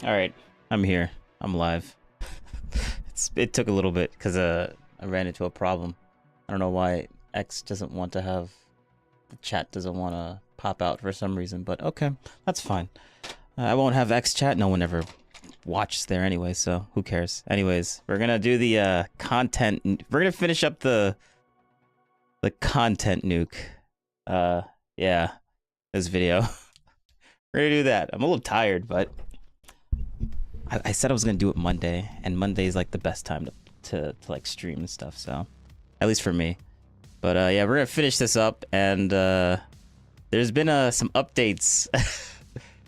Alright, I'm here. I'm live. It took a little bit because I ran into a problem. I don't know why X doesn't want to have... The chat doesn't want to pop out for some reason, but okay, that's fine. I won't have X chat. No one ever watches there anyway, so who cares? Anyways, we're gonna do the content... We're gonna finish up the content nuke. Yeah, this video. We're gonna do that. I'm a little tired, but... I said I was gonna do it Monday, and Monday is like the best time to like stream and stuff, so at least for me. But yeah, we're gonna finish this up, and there's been some updates.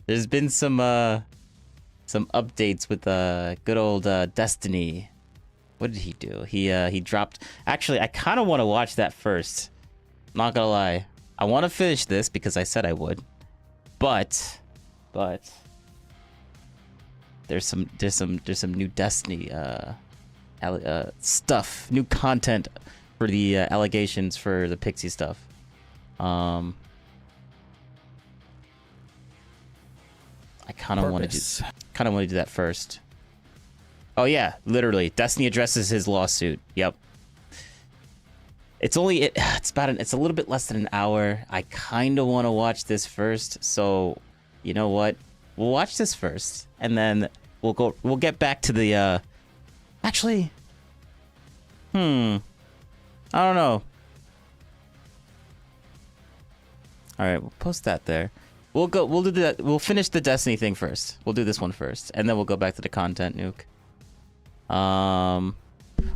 There's been some updates with good old Destiny. What did he do? He dropped. Actually, I kind of want to watch that first. Not gonna lie, I want to finish this because I said I would, but. There's some new Destiny stuff, new content for the allegations for the Pixie stuff. I kind of want to do that first. Oh yeah, literally, Destiny addresses his lawsuit. Yep. It's a little bit less than an hour. I kind of want to watch this first, so you know what? We'll watch this first, and then we'll get back to the actually, I don't know. All right, we'll post that there. We'll do that. We'll finish the Destiny thing first. We'll do this one first, and then we'll go back to the content nuke.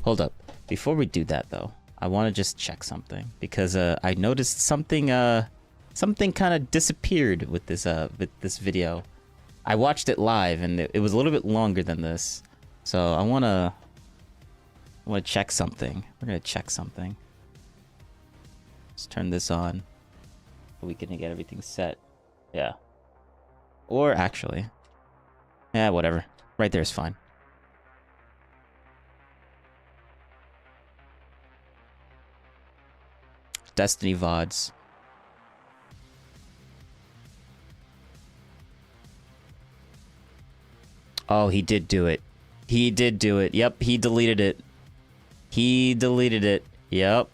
Hold up. Before we do that though, I want to just check something because I noticed something kind of disappeared with this video. I watched it live and it was a little bit longer than this, so I want to check something. We're gonna check something. Let's turn this on so we can get everything set. Yeah. Or actually, yeah, whatever. Right there is fine. Destiny VODs. Oh, he did do it. He did do it. Yep, he deleted it. He deleted it. Yep.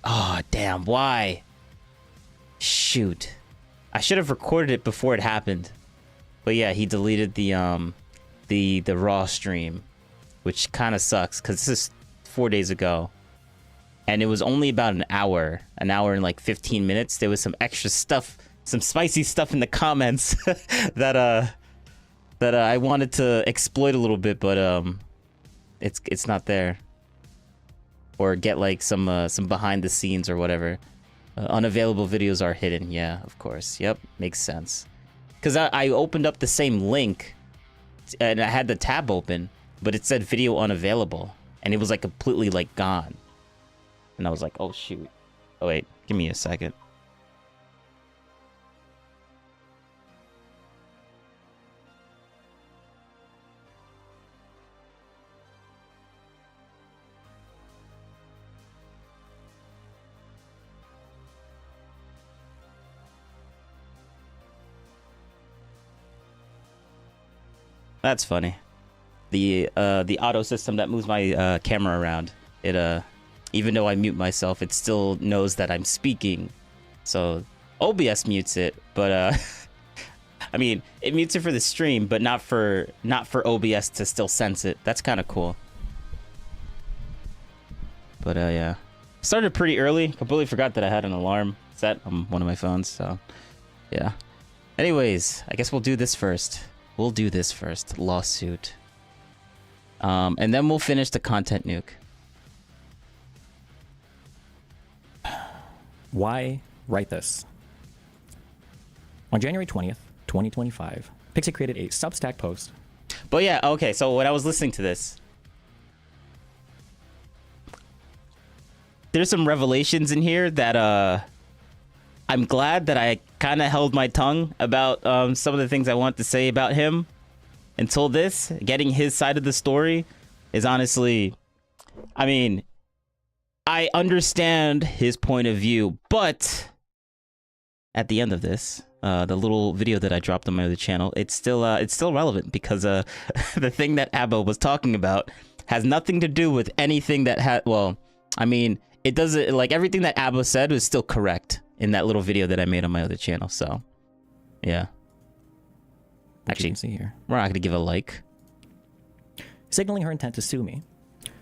Oh, damn. Why? Shoot. I should have recorded it before it happened. But yeah, he deleted the raw stream, which kind of sucks because this is 4 days ago. And it was only about an hour and like 15 minutes. There was some extra stuff, some spicy stuff in the comments that I wanted to exploit a little bit, but it's not there. Or get like some behind the scenes or whatever. Unavailable videos are hidden. Yeah, of course. Yep, makes sense. Because I opened up the same link and I had the tab open, but it said video unavailable, and it was like completely like gone. And I was like, oh shoot. Oh wait, give me a second. That's funny. The auto system that moves my camera around, it even though I mute myself, it still knows that I'm speaking. So OBS mutes it, but I mean, it mutes it for the stream, but not for OBS to still sense it. That's kind of cool. But yeah, started pretty early. Completely forgot that I had an alarm set on one of my phones. So yeah. Anyways, I guess we'll do this first. We'll do this first. Lawsuit. And then we'll finish the content nuke. Why write this? On January 20th, 2025, Pixie created a Substack post. But yeah, okay, so when I was listening to this, there's some revelations in here that I'm glad that I kind of held my tongue about some of the things I want to say about him until this. Getting his side of the story is honestly, I mean, I understand his point of view, but at the end of this, the little video that I dropped on my other channel, it's still relevant because the thing that Abba was talking about has nothing to do with anything that had. Well, I mean, it doesn't, like, everything that Abba said was still correct in that little video that I made on my other channel. So, yeah. Actually, see here, we're not gonna give a like. signaling her intent to sue me.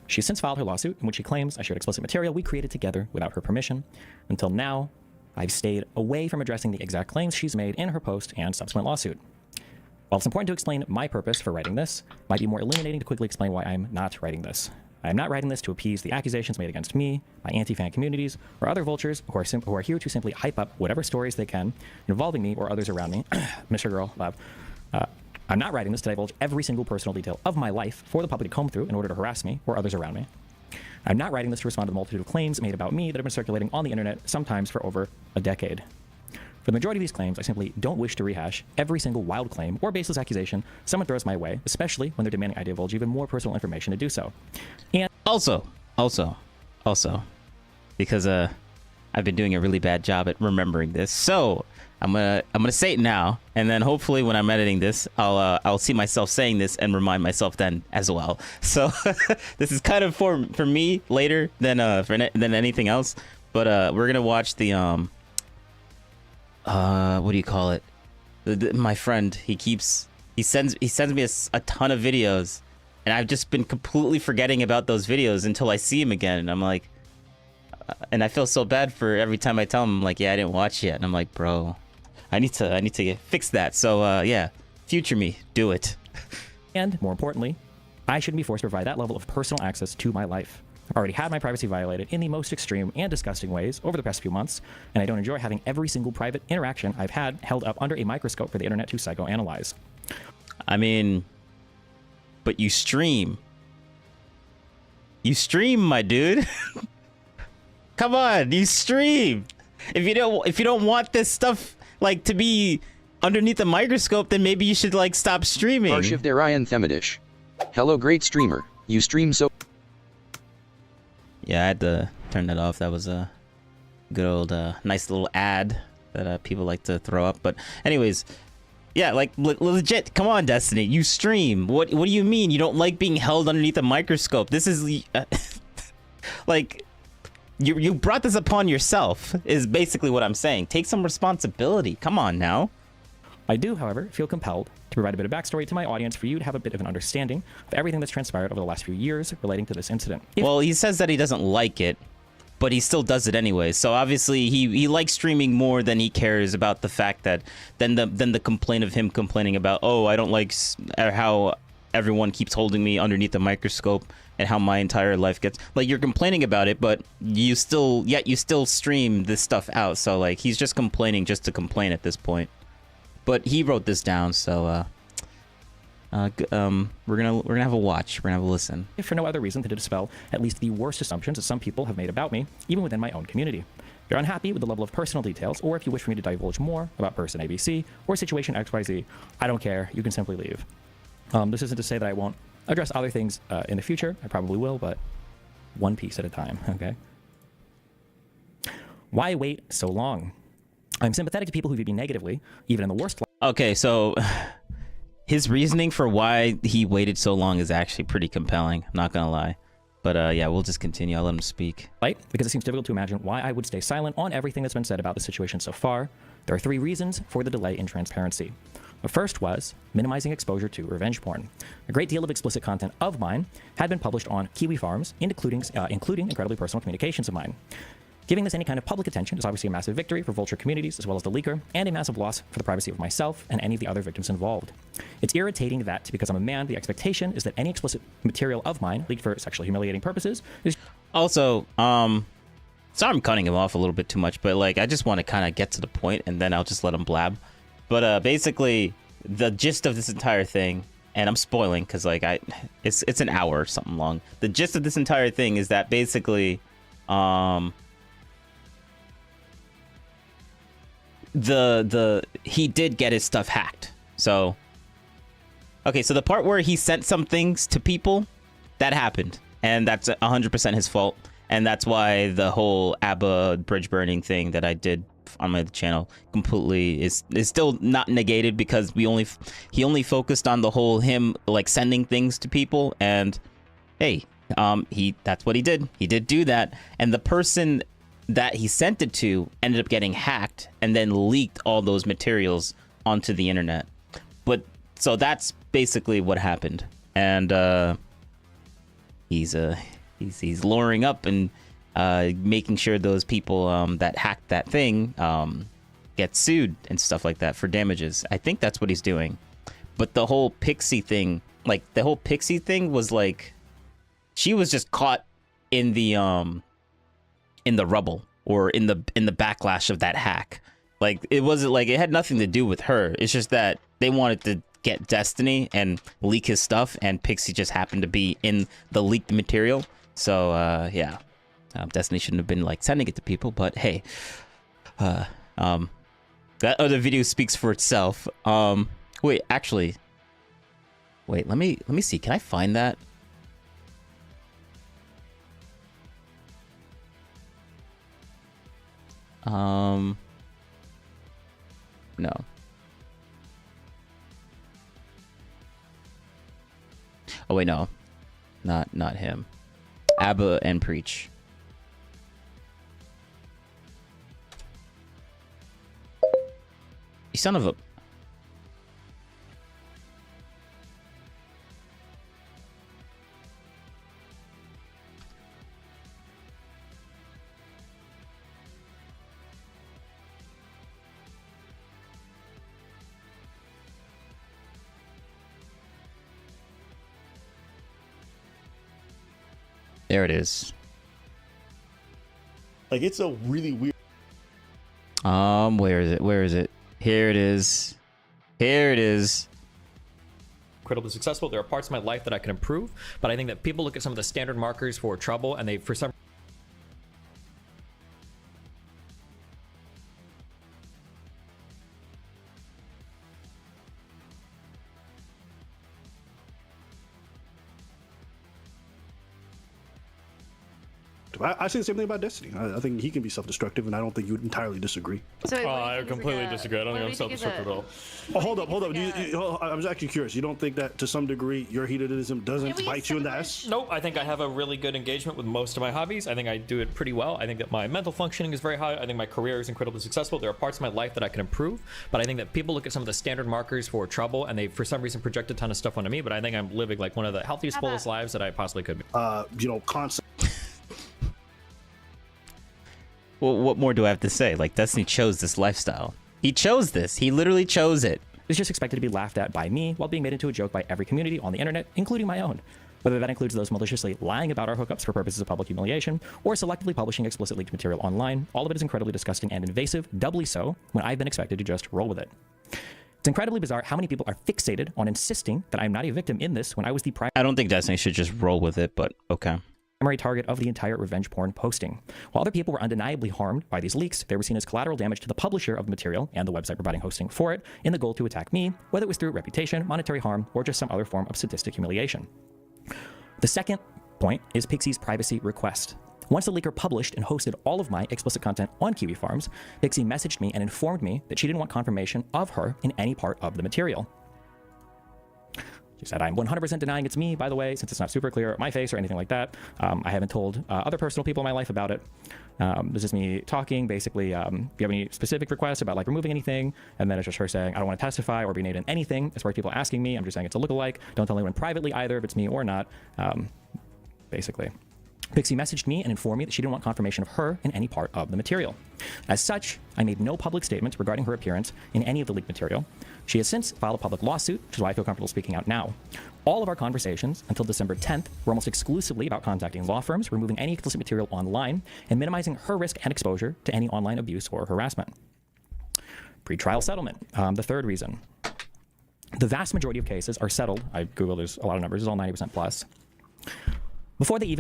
She has since filed her lawsuit in which she claims I shared explicit material we created together without her permission. Until now, I've stayed away from addressing the exact claims she's made in her post and subsequent lawsuit. While it's important to explain my purpose for writing this, it might be more illuminating to quickly explain why I'm not writing this. I am not writing this to appease the accusations made against me, my anti-fan communities, or other vultures who are here to simply hype up whatever stories they can involving me or others around me. Mr. Girl, love. I'm not writing this to divulge every single personal detail of my life for the public to comb through in order to harass me or others around me. I'm not writing this to respond to the multitude of claims made about me that have been circulating on the internet, sometimes for over a decade. For the majority of these claims, I simply don't wish to rehash every single wild claim or baseless accusation someone throws my way, especially when they're demanding I divulge even more personal information to do so. And Also, because I've been doing a really bad job at remembering this, so I'm gonna say it now, and then hopefully when I'm editing this, I'll see myself saying this and remind myself then as well. So this is kind of for me later than anything else. But we're gonna watch the what do you call it? My friend, he sends me a ton of videos, and I've just been completely forgetting about those videos until I see him again, and I'm like, and I feel so bad for every time I tell him, I'm like, yeah, I didn't watch yet, and I'm like, bro, I need to fix that. So yeah, future me, do it. And more importantly, I shouldn't be forced to provide that level of personal access to my life. I've already had my privacy violated in the most extreme and disgusting ways over the past few months, and I don't enjoy having every single private interaction I've had held up under a microscope for the internet to psychoanalyze. I mean, but you stream. You stream, my dude. Come on, you stream. If you don't want this stuff like to be underneath the microscope, then maybe you should like stop streaming. Arshiv Darayan Themadish. Hello, great streamer. You stream so. Yeah, I had to turn that off. That was a good old nice little ad that people like to throw up. But anyways, yeah, like legit. Come on, Destiny, you stream. What do you mean you don't like being held underneath a microscope? This is like. You brought this upon yourself, is basically what I'm saying. Take some responsibility. Come on now. I do, however, feel compelled to provide a bit of backstory to my audience for you to have a bit of an understanding of everything that's transpired over the last few years relating to this incident. Well, he says that he doesn't like it, but he still does it anyway. So obviously he likes streaming more than he cares about the fact that then the complaint of him complaining about, oh, I don't like how everyone keeps holding me underneath the microscope and how my entire life gets, like, you're complaining about it, but you still stream this stuff out. So like he's just complaining just to complain at this point. But he wrote this down, so we're gonna have a watch. We're gonna have a listen. If for no other reason than to dispel at least the worst assumptions that some people have made about me, even within my own community. If you're unhappy with the level of personal details, or if you wish for me to divulge more about person ABC or situation XYZ, I don't care. You can simply leave. This isn't to say that I won't address other things in the future. I probably will, but one piece at a time, okay? Why wait so long? I'm sympathetic to people who view me negatively, even in the worst light. Okay, so his reasoning for why he waited so long is actually pretty compelling. I'm not gonna lie. But yeah, we'll just continue. I'll let him speak. Because it seems difficult to imagine why I would stay silent on everything that's been said about the situation so far. There are 3 reasons for the delay in transparency. The first was minimizing exposure to revenge porn. A great deal of explicit content of mine had been published on Kiwi Farms, including incredibly personal communications of mine. Giving this any kind of public attention is obviously a massive victory for vulture communities as well as the leaker, and a massive loss for the privacy of myself and any of the other victims involved. It's irritating that, because I'm a man, the expectation is that any explicit material of mine leaked for sexually humiliating purposes is... Also, sorry I'm cutting him off a little bit too much, but like I just want to kind of get to the point and then I'll just let him blab. But basically, the gist of this entire thing, and I'm spoiling because like it's an hour or something long. The gist of this entire thing is that basically, he did get his stuff hacked. So, okay, so the part where he sent some things to people, that happened, and that's 100% his fault, and that's why the whole ABBA bridge burning thing that I did on my channel completely is still not negated, because he only focused on the whole him like sending things to people, and hey, that's what he did. He did do that, and the person that he sent it to ended up getting hacked and then leaked all those materials onto the internet. But so that's basically what happened, and he's luring up and making sure those people that hacked that thing get sued and stuff like that for damages. I think that's what he's doing. But the whole Pixie thing, was like, she was just caught in the rubble, or in the backlash of that hack. Like, it wasn't like, it had nothing to do with her. It's just that they wanted to get Destiny and leak his stuff, and Pixie just happened to be in the leaked material. So yeah, Destiny shouldn't have been like sending it to people, but hey, that other video speaks for itself. Wait, let me see, can I find that? No. Oh wait, no, not him. Abba and Preach. You son of a... There it is. Like, it's a really weird. Where is it? Where is it? Here it is. Here it is. Incredibly successful. There are parts of my life that I can improve, but I think that people look at some of the standard markers for trouble, and they, for some... I say the same thing about Destiny. I think he can be self-destructive, and I don't think you would entirely disagree. So I completely disagree. I don't think I'm self-destructive at all. Oh, hold up. I was actually curious. You don't think that to some degree your hedonism doesn't bite you in the ass? Nope. I think I have a really good engagement with most of my hobbies. I think I do it pretty well. I think that my mental functioning is very high. I think my career is incredibly successful. There are parts of my life that I can improve, but I think that people look at some of the standard markers for trouble, and they, for some reason, project a ton of stuff onto me. But I think I'm living like one of the healthiest, fullest lives that I possibly could be. Concept. Well, what more do I have to say? Like, Destiny chose this lifestyle. He chose this. He literally chose it. It's just expected to be laughed at by me while being made into a joke by every community on the internet, including my own. Whether that includes those maliciously lying about our hookups for purposes of public humiliation, or selectively publishing explicit leaked material online, all of it is incredibly disgusting and invasive, doubly so when I've been expected to just roll with it. It's incredibly bizarre how many people are fixated on insisting that I'm not a victim in this when I was the I don't think Destiny should just roll with it, but okay. Primary target of the entire revenge porn posting. While other people were undeniably harmed by these leaks, they were seen as collateral damage to the publisher of the material and the website providing hosting for it, in the goal to attack me, whether it was through reputation, monetary harm, or just some other form of sadistic humiliation. The second point is Pixie's privacy request. Once the leaker published and hosted all of my explicit content on Kiwi Farms, Pixie messaged me and informed me that she didn't want confirmation of her in any part of the material. She said, I'm 100% denying it's me, by the way, since it's not super clear at my face or anything like that. I haven't told other personal people in my life about it. This is me talking, basically, do you have any specific requests about like removing anything? And then it's just her saying, I don't want to testify or be named in anything. As far as people asking me, I'm just saying it's a lookalike. Don't tell anyone privately either if it's me or not, basically. Pixie messaged me and informed me that she didn't want confirmation of her in any part of the material. As such, I made no public statements regarding her appearance in any of the leaked material. She has since filed a public lawsuit, which is why I feel comfortable speaking out now. All of our conversations until December 10th were almost exclusively about contacting law firms, removing any explicit material online, and minimizing her risk and exposure to any online abuse or harassment. Pre-trial settlement, the third reason. The vast majority of cases are settled. I Googled, there's a lot of numbers, it's all 90% plus. Before they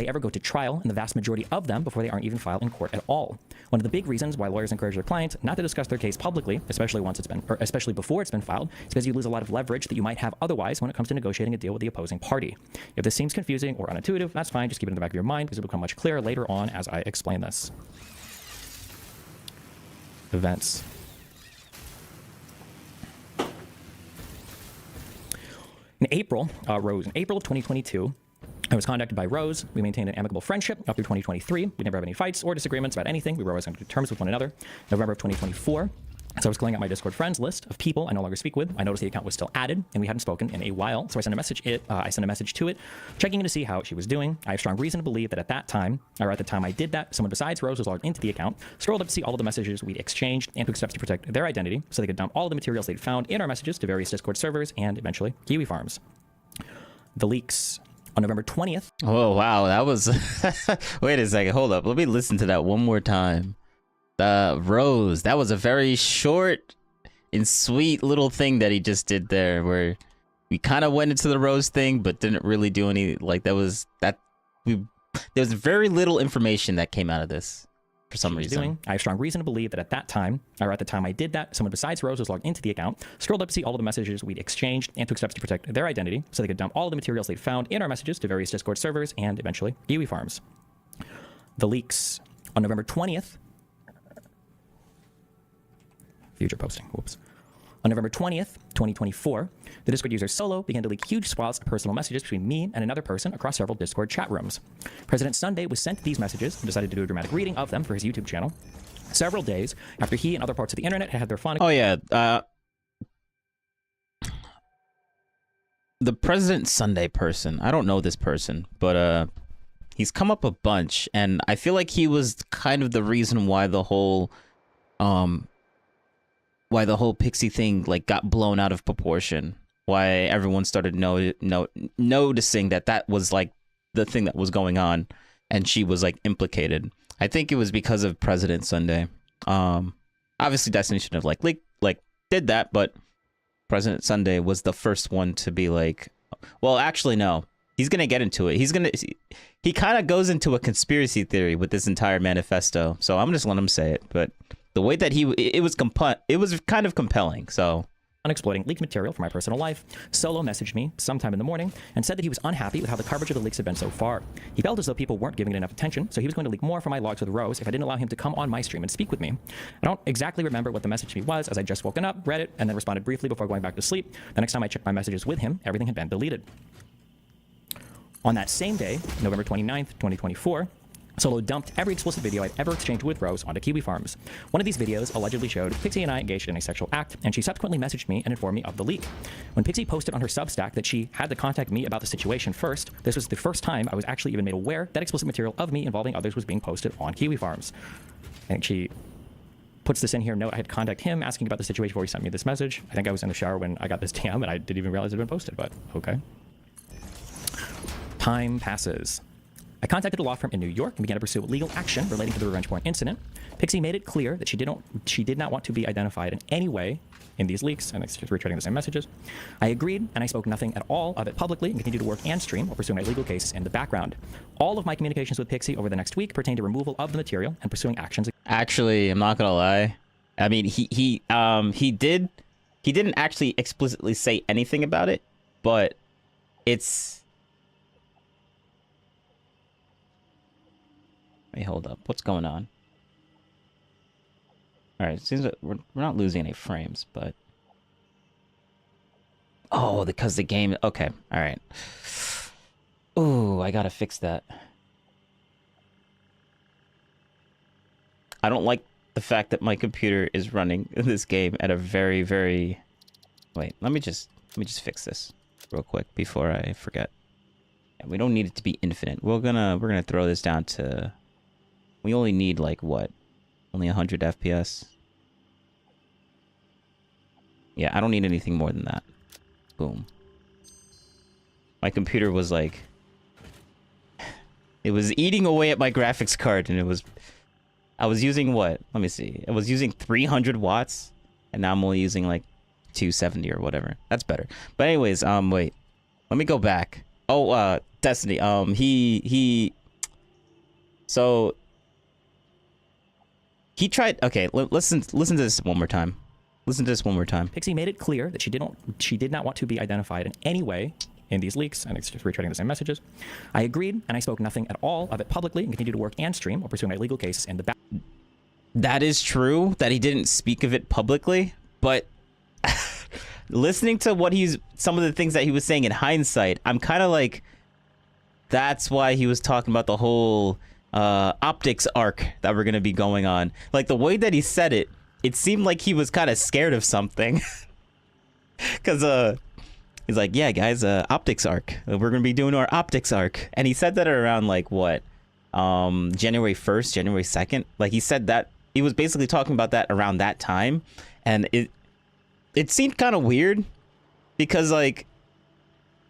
ever go to trial, and the vast majority of them before they aren't even filed in court at all. One of the big reasons why lawyers encourage their clients not to discuss their case publicly, especially before it's been filed, is because you lose a lot of leverage that you might have otherwise when it comes to negotiating a deal with the opposing party. If this seems confusing or unintuitive, that's fine. Just keep it in the back of your mind because it will become much clearer later on as I explain this. events. In April of 2022, I was contacted by Rose. We maintained an amicable friendship up through 2023. We never have any fights or disagreements about anything. We were always on good terms with one another. November of 2024, as I was clearing out my Discord friends list of people I no longer speak with, I noticed the account was still added, and we hadn't spoken in a while. So I sent a message to it, checking in to see how she was doing. I have strong reason to believe that at the time I did that, someone besides Rose was logged into the account, scrolled up to see all of the messages we'd exchanged, and took steps to protect their identity so they could dump all of the materials they'd found in our messages to various Discord servers and eventually Kiwi farms. The leaks. On November 20th. Oh, wow. That was... Wait a second. Hold up. Let me listen to that one more time. Rose. That was a very short and sweet little thing that he just did there, where we kind of went into the Rose thing, but didn't really do any... Like, there was very little information that came out of this for some reason. I have strong reason to believe that at the time I did that, someone besides Rose was logged into the account, scrolled up to see all of the messages we'd exchanged, and took steps to protect their identity so they could dump all of the materials they'd found in our messages to various Discord servers and eventually Kiwi farms. The leaks. On November 20th. Future posting. Whoops. On November 20th, 2024, the Discord user Solo began to leak huge swaths of personal messages between me and another person across several Discord chat rooms. President Sunday was sent these messages and decided to do a dramatic reading of them for his YouTube channel several days after he and other parts of the internet had their fun. Oh, yeah. The President Sunday person. I don't know this person, but he's come up a bunch, and I feel like he was kind of the reason why the whole Pixie thing like got blown out of proportion. Why everyone started noticing that was like the thing that was going on, and she was like implicated. I think it was because of President Sunday. Obviously Destiny shouldn't have did that, but President Sunday was the first one to be like, well, actually no. He's gonna get into it. He kind of goes into a conspiracy theory with this entire manifesto. So I'm just letting him say it, but the way that it was kind of compelling. So unexploiting leaked material from my personal life, Solo messaged me sometime in the morning and said that he was unhappy with how the coverage of the leaks had been so far. He felt as though people weren't giving it enough attention, so he was going to leak more from my logs with Rose if I didn't allow him to come on my stream and speak with me. I don't exactly remember what the message to me was, as I just woken up, read it, and then responded briefly before going back to sleep. The next time I checked my messages with him, everything had been deleted. On that same day, November 29th, 2024, Solo dumped every explicit video I'd ever exchanged with Rose onto Kiwi Farms. One of these videos allegedly showed Pixie and I engaged in a sexual act, and she subsequently messaged me and informed me of the leak. When Pixie posted on her Substack that she had to contact me about the situation first, this was the first time I was actually even made aware that explicit material of me involving others was being posted on Kiwi Farms. And she puts this in here, note, I had contacted him asking about the situation before he sent me this message. I think I was in the shower when I got this DM, and I didn't even realize it had been posted, but okay. Time passes. I contacted a law firm in New York and began to pursue legal action relating to the revenge porn incident. Pixie made it clear that she did not want to be identified in any way in these leaks, and it's just retreading the same messages. I agreed, and I spoke nothing at all of it publicly and continued to work and stream while pursuing my legal cases in the background. All of my communications with Pixie over the next week pertained to removal of the material and pursuing actions. Actually, I'm not gonna lie. I mean, he didn't actually explicitly say anything about it, but it's... Wait, hold up. What's going on? Alright, it seems that we're not losing any frames, but... Oh, because the game... Okay, alright. Ooh, I gotta fix that. I don't like the fact that my computer is running this game at a very, very... Wait, let me just fix this real quick before I forget. Yeah, we don't need it to be infinite. We're gonna throw this down to... We only need, like, what? Only 100 FPS? Yeah, I don't need anything more than that. Boom. My computer was, like... It was eating away at my graphics card, and it was... I was using what? Let me see. I was using 300 watts, and now I'm only using, like, 270 or whatever. That's better. But anyways, wait. Let me go back. Oh, Destiny. So... He tried... Okay, listen to this one more time. Listen to this one more time. Pixie made it clear that she did not want to be identified in any way in these leaks, and it's just retreading the same messages. I agreed, and I spoke nothing at all of it publicly and continued to work and stream while pursuing my legal cases in the back. that is true that he didn't speak of it publicly, but listening to some of the things that he was saying in hindsight, I'm kind of like, that's why he was talking about the whole optics arc that we're gonna be going on. Like the way that he said it, it seemed like he was kind of scared of something. Cause he's like, yeah guys, optics arc. We're gonna be doing our optics arc. And he said that around like what? January 1st, January 2nd. Like he said that he was basically talking about that around that time. And it seemed kind of weird because like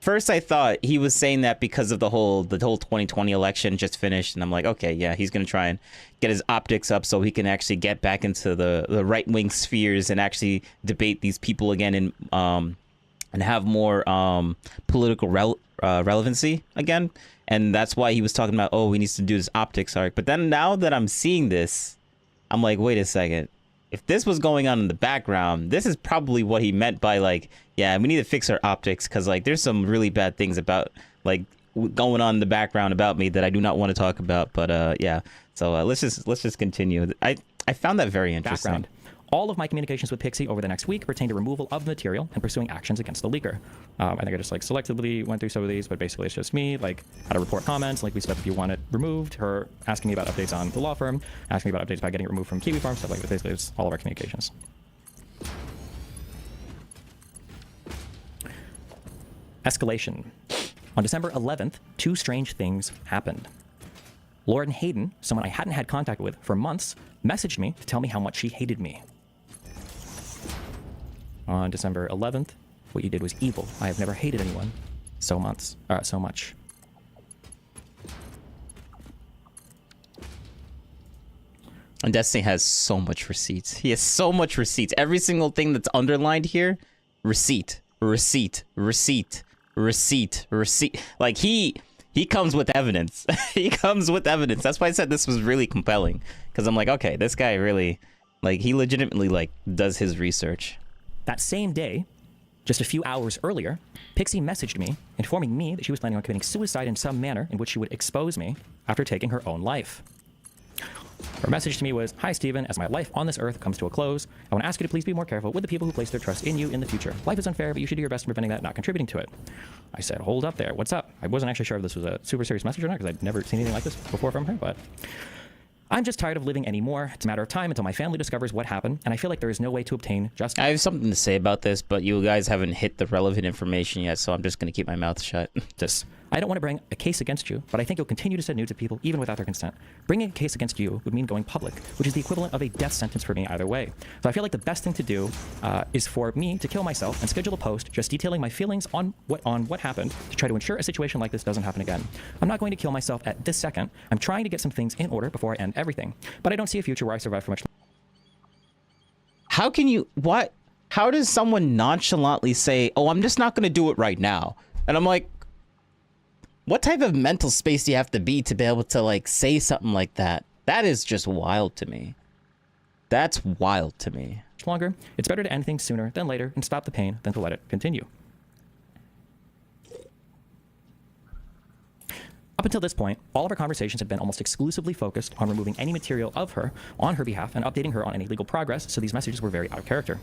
first I thought he was saying that because of the whole 2020 election just finished, and I'm like, okay, yeah, he's gonna try and get his optics up so he can actually get back into the right-wing spheres and actually debate these people again and have more political relevancy again. And that's why he was talking about, oh, we need to do this optics arc. But then now that I'm seeing this, I'm like, wait a second. If this was going on in the background, this is probably what he meant by like, yeah, we need to fix our optics because like there's some really bad things about like going on in the background about me that I do not want to talk about. But yeah, so let's just continue. I found that very interesting. Background. All of my communications with Pixie over the next week pertain to removal of the material and pursuing actions against the leaker. I think I just like selectively went through some of these, but basically it's just me, like how to report comments, like we said if you want it removed, her asking me about updates on the law firm, asking me about updates about getting it removed from Kiwi Farm, stuff like that. Basically it's all of our communications. Escalation. On December 11th, two strange things happened. Lauren Hayden, someone I hadn't had contact with for months, messaged me to tell me how much she hated me. On December 11th, what you did was evil. I have never hated anyone so much. And Destiny has so much receipts. He has so much receipts. Every single thing that's underlined here, receipt, receipt, receipt, receipt, receipt. Like he comes with evidence. He comes with evidence. That's why I said this was really compelling. Because I'm like, okay, this guy really, like, he legitimately, like, does his research. That same day, just a few hours earlier, Pixie messaged me, informing me that she was planning on committing suicide in some manner in which she would expose me after taking her own life. Her message to me was, "Hi, Steven. As my life on this earth comes to a close, I want to ask you to please be more careful with the people who place their trust in you in the future. Life is unfair, but you should do your best in preventing that, not contributing to it." I said, hold up there. What's up? I wasn't actually sure if this was a super serious message or not because I'd never seen anything like this before from her, but I'm just tired of living anymore. It's a matter of time until my family discovers what happened, and I feel like there is no way to obtain justice. I have something to say about this, but you guys haven't hit the relevant information yet, so I'm just going to keep my mouth shut. I don't want to bring a case against you, but I think you'll continue to send nudes of people even without their consent. Bringing a case against you would mean going public, which is the equivalent of a death sentence for me either way. So I feel like the best thing to do is for me to kill myself and schedule a post just detailing my feelings on what happened to try to ensure a situation like this doesn't happen again. I'm not going to kill myself at this second. I'm trying to get some things in order before I end everything. But I don't see a future where I survive for much longer. How can you, what? How does someone nonchalantly say, oh, I'm just not going to do it right now? And I'm like, what type of mental space do you have to be able to like say something like that? That is just wild to me. That's wild to me. Longer. It's better to end things sooner than later and stop the pain than to let it continue. Up until this point, all of our conversations have been almost exclusively focused on removing any material of her on her behalf and updating her on any legal progress, so these messages were very out of character.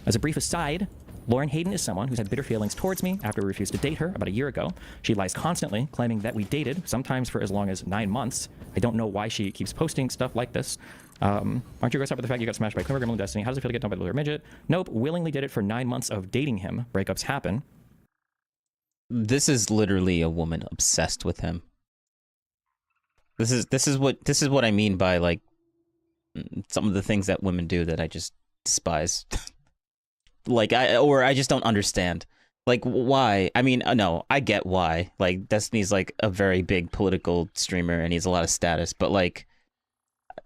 As a brief aside, Lauren Hayden is someone who's had bitter feelings towards me after we refused to date her about a year ago. She lies constantly, claiming that we dated, sometimes for as long as 9 months. I don't know why she keeps posting stuff like this. Aren't you grossed out by the fact you got smashed by Climber Gremlin Destiny? How does it feel to get dumped by the little midget? Nope, willingly did it for 9 months of dating him. Breakups happen. This is literally a woman obsessed with him. This is what I mean by like some of the things that women do that I just despise. Like I just don't understand. Like why? I mean, no, I get why. Like Destiny's like a very big political streamer and he has a lot of status, but like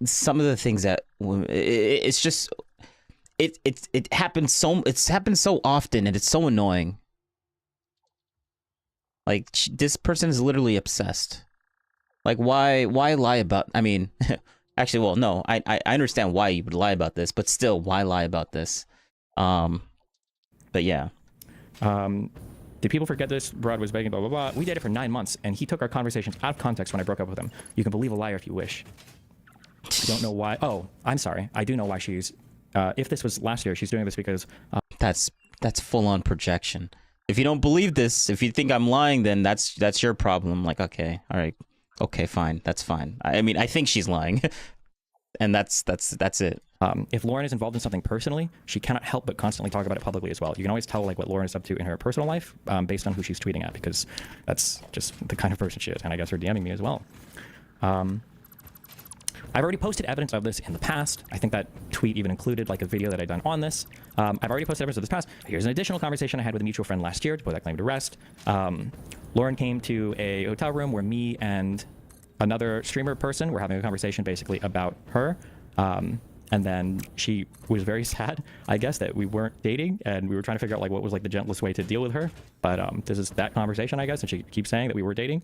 some of the things that it's just it happens so often and it's so annoying. Like this person is literally obsessed. Like why lie about, I mean, actually, well, no, I understand why you would lie about this, but still, why lie about this? But yeah. Did people forget this? Brad was begging, blah, blah, blah. We dated for 9 months, and he took our conversations out of context when I broke up with him. You can believe a liar if you wish. I don't know why. Oh, I'm sorry. I do know why she's. If this was last year, she's doing this because. That's full on projection. If you don't believe this, if you think I'm lying, then that's your problem. Like, okay, all right, okay, fine, that's fine. I mean, I think she's lying, and that's it. If Lauren is involved in something personally, she cannot help but constantly talk about it publicly as well. You can always tell like what Lauren is up to in her personal life based on who she's tweeting at, because that's just the kind of person she is, and I guess her DMing me as well. I've already posted evidence of this in the past. I think that tweet even included like a video that I'd done on this. I've already posted evidence of this past. Here's an additional conversation I had with a mutual friend last year to put that claim to rest. Lauren came to a hotel room where me and another streamer person were having a conversation basically about her. And then she was very sad, I guess, that we weren't dating, and we were trying to figure out like what was like the gentlest way to deal with her. But this is that conversation, I guess, and she keeps saying that we were dating.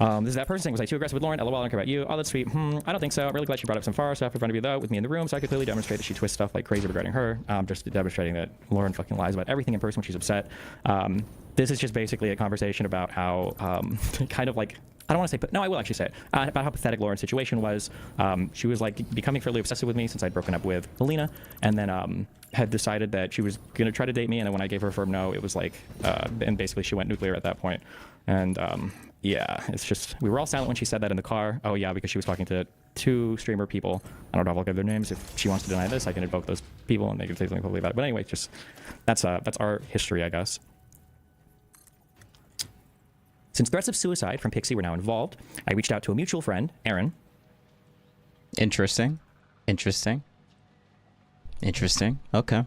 This is that person saying, was I too aggressive with Lauren? LOL, I don't care about you. Oh, that's sweet. I don't think so. I'm really glad she brought up some far stuff in front of you, though, with me in the room, so I could clearly demonstrate that she twists stuff like crazy regarding her. Just demonstrating that Lauren fucking lies about everything in person when she's upset. This is just basically a conversation about how kind of like, I don't want to say, but no, I will actually say it, about how pathetic Lauren's situation was. She was like becoming fairly obsessive with me since I'd broken up with Alina, and then had decided that she was going to try to date me, and then when I gave her a firm no, it was like, and basically she went nuclear at that point. And yeah, it's just, we were all silent when she said that in the car. Oh yeah, because she was talking to 2 streamer people. I don't know if I'll give their names. If she wants to deny this, I can invoke those people and they can say something publicly about it. But anyway, just that's our history, I guess. Since threats of suicide from Pixie were now involved, I reached out to a mutual friend, Aaron. Interesting. Interesting. Interesting. Okay.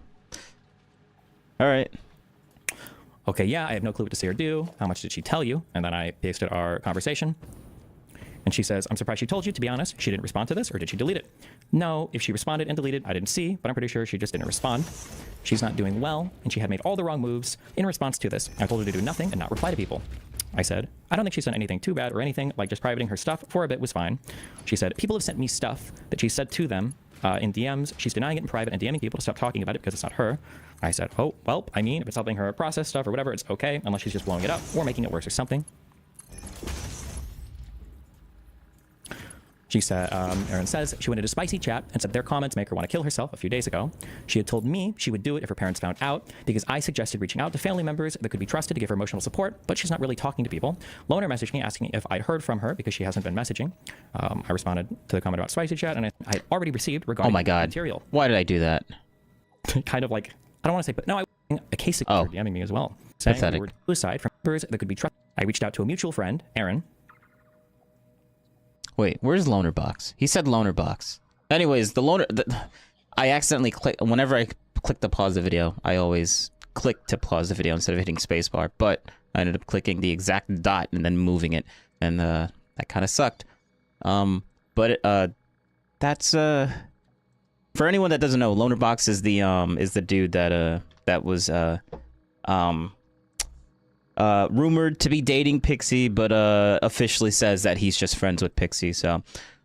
All right. Okay, yeah, I have no clue what to say or do. How much did she tell you? And then I pasted our conversation. And she says, I'm surprised she told you, to be honest. She didn't respond to this, or did she delete it? No, if she responded and deleted, I didn't see, but I'm pretty sure she just didn't respond. She's not doing well, and she had made all the wrong moves in response to this. I told her to do nothing and not reply to people. I said, I don't think she's done anything too bad or anything, like just privating her stuff for a bit was fine. She said, people have sent me stuff that she said to them in DMs. She's denying it in private and DMing people to stop talking about it because it's not her. I said, oh, well, I mean, if it's helping her process stuff or whatever, it's okay, unless she's just blowing it up or making it worse or something. She said, Erin says, she went into spicy chat and said their comments make her want to kill herself a few days ago. She had told me she would do it if her parents found out because I suggested reaching out to family members that could be trusted to give her emotional support, but she's not really talking to people. Loner messaged me asking if I'd heard from her because she hasn't been messaging. I responded to the comment about spicy chat and I had already received regarding material. Why did I do that? Kind of like, I don't want to say, but no, a case of DMing me as well. Saying pathetic. We were suicide from members that could be trusted. I reached out to a mutual friend, Aaron. Wait, where's Loner Box? He said Loner Box. Anyways, I accidentally click whenever I click to pause the video. I always click to pause the video instead of hitting spacebar. But I ended up clicking the exact dot and then moving it, and that kind of sucked. That's for anyone that doesn't know, Loner Box is the dude that was rumored to be dating Pixie, but officially says that he's just friends with Pixie. So,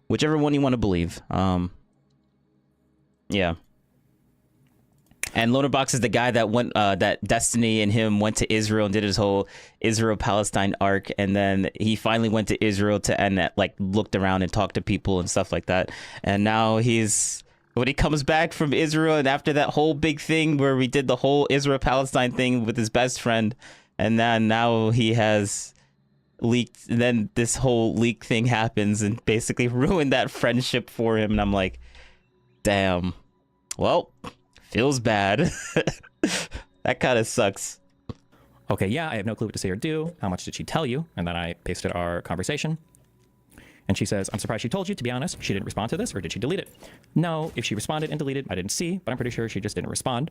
whichever one you want to believe. Yeah. And Loner Box is the guy that went, that Destiny and him went to Israel and did his whole Israel-Palestine arc, and then he finally went to Israel and like looked around and talked to people and stuff like that. And now when he comes back from Israel, and after that whole big thing where we did the whole Israel-Palestine thing with his best friend. And then now he has leaked, and then this whole leak thing happens and basically ruined that friendship for him. And I'm like, damn, well, feels bad. That kind of sucks. Okay, yeah, I have no clue what to say or do. How much did she tell you? And then I pasted our conversation. And she says, I'm surprised she told you, to be honest. She didn't respond to this, or did she delete it? No, if she responded and deleted, I didn't see, but I'm pretty sure she just didn't respond.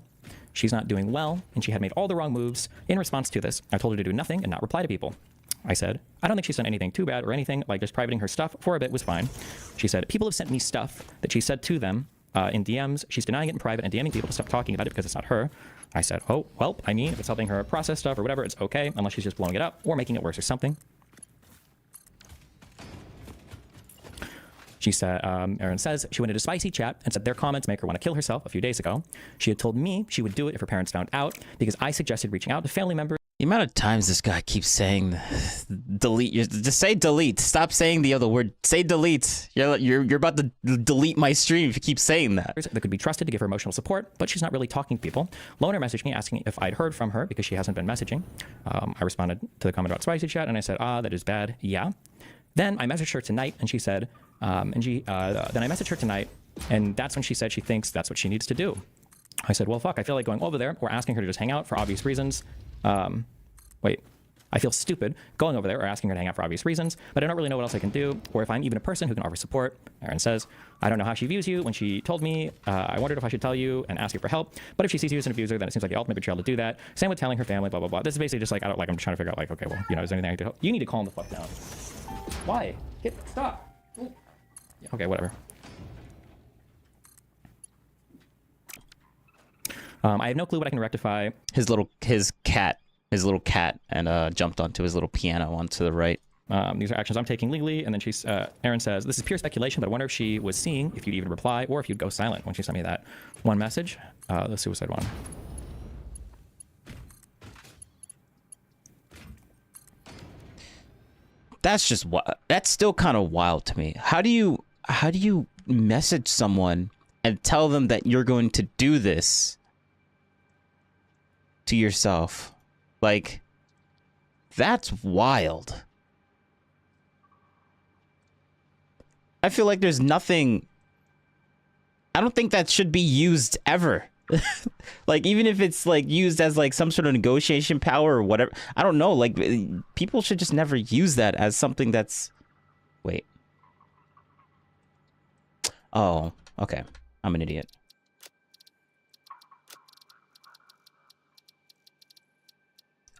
She's not doing well, and she had made all the wrong moves in response to this. I told her to do nothing and not reply to people. I said, I don't think she's done anything too bad or anything, like just privating her stuff for a bit was fine. She said, people have sent me stuff that she said to them in DMs. She's denying it in private and DMing people to stop talking about it because it's not her. I said, oh, well, I mean, if it's helping her process stuff or whatever, it's okay, unless she's just blowing it up or making it worse or something. She said, Erin says, she went into spicy chat and said their comments make her want to kill herself a few days ago. She had told me she would do it if her parents found out because I suggested reaching out to family members The amount of times this guy keeps saying delete, just say delete. Stop saying the other word. Say delete. You're about to delete my stream if you keep saying that. That could be trusted to give her emotional support, but she's not really talking to people. Loner messaged me asking if I'd heard from her because she hasn't been messaging. I responded to the comment about spicy chat and I said, that is bad. Yeah. Then I messaged her tonight and she said, then I messaged her tonight and that's when she said she thinks that's what she needs to do. I said, well, fuck, I feel like going over there or asking her to just hang out for obvious reasons. I feel stupid going over there or asking her to hang out for obvious reasons, but I don't really know what else I can do, or if I'm even a person who can offer support. Aaron says, I don't know how she views you. When she told me, I wondered if I should tell you and ask you for help, but if she sees you as an abuser, then it seems like the ultimate betrayal to do that. Same with telling her family, blah, blah, blah. This is basically just like, I'm trying to figure out like, okay, well, is there anything I can do? You need to calm the fuck down. Why? Stop. Okay, whatever. I have no clue what I can rectify. His little cat, and jumped onto his little piano onto the right. These are actions I'm taking legally. And then Erin says, this is pure speculation, but I wonder if she was seeing if you'd even reply or if you'd go silent when she sent me that one message, the suicide one. That's still kind of wild to me. How do you message someone and tell them that you're going to do this to yourself? Like, that's wild. I feel like there's nothing. I don't think that should be used ever. Like, even if it's like used as like some sort of negotiation power or whatever. I don't know. Like, people should just never use that as something that's. Wait. Oh, okay. I'm an idiot.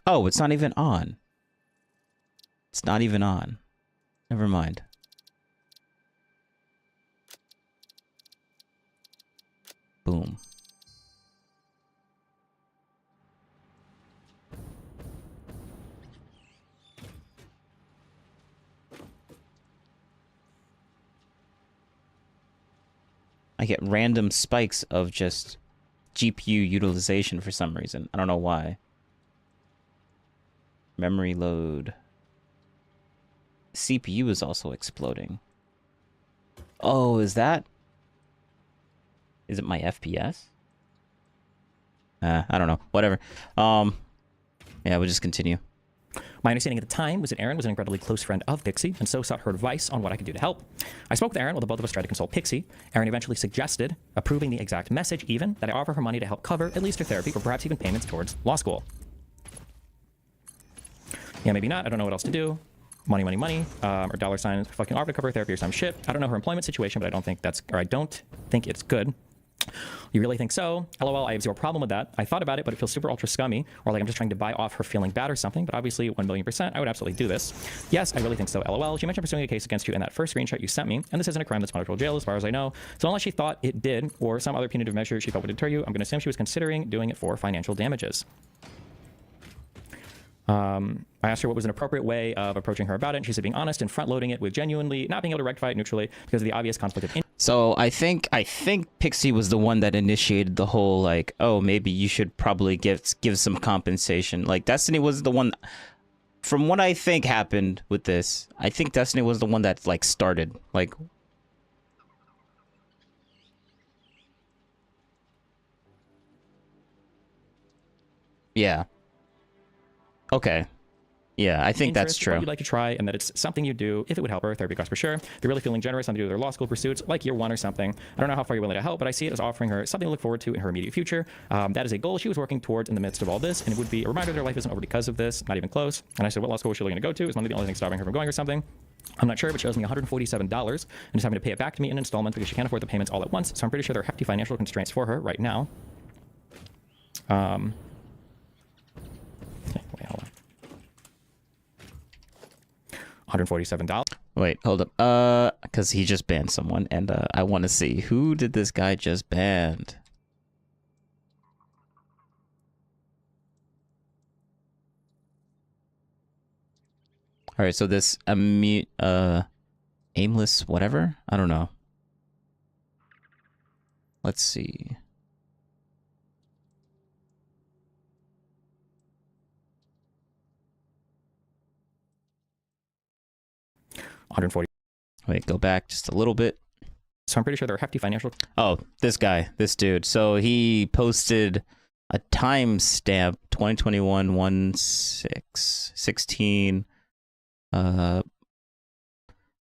Oh, it's not even on. It's not even on. Never mind. Boom. I get random spikes of just GPU utilization for some reason. I don't know why. Memory load. CPU is also exploding. Oh, is it my FPS? I don't know. Whatever. Yeah, we'll just continue. My understanding at the time was that Erin was an incredibly close friend of Pixie, and so sought her advice on what I could do to help. I spoke with Erin while the both of us tried to console Pixie. Erin eventually suggested, approving the exact message even, that I offer her money to help cover at least her therapy or perhaps even payments towards law school. Yeah, maybe not. I don't know what else to do. Money, money, money, or dollar signs, fucking offer to cover therapy or some shit. I don't know her employment situation, but I don't think it's good. You really think so? LOL, I have zero problem with that. I thought about it, but it feels super ultra scummy, or like I'm just trying to buy off her feeling bad or something, but obviously 1,000,000%, I would absolutely do this. Yes, I really think so, LOL. She mentioned pursuing a case against you in that first screenshot you sent me, and this isn't a crime that's punishable jail as far as I know, so unless she thought it did, or some other punitive measure she felt would deter you, I'm going to assume she was considering doing it for financial damages. I asked her what was an appropriate way of approaching her about it, and she said being honest and front-loading it with genuinely not being able to rectify it neutrally because of the obvious conflict of interest. So I think Pixie was the one that initiated the whole like, oh, maybe you should probably give some compensation. Like Destiny was the one, from what I think happened with this. I think Destiny was the one that like started like. Yeah. Okay. Yeah, I think that's true. You'd like to try, and that it's something you do if it would help her. Therapy costs for sure. If you're really feeling generous on to do with her law school pursuits, like year one or something. I don't know how far you're willing to help, but I see it as offering her something to look forward to in her immediate future. That is a goal she was working towards in the midst of all this, and it would be a reminder that her life isn't over because of this, not even close. And I said, what law school was she looking to go to? Is one of the only things stopping her from going or something? I'm not sure, but she owes me $147 and is having to pay it back to me in installments because she can't afford the payments all at once. So I'm pretty sure there are hefty financial constraints for her right now. Okay, wait, hold on. $147. Wait, hold up. Because he just banned someone, and I want to see who did this guy just ban. All right, so this aimless whatever. I don't know. Let's see. 140. Wait, go back just a little bit. So I'm pretty sure there are hefty financial. Oh, this guy, this dude. So he posted a timestamp 2021 1/6/16.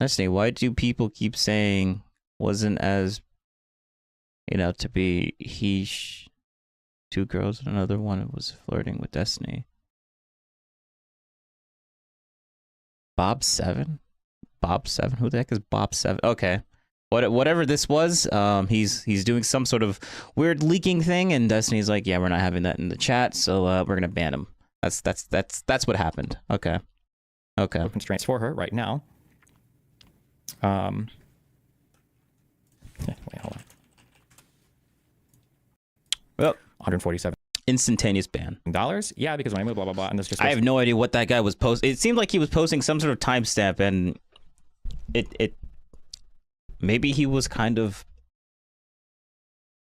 Destiny, why do people keep saying wasn't as, to be two girls and another one was flirting with Destiny? Bob 7? Bob 7? Who the heck is Bob 7? Okay. Whatever this was, he's doing some sort of weird leaking thing, and Destiny's like, yeah, we're not having that in the chat, so we're gonna ban him. That's what happened. Okay. Constraints for her right now. Wait, hold on. Well, 147 instantaneous ban. dollars. Yeah, because when I move blah blah blah, and this just. I have no idea what that guy was posting. It seemed like he was posting some sort of timestamp, and it maybe he was kind of.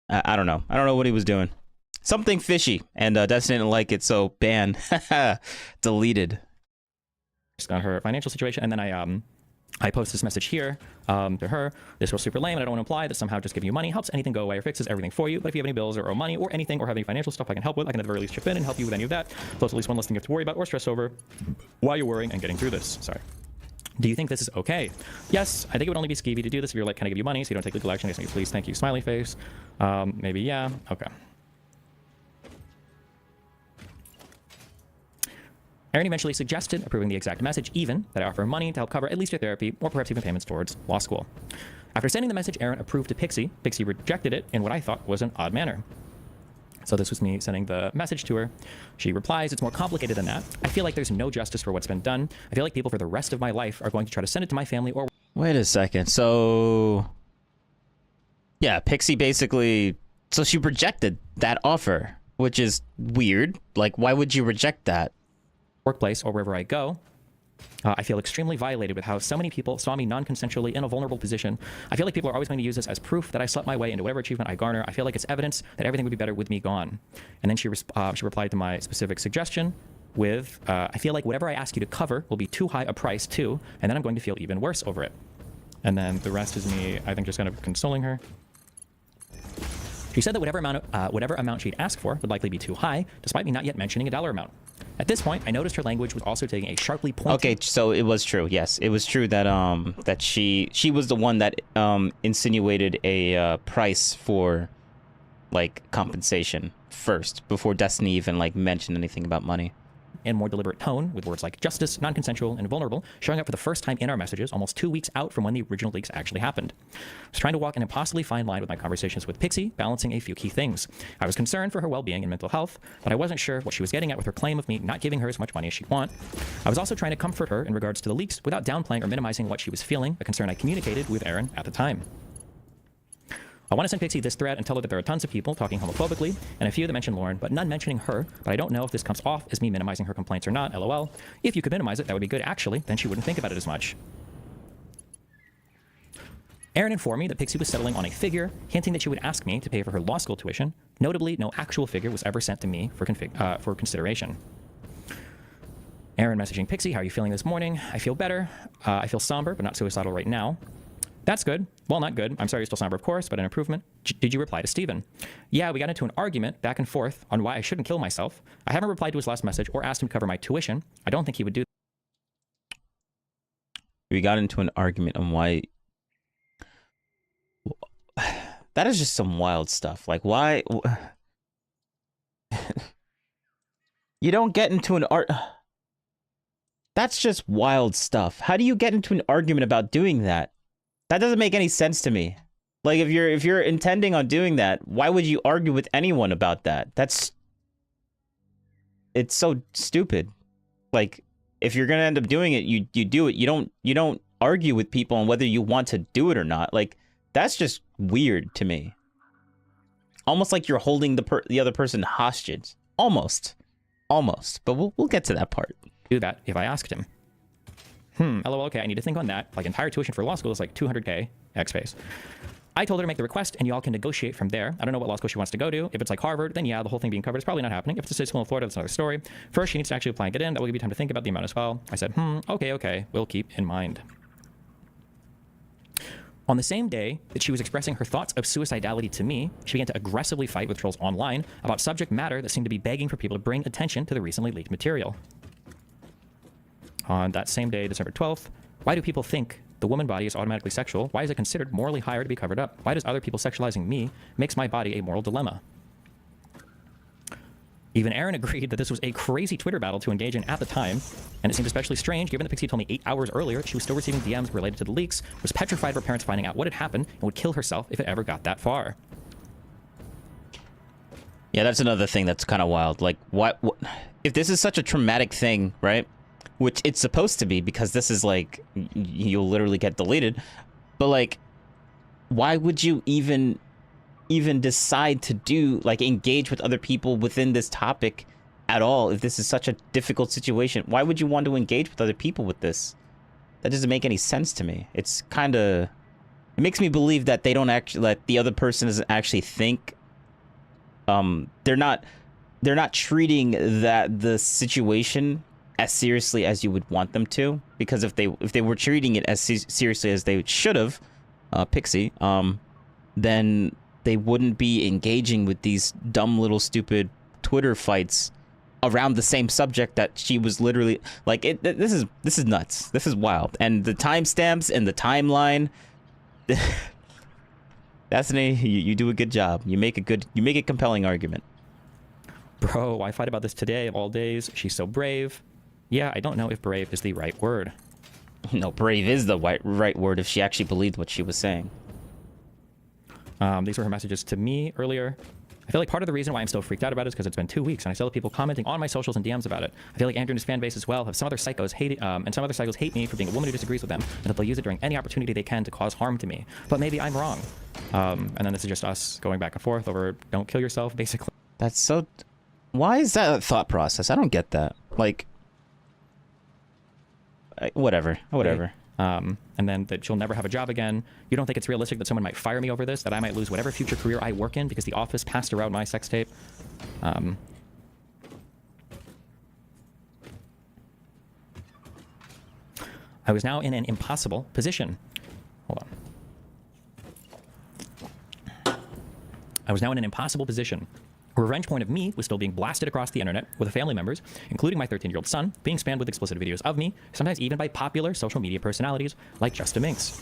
I don't know. I don't know what he was doing. Something fishy, and Destiny didn't like it, so ban. Deleted. Just on her financial situation, and then I post this message here to her. This was super lame, and I don't want to imply that somehow just giving you money helps anything go away or fixes everything for you. But if you have any bills or owe money or anything or have any financial stuff I can help with, I can at the very least chip in and help you with any of that. Plus at least one less thing you have to worry about or stress over while you're worrying and getting through this. Sorry. Do you think this is okay? Yes, I think it would only be skeevy to do this if you're like, can I give you money so you don't take legal action? Yes, please, thank you, smiley face. Maybe, yeah, okay. Aaron eventually suggested approving the exact message, even that I offer money to help cover at least your therapy or perhaps even payments towards law school. After sending the message, Aaron approved to Pixie. Pixie rejected it in what I thought was an odd manner. So this was me sending the message to her. She replies, it's more complicated than that. I feel like there's no justice for what's been done. I feel like people for the rest of my life are going to try to send it to my family or... Wait a second. So... yeah, Pixie basically... so she rejected that offer, which is weird. Like, why would you reject that? Workplace or wherever I go. I feel extremely violated with how so many people saw me non-consensually in a vulnerable position. I feel like people are always going to use this as proof that I slept my way into whatever achievement I garner. I feel like it's evidence that everything would be better with me gone. And then she replied to my specific suggestion with, I feel like whatever I ask you to cover will be too high a price too, and then I'm going to feel even worse over it. And then the rest is me, I think, just kind of consoling her. She said that whatever amount she'd ask for would likely be too high, despite me not yet mentioning a dollar amount. At this point, I noticed her language was also taking a sharply pointed... Okay, so it was true. Yes, it was true that that she was the one that insinuated a price for like compensation first before Destiny even like mentioned anything about money. And more deliberate tone with words like justice, non-consensual, and vulnerable showing up for the first time in our messages almost 2 weeks out from when the original leaks actually happened. I was trying to walk an impossibly fine line with my conversations with Pixie, balancing a few key things. I was concerned for her well-being and mental health, but I wasn't sure what she was getting at with her claim of me not giving her as much money as she'd want. I was also trying to comfort her in regards to the leaks without downplaying or minimizing what she was feeling, a concern I communicated with Aaron at the time. I want to send Pixie this thread and tell her that there are tons of people talking homophobically, and a few that mention Lauren, but none mentioning her, but I don't know if this comes off as me minimizing her complaints or not, lol. If you could minimize it, that would be good actually, then she wouldn't think about it as much. Aaron informed me that Pixie was settling on a figure, hinting that she would ask me to pay for her law school tuition. Notably, no actual figure was ever sent to me for consideration. Aaron messaging Pixie, how are you feeling this morning? I feel better. I feel somber, but not suicidal right now. That's good. Well, not good. I'm sorry you're still somber, of course, but an improvement. Did you reply to Steven? Yeah, we got into an argument back and forth on why I shouldn't kill myself. I haven't replied to his last message or asked him to cover my tuition. I don't think he would do that. We got into an argument on why... that is just some wild stuff. Like, why... you don't get into an that's just wild stuff. How do you get into an argument about doing that? That doesn't make any sense to me. Like, if you're intending on doing that, why would you argue with anyone about that? It's so stupid. Like, if you're gonna end up doing it, you do it. You don't argue with people on whether you want to do it or not. Like, that's just weird to me. Almost like you're holding the other person hostage. Almost. But we'll get to that part. Do that if I asked him. LOL, okay, I need to think on that. Like, entire tuition for law school is like $200K, X face. I told her to make the request, and y'all can negotiate from there. I don't know what law school she wants to go to. If it's like Harvard, then yeah, the whole thing being covered is probably not happening. If it's a state school in Florida, that's another story. First, she needs to actually apply and get in. That will give you time to think about the amount as well. I said, okay, we'll keep in mind. On the same day that she was expressing her thoughts of suicidality to me, she began to aggressively fight with trolls online about subject matter that seemed to be begging for people to bring attention to the recently leaked material. On that same day, December 12th, why do people think the woman body is automatically sexual? Why is it considered morally higher to be covered up? Why does other people sexualizing me makes my body a moral dilemma? Even Aaron agreed that this was a crazy Twitter battle to engage in at the time, and it seemed especially strange given that Pixie told me 8 hours earlier she was still receiving DMs related to the leaks, was petrified of her parents finding out what had happened, and would kill herself if it ever got that far. Yeah, that's another thing that's kind of wild. Like, what if this is such a traumatic thing, right? Which it's supposed to be, because this is like, you'll literally get deleted. But like, why would you even decide to do, like, engage with other people within this topic at all if this is such a difficult situation? Why would you want to engage with other people with this? That doesn't make any sense to me. It's kind of, it makes me believe that they don't actually, that the other person doesn't actually think, they're not treating the situation as seriously as you would want them to, because if they were treating it as seriously as they should have, Pixie, then they wouldn't be engaging with these dumb little stupid Twitter fights around the same subject that she was literally like. This is nuts. This is wild. And the timestamps and the timeline. Destiny, you do a good job. You make a compelling argument. Bro, I fight about this today of all days. She's so brave. Yeah, I don't know if brave is the right word. No, brave is the right word if she actually believed what she was saying. These were her messages to me earlier. I feel like part of the reason why I'm still freaked out about it is because it's been 2 weeks and I still have people commenting on my socials and DMs about it. I feel like Andrew and his fan base as well have some other psychos hate me for being a woman who disagrees with them, and that they'll use it during any opportunity they can to cause harm to me. But maybe I'm wrong. And then this is just us going back and forth over don't kill yourself, basically. That's so... Why is that a thought process? I don't get that. Like... Whatever. And then that she'll never have a job again. You don't think it's realistic that someone might fire me over this, that I might lose whatever future career I work in because the office passed around my sex tape? I was now in an impossible position. Hold on. I was now in an impossible position. A revenge point of me was still being blasted across the internet with family members, including my 13-year-old son, being spammed with explicit videos of me, sometimes even by popular social media personalities like Just a Minx.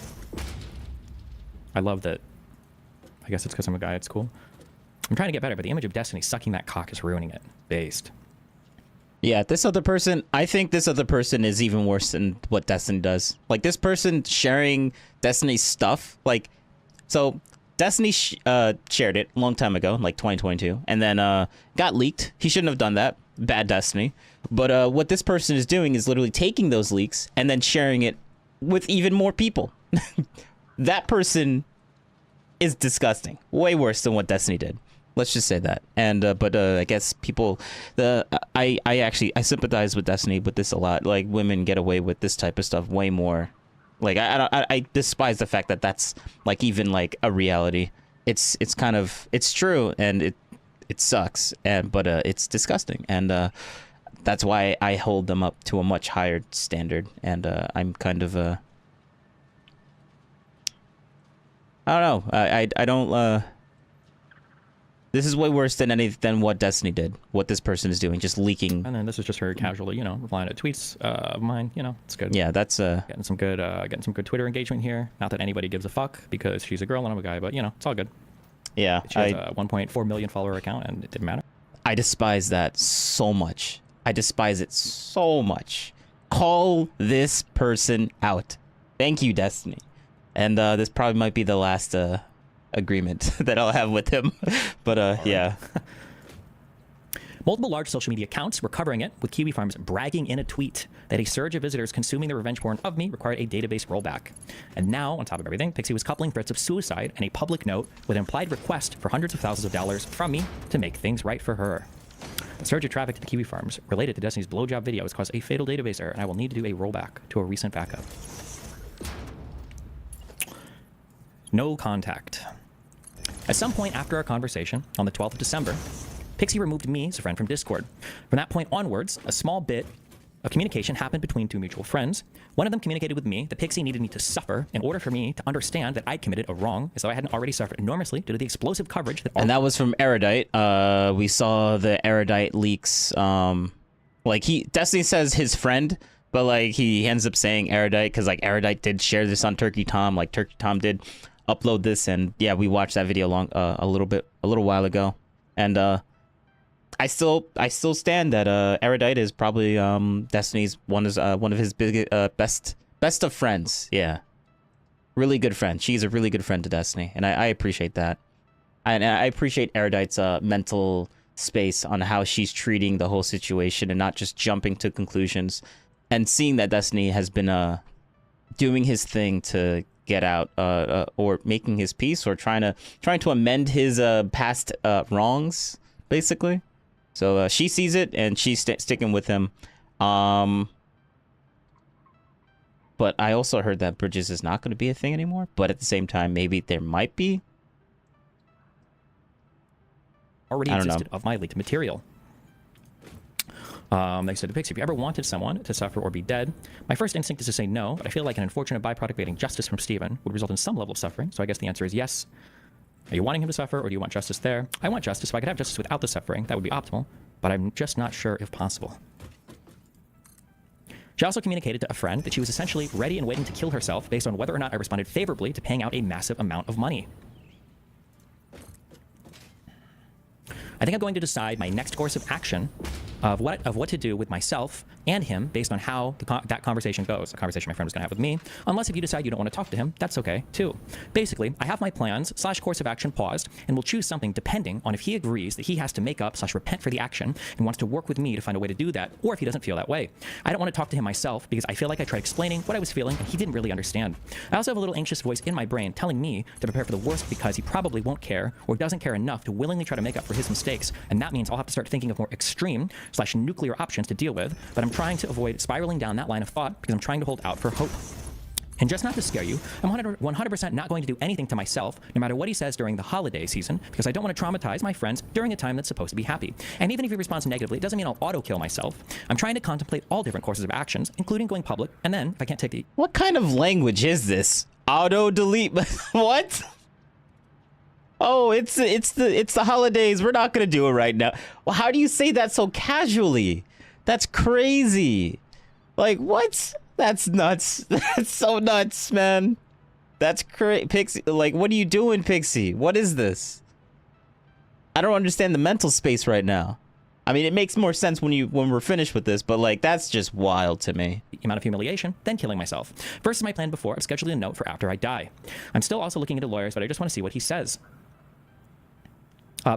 I love that. I guess it's because I'm a guy at school. I'm trying to get better, but the image of Destiny sucking that cock is ruining it. Based. Yeah, this other person, I think this other person is even worse than what Destiny does. Like, this person sharing Destiny's stuff, like, so... Destiny shared it a long time ago, like 2022, and then got leaked. He shouldn't have done that. Bad Destiny. But what this person is doing is literally taking those leaks and then sharing it with even more people. That person is disgusting. Way worse than what Destiny did. Let's just say that. And but I guess people, I sympathize with Destiny with this a lot. Like, women get away with this type of stuff way more. Like, I despise the fact that that's like even like a reality. It's kind of, it's true, and it sucks, but it's disgusting, and that's why I hold them up to a much higher standard. And I'm kind of I don't know. I don't. This is way worse than what Destiny did. What this person is doing, just leaking. And then this is just her casually, replying to tweets of mine. It's good. Yeah, that's getting some good Twitter engagement here. Not that anybody gives a fuck because she's a girl and I'm a guy, but it's all good. Yeah, she has a 1.4 million follower account and it didn't matter. I despise that so much. I despise it so much. Call this person out. Thank you, Destiny. And this probably might be the last agreement that I'll have with him. But yeah. Multiple large social media accounts were covering it, with Kiwi Farms bragging in a tweet that a surge of visitors consuming the revenge porn of me required a database rollback. And now, on top of everything, Pixie was coupling threats of suicide and a public note with an implied request for hundreds of thousands of dollars from me to make things right for her. The surge of traffic to the Kiwi Farms related to Destiny's blowjob video has caused a fatal database error, and I will need to do a rollback to a recent backup. No contact. At some point after our conversation on the 12th of December, Pixie removed me as a friend from Discord. From that point onwards, a small bit of communication happened between two mutual friends. One of them communicated with me that Pixie needed me to suffer in order for me to understand that I committed a wrong, as though I hadn't already suffered enormously due to the explosive coverage that. And that was from Erudite. We saw the Erudite leaks. Like Destiny says his friend, but like he ends up saying Erudite because like Erudite did share this on Turkey Tom. Like Turkey Tom did upload this, and yeah, we watched that video a little while ago, and I still stand that Erudite is probably Destiny's one of his best of friends. Yeah, really good friend. She's a really good friend to Destiny, and I appreciate that. And I appreciate Erudite's mental space on how she's treating the whole situation and not just jumping to conclusions, and seeing that Destiny has been doing his thing to get out or making his peace or trying to amend his past wrongs, basically. So she sees it and she's sticking with him. But I also heard that Bridges is not going to be a thing anymore, but at the same time maybe there might be. Already existed of my leaked material. They said to Pixie, if you ever wanted someone to suffer or be dead, my first instinct is to say no, but I feel like an unfortunate byproduct of getting justice from Steven would result in some level of suffering, so I guess the answer is yes. Are you wanting him to suffer, or do you want justice there? I want justice. If I could have justice without the suffering, that would be optimal, but I'm just not sure if possible. She also communicated to a friend that she was essentially ready and waiting to kill herself based on whether or not I responded favorably to paying out a massive amount of money. I think I'm going to decide my next course of action of what to do with myself and him based on how that conversation goes. A conversation my friend was going to have with me. Unless if you decide you don't want to talk to him, that's okay too. Basically, I have my plans / course of action paused, and will choose something depending on if he agrees that he has to make up / repent for the action and wants to work with me to find a way to do that, or if he doesn't feel that way. I don't want to talk to him myself because I feel like I tried explaining what I was feeling and he didn't really understand. I also have a little anxious voice in my brain telling me to prepare for the worst because he probably won't care or doesn't care enough to willingly try to make up for his mistakes, and that means I'll have to start thinking of more extreme / nuclear options to deal with, but I'm trying to avoid spiraling down that line of thought because I'm trying to hold out for hope. And just not to scare you, I'm 100% not going to do anything to myself, no matter what he says during the holiday season, because I don't want to traumatize my friends during a time that's supposed to be happy. And even if he responds negatively, it doesn't mean I'll auto-kill myself. I'm trying to contemplate all different courses of actions, including going public, and then, if I can't take the... What kind of language is this? Auto-delete? What? Oh, it's the holidays. We're not gonna do it right now. Well, how do you say that so casually? That's crazy. Like, what? That's nuts. That's so nuts, man. That's crazy. Pixie, like, what are you doing, Pixie? What is this? I don't understand the mental space right now. I mean, it makes more sense when we're finished with this, but like, that's just wild to me. Amount of humiliation, then killing myself. Versus my plan before of scheduling a note for after I die. I'm still also looking into lawyers, but I just want to see what he says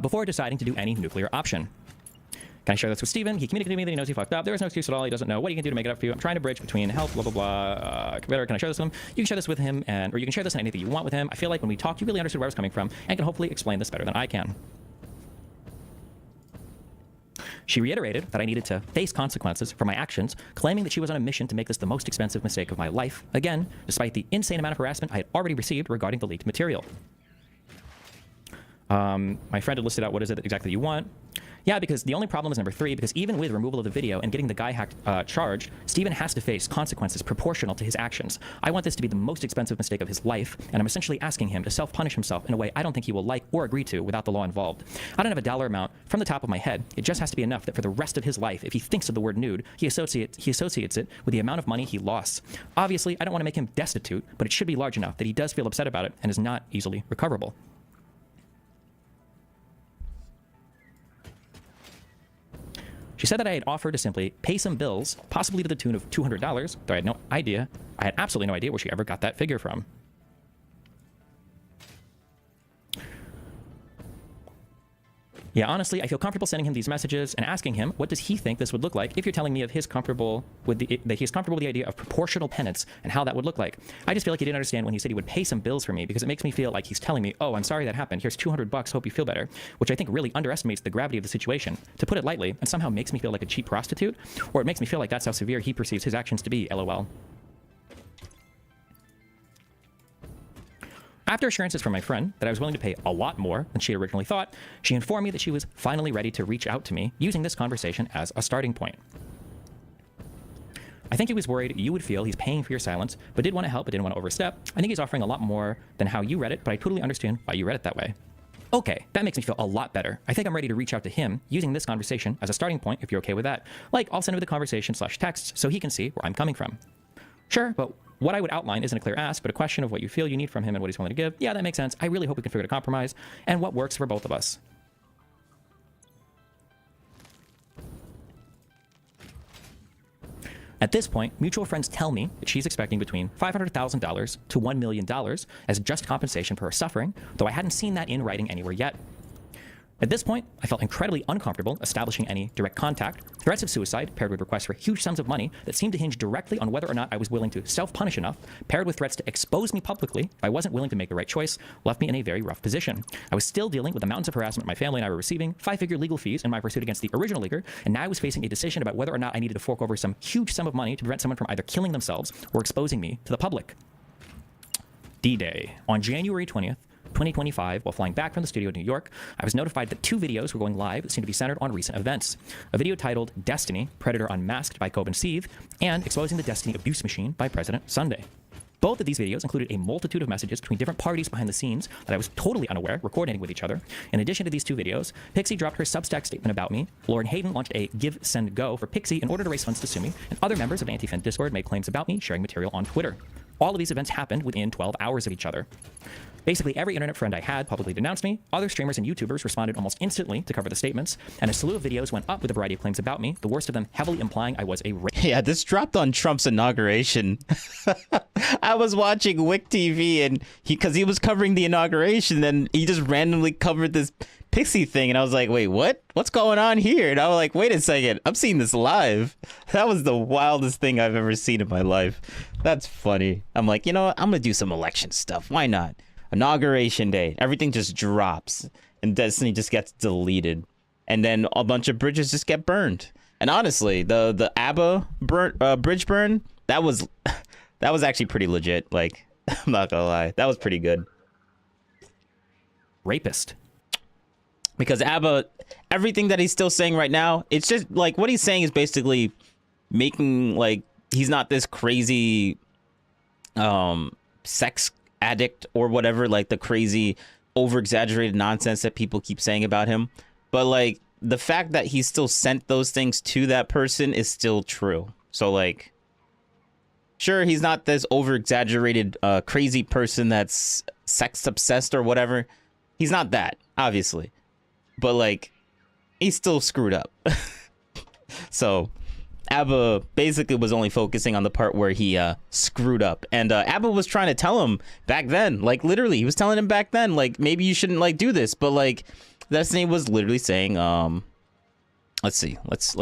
before deciding to do any nuclear option. Can I share this with Steven? He communicated to me that he knows he fucked up. There is no excuse at all. He doesn't know what he can do to make it up for you. I'm trying to bridge between help, blah, blah, blah. Can I share this with him? You can share this with him, or you can share this in anything you want with him. I feel like when we talked, you really understood where I was coming from and can hopefully explain this better than I can. She reiterated that I needed to face consequences for my actions, claiming that she was on a mission to make this the most expensive mistake of my life, again, despite the insane amount of harassment I had already received regarding the leaked material. My friend had listed out what is it exactly you want. Yeah, because the only problem is number 3, because even with removal of the video and getting the guy hacked charged, Steven has to face consequences proportional to his actions. I want this to be the most expensive mistake of his life, and I'm essentially asking him to self-punish himself in a way I don't think he will like or agree to without the law involved. I don't have a dollar amount from the top of my head. It just has to be enough that for the rest of his life, if he thinks of the word nude, he associates it with the amount of money he lost. Obviously, I don't want to make him destitute, but it should be large enough that he does feel upset about it and is not easily recoverable. She said that I had offered to simply pay some bills, possibly to the tune of $200, though I had absolutely no idea where she ever got that figure from. Yeah, honestly, I feel comfortable sending him these messages and asking him, what does he think this would look like if you're telling me of that he's comfortable with the idea of proportional penance and how that would look like. I just feel like he didn't understand when he said he would pay some bills for me, because it makes me feel like he's telling me, oh, I'm sorry that happened. Here's $200. Hope you feel better, which I think really underestimates the gravity of the situation, to put it lightly, and somehow makes me feel like a cheap prostitute, or it makes me feel like that's how severe he perceives his actions to be, LOL. After assurances from my friend that I was willing to pay a lot more than she had originally thought, she informed me that she was finally ready to reach out to me, using this conversation as a starting point. I think he was worried you would feel he's paying for your silence, but did want to help, but didn't want to overstep. I think he's offering a lot more than how you read it, but I totally understand why you read it that way. Okay, that makes me feel a lot better. I think I'm ready to reach out to him using this conversation as a starting point, if you're okay with that. Like, I'll send him the conversation/texts so he can see where I'm coming from. Sure, but what I would outline isn't a clear ask, but a question of what you feel you need from him and what he's willing to give. Yeah, that makes sense. I really hope we can figure out a compromise and what works for both of us. At this point, mutual friends tell me that she's expecting between $500,000 to $1 million as just compensation for her suffering, though I hadn't seen that in writing anywhere yet. At this point, I felt incredibly uncomfortable establishing any direct contact. Threats of suicide, paired with requests for huge sums of money that seemed to hinge directly on whether or not I was willing to self-punish enough, paired with threats to expose me publicly if I wasn't willing to make the right choice, left me in a very rough position. I was still dealing with the mountains of harassment my family and I were receiving, 5-figure legal fees in my pursuit against the original leaguer, and now I was facing a decision about whether or not I needed to fork over some huge sum of money to prevent someone from either killing themselves or exposing me to the public. D-Day. On January 20th, 2025, while flying back from the studio in New York, I was notified that 2 videos were going live that seemed to be centered on recent events. A video titled Destiny, Predator Unmasked by Coben Seeth, and Exposing the Destiny Abuse Machine by President Sunday. Both of these videos included a multitude of messages between different parties behind the scenes that I was totally unaware were coordinating with each other. In addition to these 2 videos, Pixie dropped her Substack statement about me, Lauren Hayden launched a Give, Send, Go for Pixie in order to raise funds to sue me, and other members of the Anti-Fin Discord made claims about me, sharing material on Twitter. All of these events happened within 12 hours of each other. Basically, every internet friend I had publicly denounced me. Other streamers and YouTubers responded almost instantly to cover the statements, and a slew of videos went up with a variety of claims about me, the worst of them heavily implying I was a rapist. Yeah, this dropped on Trump's inauguration. I was watching Wick TV, and because he was covering the inauguration, and he just randomly covered this Pixie thing, and I was like, wait, what? What's going on here? And I was like, wait a second, I'm seeing this live. That was the wildest thing I've ever seen in my life. That's funny. I'm like, you know what? I'm gonna do some election stuff. Why not? Inauguration day, everything just drops, and Destiny just gets deleted, and then a bunch of bridges just get burned. And honestly, the ABBA bridge burn, that was actually pretty legit. Like, I'm not gonna lie, that was pretty good. Rapist. Because ABBA, everything that he's still saying right now, it's just like what he's saying is basically making like he's not this crazy sex addict or whatever, like the crazy over exaggerated nonsense that people keep saying about him. But like the fact that he still sent those things to that person is still true. So like, sure, he's not this over exaggerated crazy person that's sex obsessed or whatever. He's not that, obviously. But like, he's still screwed up. So ABBA basically was only focusing on the part where he screwed up, and ABBA was trying to tell him back then, like literally he was telling him back then, like maybe you shouldn't like do this, but like Destiny was literally saying let's see, let's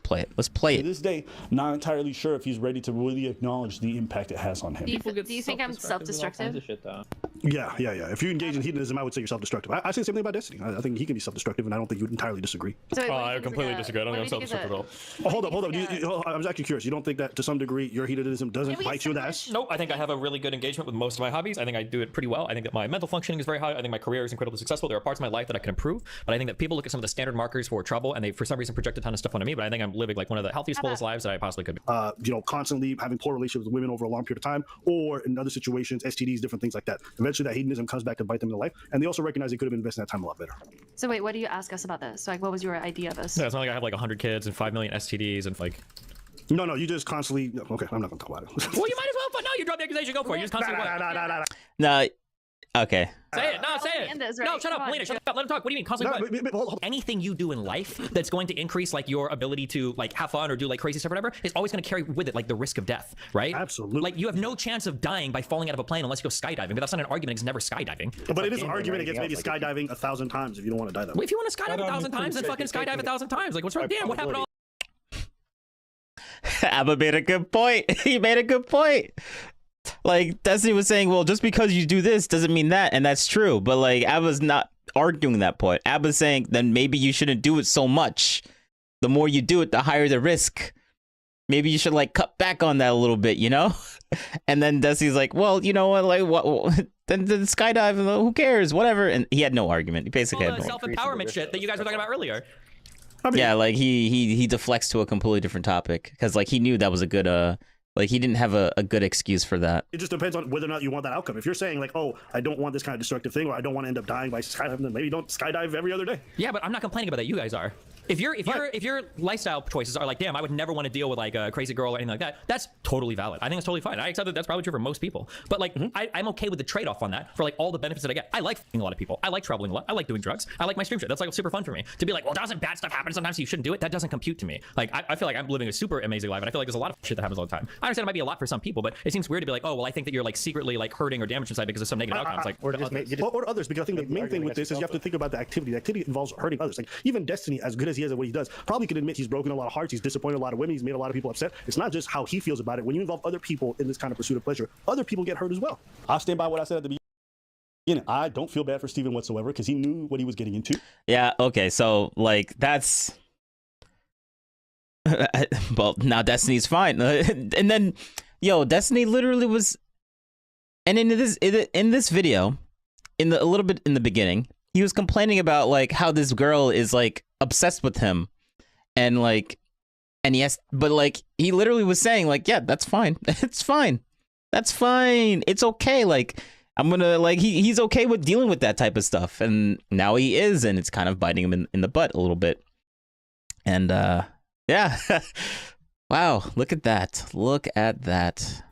play it. To this day, not entirely sure if he's ready to really acknowledge the impact it has on him. Do you think I'm self-destructive? Yeah. If you engage in hedonism, I would say you're self-destructive. I say the same thing about Destiny. I think he can be self-destructive, and I don't think you would entirely disagree. So wait, I completely disagree. I don't think I'm self-destructive at all. Oh, hold up. I was actually curious. You don't think that to some degree your hedonism doesn't bite you in the ass? Nope. I think I have a really good engagement with most of my hobbies. I think I do it pretty well. I think that my mental functioning is very high. I think my career is incredibly successful. There are parts of my life that I can improve, but I think that people look at some of the standard markers for trouble, and they for some reason project a ton of stuff onto me. But I think I'm living like one of the healthiest, fullest lives that I possibly could be. Constantly having poor relationships with women over a long period of time, or in other situations, STDs, different things like that. Eventually, that hedonism comes back to bite them in the life, and they also recognize they could have invested that time a lot better. So wait, what do you ask us about this? So, like, what was your idea of this? Yeah, it's not like I have like 100 kids and 5 million STDs and like. No, you just constantly. Okay, I'm not gonna talk about it. Well, you might as well. But no, you drop the accusation. Go for it. You just constantly. No. Okay. Say it. No, say it. This, right? No, shut up, Melina. Shut up. Let him talk. What do you mean? Constantly. Hold on. Anything you do in life that's going to increase like your ability to like have fun or do like crazy stuff or whatever is always going to carry with it like the risk of death, right? Absolutely. Like you have no chance of dying by falling out of a plane unless you go skydiving, but that's not an argument. It's never skydiving. But it is an argument against maybe skydiving 1,000 times if you don't want to die that way. Well, if you want to skydive 1,000 times, then fucking skydive 1,000 times. Like what's wrong? Damn, what happened? All Abba made a good point. He made a good point. Like Destiny was saying, well, just because you do this doesn't mean that, and that's true. But like Abba's not arguing that point. Abba's saying then maybe you shouldn't do it so much. The more you do it, the higher the risk. Maybe you should like cut back on that a little bit, you know? And then Destiny's like, well, you know what? Like what? Then skydive, who cares? Whatever. And he had no argument. He basically had no self-empowerment shit that you guys were talking about earlier. I mean, Yeah, like he deflects to a completely different topic because like he knew that was a good like he didn't have a good excuse for that. it just depends on whether or not you want that outcome. If you're saying like, oh, I don't want this kind of destructive thing, or I don't want to end up dying by skydiving, then maybe don't skydive every other day. Yeah, but I'm not complaining about that. You guys are. If your lifestyle choices are like, damn, I would never want to deal with like a crazy girl or anything like that, that's totally valid. I think it's totally fine. I accept that that's probably true for most people. But like, I'm okay with the trade-off on that for like all the benefits that I get. I like f***ing a lot of people. I like traveling a lot. I like doing drugs. I like my stream shit. That's like super fun for me. To be like, well, doesn't bad stuff happen sometimes so you shouldn't do it? That doesn't compute to me. Like, I feel like I'm living a super amazing life, and I feel like there's a lot of shit that happens all the time. I understand it might be a lot for some people, but it seems weird to be like, oh, well, I think that you're like secretly like hurting or damaging inside because of some negative outcomes. Like, or to others, because I think the main thing with this is you have to think about the activity. The activity involves hurting others. Like even Destiny, as good as he is at what he does, probably can admit he's broken a lot of hearts, he's disappointed a lot of women, he's made a lot of people upset. It's not just how he feels about it. When you involve other people in this kind of pursuit of pleasure, other people get hurt as well. I'll stand by what I said at the beginning. I don't feel bad for Steven whatsoever because he knew what he was getting into. Yeah, okay, so like that's well, now Destiny's fine. And then yo, Destiny literally was, and in this video, a little bit in the beginning, he was complaining about like how this girl is like obsessed with him, and but like he literally was saying like, yeah, that's fine. It's fine. That's fine. It's okay. Like I'm gonna like he's okay with dealing with that type of stuff, and now he is, and it's kind of biting him in the butt a little bit. And yeah. Wow, look at that. Look at that.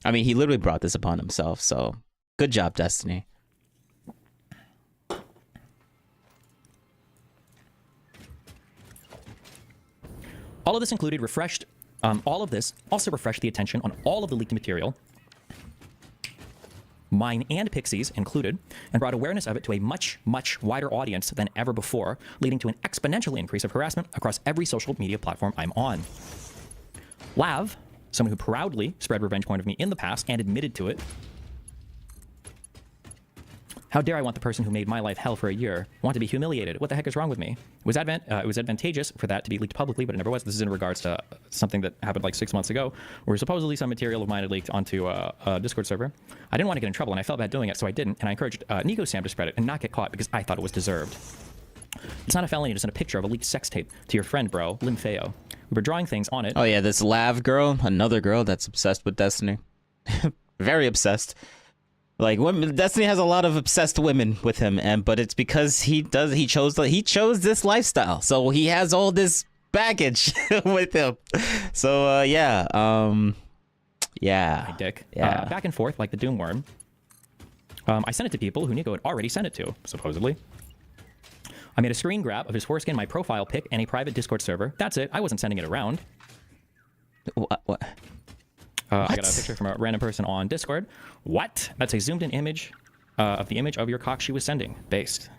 I mean, he literally brought this upon himself, so good job, Destiny. All of this included refreshed, all of this also refreshed the attention on all of the leaked material, mine and Pixie's included, and brought awareness of it to a much, much wider audience than ever before, leading to an exponential increase of harassment across every social media platform I'm on. Lav, someone who proudly spread revenge porn of me in the past and admitted to it. How dare I want the person who made my life hell for a year want to be humiliated? What the heck is wrong with me? It was advantageous for that to be leaked publicly, but it never was. This is in regards to something that happened like 6 months ago, where supposedly some material of mine had leaked onto a Discord server. I didn't want to get in trouble, and I felt bad doing it, so I didn't. And I encouraged Nico Sam to spread it and not get caught because I thought it was deserved. It's not a felony to send a picture of a leaked sex tape to your friend, bro, Limfeo. We were drawing things on it. Oh yeah, this Lav girl, another girl that's obsessed with Destiny. Very obsessed. Like women, Destiny has a lot of obsessed women with him, but it's because he chose this lifestyle, so he has all this baggage with him. So yeah, My dick. Yeah. Back and forth like the Doom worm. I sent it to people who Nico had already sent it to, supposedly. I made a screen grab of his foreskin, my profile pic, and a private Discord server. That's it. I wasn't sending it around. What? I got a picture from a random person on Discord. What? That's a zoomed in image of the image of your cock she was sending. Based.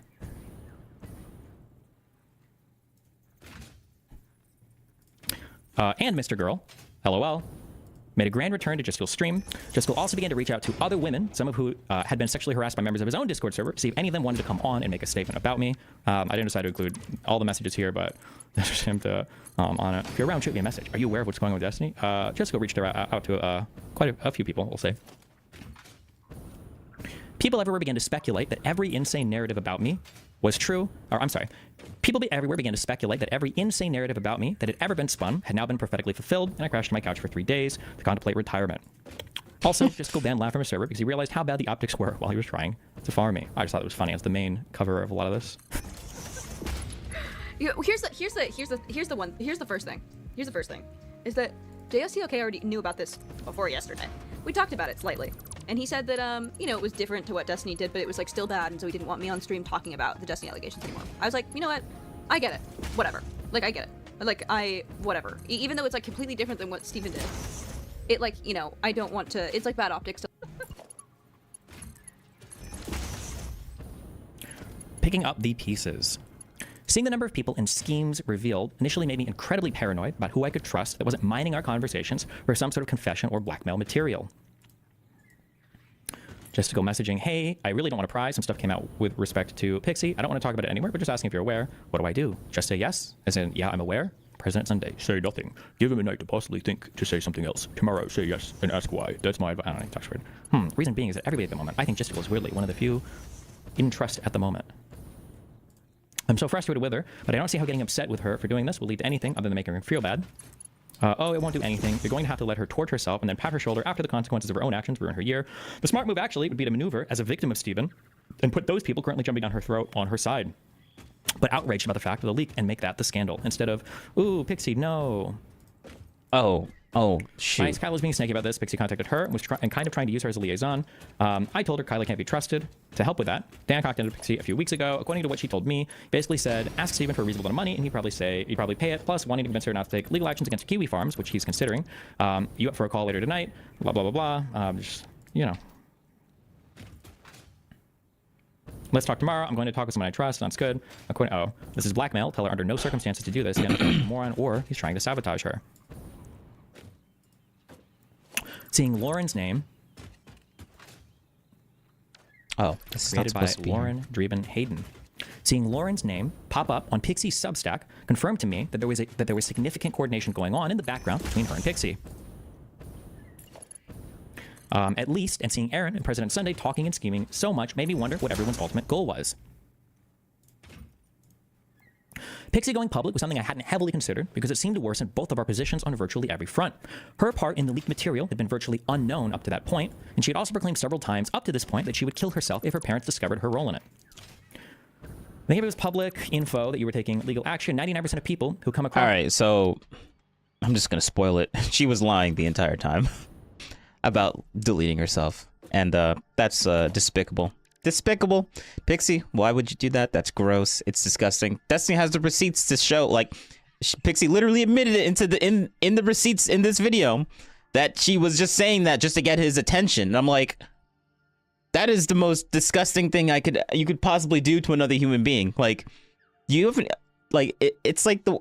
And Mr. Girl, LOL, made a grand return to Justfield's stream. Justfield also began to reach out to other women, some of who had been sexually harassed by members of his own Discord server, to see if any of them wanted to come on and make a statement about me. I didn't decide to include all the messages here, but that's just him to on it. If you're around, shoot me a message. Are you aware of what's going on with Destiny? Just go reach out to quite a few people, we'll say. People everywhere began to speculate that every insane narrative about me was true. Or I'm sorry. People everywhere began to speculate that every insane narrative about me that had ever been spun had now been prophetically fulfilled, and I crashed to my couch for 3 days to contemplate retirement. Also, just go ban Laugh from his server because he realized how bad the optics were while he was trying to farm me. I just thought it was funny as the main cover of a lot of this. Here's the first thing. Here's the first thing. Is that JSTLK already knew about this before yesterday. We talked about it slightly. And he said that, you know, it was different to what Destiny did, but it was, like, still bad, and so he didn't want me on stream talking about the Destiny allegations anymore. I was like, you know what? I get it. Whatever. Like, I get it. Like, whatever. Even though it's, like, completely different than what Steven did. It, like, you know, I don't want to... It's, like, bad optics. Picking up the pieces. Seeing the number of people and schemes revealed initially made me incredibly paranoid about who I could trust that wasn't mining our conversations for some sort of confession or blackmail material. Just to go messaging, hey, I really don't want to pry. Some stuff came out with respect to Pixie. I don't want to talk about it anywhere, but just asking if you're aware. What do I do? Just say yes? As in, yeah, I'm aware? President Sunday, say nothing. Give him a night to possibly think to say something else. Tomorrow, say yes and ask why. That's my advice. I don't know, touch word. Reason being is that everybody at the moment, I think Justical is weirdly one of the few in trust at the moment. I'm so frustrated with her, but I don't see how getting upset with her for doing this will lead to anything other than making her feel bad. Oh, it won't do anything. You're going to have to let her torture herself and then pat her shoulder after the consequences of her own actions ruin her year. The smart move actually would be to maneuver as a victim of Steven and put those people currently jumping down her throat on her side. But outraged about the fact of the leak and make that the scandal instead of, ooh, Pixie, no. Oh, shoot. Nice. Kyla was being snaky about this. Pixie contacted her and was kind of trying to use her as a liaison. I told her Kyla can't be trusted to help with that. Dan contacted Pixie a few weeks ago. According to what she told me, basically said, ask Steven for a reasonable amount of money, and he'd probably pay it, plus wanting to convince her not to take legal actions against Kiwi Farms, which he's considering. You up for a call later tonight? Blah, blah, blah, blah. Just, you know. Let's talk tomorrow. I'm going to talk with someone I trust. That's good. Oh, this is blackmail. Tell her under no circumstances to do this. He's a moron, or he's trying to sabotage her. Seeing Lauren's name. Oh, this is not created by supposed to be Lauren Dreben Hayden. Seeing Lauren's name pop up on Pixie's Substack confirmed to me that there was significant coordination going on in the background between her and Pixie. At least, and seeing Aaron and President Sunday talking and scheming so much made me wonder what everyone's ultimate goal was. Pixie going public was something I hadn't heavily considered because it seemed to worsen both of our positions on virtually every front. Her part in the leaked material had been virtually unknown up to that point, and she had also proclaimed several times up to this point that she would kill herself if her parents discovered her role in it. I think if it was public info that you were taking legal action, 99% of people who come across... All right, so I'm just going to spoil it. She was lying the entire time about deleting herself, and that's despicable. Despicable. Pixie, why would you do that? That's gross. It's disgusting. Destiny has the receipts to show, like, Pixie literally admitted it in the receipts in this video that she was just saying that just to get his attention. And I'm like, that is the most disgusting thing you could possibly do to another human being. Like, you haven't, like, it's like the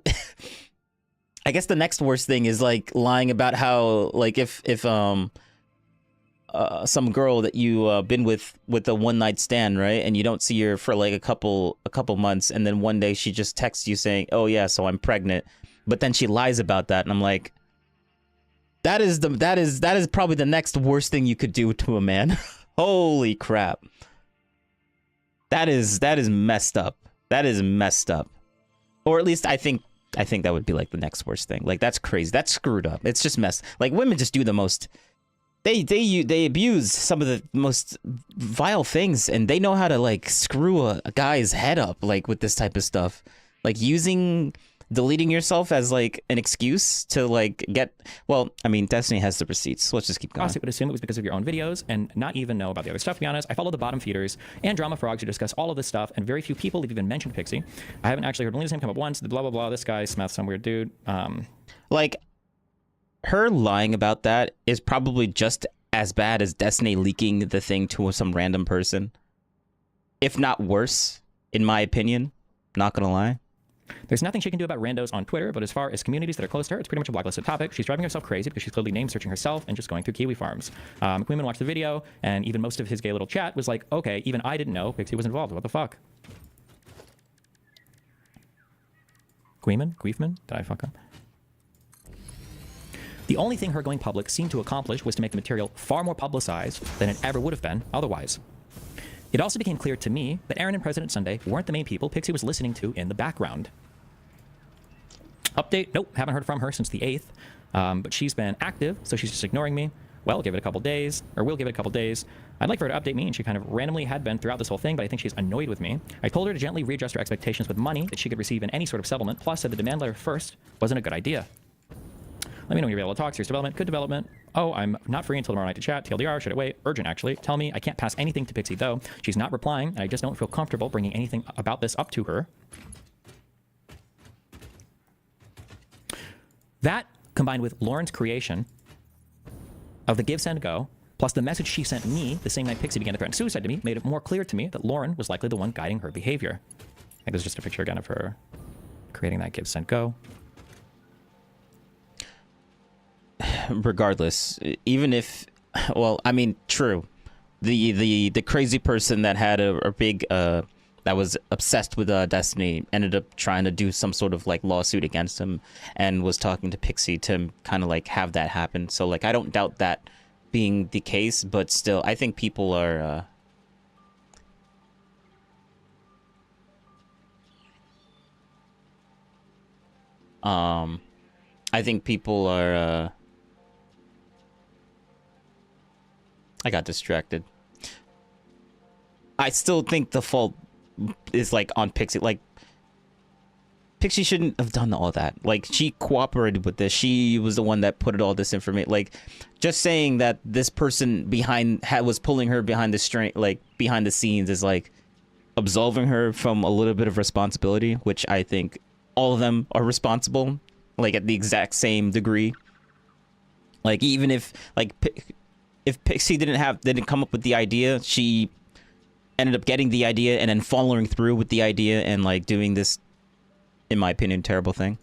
I guess the next worst thing is like lying about how, like, if some girl that you been with a one-night stand, right, and you don't see her for like a couple months, and then one day she just texts you saying, oh yeah, so I'm pregnant, but then she lies about that, and I'm like, that is probably the next worst thing you could do to a man. Holy crap. That is messed up. That is messed up. Or at least I think that would be like the next worst thing. Like, that's crazy. That's screwed up. It's just messed. Like, women just do the most. They abuse some of the most vile things, and they know how to like screw a guy's head up, like, with this type of stuff, like deleting yourself as like an excuse to like get. Well, I mean, Destiny has the receipts, so let's just keep going. I would assume it was because of your own videos and not even know about the other stuff. To be honest, I follow the bottom feeders and drama frogs who discuss all of this stuff, and very few people have even mentioned Pixie. I haven't actually heard Melina's name come up once. The blah blah blah. This guy Smith, some weird dude. Like, her lying about that is probably just as bad as Destiny leaking the thing to some random person, if not worse, in my opinion. Not gonna lie. There's nothing she can do about randos on Twitter, but as far as communities that are close to her, it's pretty much a blacklisted topic. She's driving herself crazy because she's clearly name searching herself and just going through Kiwi Farms. Queeman watched the video, and even most of his gay little chat was like, okay, even I didn't know Pixie was involved. What the fuck? Queeman? Did I fuck up? The only thing her going public seemed to accomplish was to make the material far more publicized than it ever would have been otherwise. It also became clear to me that Aaron and President Sunday weren't the main people Pixie was listening to in the background. Update, nope, haven't heard from her since the 8th, but she's been active, so she's just ignoring me. Well, we'll give it a couple days. I'd like for her to update me, and she kind of randomly had been throughout this whole thing, but I think she's annoyed with me. I told her to gently readjust her expectations with money that she could receive in any sort of settlement, plus said the demand letter first wasn't a good idea. Let me know when you're able to talk. Serious development. Good development. Oh, I'm not free until tomorrow night to chat. TLDR. Should it wait? Urgent, actually. Tell me I can't pass anything to Pixie, though. She's not replying, and I just don't feel comfortable bringing anything about this up to her. That, combined with Lauren's creation of the give, send, go, plus the message she sent me the same night Pixie began to threaten suicide to me, made it more clear to me that Lauren was likely the one guiding her behavior. I think there's just a picture again of her creating that give, send, go. Regardless, even if, well, I mean, true, the crazy person that had a big that was obsessed with Destiny ended up trying to do some sort of like lawsuit against him and was talking to Pixie to kind of like have that happen. So like, I don't doubt that being the case, but still, I think people are I think people are. I got distracted. I still think the fault is like on Pixie. Like, Pixie shouldn't have done all that. Like, she cooperated with this. She was the one that put all this information. Like, just saying that this person was pulling her behind the string, like behind the scenes, is like absolving her from a little bit of responsibility, which I think all of them are responsible, like at the exact same degree. Like, even if Pixie didn't come up with the idea, she ended up getting the idea and then following through with the idea and like doing this, in my opinion, terrible thing.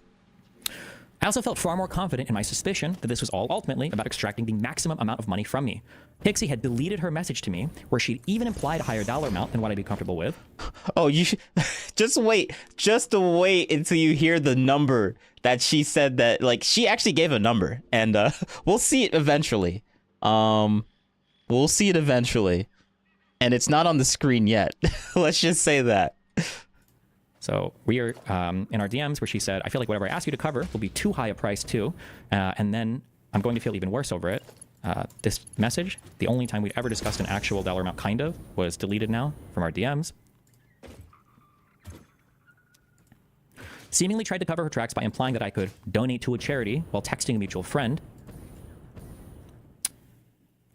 I also felt far more confident in my suspicion that this was all ultimately about extracting the maximum amount of money from me. Pixie had deleted her message to me, where she'd even implied a higher dollar amount than what I'd be comfortable with. Oh, you should just wait until you hear the number that she said. That, like, she actually gave a number, and we'll see it eventually. We'll see it eventually, and it's not on the screen yet. Let's just say that. So we are in our DMs, where she said, I feel like whatever I ask you to cover will be too high a price too, and then I'm going to feel even worse over it. This message, the only time we'd ever discussed an actual dollar amount, kind of, was deleted now from our DMs. Seemingly tried to cover her tracks by implying that I could donate to a charity while texting a mutual friend.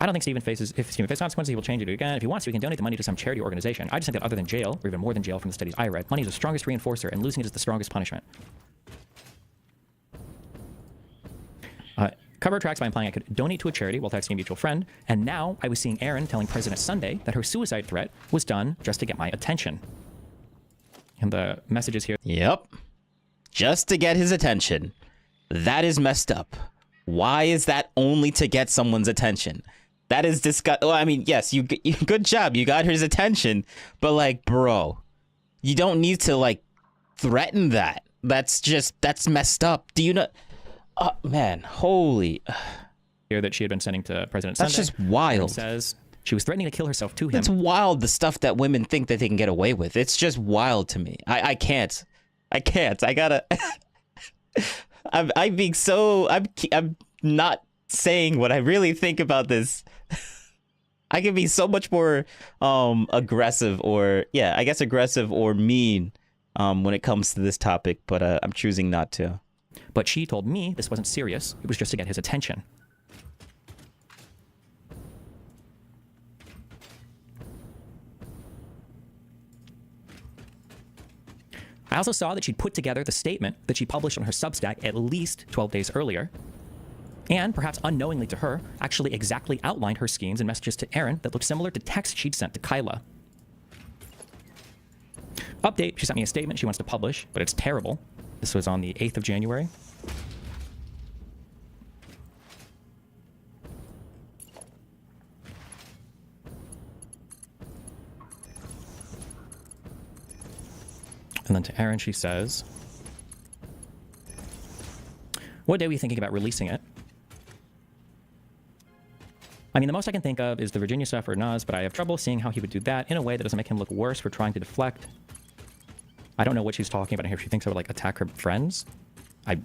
I don't think if Steven faces consequences, he will change it again. If he wants to, he can donate the money to some charity organization. I just think that other than jail, or even more than jail from the studies I read, money is the strongest reinforcer, and losing it is the strongest punishment. Cover her tracks by implying I could donate to a charity while texting a mutual friend, and now I was seeing Erin telling President Sunday that her suicide threat was done just to get my attention. And the messages here. Yep. Just to get his attention. That is messed up. Why is that only to get someone's attention? That is disgusting. Well, I mean, yes, you good job. You got his attention. But, like, bro, you don't need to, like, threaten that. That's messed up. Do you know? Man, holy. Here that she had been sending to President Sunday. That's just wild. Says she was threatening to kill herself to him. It's wild, the stuff that women think that they can get away with. It's just wild to me. I can't. I gotta. I'm not saying what I really think about this. I can be so much more aggressive, or aggressive or mean when it comes to this topic, but I'm choosing not to. But she told me this wasn't serious. It was just to get his attention. I also saw that she'd put together the statement that she published on her Substack at least 12 days earlier, and perhaps unknowingly to her, actually exactly outlined her schemes and messages to Erin that looked similar to texts she'd sent to Kyla. Update, she sent me a statement she wants to publish, but it's terrible. This was on the 8th of January. And then to Erin, she says, what day were you thinking about releasing it? I mean, the most I can think of is the Virginia stuff or Nas, but I have trouble seeing how he would do that in a way that doesn't make him look worse for trying to deflect. I don't know what she's talking about here. If she thinks I would, like, attack her friends. I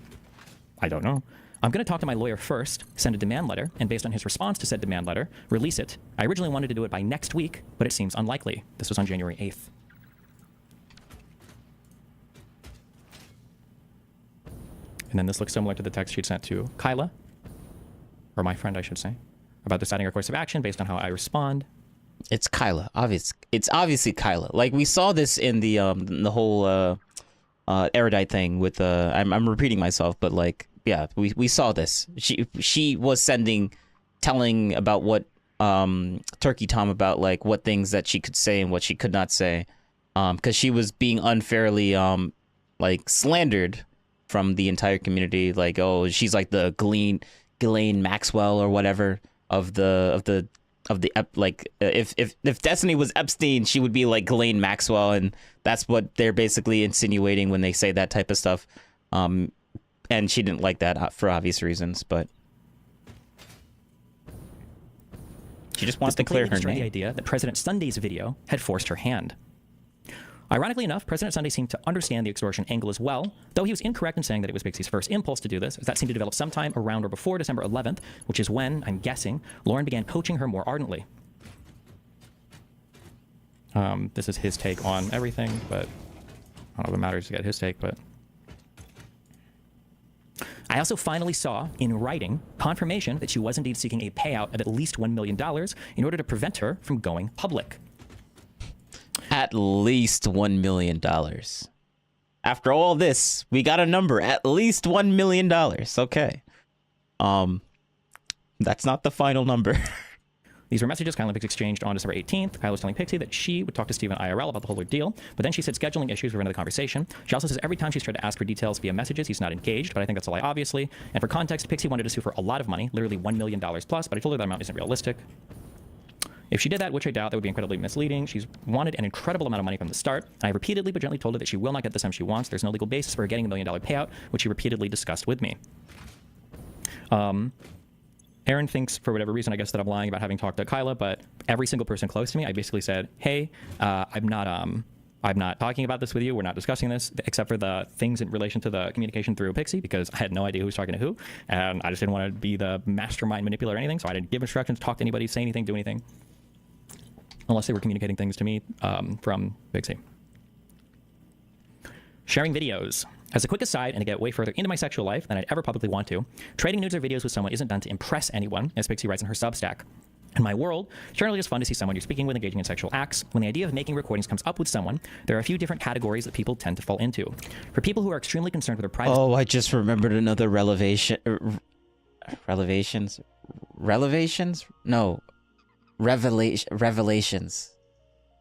don't know. I'm going to talk to my lawyer first, send a demand letter, and based on his response to said demand letter, release it. I originally wanted to do it by next week, but it seems unlikely. This was on January 8th. And then this looks similar to the text she'd sent to Kyla, or my friend, I should say, about deciding her course of action based on how I respond. It's Kyla. It's obviously Kyla. Like, we saw this in the whole erudite thing with I'm repeating myself, but like, yeah, we saw this. She was telling about what Turkey Tom about, like, what things that she could say and what she could not say, because she was being unfairly like slandered from the entire community. Like, oh, she's like the Ghislaine Maxwell or whatever of the like, if Destiny was Epstein, she would be like Ghislaine Maxwell, and that's what they're basically insinuating when they say that type of stuff. And she didn't like that for obvious reasons, but she just wants to clear her name. The idea that President Sunday's video had forced her hand. Ironically enough, President Sunday seemed to understand the extortion angle as well, though he was incorrect in saying that it was Pixie's first impulse to do this, as that seemed to develop sometime around or before December 11th, which is when, I'm guessing, Lauren began coaching her more ardently. This is his take on everything, but I don't know if it matters to get his take, but... I also finally saw, in writing, confirmation that she was indeed seeking a payout of at least $1 million in order to prevent her from going public. At least $1 million. After all this, we got a number. At least $1 million. Okay. That's not the final number. These were messages Kyle and Pixie exchanged on December 18th. Kyle was telling Pixie that she would talk to Steven IRL about the whole ordeal, but then she said scheduling issues were another conversation. She also says every time she's tried to ask for details via messages, he's not engaged, but I think that's a lie, obviously. And for context, Pixie wanted to sue for a lot of money, literally $1 million plus, but I told her that amount isn't realistic. If she did that, which I doubt, that would be incredibly misleading. She's wanted an incredible amount of money from the start. I repeatedly but gently told her that she will not get the sum she wants. There's no legal basis for her getting $1 million payout, which she repeatedly discussed with me. Aaron thinks, for whatever reason, I guess, that I'm lying about having talked to Kyla, but every single person close to me, I basically said, hey, I'm not talking about this with you. We're not discussing this, except for the things in relation to the communication through Pixie, because I had no idea who was talking to who, and I just didn't want to be the mastermind manipulator or anything, so I didn't give instructions, talk to anybody, say anything, do anything, unless they were communicating things to me from Pixie. Sharing videos. As a quick aside, and to get way further into my sexual life than I'd ever publicly want to, trading nudes or videos with someone isn't done to impress anyone, as Pixie writes in her Substack. In my world, it's generally just fun to see someone you're speaking with engaging in sexual acts. When the idea of making recordings comes up with someone, there are a few different categories that people tend to fall into. For people who are extremely concerned with their privacy... Oh, I just remembered another revelations? No. Revelations.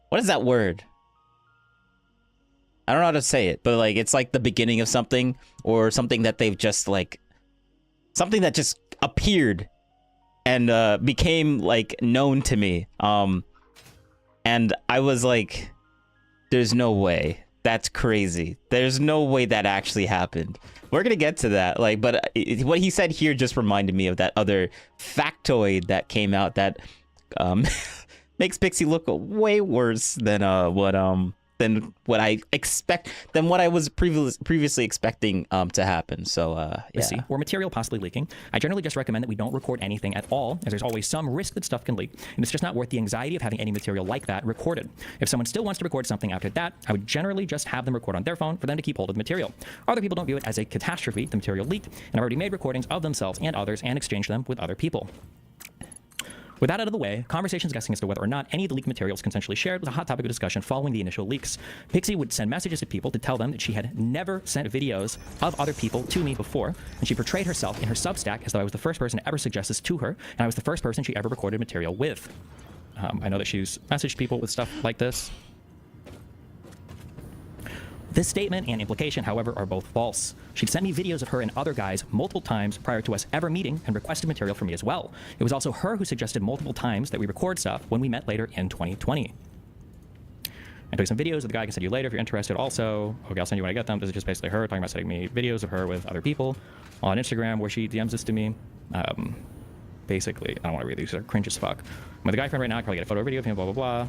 What is that word? I don't know how to say it, but like it's like the beginning of something, or something that they've just like, something that just appeared and became like known to me. And I was like, there's no way. That's crazy. There's no way that actually happened. We're gonna get to that, like, but what he said here just reminded me of that other factoid that came out that makes Pixie look way worse than what I expect, than what I was previously expecting to happen. So yeah. Or material possibly leaking. I generally just recommend that we don't record anything at all, as there's always some risk that stuff can leak, and it's just not worth the anxiety of having any material like that recorded. If someone still wants to record something after that, I would generally just have them record on their phone for them to keep hold of the material. Other people don't view it as a catastrophe, the material leaked, and have already made recordings of themselves and others and exchanged them with other people. With that out of the way, conversations guessing as to whether or not any of the leaked materials consensually shared was a hot topic of discussion following the initial leaks. Pixie would send messages to people to tell them that she had never sent videos of other people to me before, and she portrayed herself in her Substack as though I was the first person to ever suggest this to her, and I was the first person she ever recorded material with. I know that she's messaged people with stuff like this. This statement and implication, however, are both false. She'd sent me videos of her and other guys multiple times prior to us ever meeting and requested material from me as well. It was also her who suggested multiple times that we record stuff when we met later in 2020. I took some videos of the guy I can send you later if you're interested also. Okay, I'll send you when I get them. This is just basically her talking about sending me videos of her with other people on Instagram where she DMs this to me. Basically, I don't want to read these, they're cringe as fuck. I'm with a guy friend right now, I can probably get a photo or video of him, blah, blah, blah.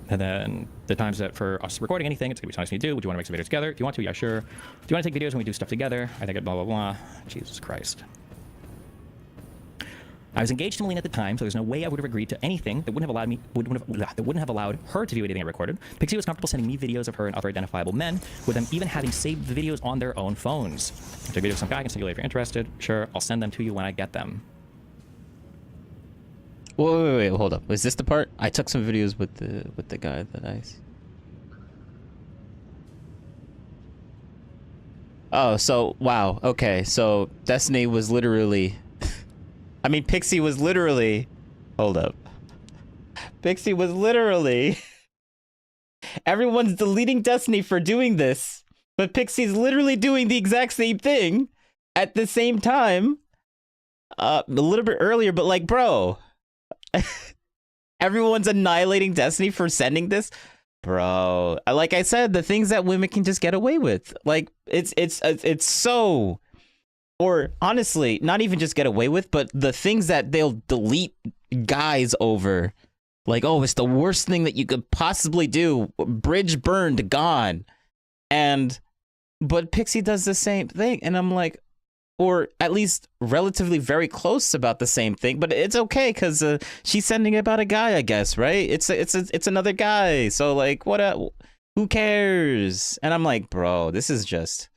And then the times that for us recording anything, it's gonna be something to do. Would you want to make some videos together? If you want to, yeah, sure. Do you want to take videos when we do stuff together? I think it blah, blah, blah. Jesus Christ. I was engaged to Melina at the time, so there's no way I would have agreed to anything that wouldn't have allowed her to view anything I recorded. Pixie was comfortable sending me videos of her and other identifiable men, with them even having saved the videos on their own phones. I took videos of some guy I can send you later if you're interested. Sure, I'll send them to you when I get them. Wait, hold up. Was this the part? I took some videos with the guy that I... Oh, so, wow. Okay, so Destiny was literally... I mean, Pixie was literally... Hold up. Pixie was literally... Everyone's deleting Destiny for doing this, but Pixie's literally doing the exact same thing at the same time. A little bit earlier, but like, bro... Everyone's annihilating Destiny for sending this, bro. Like I said, the things that women can just get away with, like it's so, or honestly, not even just get away with, but the things that they'll delete guys over, Like, oh, it's the worst thing that you could possibly do. Bridge burned, gone. But Pixie does the same thing. And I'm like, or at least relatively very close about the same thing. But it's okay because she's sending it about a guy, I guess, right? It's another guy. So like, who cares? And I'm like, bro, this is just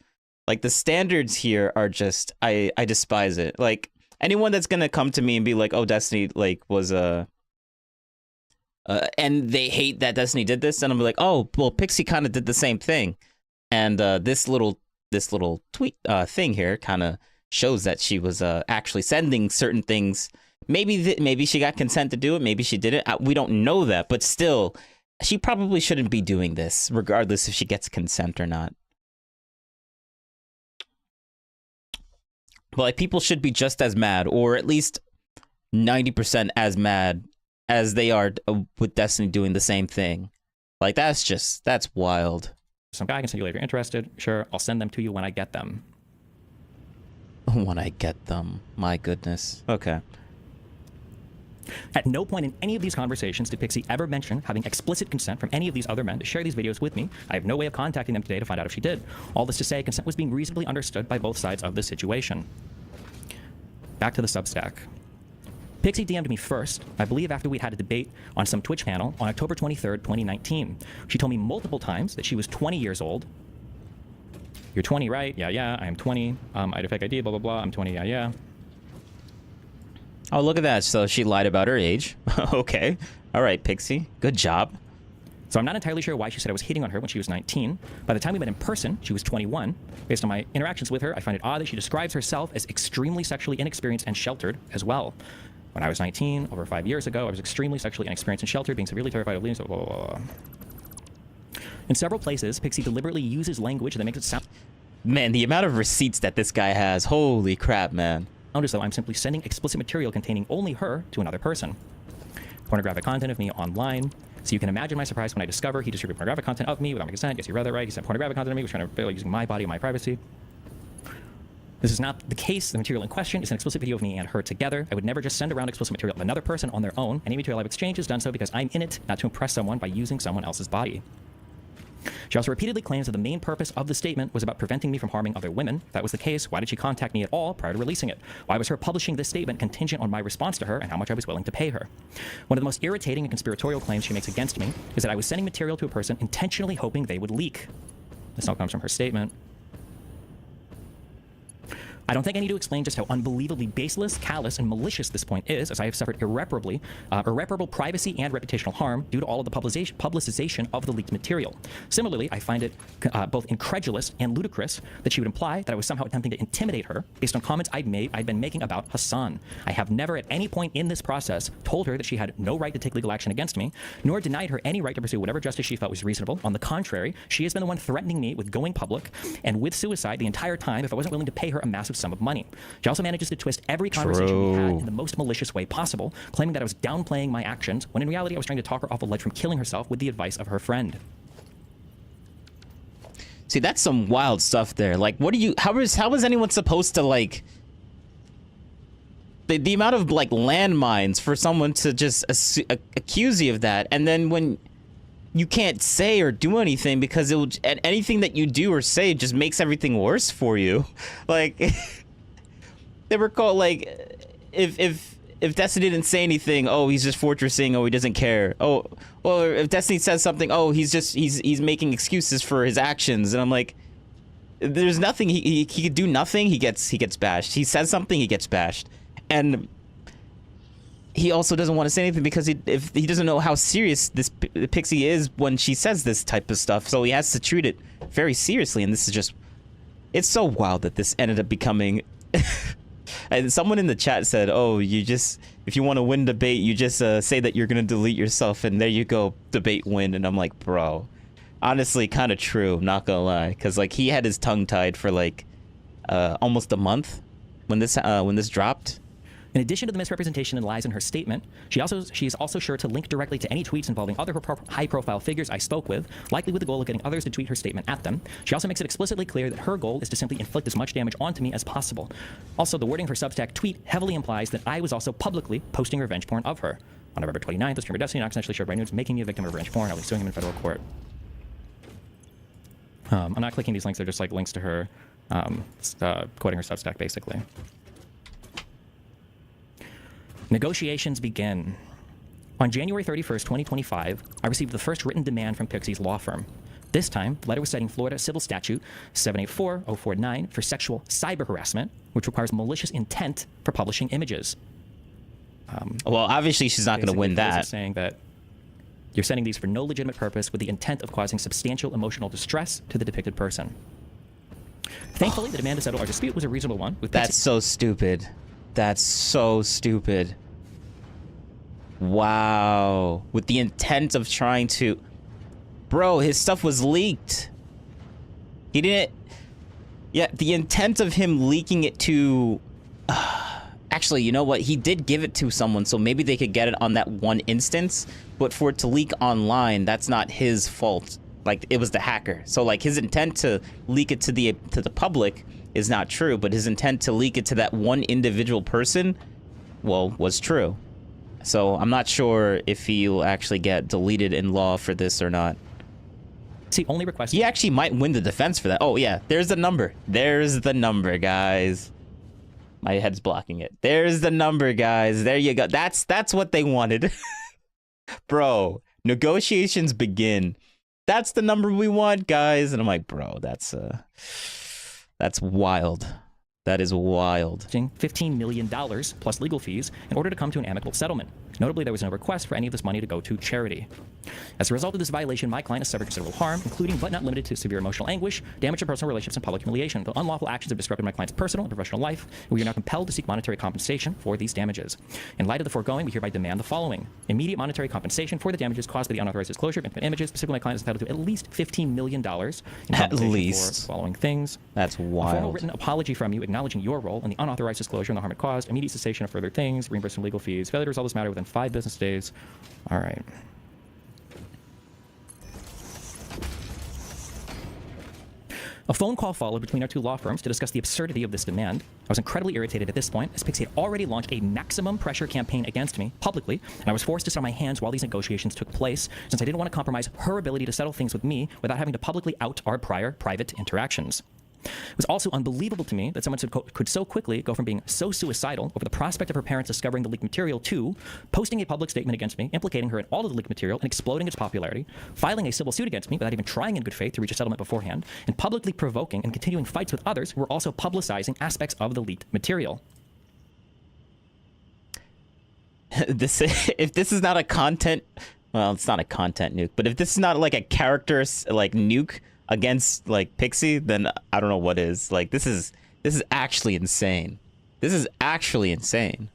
like the standards here are just, I despise it. Like anyone that's going to come to me and be like, oh, Destiny like was and they hate that Destiny did this, and I'm like, oh, well, Pixie kind of did the same thing, and this little tweet thing here kind of shows that she was actually sending certain things. Maybe she got consent to do it, maybe she didn't. We don't know that, but still, she probably shouldn't be doing this, regardless if she gets consent or not. But like, people should be just as mad, or at least 90% as mad as they are with Destiny doing the same thing. Like, that's wild. Some guy can send you later. Interested? Sure, I'll send them to you when I get them. When I get them. My goodness. Okay. At no point in any of these conversations did Pixie ever mention having explicit consent from any of these other men to share these videos with me. I have no way of contacting them today to find out if she did. All this to say, consent was being reasonably understood by both sides of the situation. Back to the Substack. Pixie DM'd me first, I believe after we'd had a debate on some Twitch panel on October 23rd, 2019. She told me multiple times that she was 20 years old. You're 20, right? Yeah, I am 20. I had a fake ID, blah, blah, blah. I'm 20, yeah. Oh, look at that. So she lied about her age. Okay. All right, Pixie. Good job. So I'm not entirely sure why she said I was hitting on her when she was 19. By the time we met in person, she was 21. Based on my interactions with her, I find it odd that she describes herself as extremely sexually inexperienced and sheltered as well. When I was 19, over 5 years ago, I was extremely sexually inexperienced and sheltered, being severely terrified of leaving, blah, blah, blah. In several places, Pixie deliberately uses language that makes it sound... Man, the amount of receipts that this guy has, holy crap, man. As though I'm simply sending explicit material containing only her to another person. Pornographic content of me online. So you can imagine my surprise when I discover he distributed pornographic content of me without my consent. Yes, you read that right. He sent pornographic content of me, was trying to fail using my body and my privacy. This is not the case. The material in question is an explicit video of me and her together. I would never just send around explicit material of another person on their own. Any material I've exchanged is done so because I'm in it, not to impress someone by using someone else's body. She also repeatedly claims that the main purpose of the statement was about preventing me from harming other women. If that was the case, why did she contact me at all prior to releasing it? Why was her publishing this statement contingent on my response to her and how much I was willing to pay her? One of the most irritating and conspiratorial claims she makes against me is that I was sending material to a person intentionally hoping they would leak. This all comes from her statement. I don't think I need to explain just how unbelievably baseless, callous, and malicious this point is, as I have suffered irreparable privacy and reputational harm due to all of the publicization of the leaked material. Similarly, I find it both incredulous and ludicrous that she would imply that I was somehow attempting to intimidate her based on comments I'd been making about Hassan. I have never at any point in this process told her that she had no right to take legal action against me, nor denied her any right to pursue whatever justice she felt was reasonable. On the contrary, she has been the one threatening me with going public and with suicide the entire time if I wasn't willing to pay her a massive sum of money. She also manages to twist every conversation we had in the most malicious way possible, claiming that I was downplaying my actions, when in reality I was trying to talk her off a ledge from killing herself with the advice of her friend. See, that's some wild stuff there. Like, what do you... How is anyone supposed to, like... The amount of, like, landmines for someone to just accuse you of that, and then when... you can't say or do anything because anything that you do or say just makes everything worse for you. Like, they were called, like, if Destiny didn't say anything, oh, he's just fortressing, oh, he doesn't care. Oh, well, if Destiny says something, oh, he's making excuses for his actions. And I'm like, there's nothing, he could do nothing, he gets bashed. He says something, he gets bashed. And he also doesn't want to say anything because if he doesn't know how serious this Pixie is when she says this type of stuff, so he has to treat it very seriously. And this is just, it's so wild that this ended up becoming. And someone in the chat said, "Oh, if you want to win debate, you just say that you're gonna delete yourself, and there you go, debate win." And I'm like, bro, honestly, kind of true, not gonna lie, because like he had his tongue tied for like almost a month when this dropped. In addition to the misrepresentation and lies in her statement, she is also sure to link directly to any tweets involving other high-profile figures I spoke with, likely with the goal of getting others to tweet her statement at them. She also makes it explicitly clear that her goal is to simply inflict as much damage onto me as possible. Also, the wording of her Substack tweet heavily implies that I was also publicly posting revenge porn of her. On November 29th, the streamer Destiny accidentally shared my nudes, making me a victim of revenge porn. I'll be suing him in federal court. I'm not clicking these links. They're just like links to her quoting her Substack, basically. Negotiations begin. On January 31st, 2025, I received the first written demand from Pixie's law firm. This time, the letter was citing Florida Civil Statute 784049 for sexual cyber harassment, which requires malicious intent for publishing images. Well, obviously she's not going to win that. Saying that you're sending these for no legitimate purpose with the intent of causing substantial emotional distress to the depicted person. Thankfully, the demand to settle our dispute was a reasonable one. That's so stupid. That's so stupid. Wow. With the intent of trying to... Bro, his stuff was leaked. He didn't... Yeah, the intent of him leaking it to... Actually, you know what? He did give it to someone, so maybe they could get it on that one instance. But for it to leak online, that's not his fault. Like, it was the hacker. So, like, his intent to leak it to the public is not true, but his intent to leak it to that one individual person, well, was true. So I'm not sure if he'll actually get deleted in law for this or not. See, only request. He actually might win the defense for that. Oh yeah, there's the number. There's the number, guys. My head's blocking it. There's the number, guys. There you go. That's what they wanted. Bro, negotiations begin. That's the number we want, guys. And I'm like, bro, that's wild. That is wild. $15 million plus legal fees in order to come to an amicable settlement. Notably, there was no request for any of this money to go to charity. As a result of this violation, my client has suffered considerable harm, including but not limited to severe emotional anguish, damage to personal relationships, and public humiliation. The unlawful actions have disrupted my client's personal and professional life, and we are now compelled to seek monetary compensation for these damages. In light of the foregoing, we hereby demand the following: immediate monetary compensation for the damages caused by the unauthorized disclosure of intimate images. Specifically, my client is entitled to at least $15 million in at least for the following things. That's wild. A formal written apology from you acknowledging your role in the unauthorized disclosure and the harm it caused, immediate cessation of further things, reimbursement of legal fees, failure to resolve this matter within 5 business days. All right. A phone call followed between our two law firms to discuss the absurdity of this demand. I was incredibly irritated at this point, as Pixie had already launched a maximum pressure campaign against me publicly, and I was forced to sit on my hands while these negotiations took place, since I didn't want to compromise her ability to settle things with me without having to publicly out our prior private interactions. It was also unbelievable to me that someone could so quickly go from being so suicidal over the prospect of her parents discovering the leaked material to posting a public statement against me, implicating her in all of the leaked material and exploding its popularity, filing a civil suit against me without even trying in good faith to reach a settlement beforehand, and publicly provoking and continuing fights with others who were also publicizing aspects of the leaked material. If this is not a content, well, it's not a content nuke, but if this is not like a character like nuke against like Pixie, then I don't know what is. Like this is actually insane. This is actually insane.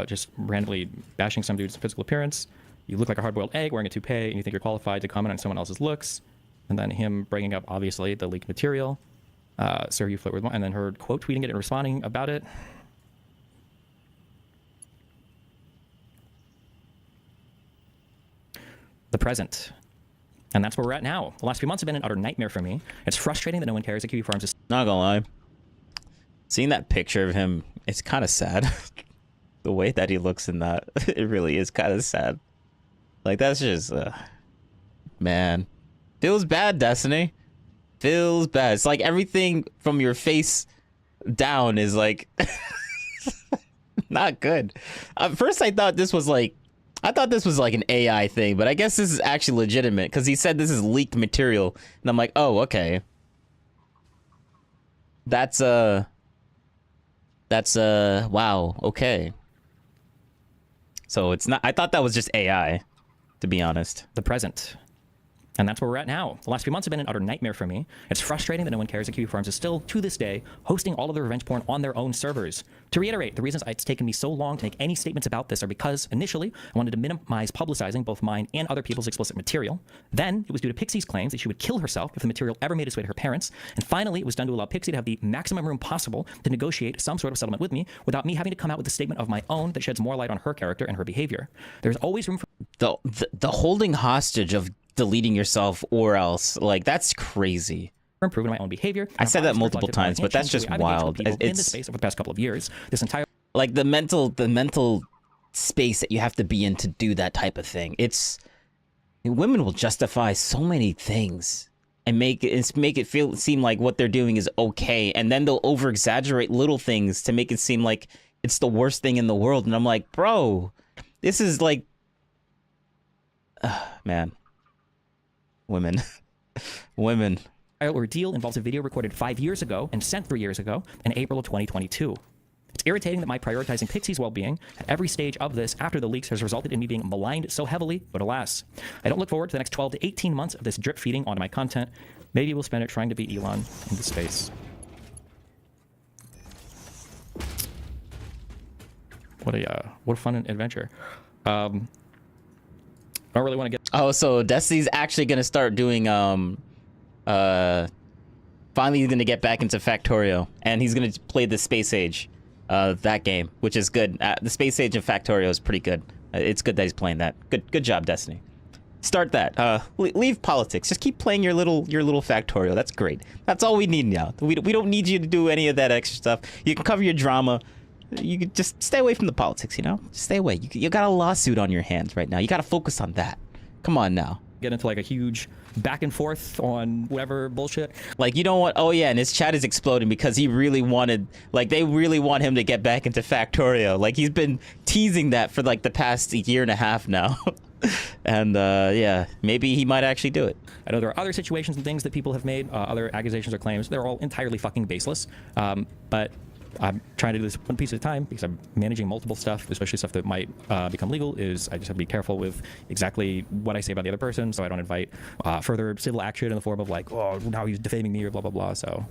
Just randomly bashing some dude's physical appearance. You look like a hard-boiled egg wearing a toupee, and you think you're qualified to comment on someone else's looks. And then him bringing up, obviously, the leaked material. Sir, you flirt with one. And then her quote tweeting it and responding about it. The present. And that's where we're at now. The last few months have been an utter nightmare for me. It's frustrating that no one cares that QB Farms is... Not gonna lie. Seeing that picture of him, it's kind of sad. The way that he looks in that, it really is kind of sad. Like, that's just... man. Feels bad, Destiny. Feels bad. It's like everything from your face down is like... not good. At first, I thought this was like an AI thing, but I guess this is actually legitimate because he said this is leaked material, and I'm like, oh, okay. That's wow, okay. So it's not. I thought that was just AI, to be honest. The present. And that's where we're at now. The last few months have been an utter nightmare for me. It's frustrating that no one cares that QB Farms is still, to this day, hosting all of the revenge porn on their own servers. To reiterate, the reasons it's taken me so long to make any statements about this are because, initially, I wanted to minimize publicizing both mine and other people's explicit material. Then, it was due to Pixie's claims that she would kill herself if the material ever made its way to her parents. And finally, it was done to allow Pixie to have the maximum room possible to negotiate some sort of settlement with me without me having to come out with a statement of my own that sheds more light on her character and her behavior. There's always room for... The holding hostage of deleting yourself or else, like, that's crazy. Improving my own behavior. I said that multiple times, but that's just wild. In the space over the past couple of years, this entire Like the mental space that you have to be in to do that type of thing. Women will justify so many things and make it seem like what they're doing is okay, and then they'll over exaggerate little things to make it seem like it's the worst thing in the world. And I'm like, bro, this is like, man, women. Women. Ordeal involves a video recorded 5 years ago and sent 3 years ago in April of 2022. It's irritating that my prioritizing Pixie's well-being at every stage of this after the leaks has resulted in me being maligned so heavily, but alas. I don't look forward to the next 12 to 18 months of this drip feeding onto my content. Maybe we'll spend it trying to beat Elon into space. What a fun adventure. I don't really want to get... Oh, so Destiny's actually going to start doing, finally he's going to get back into Factorio, and he's going to play the Space Age, that game, which is good. The Space Age of Factorio is pretty good. It's good that he's playing that. Good job, Destiny. Start that. Leave politics. Just keep playing your little Factorio. That's great. That's all we need now. We don't need you to do any of that extra stuff. You can cover your drama. You could just stay away from the politics, you know? Just stay away. You got a lawsuit on your hands right now. You got to focus on that. Come on now. Get into like a huge back and forth on whatever bullshit. Like, you don't want... Oh, yeah, and his chat is exploding because he really wanted... Like, they really want him to get back into Factorio. Like, he's been teasing that for, like, the past year and a half now. And, yeah, maybe he might actually do it. I know there are other situations and things that people have made, other accusations or claims. They're all entirely fucking baseless. But I'm trying to do this one piece at a time because I'm managing multiple stuff, especially stuff that might become legal. I just have to be careful with exactly what I say about the other person, so I don't invite further civil action in the form of like, oh, now he's defaming me or blah, blah, blah. So,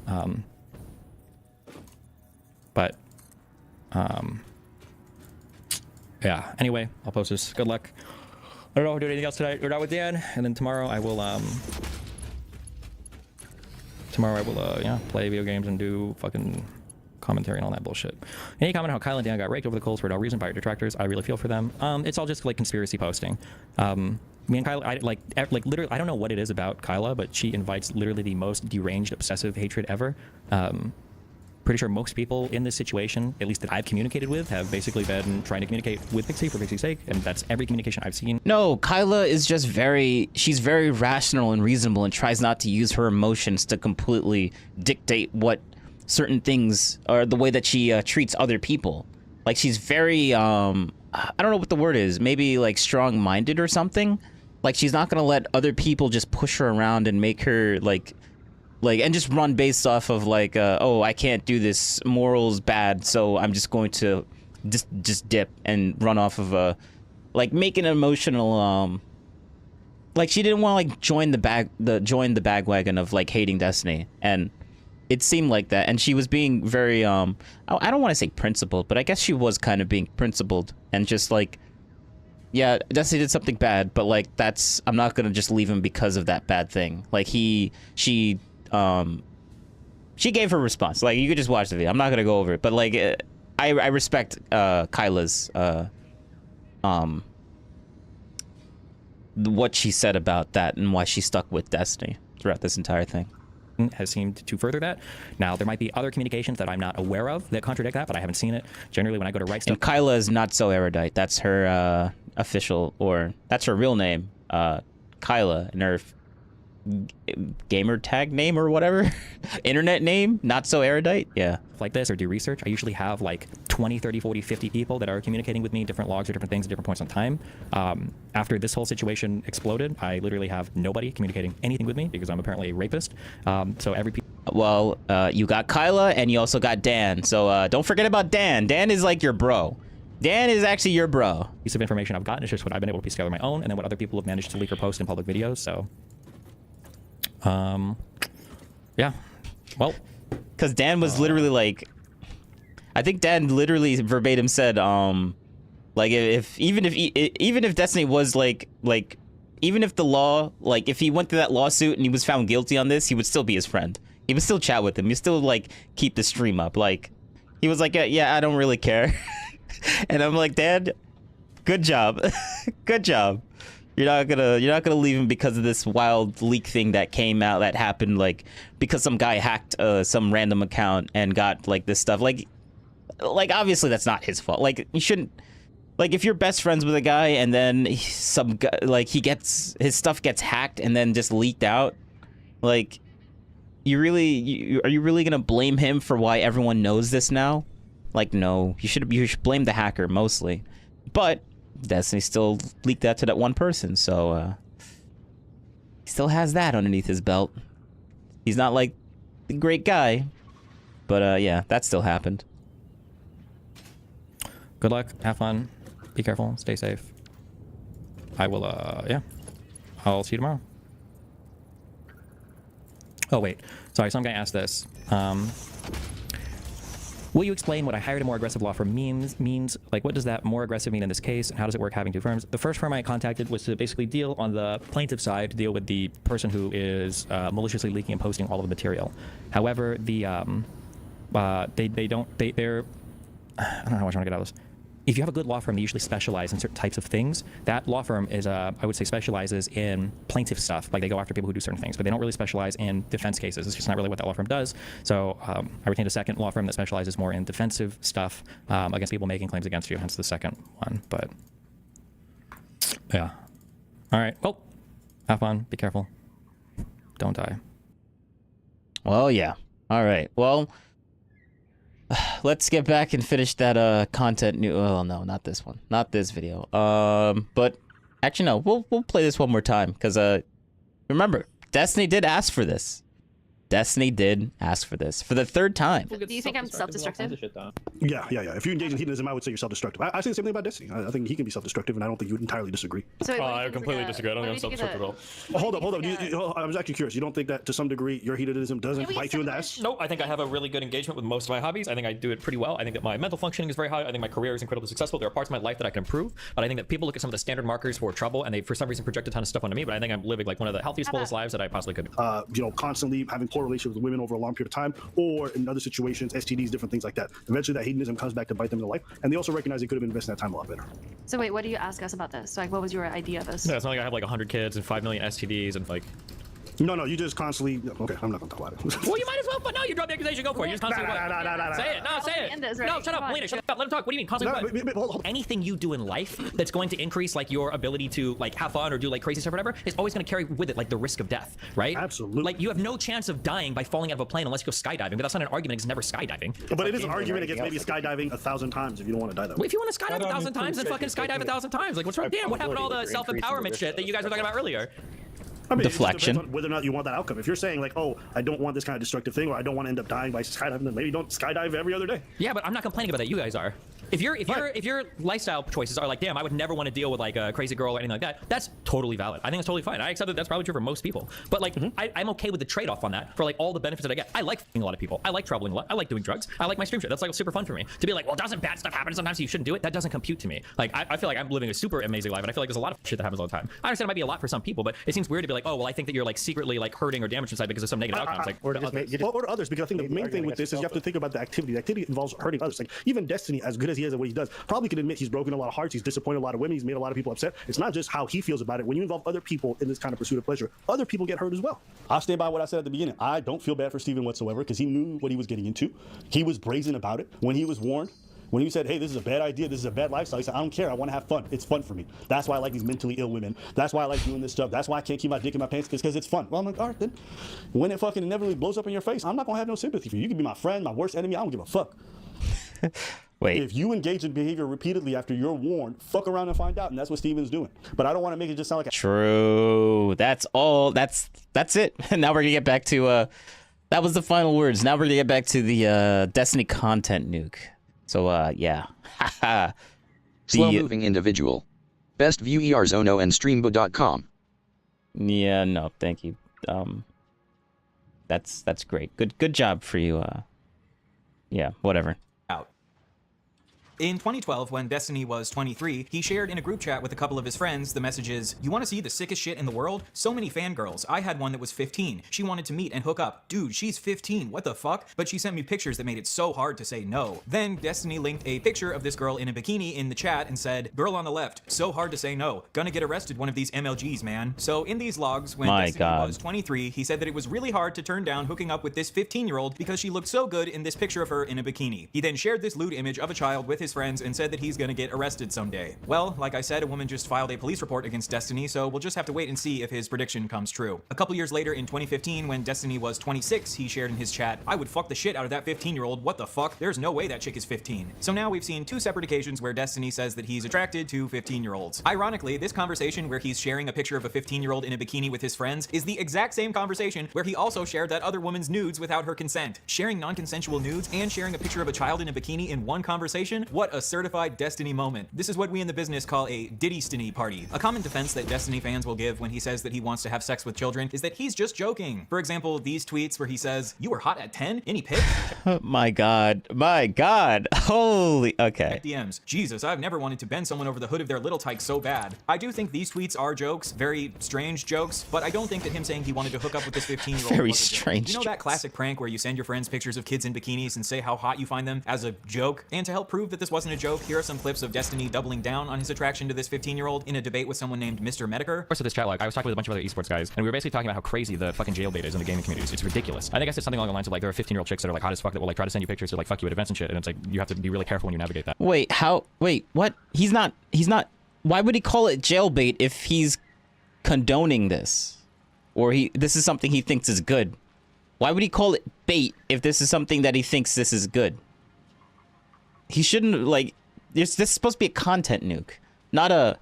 yeah. Anyway, I'll post this. Good luck. I don't know if we're doing anything else tonight. We're out with Dan, and then tomorrow I will, yeah, play video games and do fucking commentary and all that bullshit. Any comment how Kyle and Dan got raked over the coals for no reason by your detractors? I really feel for them. It's all just like conspiracy posting. Me and Kyla, I like literally, I don't know what it is about Kyla, but she invites literally the most deranged, obsessive hatred ever. Pretty sure most people in this situation, at least that I've communicated with, have basically been trying to communicate with Pixie for Pixie's sake, and that's every communication I've seen. No, Kyla is just she's very rational and reasonable and tries not to use her emotions to completely dictate what certain things are, the way that she treats other people. Like, she's very, I don't know what the word is, maybe like strong-minded or something. Like, she's not gonna let other people just push her around and make her like and just run based off of like, oh, I can't do this, morals bad, so I'm just going to just dip and run off of like make an emotional like she didn't want to like join the bagwagon of like hating Destiny, and it seemed like that. And she was being very I don't want to say principled, but I guess she was kind of being principled and just like, yeah, Destiny did something bad, but like I'm not gonna just leave him because of that bad thing. Like she gave her response. Like, you could just watch the video. I'm not gonna go over it, but like I respect Kyla's what she said about that and why she stuck with Destiny throughout this entire thing. Has seemed to further that. Now, there might be other communications that I'm not aware of that contradict that, but I haven't seen it. Generally, when I go to write stuff... And Kyla is not so erudite. That's her official, or that's her real name, Kyla, and her gamer tag name or whatever, internet name, not so erudite. Yeah, like this, or do research. I usually have like 20, 30, 40, 50 people that are communicating with me, different logs or different things at different points in time. After this whole situation exploded, I literally have nobody communicating anything with me because I'm apparently a rapist. So well, you got Kyla and you also got Dan, so don't forget about Dan. Dan is like your bro. Dan is actually your bro. Piece of information I've gotten is just what I've been able to piece together on my own, and then what other people have managed to leak or post in public videos. So yeah, well, because Dan was literally like, I think Dan literally verbatim said, like even if Destiny was like even if the law, like if he went through that lawsuit and he was found guilty on this, he would still be his friend. He would still chat with him. He'd still like keep the stream up. Like, he was like, yeah, I don't really care. And I'm like, Dad, good job, good job. You're not gonna leave him because of this wild leak thing that came out, that happened, like because some guy hacked some random account and got like this stuff. Like, like, obviously that's not his fault. Like, you shouldn't, like, if you're best friends with a guy and then some guy, like, his stuff gets hacked and then just leaked out, like, are you really gonna blame him for why everyone knows this now? Like, no, you should blame the hacker mostly. But Destiny still leaked that to that one person, so he still has that underneath his belt. He's not like the great guy, but yeah, that still happened. Good luck. Have fun. Be careful. Stay safe. I will, yeah. I'll see you tomorrow. Oh, wait. Sorry, some guy asked this. Will you explain what I hired a more aggressive law firm means? Like, what does that more aggressive mean in this case? And how does it work having two firms? The first firm I contacted was to basically deal on the plaintiff side, to deal with the person who is maliciously leaking and posting all of the material. However, they're I don't know how much I want to get out of this. If you have a good law firm, they usually specialize in certain types of things. That law firm is, I would say, specializes in plaintiff stuff. Like, they go after people who do certain things, but they don't really specialize in defense cases. It's just not really what that law firm does. So I retained a second law firm that specializes more in defensive stuff against people making claims against you, hence the second one. But yeah. All right. Well, have fun. Be careful. Don't die. Well, yeah. All right. Well, let's get back and finish that content new. Oh no, not this one, not this video. But actually no, we'll play this one more time because remember, Destiny did ask for this. Destiny did ask for this for the third time. Do you think I'm self-destructive? Yeah. If you engage in hedonism, I would say you're self-destructive. I say the same thing about Destiny. I think he can be self-destructive, and I don't think you would entirely disagree. So wait, I completely disagree. I don't think I'm self-destructive at all. Hold up. I was actually curious. You don't think that to some degree your hedonism doesn't bite you in the ass? No, I think I have a really good engagement with most of my hobbies. I think I do it pretty well. I think that my mental functioning is very high. I think my career is incredibly successful. There are parts of my life that I can improve, but I think that people look at some of the standard markers for trouble and they, for some reason, project a ton of stuff onto me. But I think I'm living like one of the healthiest, fullest lives that I possibly could. Constantly having poor relations with women over a long period of time, or in other situations, STDs, different things like that. Eventually, that hedonism comes back to bite them in the life, and they also recognize they could have invested that time a lot better. So wait, what do you ask us about this? Like, what was your idea of this? Yeah, it's not like I have like 100 kids and 5 million STDs and like. No, you just constantly. Okay, I'm not gonna talk about it. Well, you might as well. But no, you drop the accusation. Go for it. You just constantly. Say it. No, say it. No, shut up, Melina. Shut up. Let him talk. What do you mean? Constantly. Anything you do in life that's going to increase like your ability to like have fun or do like crazy stuff or whatever is always going to carry with it like the risk of death, right? Absolutely. Like you have no chance of dying by falling out of a plane unless you go skydiving. But that's not an argument. It's never skydiving. But it is an argument against maybe skydiving 1,000 times if you don't want to die that way. Well, if you want to skydive 1,000 times, then fucking skydive 1,000 times. Like what's wrong? Damn, what happened to all the self-empowerment shit that you guys were talking about earlier? I mean, deflection. It depends on whether or not you want that outcome. If you're saying like, oh, I don't want this kind of destructive thing, or I don't want to end up dying by skydiving, then maybe don't skydive every other day. Yeah, but I'm not complaining about that. You guys are. If your lifestyle choices are like, damn, I would never want to deal with like a crazy girl or anything like that, that's totally valid. I think it's totally fine. I accept that that's probably true for most people. But like, I'm okay with the trade-off on that for like all the benefits that I get. I like f***ing a lot of people. I like traveling a lot. I like doing drugs. I like my stream shit. That's like super fun for me. To be like, well, doesn't bad stuff happen sometimes so you shouldn't do it? That doesn't compute to me. Like, I feel like I'm living a super amazing life, and I feel like there's a lot of shit that happens all the time. I understand it might be a lot for some people, but it seems weird to be like, oh, well, I think that you're like secretly like hurting or damaged inside because of some negative outcomes. Like, or to others, because I think the main thing with this is you have to think about the activity. The activity involves hurting others. Like even Destiny, as good as he is at what he does, probably can admit he's broken a lot of hearts, he's disappointed a lot of women, he's made a lot of people upset. It's not just how he feels about it. When you involve other people in this kind of pursuit of pleasure, other people get hurt as well. I'll stand by what I said at the beginning. I don't feel bad for Steven whatsoever because he knew what he was getting into. He was brazen about it. When he was warned, when he said, hey, this is a bad idea, this is a bad lifestyle, he said, I don't care, I want to have fun. It's fun for me. That's why I like these mentally ill women. That's why I like doing this stuff. That's why I can't keep my dick in my pants, because it's fun. Well, I'm like, all right, then. When it fucking inevitably blows up in your face, I'm not going to have no sympathy for you. You can be my friend, my worst enemy, I don't give a fuck. Wait. If you engage in behavior repeatedly after you're warned, fuck around and find out, and that's what Steven's doing. But I don't want to make it just sound like a... True. That's all. That's it. Now we're gonna get back to that was the final words. Now we're gonna get back to the Destiny content nuke. So yeah. Slow moving individual. Best view ERZono and streambo.com. Yeah, no, thank you. That's great. Good job for you. Yeah, whatever. In 2012, when Destiny was 23, he shared in a group chat with a couple of his friends the messages, "You want to see the sickest shit in the world? So many fangirls. I had one that was 15. She wanted to meet and hook up. Dude, she's 15. What the fuck? But she sent me pictures that made it so hard to say no." Then Destiny linked a picture of this girl in a bikini in the chat and said, "Girl on the left, so hard to say no. Gonna get arrested one of these MLGs, man." So in these logs, when Destiny was 23, he said that it was really hard to turn down hooking up with this 15-year-old because she looked so good in this picture of her in a bikini. He then shared this lewd image of a child with his friends and said that he's gonna get arrested someday. Well, like I said, a woman just filed a police report against Destiny, so we'll just have to wait and see if his prediction comes true. A couple years later, in 2015, when Destiny was 26, he shared in his chat, "I would fuck the shit out of that 15-year-old. What the fuck? There's no way that chick is 15. So now we've seen two separate occasions where Destiny says that he's attracted to 15-year-olds. Ironically, this conversation where he's sharing a picture of a 15-year-old in a bikini with his friends is the exact same conversation where he also shared that other woman's nudes without her consent. Sharing non-consensual nudes and sharing a picture of a child in a bikini in one conversation? What a certified Destiny moment. This is what we in the business call a Diddy-stiny party. A common defense that Destiny fans will give when he says that he wants to have sex with children is that he's just joking. For example, these tweets where he says, "You were hot at 10? Any pics?" My God. My God. Holy. Okay. DMs. "Jesus, I've never wanted to bend someone over the hood of their little tyke so bad." I do think these tweets are jokes, very strange jokes, but I don't think that him saying he wanted to hook up with this 15-year-old Very was a joke. strange You know that classic prank where you send your friends pictures of kids in bikinis and say how hot you find them as a joke? And to help prove that this wasn't a joke, here are some clips of Destiny doubling down on his attraction to this 15-year-old in a debate with someone named Mr. Medicare. Of this chat log, I was talking with a bunch of other esports guys, and we were basically talking about how crazy the fucking jailbait is in the gaming communities. It's ridiculous. I think I said something along the lines of like there are 15-year-old chicks that are like hot as fuck that will like try to send you pictures to like fuck you at events and shit, and it's like you have to be really careful when you navigate that. Wait, what? He's not, why would he call it jailbait if he's condoning this? Or this is something he thinks is good? Why would he call it bait if this is something that he thinks this is good? He shouldn't, like, this is supposed to be a content nuke, not a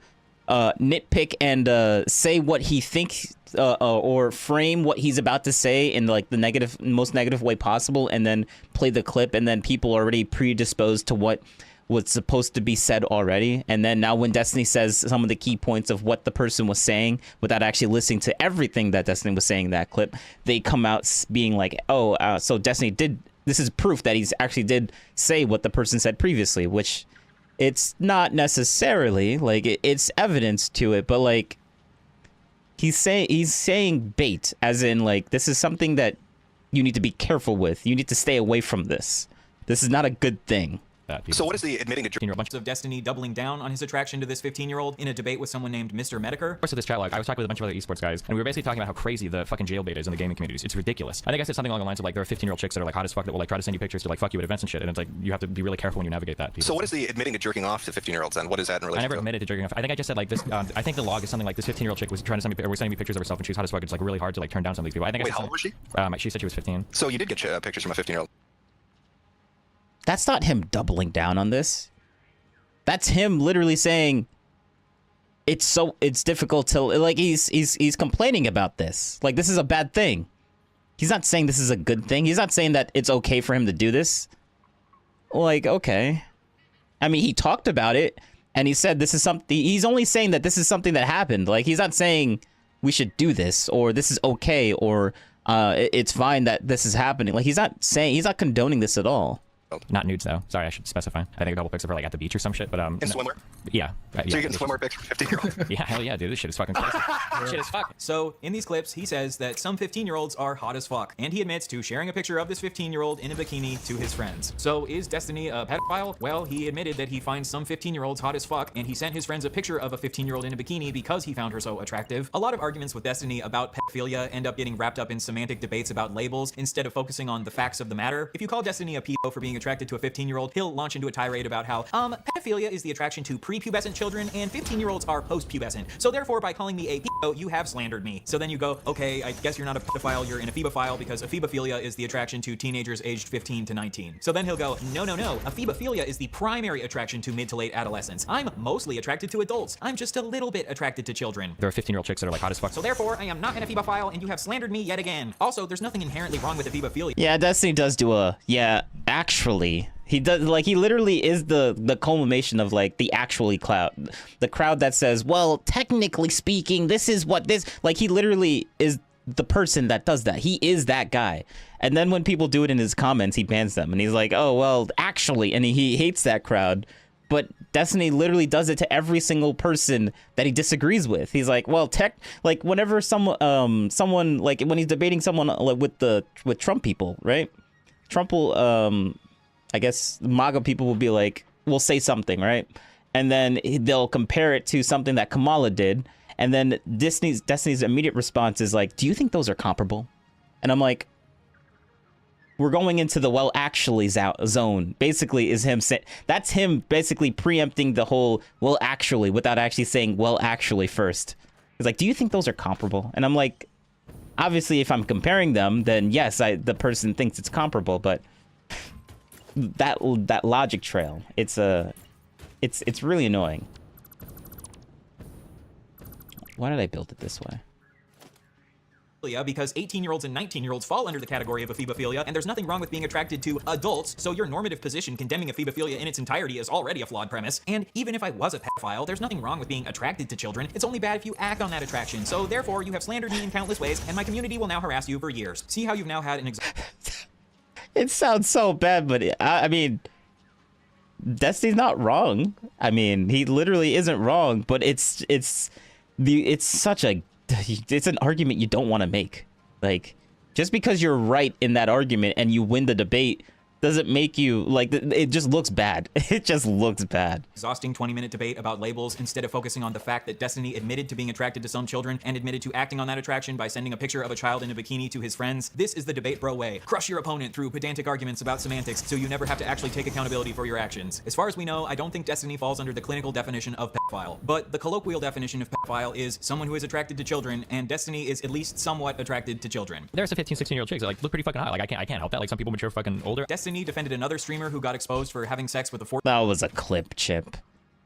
nitpick and say what he thinks or frame what he's about to say in like the most negative way possible, and then play the clip, and then people are already predisposed to what was supposed to be said already. And then now when Destiny says some of the key points of what the person was saying without actually listening to everything that Destiny was saying in that clip, they come out being like, oh, so Destiny this is proof that he's actually did say what the person said previously, which it's not necessarily, like, it's evidence to it, but like he's saying bait, as in like this is something that you need to be careful with. You need to stay away from this. This is not a good thing. So what is the admitting to A bunch of Destiny doubling down on his attraction to this 15-year-old in a debate with someone named Mr. Medicare. Of this chat log, I was talking with a bunch of other esports guys, and we were basically talking about how crazy the fucking jailbait is in the gaming communities. It's ridiculous. I think I said something along the lines of like there are 15-year-old chicks that are like hot as fuck that will like try to send you pictures to like fuck you at events and shit, and it's like you have to be really careful when you navigate that. So what is the admitting to jerking off to 15-year-olds then? What is that in relation I never to? admitted to jerking off. I think I just said like this. I think the log is something like this 15-year-old chick was trying to send me, sending me pictures of herself, and she's hot as fuck. It's like really hard to like turn down some of these people. I think Wait, how old was she? She said she was 15. So you did get pictures from a 15-year-old. That's not him doubling down on this. That's him literally saying it's difficult to, like, he's complaining about this. Like, this is a bad thing. He's not saying this is a good thing. He's not saying that it's okay for him to do this. Like, okay. I mean, he talked about it and he said this is something, he's only saying that this is something that happened. Like, he's not saying we should do this or this is okay or it's fine that this is happening. Like, he's not condoning this at all. Not nudes though. Sorry, I should specify. I think a couple pics of her like at the beach or some shit. But in swimwear. Yeah. So you're getting swimwear pics from 15-year-olds. Yeah, hell yeah, dude. This shit is fucking crazy. Shit is fuck. So in these clips, he says that some 15-year-olds are hot as fuck, and he admits to sharing a picture of this 15-year-old in a bikini to his friends. So is Destiny a pedophile? Well, he admitted that he finds some 15-year-olds hot as fuck, and he sent his friends a picture of a 15-year-old in a bikini because he found her so attractive. A lot of arguments with Destiny about pedophilia end up getting wrapped up in semantic debates about labels instead of focusing on the facts of the matter. If you call Destiny a pedo for being attracted to a 15-year-old, he'll launch into a tirade about how pedophilia is the attraction to prepubescent children and 15-year-olds are post-pubescent. So therefore, by calling me a pedo, you have slandered me. So then you go, okay, I guess you're not a pedophile, you're an ephebophile because ephebophilia is the attraction to teenagers aged 15 to 19. So then he'll go, no, ephebophilia is the primary attraction to mid to late adolescents. I'm mostly attracted to adults. I'm just a little bit attracted to children. There are 15-year-old chicks that are like hot as fuck. So therefore, I am not an ephebophile and you have slandered me yet again. Also, there's nothing inherently wrong with ephebophilia. Yeah, Destiny does do actually. He does, like, he literally is the culmination of like the crowd that says, well, technically speaking, this is what this, like, he literally is the person that does that. He is that guy. And then when people do it in his comments, he bans them and he's like, oh, well, actually, and he hates that crowd But Destiny literally does it to every single person that he disagrees with. He's like, well, like whenever someone like when he's debating someone like with Trump people, right? Trump will, I guess MAGA people will be like, will say something, right? And then they'll compare it to something that Kamala did. And then Destiny's immediate response is like, do you think those are comparable? And I'm like, we're going into the well actually zone. Basically is him saying, that's him basically preempting the whole well actually without actually saying well actually first. He's like, do you think those are comparable? And I'm like, obviously if I'm comparing them, then yes, the person thinks it's comparable, but that logic trail, it's really annoying. Why did I build it this way? Because 18-year-olds and 19-year-olds fall under the category of ephebophilia, and there's nothing wrong with being attracted to adults, so your normative position condemning ephebophilia in its entirety is already a flawed premise. And even if I was a pedophile, there's nothing wrong with being attracted to children. It's only bad if you act on that attraction, so therefore you have slandered me in countless ways, and my community will now harass you for years. See how you've now had an It sounds so bad, but I mean, Destiny's not wrong. I mean, he literally isn't wrong, but it's an argument you don't want to make. Like, just because you're right in that argument and you win the debate doesn't make you, like, it just looks bad. It just looks bad. Exhausting 20-minute debate about labels instead of focusing on the fact that Destiny admitted to being attracted to some children and admitted to acting on that attraction by sending a picture of a child in a bikini to his friends. This is the debate bro way. Crush your opponent through pedantic arguments about semantics so you never have to actually take accountability for your actions. As far as we know, I don't think Destiny falls under the clinical definition of pedophile, but the colloquial definition of pedophile is someone who is attracted to children, and Destiny is at least somewhat attracted to children. There's a 15, 16-year-old chicks that like look pretty fucking hot. Like I can't help that. Like some people mature fucking older. Destiny defended another streamer who got exposed for having sex with a That was a clip, Chip.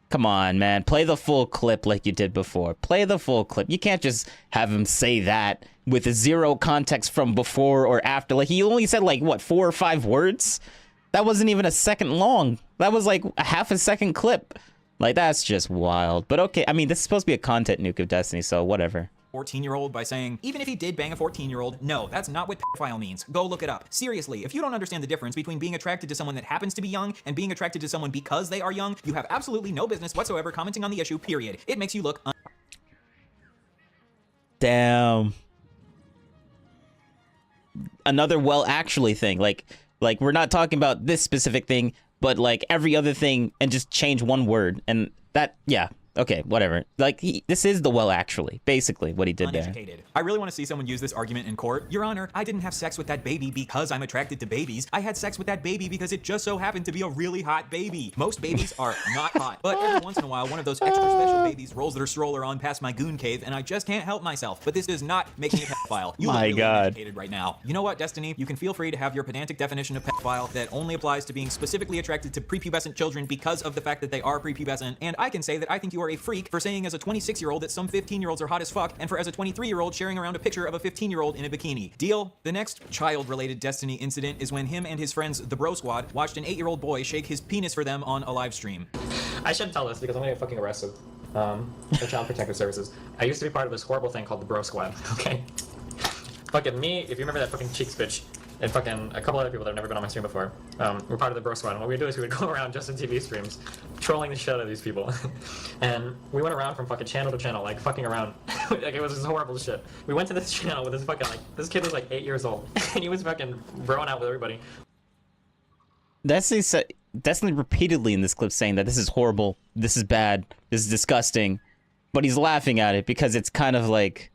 Come on, man. Play the full clip like you did before. Play the full clip. You can't just have him say that with zero context from before or after. Like, he only said, like, what, 4 or 5 words? That wasn't even a second long. That was, like, a half a second clip. Like, that's just wild. But okay, I mean, this is supposed to be a content nuke of Destiny, so whatever. 14-year-old by saying, even if he did bang a 14-year-old, no, that's not what pedophile means. Go look it up. Seriously, if you don't understand the difference between being attracted to someone that happens to be young and being attracted to someone because they are young, you have absolutely no business whatsoever commenting on the issue, period. It makes you look Damn. Another well actually thing. Like we're not talking about this specific thing, but like every other thing, and just change one word. And that, yeah. Okay, whatever. Like, this is the well actually, basically, what he did uneducated. I really want to see someone use this argument in court. Your Honor, I didn't have sex with that baby because I'm attracted to babies. I had sex with that baby because it just so happened to be a really hot baby. Most babies are not hot, but every once in a while, one of those extra special babies rolls their stroller on past my goon cave, and I just can't help myself. But this does not make me a pedophile. You My look really God. uneducated right now. You know what, Destiny? You can feel free to have your pedantic definition of pedophile that only applies to being specifically attracted to prepubescent children because of the fact that they are prepubescent, and I can say that I think you are a freak for saying as a 26-year-old that some 15-year-olds are hot as fuck, and for as a 23-year-old sharing around a picture of a 15-year-old in a bikini. Deal? The next child-related Destiny incident is when him and his friends, the Bro Squad, watched an 8-year-old boy shake his penis for them on a live stream. I shouldn't tell this because I'm gonna get fucking arrested. For Child Protective Services. I used to be part of this horrible thing called the Bro Squad, okay? Fucking me, if you remember that fucking Cheeks bitch, and fucking a couple other people that have never been on my stream before, we're part of the Bro Squad, and what we would do is we would go around just in TV streams, trolling the shit out of these people. And we went around from fucking channel to channel, like fucking around. Like, it was just horrible shit. We went to this channel with this fucking, like, this kid was like 8 years old, and he was fucking broing out with everybody. Destiny repeatedly in this clip saying that this is horrible, this is bad, this is disgusting, but he's laughing at it because it's kind of like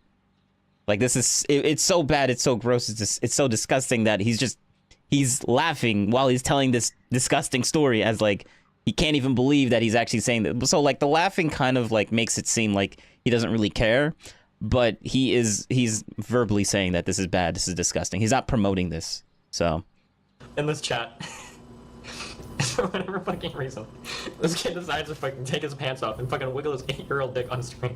this is, it's so bad, it's so gross, it's so disgusting that he's laughing while he's telling this disgusting story, as like he can't even believe that he's actually saying that. So like the laughing kind of like makes it seem like he doesn't really care, but he's verbally saying that this is bad, this is disgusting. He's not promoting this. So in this chat, for whatever fucking reason, this kid decides to fucking take his pants off and fucking wiggle his 8-year-old dick on screen.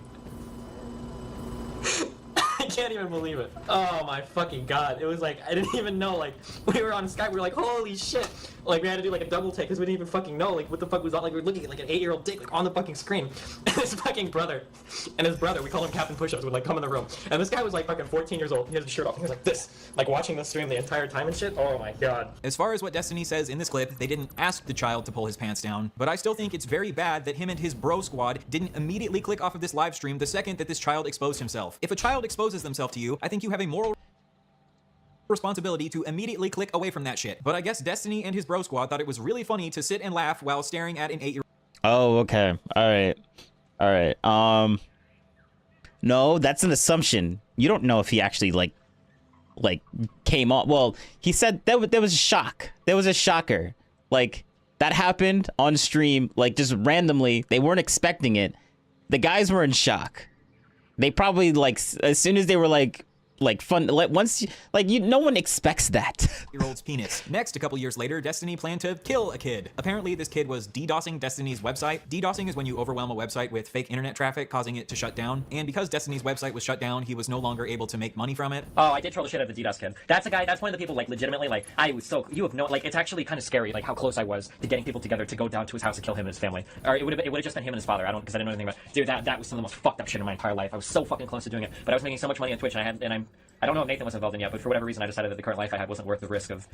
I can't even believe it. Oh my fucking god. It was like, I didn't even know, like, we were on Skype, we were like, holy shit. Like, we had to do like a double take because we didn't even fucking know, like, what the fuck was on. Like, we were looking at like an 8-year-old dick, like, on the fucking screen. And his fucking brother, we call him Captain Push-Ups, would like come in the room. And this guy was like fucking 14 years old. He has his shirt off. He was like this, like watching the stream the entire time and shit. Oh my god. As far as what Destiny says in this clip, they didn't ask the child to pull his pants down, but I still think it's very bad that him and his bro squad didn't immediately click off of this live stream the second that this child exposed himself. If a child exposes themselves to you, I think you have a moral responsibility to immediately click away from that shit. But I guess Destiny and his bro squad thought it was really funny to sit and laugh while staring at an 8-year-old. Oh, okay. All right. No, that's an assumption. You don't know if he actually like came on. Well, he said there was a shock. There was a shocker. Like, that happened on stream, like, just randomly. They weren't expecting it. The guys were in shock. They probably, like, as soon as they were like fun, like, once, like, no one expects that. Year-old's penis. Next, a couple years later, Destiny planned to kill a kid. Apparently, this kid was DDoSing Destiny's website. DDoSing is when you overwhelm a website with fake internet traffic, causing it to shut down. And because Destiny's website was shut down, he was no longer able to make money from it. Oh, I did troll the shit out of the DDoS kid. That's a guy, that's one of the people, like, legitimately, like, I was so, you have no, like, it's actually kind of scary, like, how close I was to getting people together to go down to his house and kill him and his family. Or it would have just been him and his father. Because I didn't know anything about it. Dude, that was some of the most fucked up shit in my entire life. I was so fucking close to doing it. But I was making so much money on Twitch, and I don't know if Nathan was involved in yet, but for whatever reason, I decided that the current life I had wasn't worth the risk of.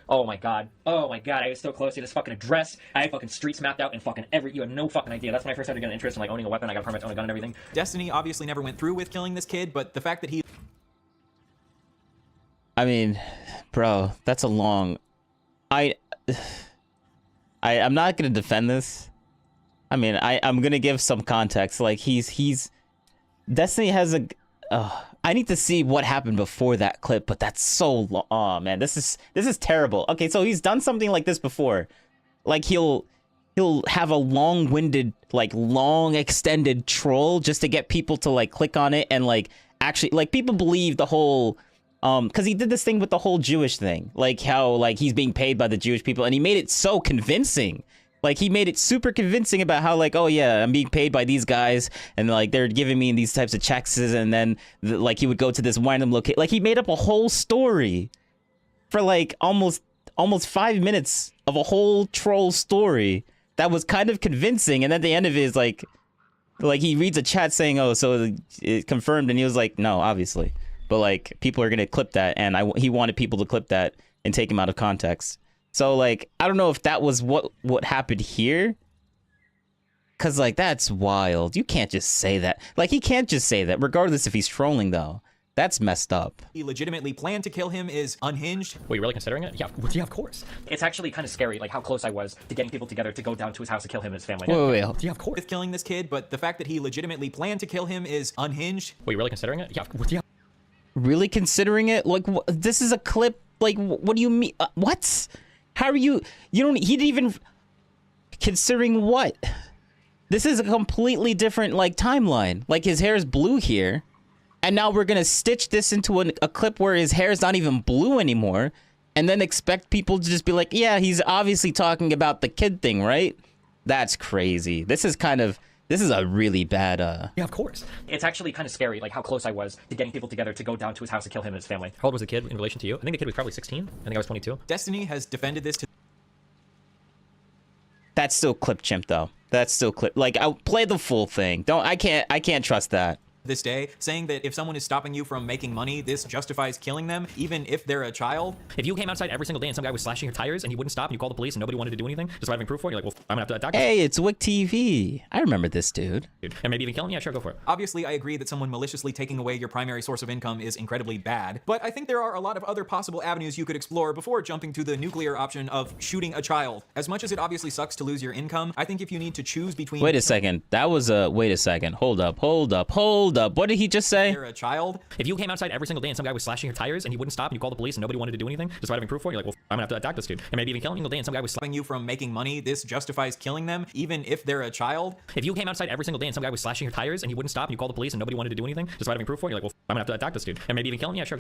Oh my god. Oh my god, I was so close to this fucking address. I had fucking streets mapped out and fucking you had no fucking idea. That's when I first started getting interest in like owning a weapon. I got a permit to own a gun and everything. Destiny obviously never went through with killing this kid, but the fact that he... I mean, bro, that's a long... I'm not gonna defend this. I mean, I'm gonna give some context. Like, he's... Destiny has a... I need to see what happened before that clip, but that's so long. Oh man, this is terrible. Okay, so he's done something like this before. Like, he'll have a long-winded, like, long extended troll just to get people to like click on it and like actually like people believe the whole because he did this thing with the whole Jewish thing, like how like he's being paid by the Jewish people, and he made it so convincing. Like, he made it super convincing about how, like, oh, yeah, I'm being paid by these guys, and, like, they're giving me these types of checks, and then, like, he would go to this random location. Like, he made up a whole story for, like, almost 5 minutes of a whole troll story that was kind of convincing, and at the end of it is, like, he reads a chat saying, oh, so it confirmed, and he was like, no, obviously. But, like, people are gonna clip that, and he wanted people to clip that and take him out of context. So, like, I don't know if that was what happened here. Because, like, that's wild. You can't just say that. Like, he can't just say that, regardless if he's trolling, though. That's messed up. He legitimately planned to kill him is unhinged. Were you really considering it? Yeah, of course. It's actually kind of scary, like, how close I was to getting people together to go down to his house and kill him and his family. Wait. Yeah, of course. With killing this kid, but the fact that he legitimately planned to kill him is unhinged. Were you really considering it? Yeah. Really considering it? Like, this is a clip. Like, what do you mean? What? How are you don't, he didn't even, considering what? This is a completely different, like, timeline. Like, his hair is blue here, and now we're gonna stitch this into a clip where his hair is not even blue anymore, and then expect people to just be like, yeah, he's obviously talking about the kid thing, right? That's crazy. This is a really bad, Yeah, of course. It's actually kind of scary, like, how close I was to getting people together to go down to his house and kill him and his family. How old was the kid in relation to you? I think the kid was probably 16. I think I was 22. Destiny has defended this to That's still clip chimp, though. That's still clip. Like, I'll play the full thing. I can't trust that. this day, saying that if someone is stopping you from making money, this justifies killing them, even if they're a child. If you came outside every single day and some guy was slashing your tires and he wouldn't stop and you called the police and nobody wanted to do anything, just having proof for it, you're like, well, I'm gonna have to attack this. Hey, it's Wick TV. I remember this dude. And maybe even kill him? Yeah, sure, go for it. Obviously, I agree that someone maliciously taking away your primary source of income is incredibly bad, but I think there are a lot of other possible avenues you could explore before jumping to the nuclear option of shooting a child. As much as it obviously sucks to lose your income, I think if you need to choose between— Wait a second. That was a— wait a second. Hold up. What did he just say? You're a child. If you came outside every single day and some guy was slashing your tires and he wouldn't stop and you called the police and nobody wanted to do anything, just having proof for it, you're like, well, I'm gonna have to attack this dude. And maybe even kill him single day and some guy was stopping you from making money, this justifies killing them, even if they're a child. If you came outside every single day and some guy was slashing your tires and he wouldn't stop and you called the police and nobody wanted to do anything, just having proof for it, you're like, well, I'm gonna have to attack this dude. And maybe even kill him? Yeah, sure.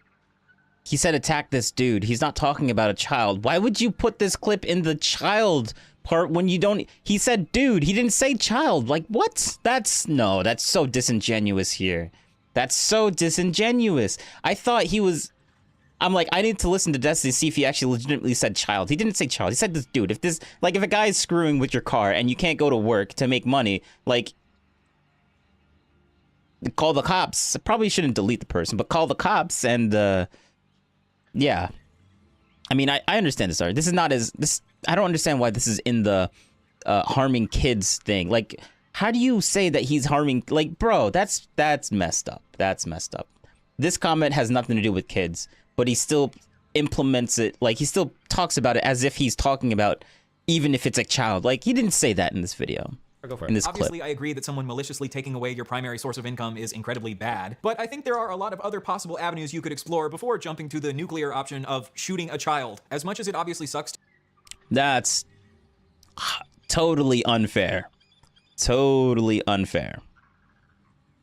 He said attack this dude. He's not talking about a child. Why would you put this clip in the child part when you don't— he said dude. He didn't say child. Like, what? That's— no, that's so disingenuous here. That's so disingenuous. I thought he was. I'm like, I need to listen to Destiny to see if he actually legitimately said child. He didn't say child. He said this dude. If this, like, if a guy is screwing with your car and you can't go to work to make money, like, call the cops. I probably shouldn't delete the person, but call the cops and, yeah. I mean, I understand this. This is not as this. I don't understand why this is in the harming kids thing. Like, how do you say that he's harming? Like, bro, that's messed up. That's messed up. This comment has nothing to do with kids, but he still implements it. Like, he still talks about it as if he's talking about even if it's a child. Like, he didn't say that in this video. Go for it. In this Obviously, clip. I agree that someone maliciously taking away your primary source of income is incredibly bad, but I think there are a lot of other possible avenues you could explore before jumping to the nuclear option of shooting a child. As much as it obviously sucks. That's totally unfair. Totally unfair.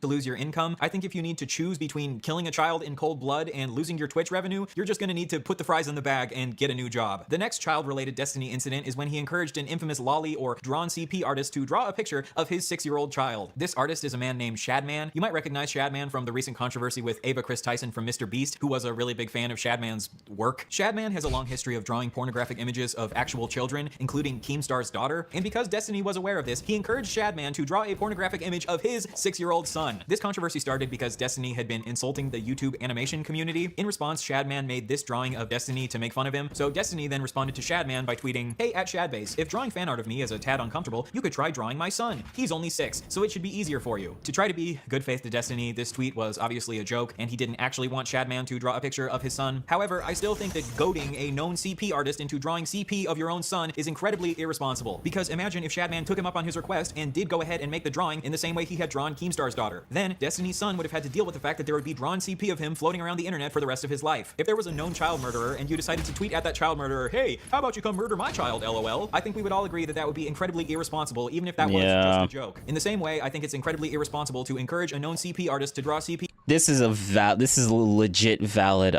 To lose your income, I think if you need to choose between killing a child in cold blood and losing your Twitch revenue, you're just gonna need to put the fries in the bag and get a new job. The next child-related Destiny incident is when he encouraged an infamous lolly or drawn CP artist to draw a picture of his 6-year-old child. This artist is a man named Shadman. You might recognize Shadman from the recent controversy with Ava Chris Tyson from Mr. Beast, who was a really big fan of Shadman's work. Shadman has a long history of drawing pornographic images of actual children, including Keemstar's daughter, and because Destiny was aware of this, he encouraged Shadman to draw a pornographic image of his 6-year-old son. This controversy started because Destiny had been insulting the YouTube animation community. In response, Shadman made this drawing of Destiny to make fun of him, so Destiny then responded to Shadman by tweeting, "Hey, at Shadbase, if drawing fan art of me is a tad uncomfortable, you could try drawing my son. He's only 6, so it should be easier for you." To try to be good faith to Destiny, this tweet was obviously a joke, and he didn't actually want Shadman to draw a picture of his son. However, I still think that goading a known CP artist into drawing CP of your own son is incredibly irresponsible, because imagine if Shadman took him up on his request and did go ahead and make the drawing in the same way he had drawn Keemstar's daughter. Then, Destiny's son would have had to deal with the fact that there would be drawn CP of him floating around the internet for the rest of his life. If there was a known child murderer and you decided to tweet at that child murderer, "Hey, how about you come murder my child, lol," I think we would all agree that that would be incredibly irresponsible, even if that was just a joke. In the same way, I think it's incredibly irresponsible to encourage a known CP artist to draw CP. This is a legit valid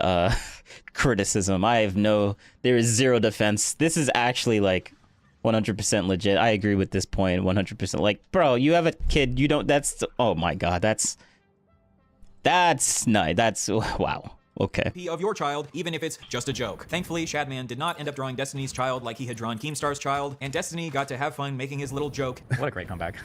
criticism. There is zero defense. This is actually like 100% legit. I agree with this point 100%. Like, bro, you have a kid, you don't, oh my god, that's nice. That's, wow. Okay. Of your child, even if it's just a joke. Thankfully, Shadman did not end up drawing Destiny's child like he had drawn Keemstar's child, and Destiny got to have fun making his little joke. What a great comeback.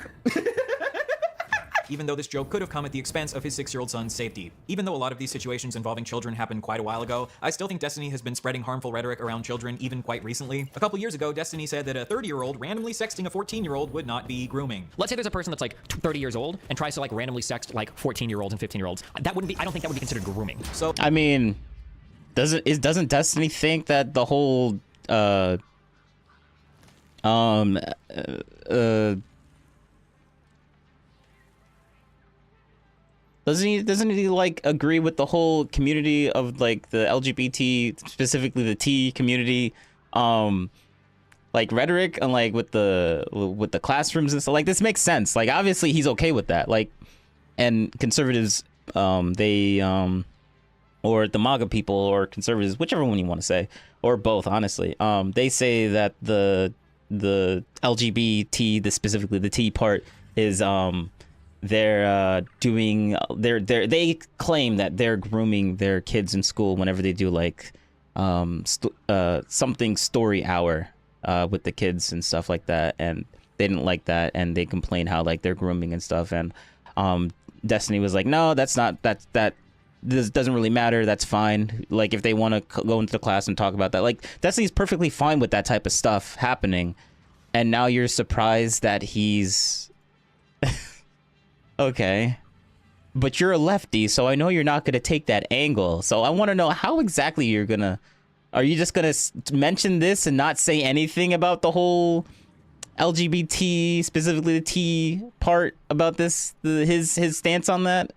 Even though this joke could have come at the expense of his 6-year-old son's safety. Even though a lot of these situations involving children happened quite a while ago, I still think Destiny has been spreading harmful rhetoric around children even quite recently. A couple years ago, Destiny said that a 30-year-old randomly sexting a 14-year-old would not be grooming. Let's say there's a person that's like 30 years old and tries to like randomly sext like 14-year-olds and 15-year-olds. That wouldn't be, I don't think that would be considered grooming. So, I mean, doesn't Destiny think that the whole doesn't he like agree with the whole community of like the LGBT, specifically the T community, like rhetoric and like with the classrooms and stuff? Like, this makes sense. Like, obviously he's okay with that. Like, and conservatives, they or the MAGA people or conservatives, whichever one you want to say, or both, honestly, they say that the LGBT, specifically the T part, is they claim that they're grooming their kids in school whenever they do like something story hour with the kids and stuff like that, and they didn't like that, and they complain how like they're grooming and stuff, and Destiny was like, no, that's not, that this doesn't really matter, that's fine. Like, if they want to go into the class and talk about that, like, Destiny's perfectly fine with that type of stuff happening, and now you're surprised that he's okay, but you're a lefty, so I know you're not going to take that angle. So I want to know how exactly you're going to... Are you just going to mention this and not say anything about the whole LGBT, specifically the T part about this, his stance on that?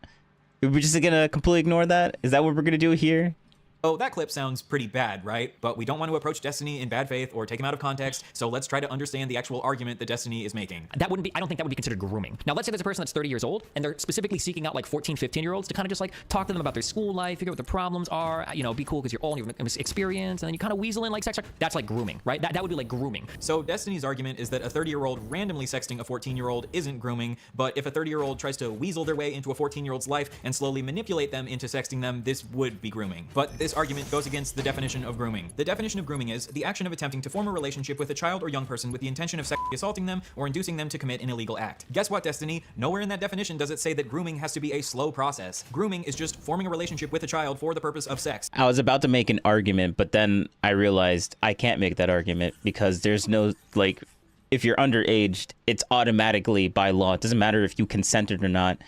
We're just going to completely ignore that? Is that what we're going to do here? Oh, that clip sounds pretty bad, right? But we don't want to approach Destiny in bad faith or take him out of context, so let's try to understand the actual argument that Destiny is making. I don't think that would be considered grooming. Now, let's say there's a person that's 30 years old and they're specifically seeking out like 14, 15-year-olds to kind of just like talk to them about their school life, figure out what their problems are, you know, be cool because you're old, you have experience, and then you kind of weasel in like sex. That's like grooming, right? That would be like grooming. So Destiny's argument is that a 30-year-old randomly sexting a 14-year-old isn't grooming, but if a 30-year-old tries to weasel their way into a 14-year-old's life and slowly manipulate them into sexting them, this would be grooming. But this argument goes against the definition of grooming. The definition of grooming is the action of attempting to form a relationship with a child or young person with the intention of sexually assaulting them or inducing them to commit an illegal act. Guess what, Destiny? Nowhere in that definition does it say that grooming has to be a slow process. Grooming is just forming a relationship with a child for the purpose of sex. I was about to make an argument, but then I realized I can't make that argument because there's no, like, if you're underage, it's automatically by law. It doesn't matter if you consented or not.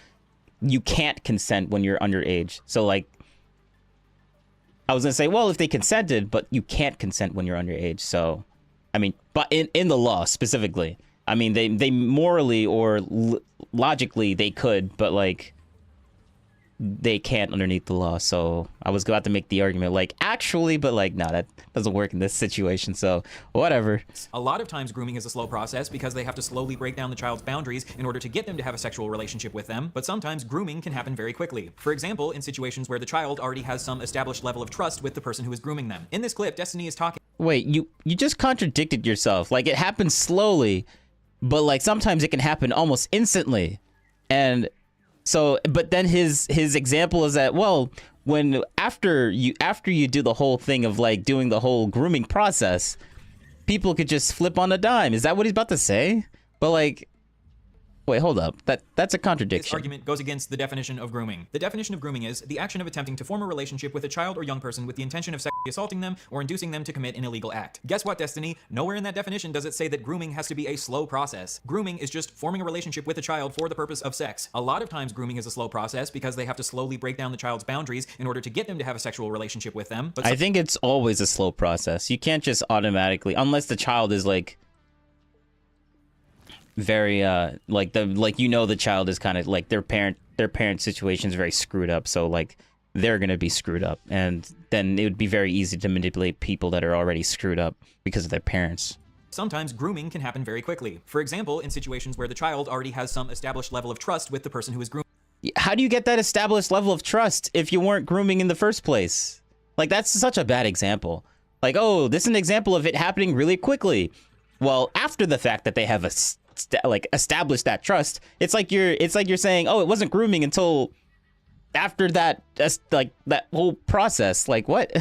You can't consent when you're underage. So, like, I was gonna say, well, if they consented, but you can't consent when you're underage. So, I mean, but in the law specifically, I mean, they morally or logically they could, but like they can't underneath the law. So I was about to make the argument like actually, but like no, that doesn't work in this situation. So whatever. A lot of times grooming is a slow process because they have to slowly break down the child's boundaries in order to get them to have a sexual relationship with them. But sometimes grooming can happen very quickly. For example, in situations where the child already has some established level of trust with the person who is grooming them. In this clip, Destiny is talking. Wait, you just contradicted yourself. Like it happens slowly, but like sometimes it can happen almost instantly. And so, but then his example is that, well, when after you do the whole thing of like doing the whole grooming process, people could just flip on a dime. Is that what he's about to say? But like, wait, hold up. That's a contradiction. This argument goes against the definition of grooming. The definition of grooming is the action of attempting to form a relationship with a child or young person with the intention of sexually assaulting them or inducing them to commit an illegal act. Guess what, Destiny? Nowhere in that definition does it say that grooming has to be a slow process. Grooming is just forming a relationship with a child for the purpose of sex. A lot of times grooming is a slow process because they have to slowly break down the child's boundaries in order to get them to have a sexual relationship with them. But I think it's always a slow process. You can't just automatically, unless the child is like very the child is kind of like their parent situation is very screwed up, so like they're gonna be screwed up, and then it would be very easy to manipulate people that are already screwed up because of their parents. Sometimes grooming can happen very quickly. For example, in situations where the child already has some established level of trust with the person who is grooming. How do you get that established level of trust if you weren't grooming in the first place? Like that's such a bad example. Like, oh, this is an example of it happening really quickly. Well, after the fact that they have establish that trust, it's like you're saying, oh, it wasn't grooming until after that, like that whole process. Like what?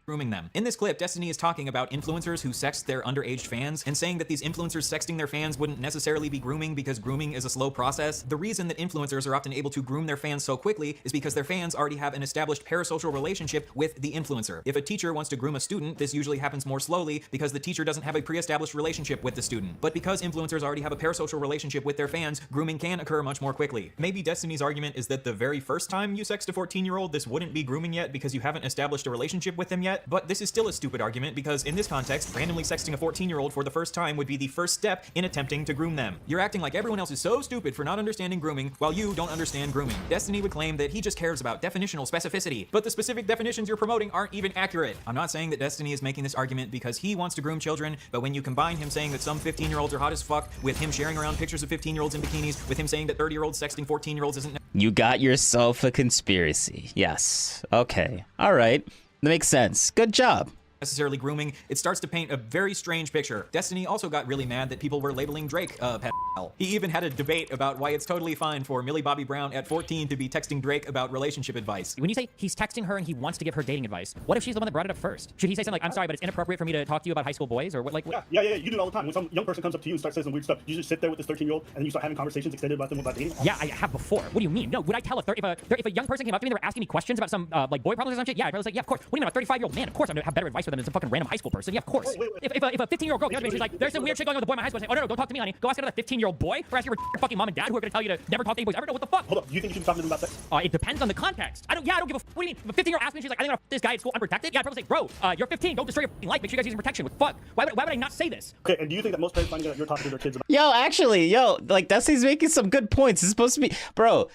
Grooming them. In this clip, Destiny is talking about influencers who sext their underage fans and saying that these influencers sexting their fans wouldn't necessarily be grooming because grooming is a slow process. The reason that influencers are often able to groom their fans so quickly is because their fans already have an established parasocial relationship with the influencer. If a teacher wants to groom a student, this usually happens more slowly because the teacher doesn't have a pre-established relationship with the student. But because influencers already have a parasocial relationship with their fans, grooming can occur much more quickly. Maybe Destiny's argument is that the very first time you sext a 14-year-old, this wouldn't be grooming yet because you haven't established a relationship with them yet. But this is still a stupid argument because in this context, randomly sexting a 14-year-old for the first time would be the first step in attempting to groom them. You're acting like everyone else is so stupid for not understanding grooming while you don't understand grooming. Destiny would claim that he just cares about definitional specificity, but the specific definitions you're promoting aren't even accurate. I'm not saying that Destiny is making this argument because he wants to groom children, but when you combine him saying that some 15-year-olds are hot as fuck, with him sharing around pictures of 15-year-olds in bikinis, with him saying that 30-year-olds sexting 14-year-olds isn't. You got yourself a conspiracy. Yes. Okay. All right. That makes sense. Good job. Necessarily grooming, it starts to paint a very strange picture. Destiny also got really mad that people were labeling Drake a pedophile. He even had a debate about why it's totally fine for Millie Bobby Brown at 14 to be texting Drake about relationship advice. When you say he's texting her and he wants to give her dating advice, what if she's the one that brought it up first? Should he say something like, I'm sorry, but it's inappropriate for me to talk to you about high school boys? Or what? Like, Yeah, you do it all the time. When some young person comes up to you and starts saying some weird stuff, you just sit there with this 13-year-old and you start having conversations extended about them about dating. Yeah, I have before. What do you mean? No, would I tell if a young person came up to me and they were asking me questions about some like boy problems or some shit? Yeah, I'd probably say, yeah, of course. What do you mean, a 35-year-old man? Of course I'm gonna have better advice for them than some fucking random high school person. Yeah, of course. Wait. If a 15-year-old girl comes up to me, she's like, there's some weird shit going on with a boy in my high school. I say, oh no, don't talk to me, honey. Go ask another 15-year-old boy, or ask your fucking mom and dad who are gonna tell you to never talk to any boys ever. No, what the fuck? Hold up, do you think you should be talking to them about sex? It depends on the context. I don't give a what do you mean? If a 15-year-old asks me, she's like, I think I'm gonna this guy at school unprotected. Yeah, I'd probably say, bro, you're 15. Don't destroy your life. Make sure you guys use protection. What the fuck? Why would I not say this? Okay, and do you think that most parents find out you're talking to their kids about? Yo, actually, like Destiny's making some good points. It's supposed to be, bro,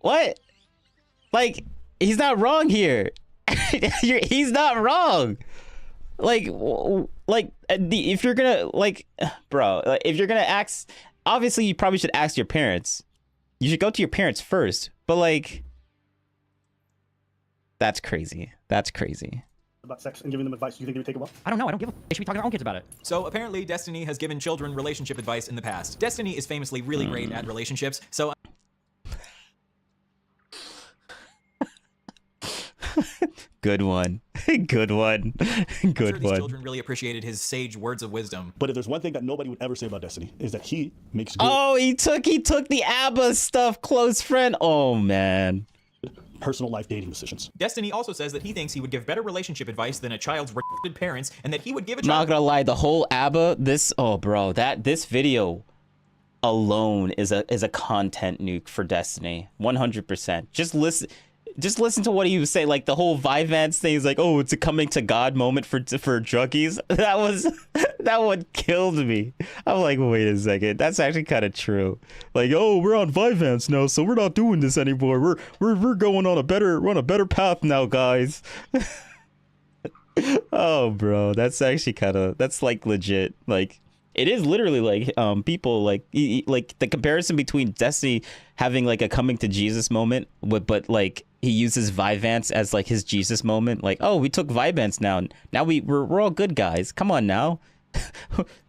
what? Like, he's not wrong here. He's not wrong. Like if you're gonna bro, if you're gonna ask, obviously you probably should ask your parents. You should go to your parents first. But like, that's crazy. That's crazy. About sex and giving them advice. You think they would take it well? I don't know. I don't give a. They should be talking to their own kids about it. So apparently Destiny has given children relationship advice in the past. Destiny is famously really great at relationships, so Good one. Good one. I'm Good sure these one. children really appreciated his sage words of wisdom. But if there's one thing that nobody would ever say about Destiny, is that he makes good Oh, he took the ABBA stuff, close friend. Oh man. personal life dating decisions. Destiny also says that he thinks he would give better relationship advice than a child's retarded parents, and that he would give a I'm not child gonna lie, the whole ABBA, this video alone is a content nuke for Destiny. 100%. Just listen to what he was saying, like the whole Vyvanse thing is like, oh, it's a coming to God moment for druggies. That one killed me. I'm like, wait a second, that's actually kind of true. Like, oh, we're on Vyvanse now, so we're not doing this anymore. We're going on a better path now, guys. Oh, bro, that's actually that's like legit. Like, it is literally like people like the comparison between Destiny having like a coming to Jesus moment, but like he uses Vyvanse as like his Jesus moment. Like, oh, we took Vyvanse now we're all good guys. Come on now.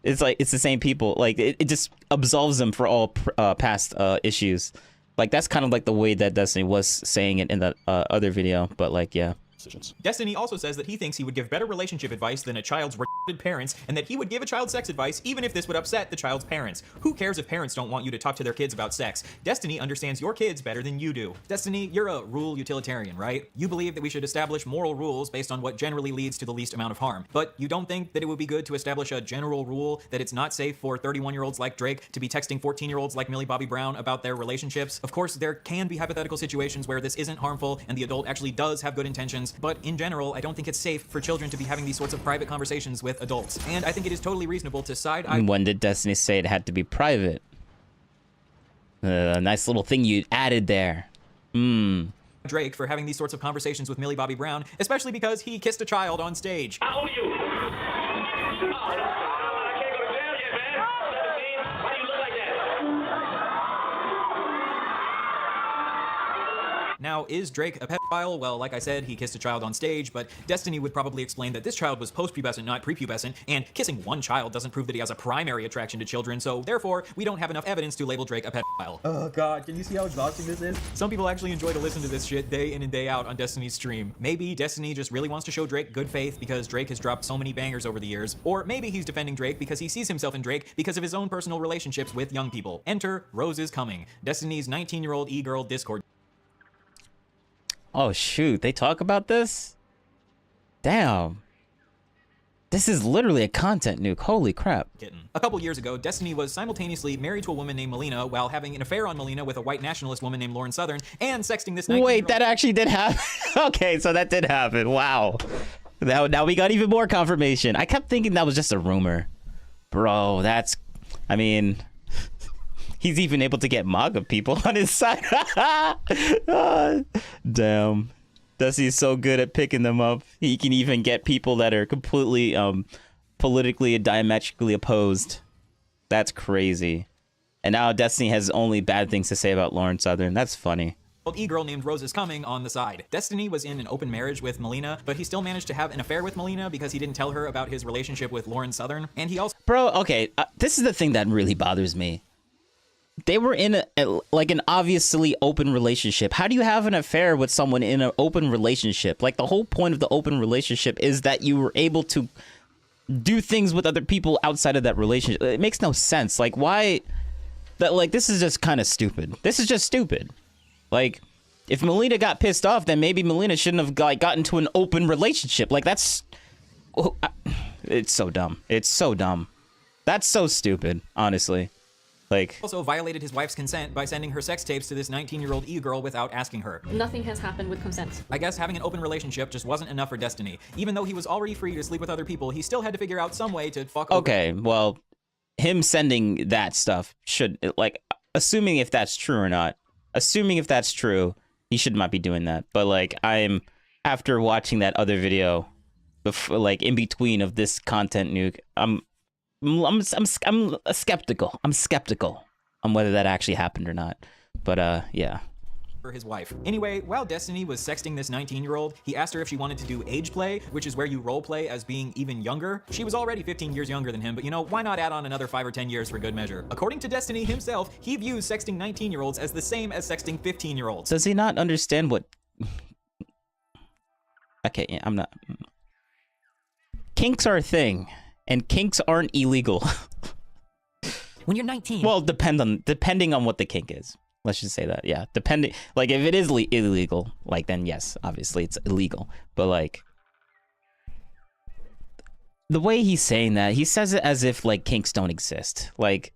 It's like it's the same people. Like it just absolves them for all past issues. Like that's kind of like the way that Destiny was saying it in the other video. But like, yeah. Decisions. Destiny also says that he thinks he would give better relationship advice than a child's retarded parents, and that he would give a child sex advice even if this would upset the child's parents. Who cares if parents don't want you to talk to their kids about sex? Destiny understands your kids better than you do. Destiny, you're a rule utilitarian, right? You believe that we should establish moral rules based on what generally leads to the least amount of harm. But you don't think that it would be good to establish a general rule that it's not safe for 31-year-olds like Drake to be texting 14-year-olds like Millie Bobby Brown about their relationships? Of course, there can be hypothetical situations where this isn't harmful and the adult actually does have good intentions, but in general, I don't think it's safe for children to be having these sorts of private conversations with adults. And I think it is totally reasonable to side-eye. When did Destiny say it had to be private? A nice little thing you added there. Drake for having these sorts of conversations with Millie Bobby Brown, especially because he kissed a child on stage. I owe you. I can't go to jail yet, man. 17. Why do you look like that? Now, is Drake a pedophile? Well, like I said, he kissed a child on stage, but Destiny would probably explain that this child was post-pubescent, not prepubescent, and kissing one child doesn't prove that he has a primary attraction to children, so therefore, we don't have enough evidence to label Drake a pedophile. Oh god, can you see how exhausting this is? Some people actually enjoy to listen to this shit day in and day out on Destiny's stream. Maybe Destiny just really wants to show Drake good faith because Drake has dropped so many bangers over the years, or maybe he's defending Drake because he sees himself in Drake because of his own personal relationships with young people. Enter Rose is Coming, Destiny's 19-year-old e-girl Discord. Oh shoot, they talk about this? Damn. This is literally a content nuke. Holy crap. A couple years ago, Destiny was simultaneously married to a woman named Melina while having an affair on Melina with a white nationalist woman named Lauren Southern and sexting this 19-year-old. Wait, that actually did happen. Okay, so that did happen. Wow. Now we got even more confirmation. I kept thinking that was just a rumor. Bro, I mean, he's even able to get MAGA people on his side. Damn. Destiny's so good at picking them up. He can even get people that are completely politically and diametrically opposed. That's crazy. And now Destiny has only bad things to say about Lauren Southern. That's funny. E-girl named Rose is Coming on the side. Destiny was in an open marriage with Melina, but he still managed to have an affair with Melina because he didn't tell her about his relationship with Lauren Southern. And he also... Bro, okay, this is the thing that really bothers me. They were in like an obviously open relationship. How do you have an affair with someone in an open relationship? Like the whole point of the open relationship is that you were able to do things with other people outside of that relationship. It makes no sense. Like why that like this is just kind of stupid. This is just stupid. Like if Melina got pissed off, then maybe Melina shouldn't have got into an open relationship. Like that's it's so dumb. It's so dumb. That's so stupid, honestly. Like, also violated his wife's consent by sending her sex tapes to this 19-year-old e-girl without asking her. Nothing has happened with consent. I guess having an open relationship just wasn't enough for Destiny. Even though he was already free to sleep with other people, he still had to figure out some way to fuck over. Okay, well, him sending that stuff should, like, assuming if that's true or not, assuming if that's true, He should not be doing that. But like, after watching that other video, before, like in between of this content, Nuke, I'm skeptical. I'm skeptical on whether that actually happened or not. But yeah. For his wife. Anyway, while Destiny was sexting this 19-year-old, he asked her if she wanted to do age play, which is where you role play as being even younger. She was already 15 years younger than him, but you know, why not add on another 5 or 10 years for good measure? According to Destiny himself, he views sexting 19-year-olds as the same as sexting 15-year-olds. Does he not understand what... Okay, yeah, I'm not... Kinks are a thing, and kinks aren't illegal. When you're 19. Well, depending on what the kink is. Let's just say that, yeah. Depending, like, if it is illegal, like, then yes, obviously it's illegal. But like, the way he's saying that, he says it as if like kinks don't exist. Like,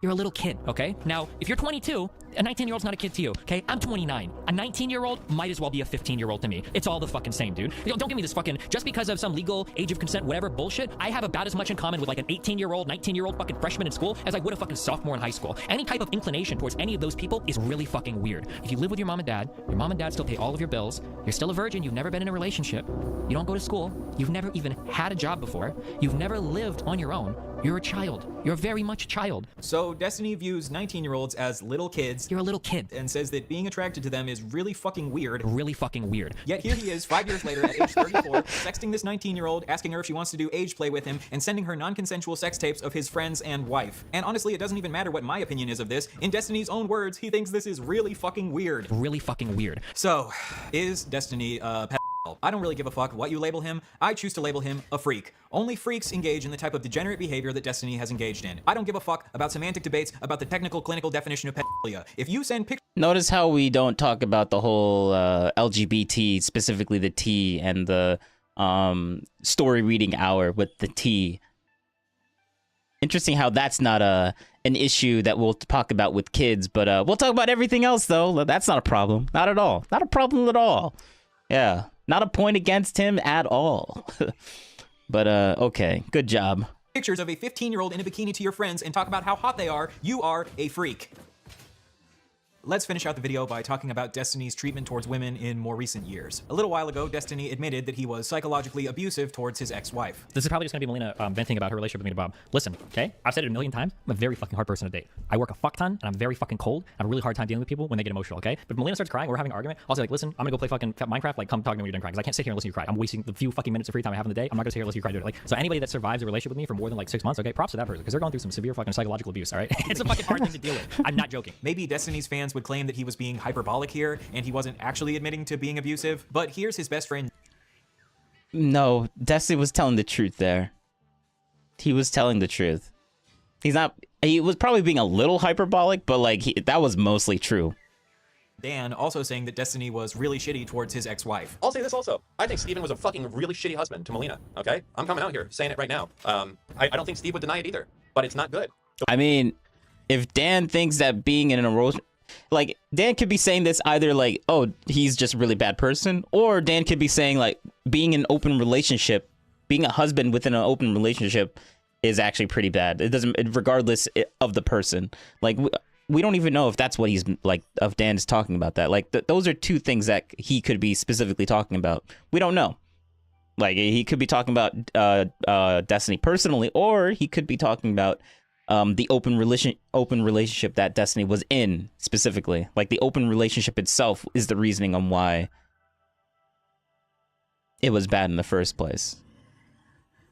You're a little kid, okay? Now, if you're 22, a 19-year-old's not a kid to you, okay? I'm 29. A 19-year-old might as well be a 15-year-old to me. It's all the fucking same, dude. You know, don't give me this fucking, just because of some legal age of consent, whatever bullshit, I have about as much in common with like an 18-year-old, 19-year-old fucking freshman in school as I would a fucking sophomore in high school. Any type of inclination towards any of those people is really fucking weird. If you live with your mom and dad still pay all of your bills, you're still a virgin, you've never been in a relationship, you don't go to school, you've never even had a job before, you've never lived on your own, you're a child. You're very much a child. So Destiny views 19-year-olds as little kids. You're a little kid. And says that being attracted to them is really fucking weird. Really fucking weird. Yet here he is, 5 years later at age 34, sexting this 19-year-old, asking her if she wants to do age play with him, and sending her non-consensual sex tapes of his friends and wife. And honestly, it doesn't even matter what my opinion is of this. In Destiny's own words, he thinks this is really fucking weird. Really fucking weird. So, is Destiny a pedophile? I don't really give a fuck what you label him. I choose to label him a freak. Only freaks engage in the type of degenerate behavior that Destiny has engaged in. I don't give a fuck about semantic debates about the technical clinical definition of pedophilia. If you send pictures... Notice how we don't talk about the whole LGBT, specifically the T, and the story reading hour with the T. Interesting how that's not an issue that we'll talk about with kids, but we'll talk about everything else, though. That's not a problem. Not at all. Not a problem at all. Yeah. Not a point against him at all. But, okay. Good job. Pictures of a 15-year-old in a bikini to your friends and talk about how hot they are, you are a freak. Let's finish out the video by talking about Destiny's treatment towards women in more recent years. A little while ago, Destiny admitted that he was psychologically abusive towards his ex-wife. This is probably just gonna be Melina venting about her relationship with me to Bob. Listen, okay? I've said it a million times. I'm a very fucking hard person to date. I work a fuck ton, and I'm very fucking cold. I have a really hard time dealing with people when they get emotional, okay? But if Melina starts crying, we're having an argument, I'll say like, listen, I'm gonna go play fucking Minecraft, like come talk to me when you're done crying, because I can't sit here and listen to you cry. I'm wasting the few fucking minutes of free time I have in the day. I'm not gonna sit here and listen to you cry, dude. Like, so anybody that survives a relationship with me for more than like 6 months, okay, props to that person, because they're going through some severe fucking psychological abuse, all right? It's a fucking hard thing to deal with. I'm not joking. Maybe Destiny's fans would claim that he was being hyperbolic here and he wasn't actually admitting to being abusive, but here's his best friend. No, Destiny was telling the truth there. He was telling the truth. He was probably being a little hyperbolic, but like that was mostly true. Dan also saying that Destiny was really shitty towards his ex-wife. I'll say this also. I think Steven was a fucking really shitty husband to Melina, okay? I'm coming out here saying it right now. I don't think Steve would deny it either, but it's not good. I mean, if Dan thinks that being in a rose, like Dan could be saying this either like, oh, he's just a really bad person, or Dan could be saying like being in an open relationship, being a husband within an open relationship is actually pretty bad. It doesn't, regardless of the person. Like we don't even know if that's what he's like, if Dan is talking about that. Like those are two things that he could be specifically talking about. We don't know. Like he could be talking about Destiny personally, or he could be talking about the open relationship that Destiny was in specifically. Like the open relationship itself is the reasoning on why it was bad in the first place,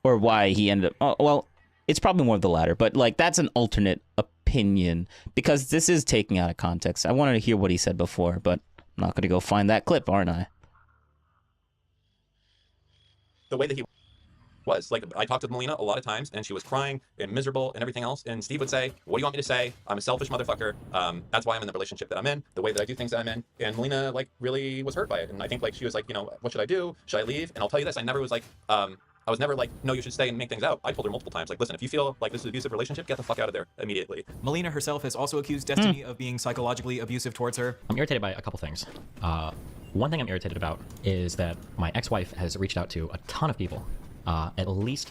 or why he ended up. Well, it's probably more of the latter, but like that's an alternate opinion because this is taking out of context. I wanted to hear what he said before, but I'm not going to go find that clip, aren't I? The way that he was, like, I talked to Melina a lot of times, and she was crying and miserable and everything else, and Steve would say, what do you want me to say? I'm a selfish motherfucker. That's why I'm in the relationship that I'm in, the way that I do things that I'm in, and Melina, like, really was hurt by it, and I think, like, she was like, you know, what should I do? Should I leave? And I'll tell you this, I never was like, I was never like, no, you should stay and make things out. I told her multiple times, like, listen, if you feel like this is an abusive relationship, get the fuck out of there immediately. Melina herself has also accused Destiny of being psychologically abusive towards her. I'm irritated by a couple things. One thing I'm irritated about is that my ex-wife has reached out to a ton of people. At least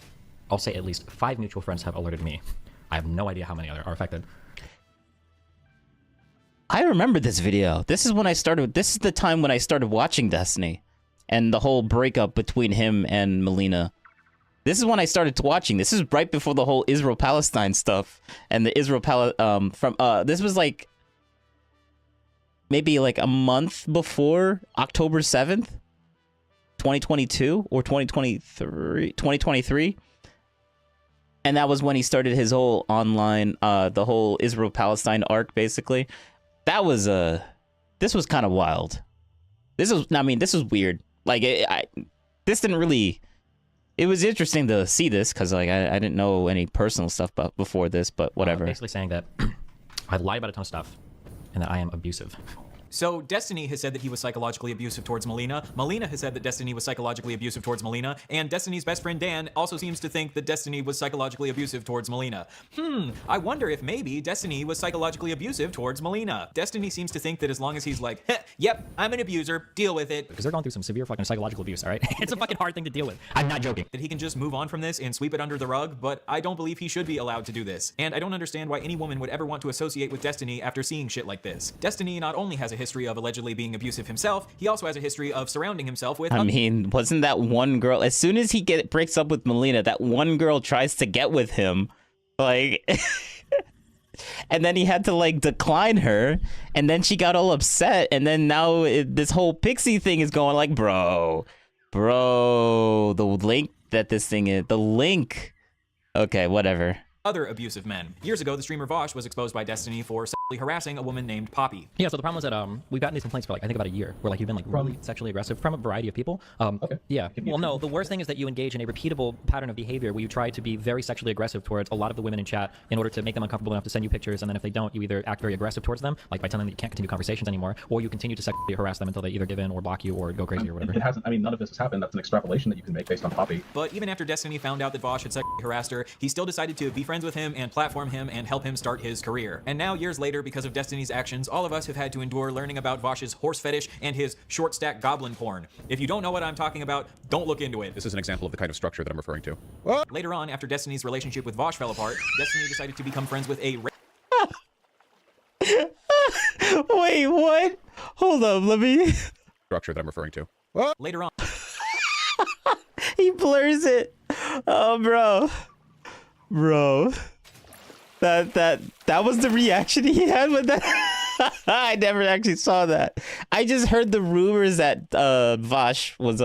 5 mutual friends have alerted me. I have no idea how many other are affected. I remember this video. This is when I started. This is the time when I started watching Destiny, and the whole breakup between him and Melina. This is when I started watching. This is right before the whole Israel-Palestine stuff and the this was like maybe like a month before October 7th, 2022 or 2023. And that was when he started his whole online the whole Israel-Palestine arc basically. That was this was kind of wild. This was weird. Like this didn't really. It was interesting to see this because like I didn't know any personal stuff before this, but whatever. Basically saying that I lied about a ton of stuff and that I am abusive. So Destiny has said that he was psychologically abusive towards Melina. Melina has said that Destiny was psychologically abusive towards Melina. And Destiny's best friend Dan also seems to think that Destiny was psychologically abusive towards Melina. I wonder if maybe Destiny was psychologically abusive towards Melina. Destiny seems to think that as long as he's like, yep, I'm an abuser, deal with it. Because they're going through some severe fucking psychological abuse, all right? It's a fucking hard thing to deal with. I'm not joking. That he can just move on from this and sweep it under the rug, but I don't believe he should be allowed to do this. And I don't understand why any woman would ever want to associate with Destiny after seeing shit like this. Destiny not only has a history of allegedly being abusive himself, he also has a history of surrounding himself with. I mean, wasn't that one girl? As soon as he breaks up with Melina, that one girl tries to get with him, like, and then he had to like decline her, and then she got all upset, and then now this whole Pixie thing is going like, bro, the link that this thing is, the link. Okay, whatever. Other abusive men. Years ago, the streamer Vosh was exposed by Destiny for sexually harassing a woman named Poppy. Yeah, so the problem was that we've gotten these complaints for like I think about a year, where like you've been like really sexually aggressive from a variety of people. Okay. Yeah. Well, no, the worst thing is that you engage in a repeatable pattern of behavior where you try to be very sexually aggressive towards a lot of the women in chat in order to make them uncomfortable enough to send you pictures, and then if they don't, you either act very aggressive towards them, like by telling them that you can't continue conversations anymore, or you continue to sexually harass them until they either give in or block you or go crazy or whatever. It hasn't. I mean, none of this has happened. That's an extrapolation that you can make based on Poppy. But even after Destiny found out that Vosh had sexually harassed her, he still decided to be friends with him and platform him and help him start his career. And now, years later, because of Destiny's actions, all of us have had to endure learning about Vosh's horse fetish and his short stack goblin porn. If you don't know what I'm talking about, don't look into it. This is an example of the kind of structure that I'm referring to. Later on, after Destiny's relationship with Vosh fell apart, Destiny decided to become friends with a Wait, what? Hold up, let me. Structure that I'm referring to. Later on. He blurs it. Oh, bro. That was the reaction he had with that. I never actually saw that. I just heard the rumors that Vosh was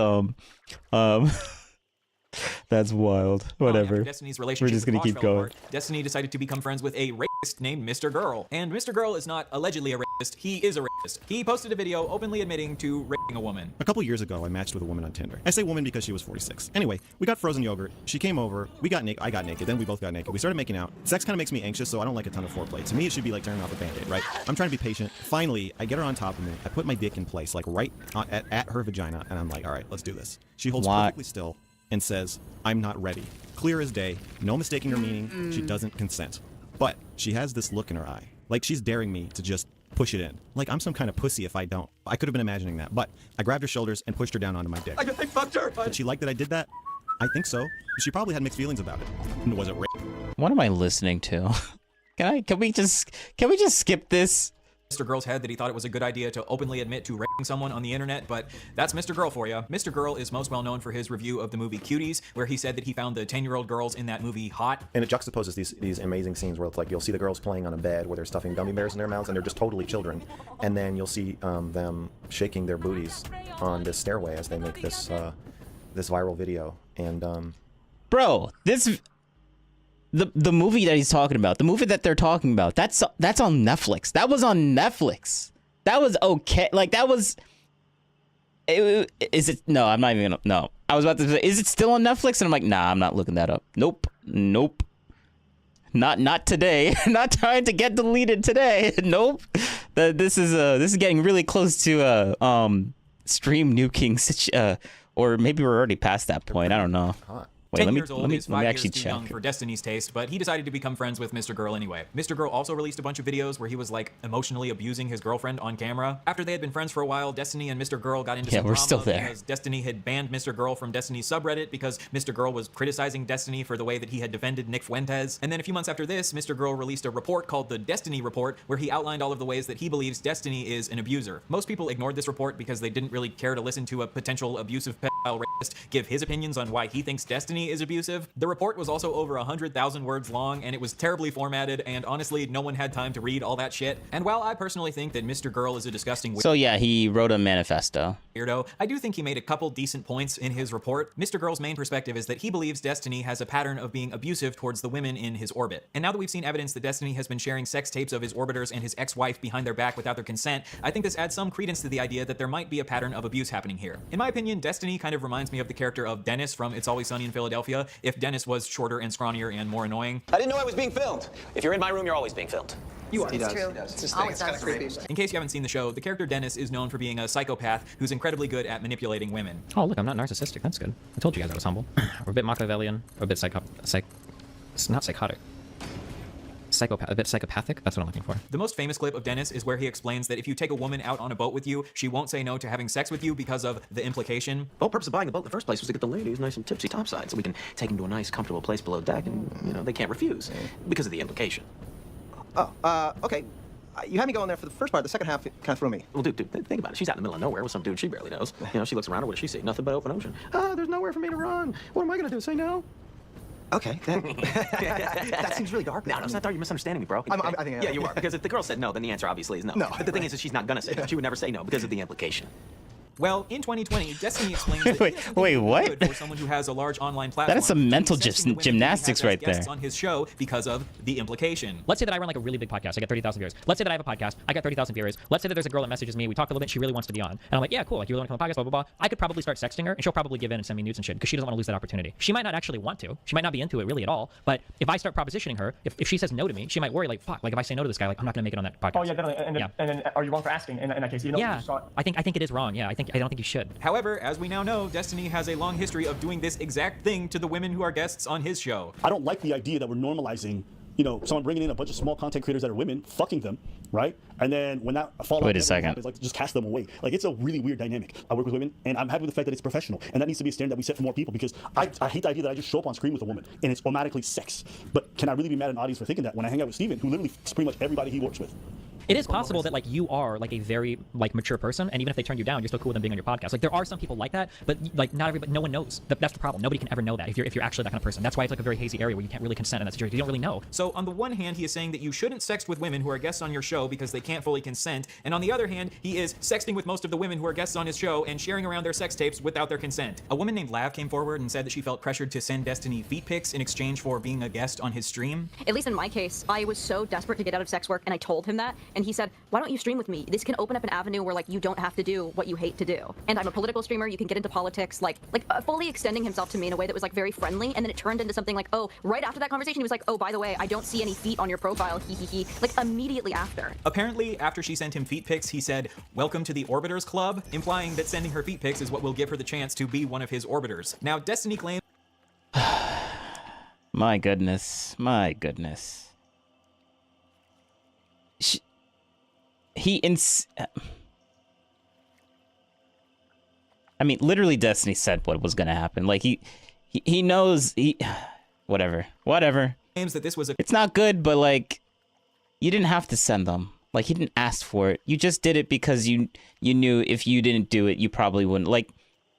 that's wild. Whatever. After Destiny's relationship We're just gonna with keep Vosh fell going. apart, Destiny decided to become friends with a racist named Mr. Girl. And Mr. Girl is not allegedly a racist, he is a racist. He posted a video openly admitting to raping a woman. A couple years ago, I matched with a woman on Tinder. I say woman because she was 46. Anyway, we got frozen yogurt. She came over. We got naked. I got naked. Then we both got naked. We started making out. Sex kind of makes me anxious, so I don't like a ton of foreplay. To me, it should be like turning off a Band-Aid, right? I'm trying to be patient. Finally, I get her on top of me. I put my dick in place, like right at her vagina, and I'm like, all right, let's do this. She holds perfectly still and says, I'm not ready. Clear as day, no mistaking her meaning, she doesn't consent. But she has this look in her eye, like she's daring me to just push it in. Like I'm some kind of pussy if I don't. I could have been imagining that, but I grabbed her shoulders and pushed her down onto my dick. I fucked her! Did she like that I did that? I think so. She probably had mixed feelings about it. Was it rape? What am I listening to? Can we just skip this? Mr. Girl's head that he thought it was a good idea to openly admit to raping someone on the internet, but that's Mr. Girl for you. Mr. Girl is most well known for his review of the movie Cuties, where he said that he found the 10-year-old girls in that movie hot. And it juxtaposes these amazing scenes where it's like you'll see the girls playing on a bed where they're stuffing gummy bears in their mouths and they're just totally children. And then you'll see them shaking their booties on this stairway as they make this this viral video. And bro, this the movie that he's talking about, the movie that they're talking about, that's on Netflix. That was on Netflix. That was okay. Like that was. Is it? No, I'm not even gonna. No, I was about to say, is it still on Netflix? And I'm like, nah, I'm not looking that up. Nope. Not today. Not trying to get deleted today. Nope. This is getting really close to stream nuking. Or maybe we're already past that point. I don't know. Wait, 10 let me years old is 5 years actually too young check. for Destiny's taste, but he decided to become friends with Mr. Girl anyway. Mr. Girl also released a bunch of videos where he was like emotionally abusing his girlfriend on camera. After they had been friends for a while, Destiny and Mr. Girl got into some we're drama still there. because Destiny had banned Mr. Girl from Destiny's subreddit because Mr. Girl was criticizing Destiny for the way that he had defended Nick Fuentes. And then a few months after this, Mr. Girl released a report called the Destiny Report, where he outlined all of the ways that he believes Destiny is an abuser. Most people ignored this report because they didn't really care to listen to a potential abusive pedophile rapist give his opinions on why he thinks Destiny is abusive. The report was also over 100,000 words long, and it was terribly formatted, and honestly, no one had time to read all that shit. And while I personally think that Mr. Girl is a disgusting So yeah, he wrote a manifesto. weirdo, I do think he made a couple decent points in his report. Mr. Girl's main perspective is that he believes Destiny has a pattern of being abusive towards the women in his orbit. And now that we've seen evidence that Destiny has been sharing sex tapes of his orbiters and his ex-wife behind their back without their consent, I think this adds some credence to the idea that there might be a pattern of abuse happening here. In my opinion, Destiny kind of reminds me of the character of Dennis from It's Always Sunny in Philadelphia, if Dennis was shorter and scrawnier and more annoying. I didn't know I was being filmed. If you're in my room, you're always being filmed. You are. He does. True. It's his Always thing. It's kind of does. creepy. In case you haven't seen the show, the character Dennis is known for being a psychopath who's incredibly good at manipulating women. Oh, look, I'm not narcissistic. That's good. I told you guys I was humble. Or a bit Machiavellian, or a bit it's not psychotic. A bit psychopathic? That's what I'm looking for. The most famous clip of Dennis is where he explains that if you take a woman out on a boat with you, she won't say no to having sex with you because of the implication. The whole purpose of buying a boat in the first place was to get the ladies nice and tipsy topside so we can take them to a nice, comfortable place below deck and, you know, they can't refuse because of the implication. Okay. You had me go in there for the first part. The second half kind of threw me. Well, dude, think about it. She's out in the middle of nowhere with some dude she barely knows. You know, she looks around her. What does she see? Nothing but open ocean. There's nowhere for me to run. What am I going to do? Say no? Okay. That seems really dark. No, it's not dark. You're misunderstanding me, bro. I think yeah, you are. Because if the girl said no, then the answer obviously is no. No. But the thing is that she's not going to say no. She would never say no because of the implication. Well, in 2020, Destiny explains that wait, what? good for someone who has a large online platform. That is some mental to be sexting the women he gymnastics has as right there. guests on his show because of the implication. Let's say that I run like a really big podcast. I get 30,000 viewers. Let's say that I have a podcast. I got 30,000 viewers. Let's say that there's a girl that messages me. We talk a little bit. She really wants to be on. And I'm like, yeah, cool. Like, you really want to come on the podcast, blah, blah, blah. I could probably start sexting her, and she'll probably give in and send me nudes and shit because she doesn't want to lose that opportunity. She might not actually want to. She might not be into it really at all. But if I start propositioning her, if she says no to me, she might worry, like, fuck, like if I say no to this guy, like I'm not going to make it on that podcast. Oh, yeah, definitely. And then are you wrong for asking in that case? You know, yeah, you saw- I think it is wrong. Yeah, I don't think you should. However, as we now know, Destiny has a long history of doing this exact thing to the women who are guests on his show. I don't like the idea that we're normalizing, you know, someone bringing in a bunch of small content creators that are women, fucking them, right? And then when that fallout Wait a second. happens, like, just cast them away. Like, it's a really weird dynamic. I work with women, and I'm happy with the fact that it's professional, and that needs to be a standard that we set for more people, because I hate the idea that I just show up on screen with a woman, and it's automatically sex. But can I really be mad at an audience for thinking that when I hang out with Steven, who literally is pretty much everybody he works with? It is possible that like you are like a very like mature person, and even if they turn you down, you're still cool with them being on your podcast. Like there are some people like that, but like not everybody, no one knows. That's the problem. Nobody can ever know that if you're actually that kind of person. That's why it's like a very hazy area where you can't really consent in that situation. You don't really know. So on the one hand, he is saying that you shouldn't sext with women who are guests on your show because they can't fully consent, and on the other hand, he is sexting with most of the women who are guests on his show and sharing around their sex tapes without their consent. A woman named Lav came forward and said that she felt pressured to send Destiny feet pics in exchange for being a guest on his stream. At least in my case, I was so desperate to get out of sex work, and I told him that, and he said, why don't you stream with me? This can open up an avenue where like you don't have to do what you hate to do. And I'm a political streamer, you can get into politics, like fully extending himself to me in a way that was like very friendly, and then it turned into something like, oh, right after that conversation, he was like, oh, by the way, I don't see any feet on your profile, he, like immediately after. Apparently, after she sent him feet pics, he said, welcome to the Orbiters Club, implying that sending her feet pics is what will give her the chance to be one of his orbiters. Now, Destiny claims... My goodness. My goodness. I mean, literally Destiny said what was going to happen. Like he knows whatever. claims that this was a... It's not good, but like you didn't have to send them. Like he didn't ask for it. You just did it because you knew if you didn't do it, you probably wouldn't. Like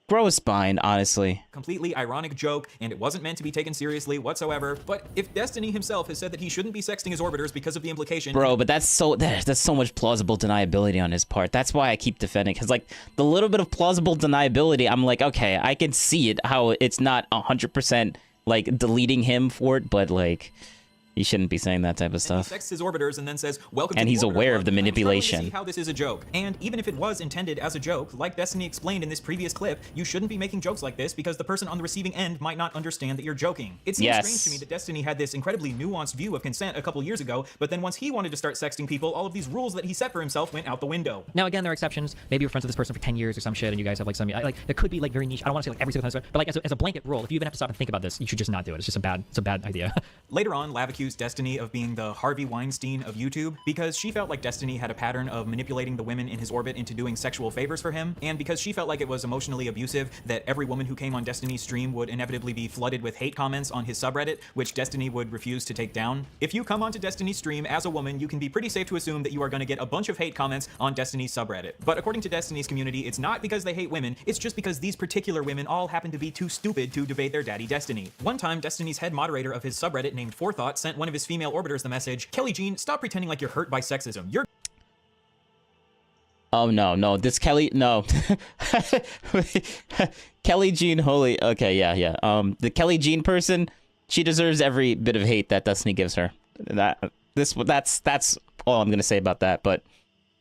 grow a spine, honestly. Completely ironic joke, and it wasn't meant to be taken seriously whatsoever. But if Destiny himself has said that he shouldn't be sexting his orbiters because of the implication... Bro, but that's so much plausible deniability on his part. That's why I keep defending, because like the little bit of plausible deniability, I'm like, okay, I can see it, how it's not 100% like deleting him for it, but like You shouldn't be saying that type of stuff. He texts his orbiters and then says, "Welcome." And to the he's Orbiter aware Club. of the I'm struggling to manipulation. see how this is a joke. And even if it was intended as a joke, like Destiny explained in this previous clip, you shouldn't be making jokes like this because the person on the receiving end might not understand that you're joking. It seems strange to me that Destiny had this incredibly nuanced view of consent a couple years ago, but then once he wanted to start sexting people, all of these rules that he set for himself went out the window. Now again, there are exceptions. Maybe you're friends with this person for 10 years or some shit, and you guys have like some like there could be like very niche. I don't want to say like every single time, but like as a blanket rule, if you even have to stop and think about this, you should just not do it. It's just a bad idea. Later on, Lav accused Destiny of being the Harvey Weinstein of YouTube because she felt like Destiny had a pattern of manipulating the women in his orbit into doing sexual favors for him, and because she felt like it was emotionally abusive that every woman who came on Destiny's stream would inevitably be flooded with hate comments on his subreddit, which Destiny would refuse to take down. If you come onto Destiny's stream as a woman, you can be pretty safe to assume that you are going to get a bunch of hate comments on Destiny's subreddit. But according to Destiny's community, it's not because they hate women, it's just because these particular women all happen to be too stupid to debate their daddy Destiny. One time, Destiny's head moderator of his subreddit named Forethought sent one of his female orbiters the message, "Kelly Jean, stop pretending like you're hurt by sexism. You're..." Oh no, this Kelly, no. Kelly Jean, holy, okay, yeah. The Kelly Jean person, she deserves every bit of hate that Destiny gives her. That's all I'm gonna say about that, but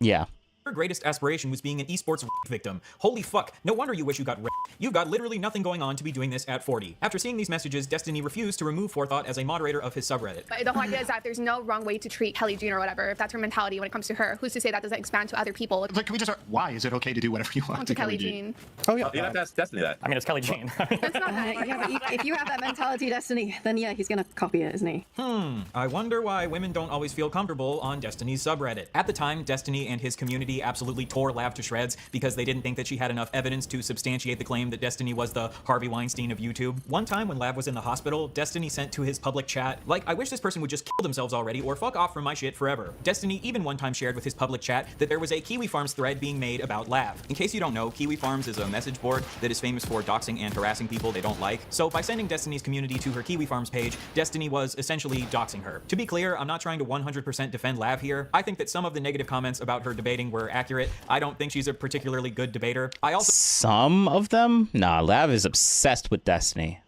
yeah. Her greatest aspiration was being an esports victim. Holy fuck, no wonder you wish you got raped. You've got literally nothing going on to be doing this at 40. After seeing these messages, Destiny refused to remove Forethought as a moderator of his subreddit. But the whole idea is that there's no wrong way to treat Kelly Jean or whatever. If that's her mentality when it comes to her, who's to say that doesn't expand to other people? Like, can we just why is it okay to do whatever you want to Kelly Jean? Oh yeah, you have to ask Destiny that. I mean, it's Kelly Jean. That's not yeah, but if you have that mentality, Destiny, then yeah, he's gonna copy it, isn't he? I wonder why women don't always feel comfortable on Destiny's subreddit. At the time, Destiny and his community absolutely tore Lav to shreds because they didn't think that she had enough evidence to substantiate the claim that Destiny was the Harvey Weinstein of YouTube. One time when Lav was in the hospital, Destiny sent to his public chat, like, "I wish this person would just kill themselves already or fuck off from my shit forever." Destiny even one time shared with his public chat that there was a Kiwi Farms thread being made about Lav. In case you don't know, Kiwi Farms is a message board that is famous for doxing and harassing people they don't like. So by sending Destiny's community to her Kiwi Farms page, Destiny was essentially doxing her. To be clear, I'm not trying to 100% defend Lav here. I think that some of the negative comments about her debating were accurate. I don't think she's a particularly good debater. I also Some of them? Nah, Lav is obsessed with Destiny.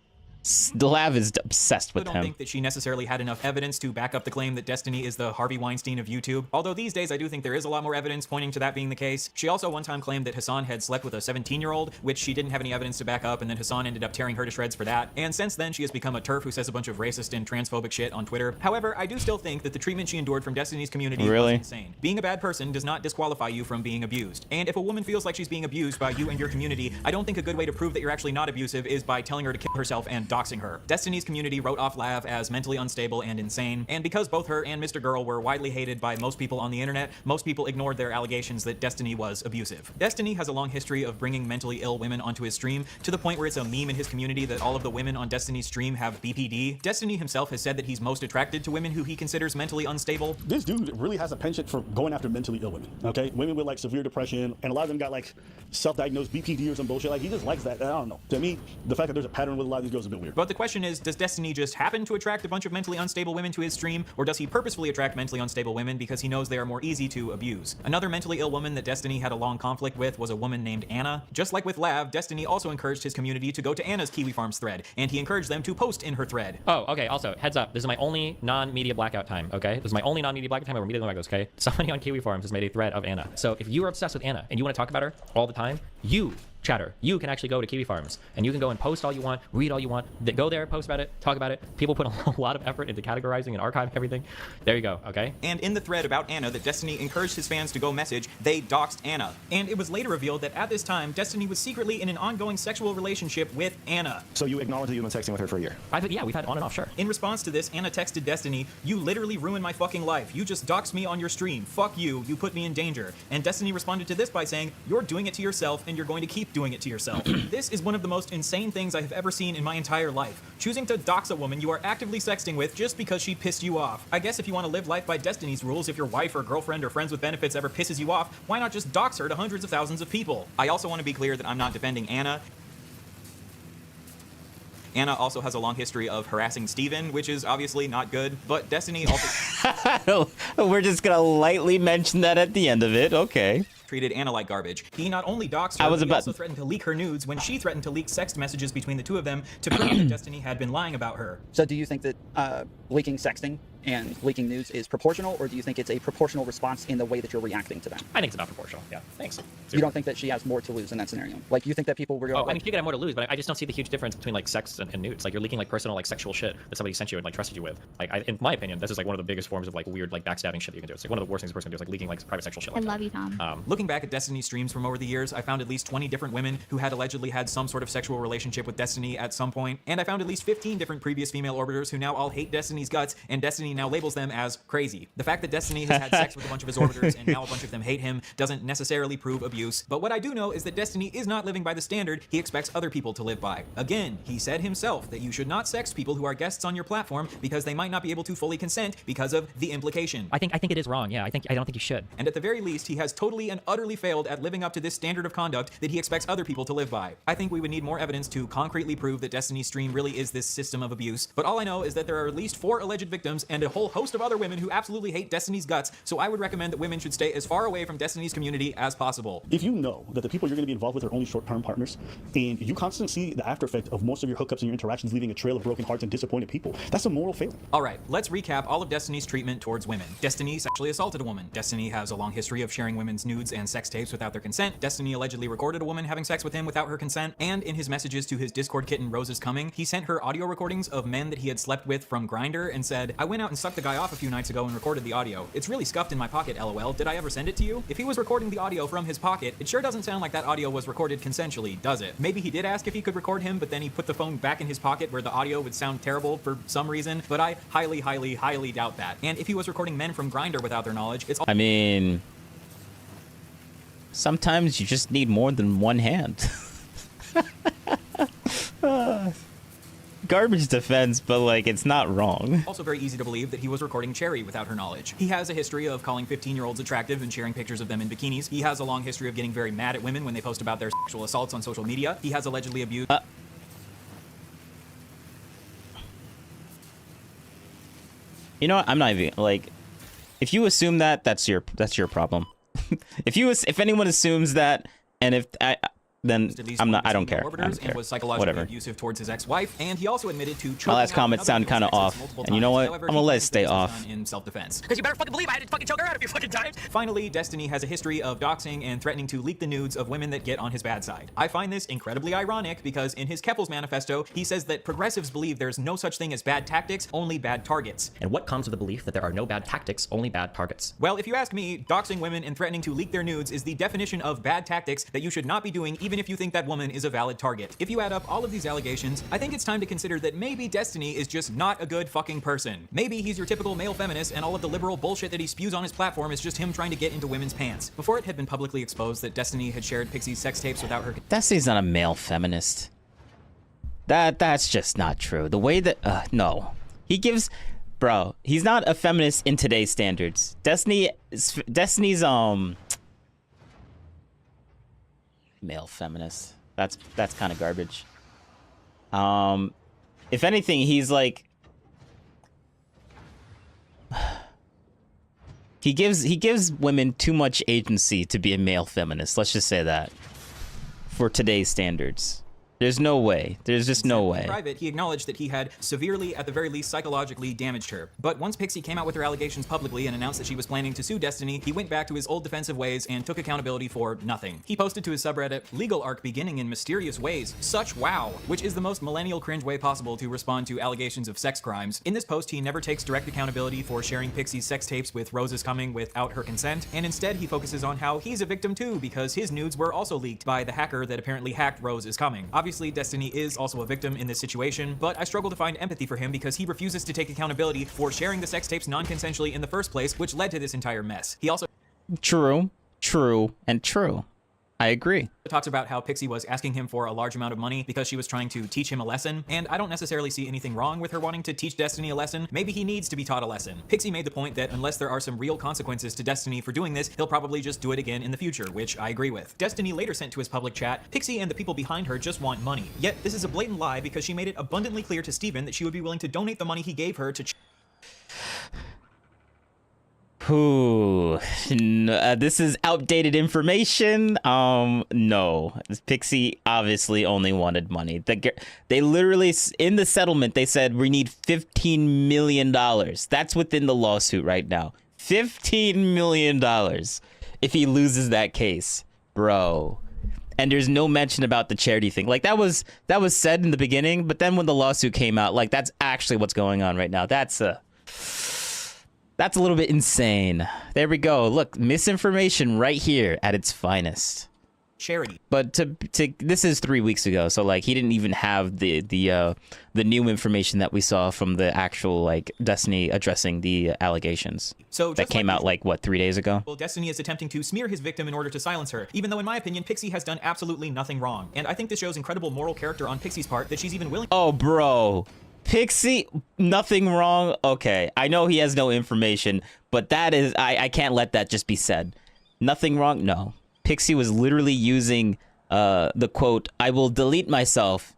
Lav is obsessed with don't him. think that she necessarily had enough evidence to back up the claim that Destiny is the Harvey Weinstein of YouTube. Although these days I do think there is a lot more evidence pointing to that being the case. She also one time claimed that Hassan had slept with a 17-year-old, which she didn't have any evidence to back up, and then Hassan ended up tearing her to shreds for that. And since then she has become a TERF who says a bunch of racist and transphobic shit on Twitter. However, I do still think that the treatment she endured from Destiny's community was insane. Being a bad person does not disqualify you from being abused. And if a woman feels like she's being abused by you and your community, I don't think a good way to prove that you're actually not abusive is by telling her to kill herself and doxing her. Destiny's community wrote off Lav as mentally unstable and insane, and because both her and Mr. Girl were widely hated by most people on the internet, most people ignored their allegations that Destiny was abusive. Destiny has a long history of bringing mentally ill women onto his stream, to the point where it's a meme in his community that all of the women on Destiny's stream have BPD. Destiny himself has said that he's most attracted to women who he considers mentally unstable. This dude really has a penchant for going after mentally ill women, okay? Women with like severe depression, and a lot of them got like self-diagnosed BPD or some bullshit. Like, he just likes that. I don't know. To me, the fact that there's a pattern with a lot of these girls is a bit weird. But the question is, does Destiny just happen to attract a bunch of mentally unstable women to his stream, or does he purposefully attract mentally unstable women because he knows they are more easy to abuse? Another mentally ill woman that Destiny had a long conflict with was a woman named Anna. Just like with Lav, Destiny also encouraged his community to go to Anna's Kiwi Farms thread, and he encouraged them to post in her thread. Oh, okay. Also, heads up. This is my only non-media blackout time, okay? This is my only non-media blackout time where media blackouts, okay? Somebody on Kiwi Farms has made a thread of Anna. So if you are obsessed with Anna and you want to talk about her all the time, you, chatter, you can actually go to Kiwi Farms and you can go and post all you want, read all you want, go there, post about it, talk about it. People put a lot of effort into categorizing and archiving everything. There you go, okay? And in the thread about Anna that Destiny encouraged his fans to go message, they doxed Anna. And it was later revealed that at this time, Destiny was secretly in an ongoing sexual relationship with Anna. So you acknowledge that you've been texting with her for a year? Yeah, we've had on and off, sure. In response to this, Anna texted Destiny, "You literally ruined my fucking life. You just doxed me on your stream. Fuck you. You put me in danger." And Destiny responded to this by saying, "You're doing it to yourself and you're going to keep doing it to yourself." This is one of the most insane things I have ever seen in my entire life. Choosing to dox a woman you are actively sexting with just because she pissed you off. I guess if you want to live life by Destiny's rules, if your wife or girlfriend or friends with benefits ever pisses you off, why not just dox her to hundreds of thousands of people? I also want to be clear that I'm not defending Anna. Anna also has a long history of harassing Steven, which is obviously not good, but Destiny also... We're just gonna lightly mention that at the end of it, okay. Treated Anna like garbage. He not only doxed her, but he also threatened to leak her nudes when she threatened to leak sext messages between the two of them to prove that Destiny had been lying about her. So do you think that leaking sexting and leaking news is proportional, or do you think it's a proportional response in the way that you're reacting to them? I think it's about proportional. Yeah. Thanks. You don't think that she has more to lose in that scenario? Like, you think that people were going I mean, she could have more to lose, but I just don't see the huge difference between like sex and nudes. Like, you're leaking like personal, like sexual shit that somebody sent you and like trusted you with. Like, in my opinion, this is like one of the biggest forms of like weird like backstabbing shit that you can do. It's like one of the worst things a person can do is like leaking like private sexual shit. I love you, Tom. Looking back at Destiny streams from over the years, I found at least 20 different women who had allegedly had some sort of sexual relationship with Destiny at some point, and I found at least 15 different previous female orbiters who now all hate Destiny's guts, and Destiny now labels them as crazy. The fact that Destiny has had sex with a bunch of his orbiters and now a bunch of them hate him doesn't necessarily prove abuse, but what I do know is that Destiny is not living by the standard he expects other people to live by. Again, he said himself that you should not sex people who are guests on your platform because they might not be able to fully consent because of the implication. I think it is wrong. Yeah, I don't think you should. And at the very least, he has totally and utterly failed at living up to this standard of conduct that he expects other people to live by. I think we would need more evidence to concretely prove that Destiny's stream really is this system of abuse, but all I know is that there are at least 4 alleged victims and a whole host of other women who absolutely hate Destiny's guts, so I would recommend that women should stay as far away from Destiny's community as possible. If you know that the people you're going to be involved with are only short-term partners, and you constantly see the after effect of most of your hookups and your interactions leaving a trail of broken hearts and disappointed people, that's a moral failing. Alright, let's recap all of Destiny's treatment towards women. Destiny sexually assaulted a woman. Destiny has a long history of sharing women's nudes and sex tapes without their consent. Destiny allegedly recorded a woman having sex with him without her consent, and in his messages to his Discord kitten Rose is Coming, he sent her audio recordings of men that he had slept with from Grindr and said, I went out and sucked the guy off a few nights ago and recorded the audio. It's really scuffed in my pocket, lol. Did I ever send it to you? If he was recording the audio from his pocket, it sure doesn't sound like that audio was recorded consensually, does it? Maybe he did ask if he could record him, but then he put the phone back in his pocket where the audio would sound terrible for some reason, but I highly, highly, highly doubt that. And if he was recording men from Grindr without their knowledge, it's I mean, sometimes you just need more than one hand. Garbage defense, but like it's not wrong. Also very easy to believe that he was recording Cherry without her knowledge. He has a history of calling 15-year-olds attractive and sharing pictures of them in bikinis. He has a long history of getting very mad at women when they post about their sexual assaults on social media. He has allegedly abused You know what? I'm not even like, if you assume that, that's your problem. if anyone assumes that, and if then I'm not. I don't care. And was psychologically Whatever. abusive towards his ex-wife, and he also admitted to My last comment sounded kind of off, and you know what? I'm gonna let it stay off. In self-defense. Because you better fucking believe I had to fucking choke her out a few fucking times. Finally, Destiny has a history of doxing and threatening to leak the nudes of women that get on his bad side. I find this incredibly ironic because in his Keppel's manifesto, he says that progressives believe there's no such thing as bad tactics, only bad targets. And what comes with the belief that there are no bad tactics, only bad targets? Well, if you ask me, doxing women and threatening to leak their nudes is the definition of bad tactics that you should not be doing even if you think that woman is a valid target. If you add up all of these allegations, I think it's time to consider that maybe Destiny is just not a good fucking person. Maybe he's your typical male feminist and all of the liberal bullshit that he spews on his platform is just him trying to get into women's pants. Before it had been publicly exposed that Destiny had shared Pixie's sex tapes without her Destiny's not a male feminist. That's just not true. The way that no. He gives bro, he's not a feminist in today's standards. Destiny's male feminist. That's kind of garbage. If anything, he's like he gives women too much agency to be a male feminist. Let's just say that. For today's standards. There's no way. There's just no way. In private, he acknowledged that he had severely, at the very least psychologically, damaged her. But once Pixie came out with her allegations publicly and announced that she was planning to sue Destiny, he went back to his old defensive ways and took accountability for nothing. He posted to his subreddit, "Legal arc beginning in mysterious ways. Such wow," which is the most millennial cringe way possible to respond to allegations of sex crimes. In this post, he never takes direct accountability for sharing Pixie's sex tapes with Rose is Coming without her consent, and instead he focuses on how he's a victim too because his nudes were also leaked by the hacker that apparently hacked Rose is Coming. Obviously, Destiny is also a victim in this situation, but I struggle to find empathy for him because he refuses to take accountability for sharing the sex tapes non-consensually in the first place, which led to this entire mess. He also True, and true. I agree. Talks about how Pixie was asking him for a large amount of money because she was trying to teach him a lesson, and I don't necessarily see anything wrong with her wanting to teach Destiny a lesson. Maybe he needs to be taught a lesson. Pixie made the point that unless there are some real consequences to Destiny for doing this, he'll probably just do it again in the future, which I agree with. Destiny later sent to his public chat, "Pixie and the people behind her just want money." Yet this is a blatant lie because she made it abundantly clear to Steven that she would be willing to donate the money he gave her to Who? This is outdated information. No. Pixie obviously only wanted money. They literally, in the settlement, they said we need $15 million. That's within the lawsuit right now. $15 million if he loses that case, bro. And there's no mention about the charity thing. Like that was said in the beginning, but then when the lawsuit came out, like that's actually what's going on right now. That's a little bit insane. There we go. Look, misinformation right here at its finest. Charity. But this is 3 weeks ago, so like he didn't even have the new information that we saw from the actual like Destiny addressing the allegations. So that came out like what, 3 days ago? Well, Destiny is attempting to smear his victim in order to silence her, even though in my opinion Pixie has done absolutely nothing wrong. And I think this shows incredible moral character on Pixie's part that she's even willing. Oh, bro. Pixie, nothing wrong. Okay, I know he has no information, but that is I can't let that just be said. Nothing wrong? No. Pixie was literally using the quote, "I will delete myself,"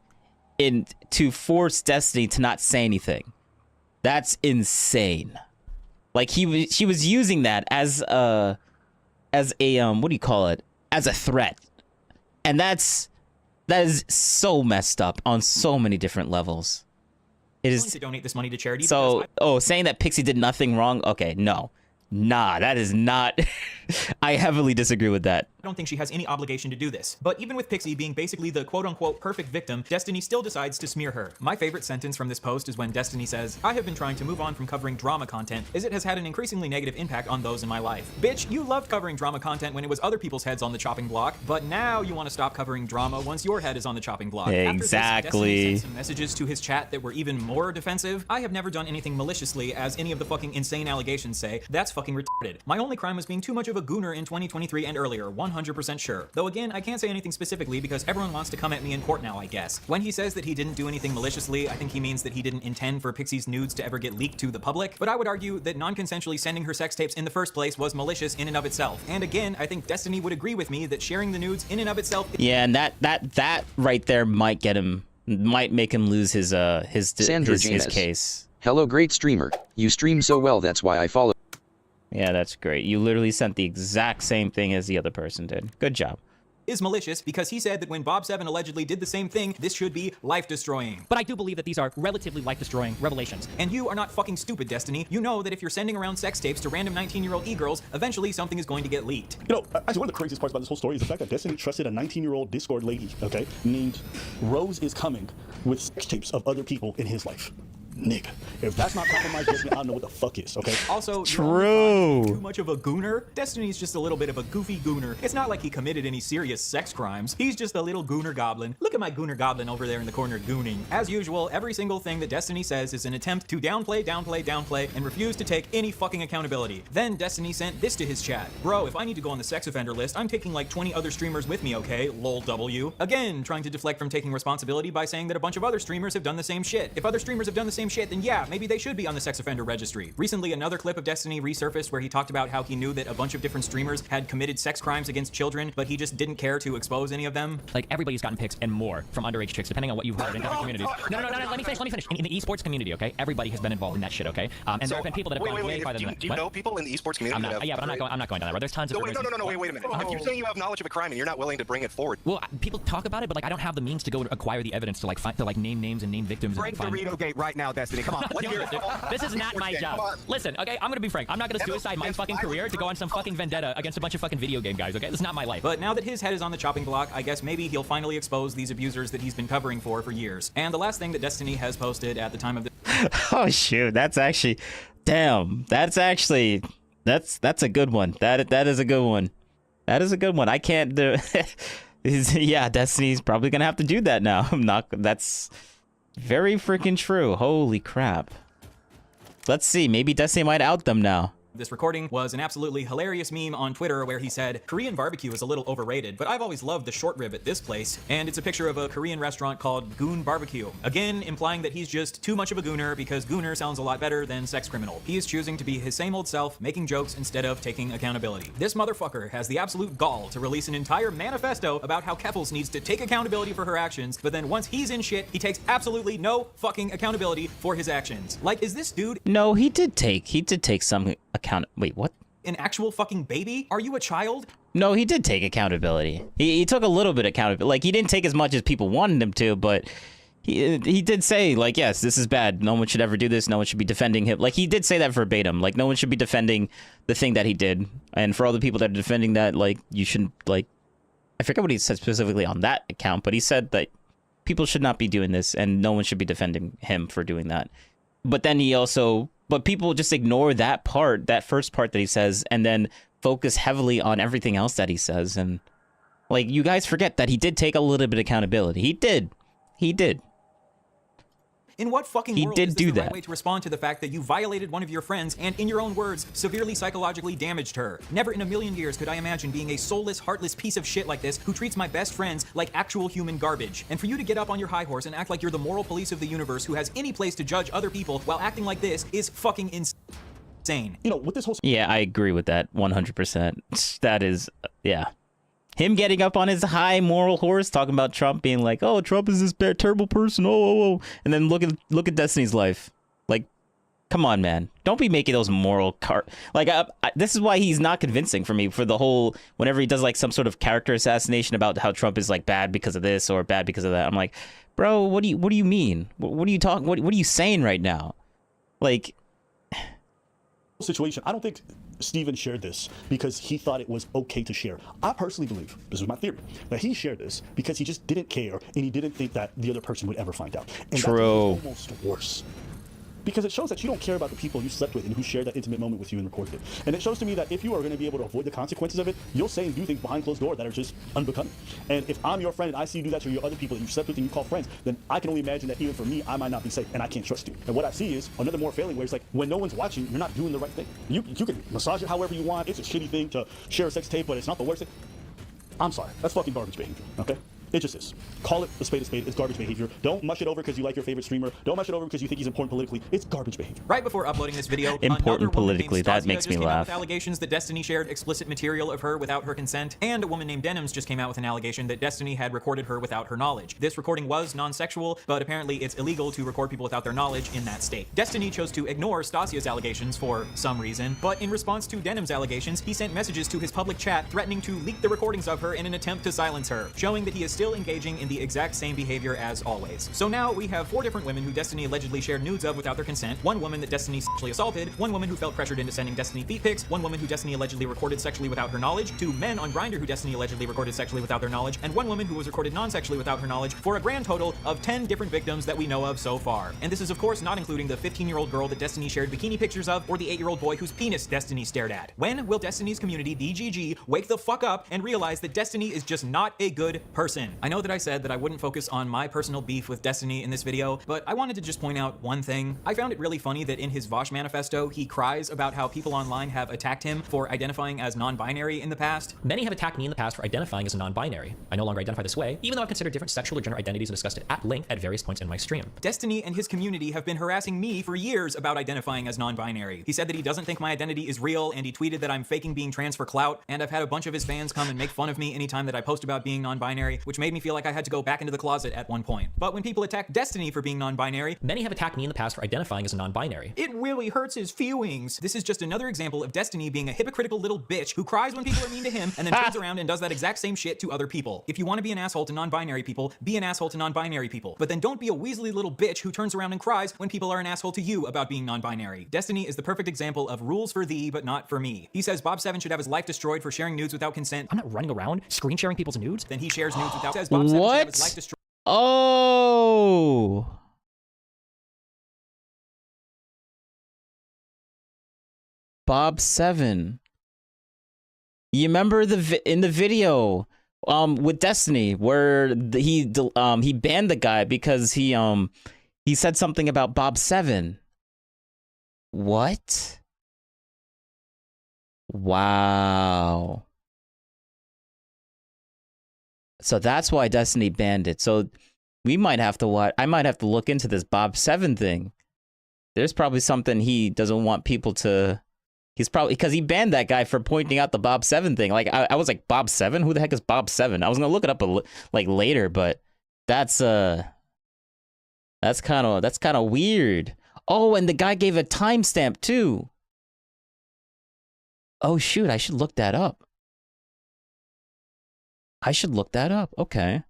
to force Destiny to not say anything. That's insane. Like she was using that as a what do you call it? As a threat. And that is so messed up on so many different levels. It is to donate this money to charity. So, saying that Pixie did nothing wrong? Okay, no. Nah, that is not... I heavily disagree with that. I don't think she has any obligation to do this. But even with Pixie being basically the quote-unquote perfect victim, Destiny still decides to smear her. My favorite sentence from this post is when Destiny says, "I have been trying to move on from covering drama content as it has had an increasingly negative impact on those in my life." Bitch, you loved covering drama content when it was other people's heads on the chopping block, but now you want to stop covering drama once your head is on the chopping block. Exactly. After this, Destiny sent some messages to his chat that were even more defensive. "I have never done anything maliciously, as any of the fucking insane allegations say. That's fucking retarded. My only crime was being too much of a gooner in 2023 and earlier, 100% sure. Though again, I can't say anything specifically because everyone wants to come at me in court now, I guess." When he says that he didn't do anything maliciously, I think he means that he didn't intend for Pixie's nudes to ever get leaked to the public, but I would argue that non-consensually sending her sex tapes in the first place was malicious in and of itself. And again, I think Destiny would agree with me that sharing the nudes in and of itself... Yeah, and that right there might make him lose his case. Hello, great streamer. You stream so well, that's why I follow. Yeah, that's great. You literally sent the exact same thing as the other person did. Good job. Is malicious because he said that when Bob 7 allegedly did the same thing, this should be life-destroying. But I do believe that these are relatively life-destroying revelations. And you are not fucking stupid, Destiny. You know that if you're sending around sex tapes to random 19-year-old e-girls, eventually something is going to get leaked. You know, actually one of the craziest parts about this whole story is the fact that Destiny trusted a 19-year-old Discord lady, okay, named Rose is Coming, with sex tapes of other people in his life. Nigga, if that's not compromised judgment, I don't know what the fuck is, okay? Also, true. Too much of a gooner? Destiny's just a little bit of a goofy gooner. It's not like he committed any serious sex crimes. He's just a little gooner goblin. Look at my gooner goblin over there in the corner gooning. As usual, every single thing that Destiny says is an attempt to downplay, and refuse to take any fucking accountability. Then Destiny sent this to his chat. "Bro, if I need to go on the sex offender list, I'm taking like 20 other streamers with me, okay? Lol W." Again, trying to deflect from taking responsibility by saying that a bunch of other streamers have done the same shit. If other streamers have done the same shit, then yeah, maybe they should be on the sex offender registry. Recently, another clip of Destiny resurfaced where he talked about how he knew that a bunch of different streamers had committed sex crimes against children, but he just didn't care to expose any of them. Like, everybody's gotten pics and more from underage chicks, depending on what you've heard in different communities. No, let me finish. In the esports community, okay? Everybody has been involved in that shit, okay? And there have been people that have gone way farther than that. Do you know people in the esports community? Yeah, but I'm not going down there. There's tons of... No, wait a minute. If you're saying you have knowledge of a crime and you're not willing to bring it forward... Well, people talk about it, but like, I don't have the means to go acquire the evidence to like name names and name victims. Break the Dorito gate right now, Destiny. Come on. This is not my job. Listen, okay, I'm gonna be frank. I'm not gonna suicide my fucking career to go on some fucking vendetta against a bunch of fucking video game guys, okay? This is not my life. But now that his head is on the chopping block, I guess maybe he'll finally expose these abusers that he's been covering for years. And the last thing that Destiny has posted at the time of this... Oh, shoot. That's actually... Damn. That's actually... That's a good one. That is a good one. That is a good one. I can't do... Yeah, Destiny's probably gonna have to do that now. That's very freaking true. Holy crap. Let's see. Maybe Destiny might out them now. This recording was an absolutely hilarious meme on Twitter where he said, "Korean barbecue is a little overrated, but I've always loved the short rib at this place." And it's a picture of a Korean restaurant called Goon Barbecue. Again, implying that he's just too much of a gooner because gooner sounds a lot better than sex criminal. He is choosing to be his same old self, making jokes instead of taking accountability. This motherfucker has the absolute gall to release an entire manifesto about how Keffals needs to take accountability for her actions, but then once he's in shit, he takes absolutely no fucking accountability for his actions. Like, is this dude... No, he did take some accountability Wait, what? An actual fucking baby? Are you a child? No, he did take accountability. He took a little bit of accountability. Like, he didn't take as much as people wanted him to, but he did say, like, yes, this is bad. No one should ever do this. No one should be defending him. Like, he did say that verbatim. Like, no one should be defending the thing that he did. And for all the people that are defending that, like, you shouldn't, like, I forget what he said specifically on that account, but he said that people should not be doing this and no one should be defending him for doing that. But then he also, but people just ignore that part, that first part that he says, and then focus heavily on everything else that he says. And, like, you guys forget that he did take a little bit of accountability. He did. In what fucking world did is this do the right that. way to respond to the fact that you violated one of your friends and, in your own words, severely psychologically damaged her? Never in a million years could I imagine being a soulless, heartless piece of shit like this who treats my best friends like actual human garbage. And for you to get up on your high horse and act like you're the moral police of the universe who has any place to judge other people while acting like this is fucking insane. You know, with this whole... Yeah, I agree with that 100%. That is, yeah. Him getting up on his high moral horse, talking about Trump being like, "Oh, Trump is this terrible person." Oh, and then look at Destiny's life. Like, come on, man. Don't be making those moral this is why he's not convincing for me for the whole. Whenever he does like some sort of character assassination about how Trump is like bad because of this or bad because of that, I'm like, bro, what do you mean? What are you talking? What are you saying right now? Like, situation. I don't think Steven shared this because he thought it was okay to share. I personally believe, this is my theory, that he shared this because he just didn't care and he didn't think that the other person would ever find out. And True. that's almost worse. Because it shows that you don't care about the people you slept with and who shared that intimate moment with you and recorded it. And it shows to me that if you are going to be able to avoid the consequences of it, you'll say and do things behind closed doors that are just unbecoming. And if I'm your friend and I see you do that to your other people that you slept with and you call friends, then I can only imagine that even for me, I might not be safe and I can't trust you. And what I see is another more failing where it's like, when no one's watching, you're not doing the right thing. You can massage it however you want. It's a shitty thing to share a sex tape, but it's not the worst thing. I'm sorry. That's fucking garbage behavior, okay? It just is. Call it a spade. It's garbage behavior. Don't mush it over because you like your favorite streamer. Don't mush it over because you think he's important politically. It's garbage behavior. Right before uploading this video, important politically, that makes me came out laugh. with allegations that Destiny shared explicit material of her without her consent, and a woman named Denims just came out with an allegation that Destiny had recorded her without her knowledge. This recording was non-sexual, but apparently it's illegal to record people without their knowledge in that state. Destiny chose to ignore Stasia's allegations for some reason, but in response to Denims' allegations, he sent messages to his public chat threatening to leak the recordings of her in an attempt to silence her, showing that he is still engaging in the exact same behavior as always. So now we have 4 different women who Destiny allegedly shared nudes of without their consent, 1 woman that Destiny sexually assaulted, 1 woman who felt pressured into sending Destiny feet pics, 1 woman who Destiny allegedly recorded sexually without her knowledge, 2 men on Grindr who Destiny allegedly recorded sexually without their knowledge, and 1 woman who was recorded non-sexually without her knowledge, for a grand total of 10 different victims that we know of so far. And this is of course not including the 15-year-old girl that Destiny shared bikini pictures of, or the 8-year-old boy whose penis Destiny stared at. When will Destiny's community, DGG, wake the fuck up and realize that Destiny is just not a good person? I know that I said that I wouldn't focus on my personal beef with Destiny in this video, but I wanted to just point out one thing. I found it really funny that in his Vosh manifesto, he cries about how people online have attacked him for identifying as non-binary in the past. Many have attacked me in the past for identifying as a non-binary. I no longer identify this way, even though I've considered different sexual or gender identities and discussed it at length at various points in my stream. Destiny and his community have been harassing me for years about identifying as non-binary. He said that he doesn't think my identity is real, and he tweeted that I'm faking being trans for clout, and I've had a bunch of his fans come and make fun of me anytime that I post about being non-binary, which made me feel like I had to go back into the closet at one point. But when people attack Destiny for being non-binary, many have attacked me in the past for identifying as a non-binary. It really hurts his feelings. This is just another example of Destiny being a hypocritical little bitch who cries when people are mean to him and then turns around and does that exact same shit to other people. If you want to be an asshole to non-binary people, be an asshole to non-binary people. But then don't be a weaselly little bitch who turns around and cries when people are an asshole to you about being non-binary. Destiny is the perfect example of rules for thee, but not for me. He says Bob 7 should have his life destroyed for sharing nudes without consent. I'm not running around screen sharing people's nudes. Then he shares nudes without. Says Bob 7 should have his life destroyed. Oh. Bob 7. You remember in the video with Destiny where he banned the guy because he said something about Bob 7. What? Wow. So that's why Destiny banned it. So we might have to watch. I might have to look into this Bob 7 thing. There's probably something he doesn't want people to. He's probably because he banned that guy for pointing out the Bob 7 thing. Like I was like, Bob 7? Who the heck is Bob 7? I was gonna look it up like later, but that's kind of weird. Oh, and the guy gave a timestamp too. Oh shoot, I should look that up. Okay.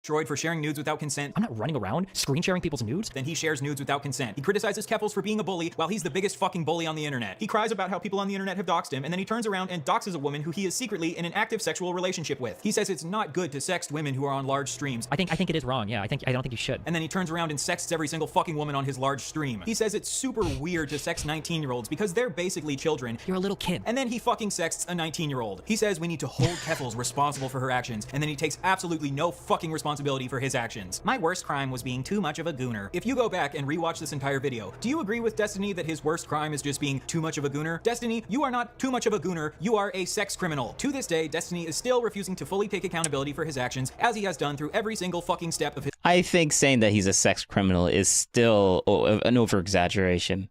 Destroyed for sharing nudes without consent. I'm not running around screen sharing people's nudes. Then he shares nudes without consent. He criticizes Keffals for being a bully while he's the biggest fucking bully on the internet. He cries about how people on the internet have doxed him, and then he turns around and doxes a woman who he is secretly in an active sexual relationship with. He says it's not good to sext women who are on large streams. I think it is wrong. Yeah, I don't think you should. And then he turns around and sexts every single fucking woman on his large stream. He says it's super weird to sext 19-year-olds because they're basically children. You're a little kid. And then he fucking sexts a 19-year-old. He says we need to hold Keffals responsible for her actions, and then he takes absolutely no fucking responsibility for his actions. My worst crime was being too much of a gooner. If you go back and rewatch this entire video, do you agree with Destiny that his worst crime is just being too much of a gooner? Destiny, you are not too much of a gooner, you are a sex criminal. To this day, Destiny is still refusing to fully take accountability for his actions, as he has done through every single fucking step of his— I think saying that he's a sex criminal is still an over-exaggeration,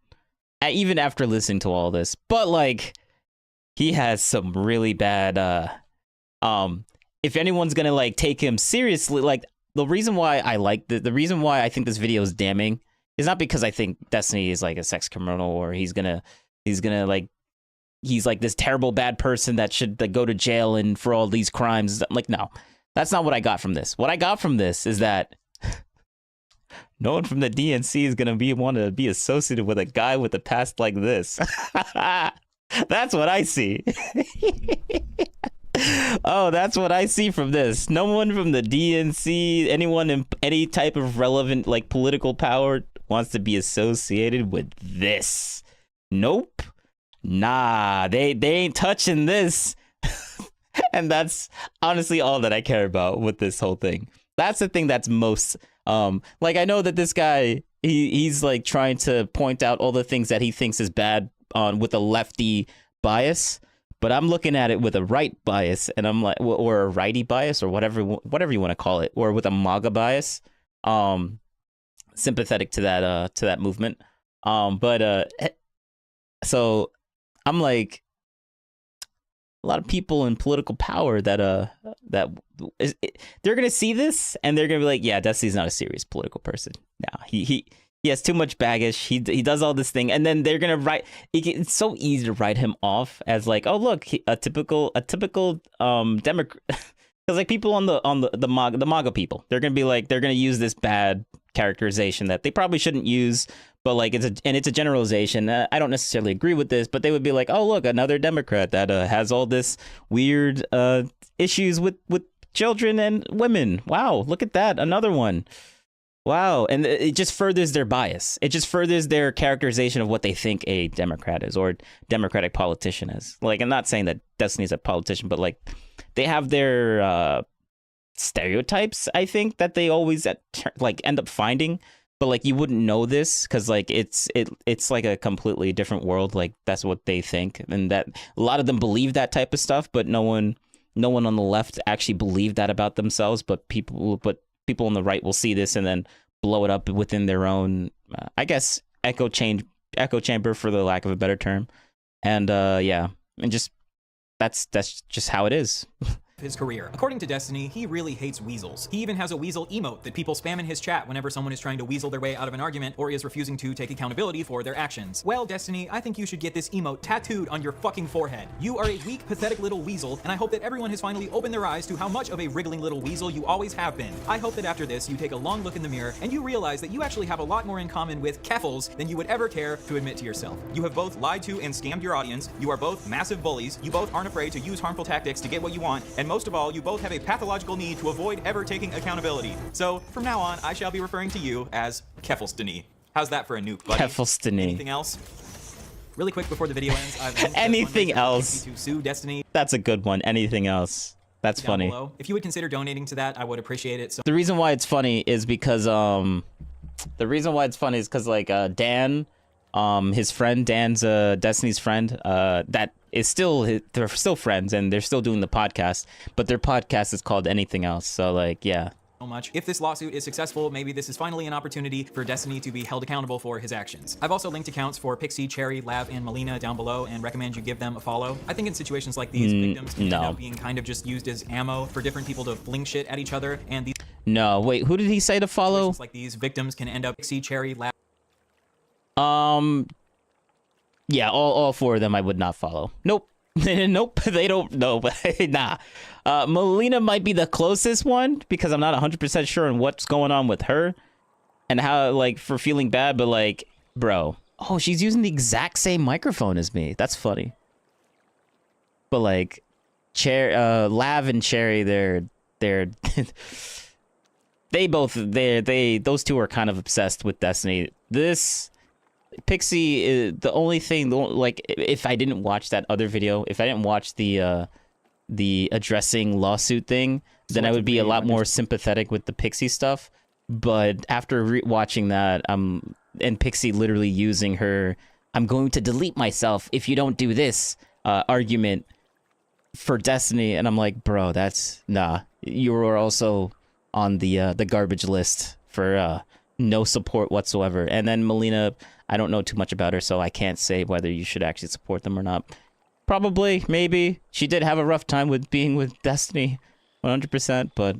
even after listening to all this. But, like, he has some really bad, if anyone's gonna, like, take him seriously, like, the reason why I like the reason why I think this video is damning is not because I think Destiny is like a sex criminal or he's like this terrible bad person that should like, go to jail and for all these crimes. Like, no, that's not what I got from this. What I got from this is that no one from the DNC is gonna want to be associated with a guy with a past like this. That's what I see. Oh, that's what I see from this. No one from the DNC, anyone in any type of relevant like political power wants to be associated with this. Nope. Nah, they ain't touching this. And that's honestly all that I care about with this whole thing. That's the thing that's most like I know that this guy he's like trying to point out all the things that he thinks is bad with a lefty bias. But I'm looking at it with a right bias, and I'm like, or a righty bias, or whatever you want to call it, or with a MAGA bias, sympathetic to that movement. So I'm like, a lot of people in political power they're gonna see this, and they're gonna be like, yeah, Destiny's not a serious political person. No, he has too much baggage. He does all this thing, and then they're gonna write. It's so easy to write him off as like, oh look, a typical Democrat. Because like people on the MAGA people, they're gonna use this bad characterization that they probably shouldn't use. But like it's a generalization. I don't necessarily agree with this, but they would be like, oh look, another Democrat that has all this weird issues with children and women. Wow, look at that, another one. Wow, and it just furthers their bias. It just furthers their characterization of what they think a Democrat is or Democratic politician is. Like, I'm not saying that Destiny's a politician, but like, they have their stereotypes. I think that they always end up finding, but like you wouldn't know this because like it's like a completely different world. Like that's what they think, and that a lot of them believe that type of stuff, but no one on the left actually believe that about themselves. But people on the right will see this and then blow it up within their own, I guess, echo chamber, for the lack of a better term. And yeah, and just that's just how it is. His career. According to Destiny, he really hates weasels. He even has a weasel emote that people spam in his chat whenever someone is trying to weasel their way out of an argument or is refusing to take accountability for their actions. Well, Destiny, I think you should get this emote tattooed on your fucking forehead. You are a weak, pathetic little weasel, and I hope that everyone has finally opened their eyes to how much of a wriggling little weasel you always have been. I hope that after this, you take a long look in the mirror and you realize that you actually have a lot more in common with Keffals than you would ever care to admit to yourself. You have both lied to and scammed your audience. You are both massive bullies. You both aren't afraid to use harmful tactics to get what you want. And most of all, you both have a pathological need to avoid ever taking accountability. So from now on, I shall be referring to you as Keffals Denis. How's that for a nuke, buddy? Keffals Denis. Anything else? Really quick before the video ends, I've anything else to sue Destiny. That's a good one. Anything else? That's funny. Below. If you would consider donating to that, I would appreciate it. So the reason why it's funny is because like Dan, his friend, Dan's Destiny's friend, that is they're still friends and they're still doing the podcast, but their podcast is called Anything Else. So like, yeah. So much. If this lawsuit is successful, maybe this is finally an opportunity for Destiny to be held accountable for his actions. I've also linked accounts for Pixie, Cherry, Lav, and Melina down below and recommend you give them a follow. I think in situations like these, victims can end up being kind of just used as ammo for different people to fling shit at each other, and these— No, wait, who did he say to follow? Like these victims can end up Pixie, Cherry, Lav— yeah, all four of them I would not follow. Nope. Nope, they don't know. Nah. Melina might be the closest one because I'm not 100% sure on what's going on with her and how, like, for feeling bad, but, like, bro. Oh, she's using the exact same microphone as me. That's funny. But, like, Lav and Cherry, they're those two are kind of obsessed with Destiny. This Pixie is the only thing, like, if I didn't watch that other video, if I didn't watch the addressing lawsuit thing, then I would be a lot more sympathetic with the Pixie stuff. But after watching that, and Pixie literally using her "I'm going to delete myself if you don't do this" argument for Destiny, and I'm like, bro, that's nah. You were also on the garbage list for no support whatsoever. And then Melina, I don't know too much about her, so I can't say whether you should actually support them or not. Probably, maybe. She did have a rough time with being with Destiny, 100%, but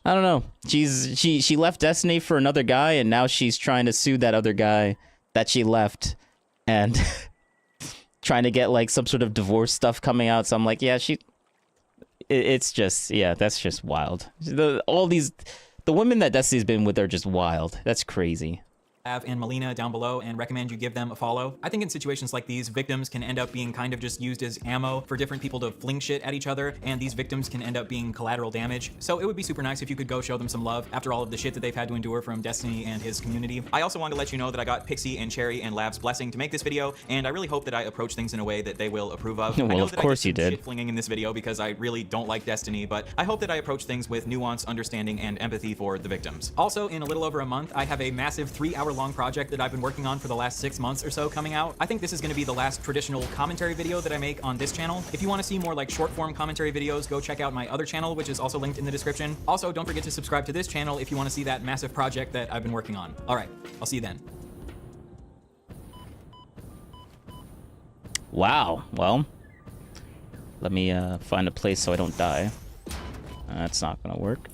I don't know. She left Destiny for another guy, and now she's trying to sue that other guy that she left, and trying to get, like, some sort of divorce stuff coming out. So I'm like, yeah, it's just, yeah, that's just wild. The women that Destiny's been with are just wild. That's crazy. And Melina down below and recommend you give them a follow. I think in situations like these, victims can end up being kind of just used as ammo for different people to fling shit at each other, and these victims can end up being collateral damage. So it would be super nice if you could go show them some love after all of the shit that they've had to endure from Destiny and his community. I also wanted to let you know that I got Pixie and Cherry and Lav's blessing to make this video, and I really hope that I approach things in a way that they will approve of. Well, I know of that course I you did. Shit flinging in this video because I really don't like Destiny, but I hope that I approach things with nuance, understanding, and empathy for the victims. Also, in a little over a month, I have a massive 3-hour-long project that I've been working on for the last 6 months or so coming out. I think this is going to be the last traditional commentary video that I make on this channel. If you want to see more like short form commentary videos, go check out my other channel, which is also linked in the description. Also, don't forget to subscribe to this channel if you want to see that massive project that I've been working on. All right, I'll see you then. Wow. Well, let me find a place so I don't die. That's not gonna work.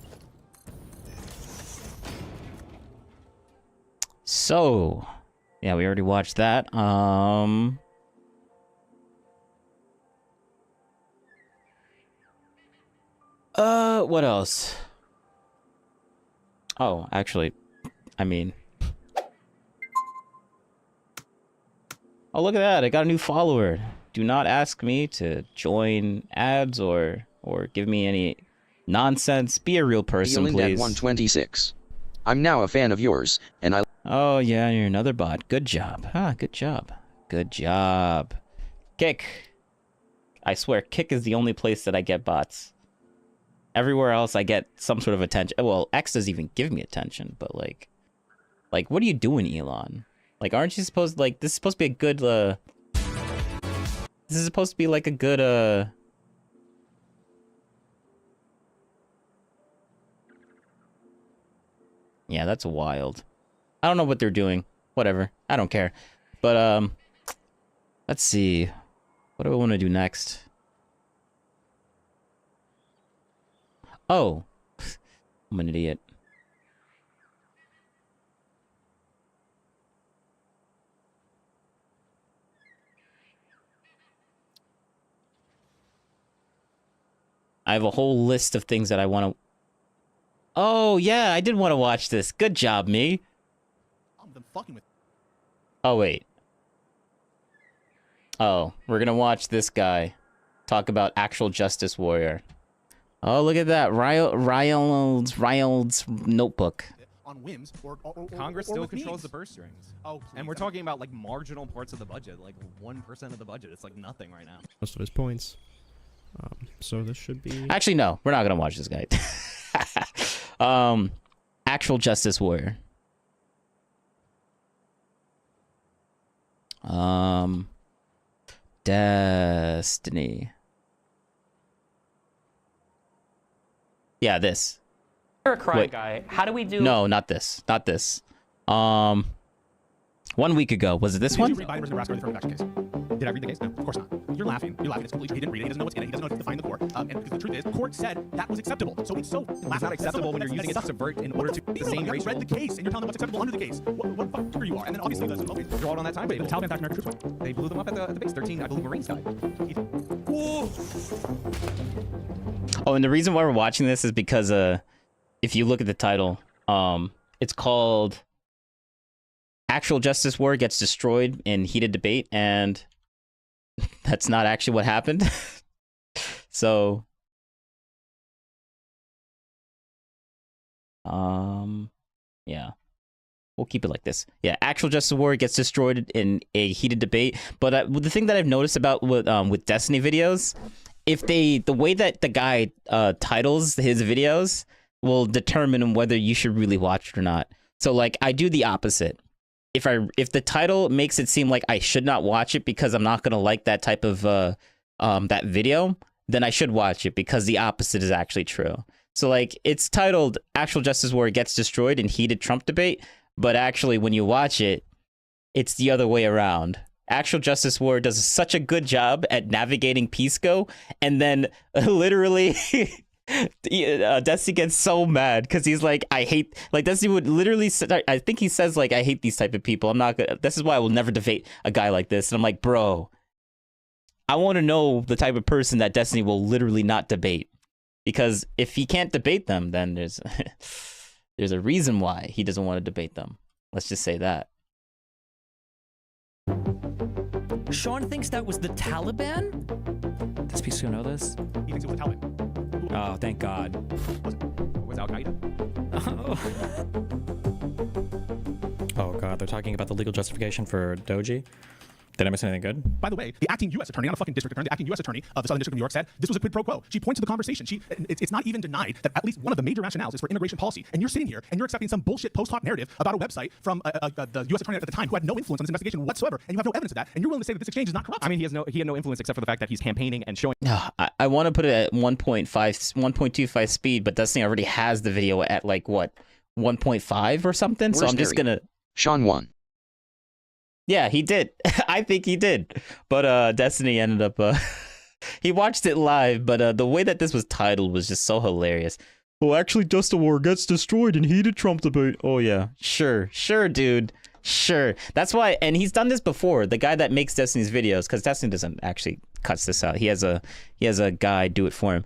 So, yeah, we already watched that. What else? Oh, actually, I mean, oh, look at that. I got a new follower. Do not ask me to join ads or give me any nonsense. Be a real person, please. 126. I'm now a fan of yours, and I... Oh, yeah, you're another bot. Good job. Ah, good job. Good job. Kick. I swear, Kick is the only place that I get bots. Everywhere else, I get some sort of attention. Well, X doesn't even give me attention, but, like, what are you doing, Elon? Like, aren't you supposed, like, this is supposed to be a good, this is supposed to be, like, a good, yeah, that's wild. I don't know what they're doing. Whatever. I don't care. But, let's see. What do I want to do next? Oh. I'm an idiot. I have a whole list of things that I want to... Oh, yeah, I did want to watch this. Good job, me. Oh, wait. Oh, we're gonna watch this guy talk about actual Justice Warrior. Oh, look at that. Ryald's notebook. On whims, Congress still controls the purse strings. Oh, and we're talking about like marginal parts of the budget, like 1% of the budget. It's like nothing right now. Most of his points. So this should be... Actually, no. We're not gonna watch this guy. Actual Justice Warrior. Destiny. Yeah, this. You're a crime Wait. guy. How do we do... No, not this. Not this. 1 week ago. Was it this one? Read Biden versus Nebraska for the case. Did I read the case? No, of course not. You're laughing. You're laughing. It's completely true. He didn't read it. He doesn't know what's in it. He doesn't know if it's defined in the court. And because the truth is, the court said that was acceptable. So it's so It's not acceptable when you're using it to subvert in order to the same you racial. read the case and you're telling them what's acceptable under the case. What the fuck you are? And then obviously there's a You're all on that time, but the Taliban attacked American troops. They blew them up at the base. 13, I believe, Marines died. Oh, and the reason why we're watching this is because if you look at the title, it's called Actual Justice War Gets Destroyed in Heated Debate, and that's not actually what happened. So yeah, we'll keep it like this. Yeah, Actual Justice War Gets Destroyed in a Heated Debate. But the thing that I've noticed about with Destiny videos, if the way that the guy titles his videos will determine whether you should really watch it or not. So like I do the opposite. If the title makes it seem like I should not watch it because I'm not gonna like that type of that video, then I should watch it because the opposite is actually true. So like it's titled Actual Justice War Gets Destroyed in Heated Trump Debate, but actually when you watch it, it's the other way around. Actual Justice War does such a good job at navigating Pisco, and then literally Destiny gets so mad because he's like, I hate, like Destiny would literally say, I think he says like, I hate these type of people. I'm not gonna, this is why I will never debate a guy like this. And I'm like, bro, I want to know the type of person that Destiny will literally not debate, because if he can't debate them, then there's there's a reason why he doesn't want to debate them. Let's just say that. Sean thinks that was the Taliban? Does Pisco know this? He thinks it was the Taliban. Oh, thank God. Was Al Qaeda? Oh God, they're talking about the legal justification for Doji. Did I miss anything good? By the way, the acting U.S. attorney, not a fucking district attorney, the acting U.S. attorney of the Southern District of New York said this was a quid pro quo. She points to the conversation. It's not even denied that at least one of the major rationales is for immigration policy. And you're sitting here and you're accepting some bullshit post hoc narrative about a website from the U.S. attorney at the time who had no influence on this investigation whatsoever, and you have no evidence of that, and you're willing to say that this exchange is not corrupt. I mean, he had no influence except for the fact that he's campaigning and showing. I want to put it at 1.25 speed, but Destiny already has the video at like what, 1.5 or something. So I'm just gonna. Sean won. Yeah, he did. I think he did. But Destiny ended up he watched it live, but the way that this was titled was just so hilarious. Well, actually, Justice War Gets Destroyed in Heated Trump Debate. Oh yeah, sure, dude, sure. That's why, and he's done this before. The guy that makes Destiny's videos, because Destiny doesn't actually cuts this out. He has a guy do it for him.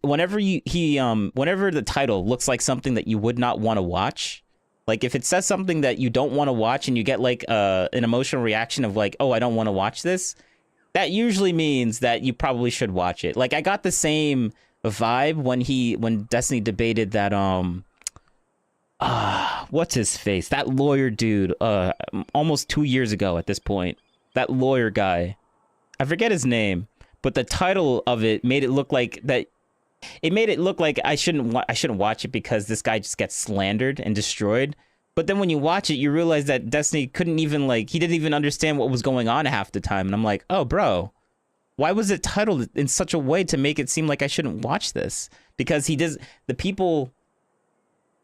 Whenever the title looks like something that you would not want to watch. Like if it says something that you don't want to watch and you get like an emotional reaction of like, oh, I don't want to watch this, that usually means that you probably should watch it. Like I got the same vibe when Destiny debated that what's his face? That lawyer dude almost 2 years ago at this point. That lawyer guy. I forget his name, but the title of it made it look like that. It made it look like I shouldn't watch it because this guy just gets slandered and destroyed. But then when you watch it, you realize that Destiny couldn't even he didn't even understand what was going on half the time. And I'm like, oh, bro, why was it titled in such a way to make it seem like I shouldn't watch this? Because he doesn't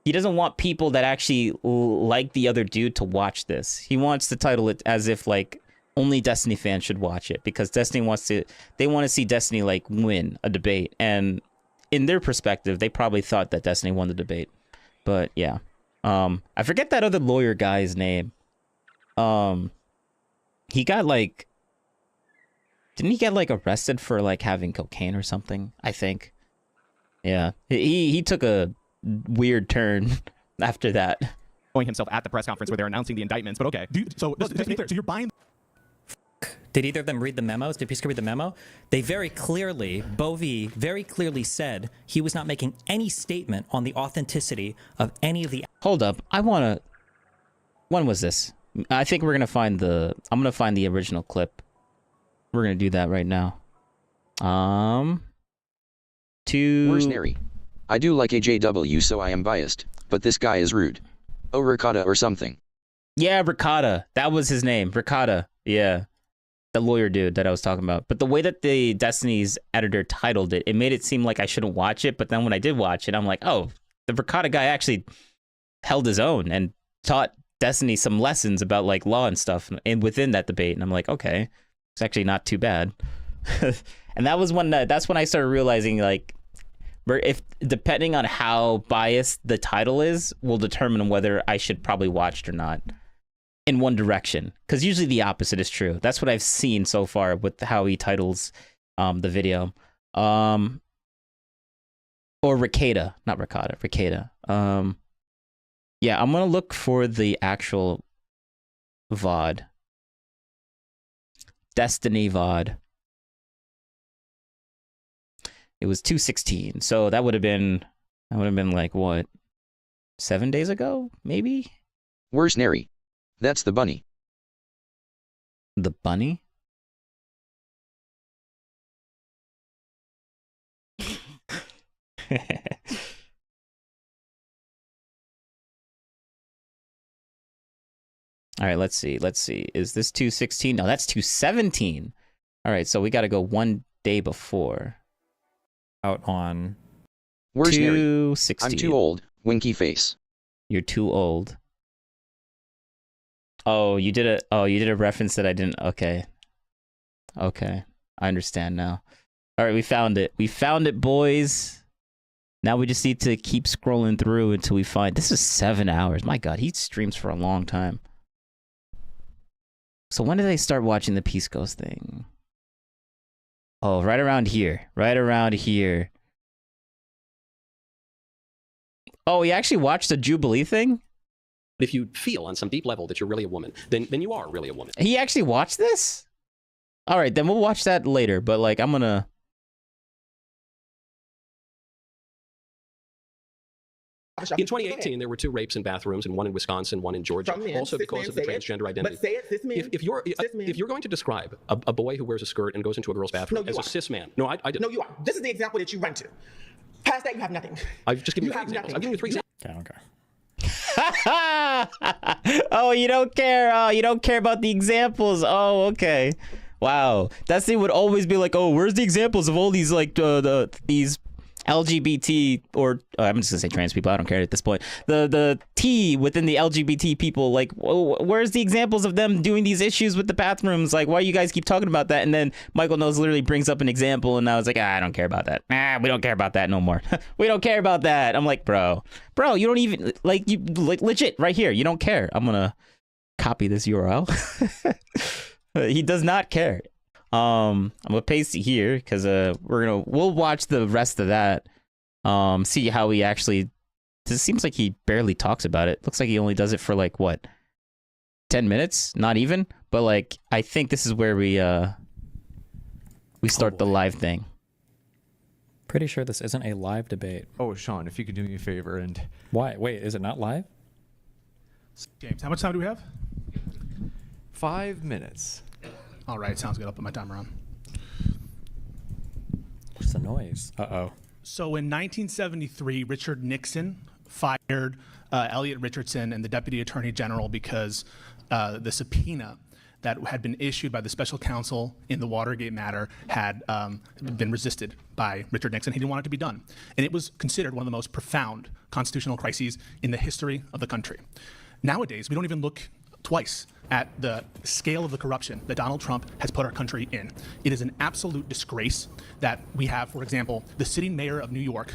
want people that actually like the other dude to watch this. He wants to title it as if like only Destiny fans should watch it because Destiny want to see Destiny like win a debate. And in their perspective, they probably thought that Destiny won the debate. But yeah. I forget that other lawyer guy's name. He got like, didn't he get like arrested for like having cocaine or something? I think. Yeah. He took a weird turn after that. Showing himself at the press conference where they're announcing the indictments, but okay. So just to be clear, so you're buying. Did either of them read the memos? Did Pisco read the memo? They Bovie very clearly said he was not making any statement on the authenticity of any of the... Hold up. When was this? I think I'm going to find the original clip. We're going to do that right now. Where's Neri? I do like AJW, so I am biased, but this guy is rude. Oh, Ricotta or something. Yeah, Ricotta. That was his name. Ricotta. Yeah. The lawyer dude that I was talking about. But the way that the Destiny's editor titled it, it made it seem like I shouldn't watch it. But then when I did watch it, I'm like, oh, the Ricotta guy actually held his own and taught Destiny some lessons about like law and stuff, and within that debate, and I'm like, okay, it's actually not too bad. And that was when that's when I started realizing like, if depending on how biased the title is, will determine whether I should probably watch it or not. In one direction, because usually the opposite is true. That's what I've seen so far with how he titles the video. Or Ricada, not Ricotta, Ricada. Yeah, I'm gonna look for the actual VOD. Destiny VOD. It was 2/16, so that would have been like what, 7 days ago, maybe? Where's Neri? That's the bunny. The bunny? All right, let's see. Is this 2/16? No, that's 2/17. All right, so we got to go 1 day before. Out on. Where's Neri? 2/16. I'm too old. Winky face. You're too old. Oh, you did a reference that I didn't. Okay. I understand now. All right, we found it. We found it, boys. Now we just need to keep scrolling through until we find. This is 7 hours. My God, he streams for a long time. So when did they start watching the Peace Ghost thing? Oh, right around here. Right around here. Oh, he actually watched the Jubilee thing? If you feel on some deep level that you're really a woman, then you are really a woman. He actually watched this? All right, then we'll watch that later. But like, I'm gonna. In 2018, there were 2 rapes in bathrooms, and 1 in Wisconsin, 1 in Georgia, also because of the transgender identity. But say it, cis man. If you're going to describe a boy who wears a skirt and goes into a girl's bathroom as a cis man, no, I didn't. No, you are. This is the example that you went to. Past that, you have nothing. I've just given you 3 have examples. nothing. I've given you 3 examples. Okay. Oh, you don't care. Oh, you don't care about the examples. Oh, okay. Wow. That thing would always be like, oh, where's the examples of all these like these LGBT or I'm just gonna say trans people. I don't care at this point. The T within the LGBT people, like, where's the examples of them doing these issues with the bathrooms? Like, why you guys keep talking about that? And then Michael Knows literally brings up an example, and I was like, I don't care about that. We don't care about that no more. We don't care about that. I'm like, bro, you don't even like you legit right here. You don't care. I'm gonna copy this URL. He does not care. I'm gonna paste it here because we'll watch the rest of that. See how he actually. It seems like he barely talks about it. Looks like he only does it for like what, 10 minutes? Not even. But like, I think this is where we start the live thing. Pretty sure this isn't a live debate. Oh, Sean, if you could do me a favor and. Why? Wait, is it not live? James, how much time do we have? 5 minutes. All right, sounds good. I'll put my timer on. What's the noise? Uh-oh. So in 1973, Richard Nixon fired Elliot Richardson and the Deputy Attorney General because the subpoena that had been issued by the special counsel in the Watergate matter had been resisted by Richard Nixon. He didn't want it to be done. And it was considered one of the most profound constitutional crises in the history of the country. Nowadays, we don't even look twice at the scale of the corruption that Donald Trump has put our country in. It is an absolute disgrace that we have, for example, the sitting mayor of New York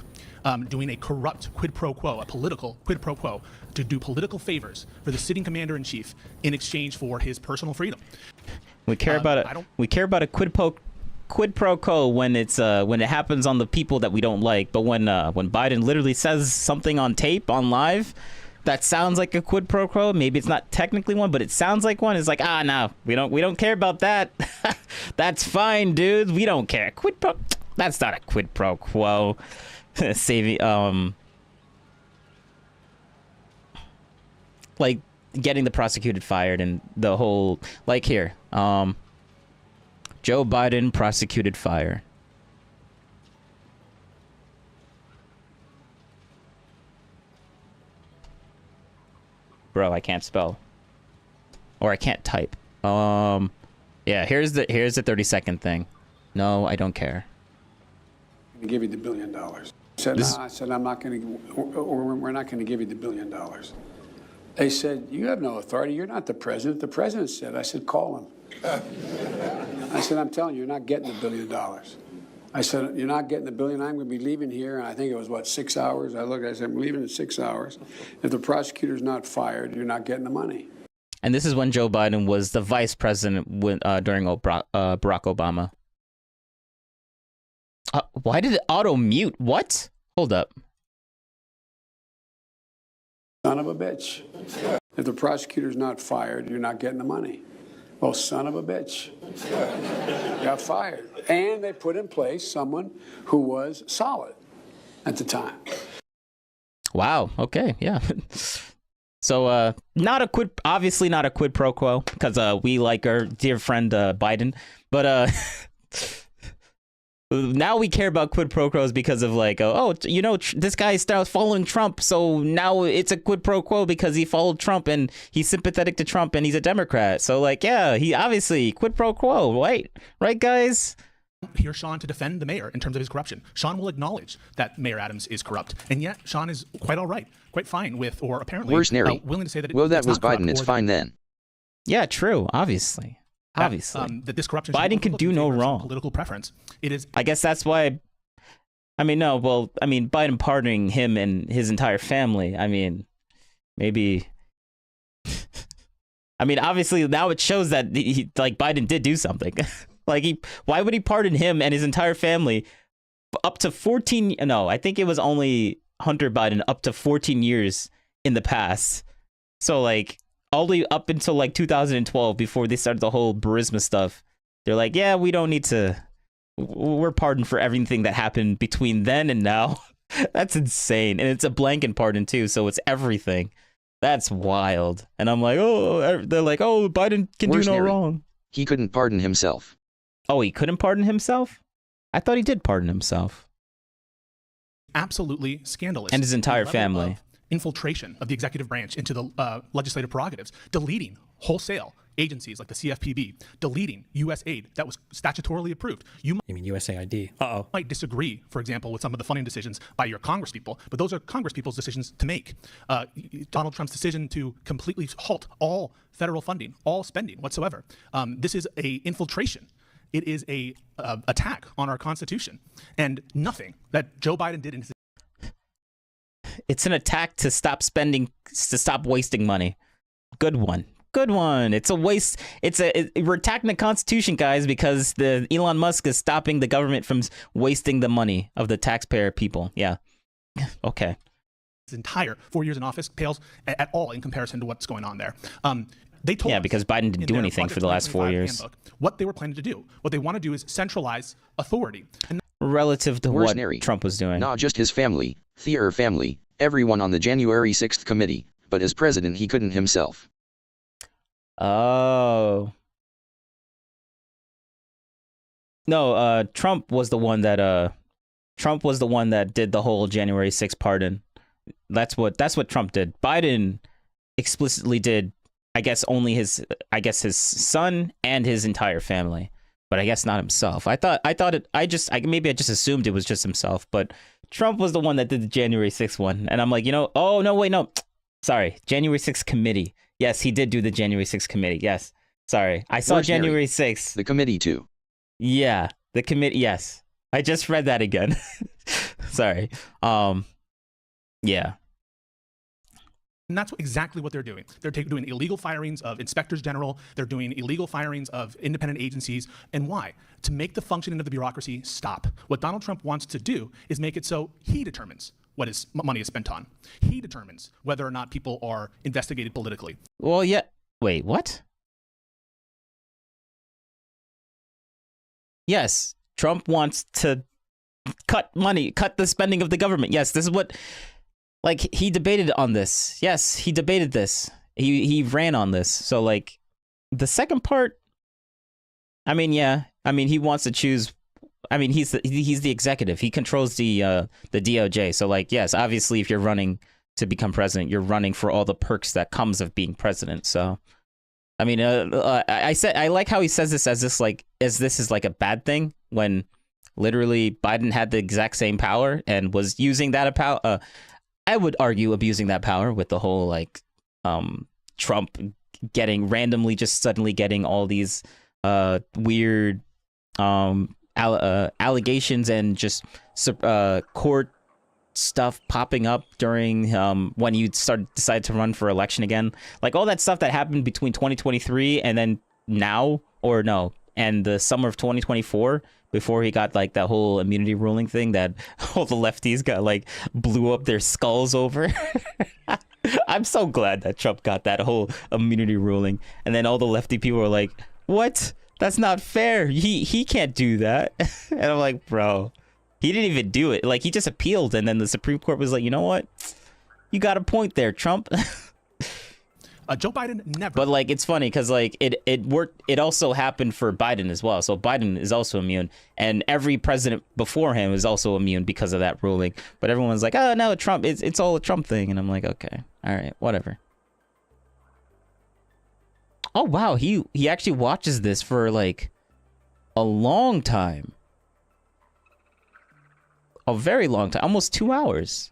doing a corrupt quid pro quo, a political quid pro quo, to do political favors for the sitting commander-in-chief in exchange for his personal freedom. We care about it. We care about a quid pro quo when it's when it happens on the people that we don't like. But when Biden literally says something on tape, on live, that sounds like a quid pro quo. Maybe it's not technically one, but it sounds like one. It's like, no, we don't care about that. That's fine, dude. We don't care. Quid pro. That's not a quid pro quo. Saving like getting the prosecuted fired and the whole like here. Joe Biden prosecuted fire. Bro, I can't spell. Or I can't type. Yeah, here's the 30-second thing. No, I don't care. To give you the $1 billion. I said, I said, I'm not going to, or we're not going to give you the $1 billion. They said, you have no authority. You're not the president. The president said. I said, call him. I said, I'm telling you, you're not getting $1 billion. I said, you're not getting $1 billion. I'm going to be leaving here. And I think it was, what, 6 hours? I looked, I said, I'm leaving in 6 hours. If the prosecutor's not fired, you're not getting the money. And this is when Joe Biden was the vice president during Barack Obama. Why did it auto mute? What? Hold up. Son of a bitch. If the prosecutor's not fired, you're not getting the money. Well, son of a bitch. Got fired. And they put in place someone who was solid at the time. Wow. Okay. Yeah. So, obviously not a quid pro quo, because we like our dear friend Biden, but now we care about quid pro quos because of like, this guy started following Trump, so now it's a quid pro quo because he followed Trump and he's sympathetic to Trump and he's a Democrat. So like, yeah, he obviously quid pro quo, right, guys? Hear Sean to defend the mayor in terms of his corruption. Sean will acknowledge that Mayor Adams is corrupt, and yet Sean is quite all right, quite fine with, or apparently willing to say that. Well, that it's was not Biden. It's fine then. Yeah, true. Obviously. That this corruption. Biden can do no wrong. Political preference. It is. I guess that's why. Biden pardoning him and his entire family. I mean, maybe. Obviously now it shows that Biden did do something. Why would he pardon him and his entire family up to 14? No, I think it was only Hunter Biden up to 14 years in the past. So all the way up until 2012, before they started the whole Burisma stuff, they're like, yeah, we don't need to. We're pardoned for everything that happened between then and now. That's insane, and it's a blanket pardon too, so it's everything. That's wild. And I'm like, they're like, Biden can do no wrong. He couldn't pardon himself. Oh, he couldn't pardon himself? I thought he did pardon himself. Absolutely scandalous. And his entire family. Infiltration of the executive branch into the legislative prerogatives, deleting wholesale agencies like the CFPB, deleting U.S. aid that was statutorily approved. You mean USAID? Might disagree, for example, with some of the funding decisions by your Congress people, but those are Congress people's decisions to make. Donald Trump's decision to completely halt all federal funding, all spending whatsoever. This is a infiltration. It is a attack on our Constitution, and nothing that Joe Biden did in his. It's an attack to stop spending, to stop wasting money. Good one. Good one. It's a waste. We're attacking the Constitution, guys, because the Elon Musk is stopping the government from wasting the money of the taxpayer people. Yeah. Okay. His entire 4 years in office pales at all in comparison to what's going on there. They told us because Biden didn't do anything for the last 4 years. Handbook, what they were planning to do. What they want to do is centralize authority. And relative to what Trump was doing. Not just his family, their family, everyone on the January 6th committee, but as president he couldn't himself. Oh. No, Trump was the one that did the whole January 6th pardon. That's what Trump did. Biden explicitly did, I guess, only his son and his entire family, but I guess not himself. I just assumed it was just himself, but Trump was the one that did the January 6th one. And I'm like, oh no, wait, no, sorry. January 6th committee. Yes, he did do the January 6th committee. Yes. Sorry. I saw January 6th. The committee too. Yeah. The committee. Yes. I just read that again. Sorry. Yeah. And that's exactly what they're doing. They're doing illegal firings of inspectors general. They're doing illegal firings of independent agencies. And why? To make the functioning of the bureaucracy stop. What Donald Trump wants to do is make it so he determines what his money is spent on. He determines whether or not people are investigated politically. Well, yeah. Wait, what? Yes, Trump wants to cut the spending of the government. Yes, this is what... he debated on this. Yes, he debated this. He ran on this. So, the second part, he wants to choose. He's the executive. He controls the DOJ. So, yes, obviously, if you're running to become president, you're running for all the perks that comes of being president. So, I like how he says this as this is a bad thing, when literally Biden had the exact same power and was using that power. I would argue abusing that power with the whole Trump getting randomly just suddenly getting all these weird allegations and just court stuff popping up during when you decide to run for election again, like all that stuff that happened between 2023 and then now, or no, and the summer of 2024 before he got like that whole immunity ruling thing that all the lefties got like blew up their skulls over. I'm so glad that Trump got that whole immunity ruling, and then all the lefty people were like, what? That's not fair. He can't do that. And I'm like, bro, he didn't even do it. Like, he just appealed, and then the Supreme Court was like, you know what? You got a point there, Trump. Joe Biden never. But like, it's funny because like it worked. It also happened for Biden as well. So Biden is also immune, and every president before him is also immune because of that ruling. But everyone's like, oh no, Trump. It's all a Trump thing, and I'm like, okay, all right, whatever. Oh wow, he actually watches this for like a long time. A very long time, almost 2 hours.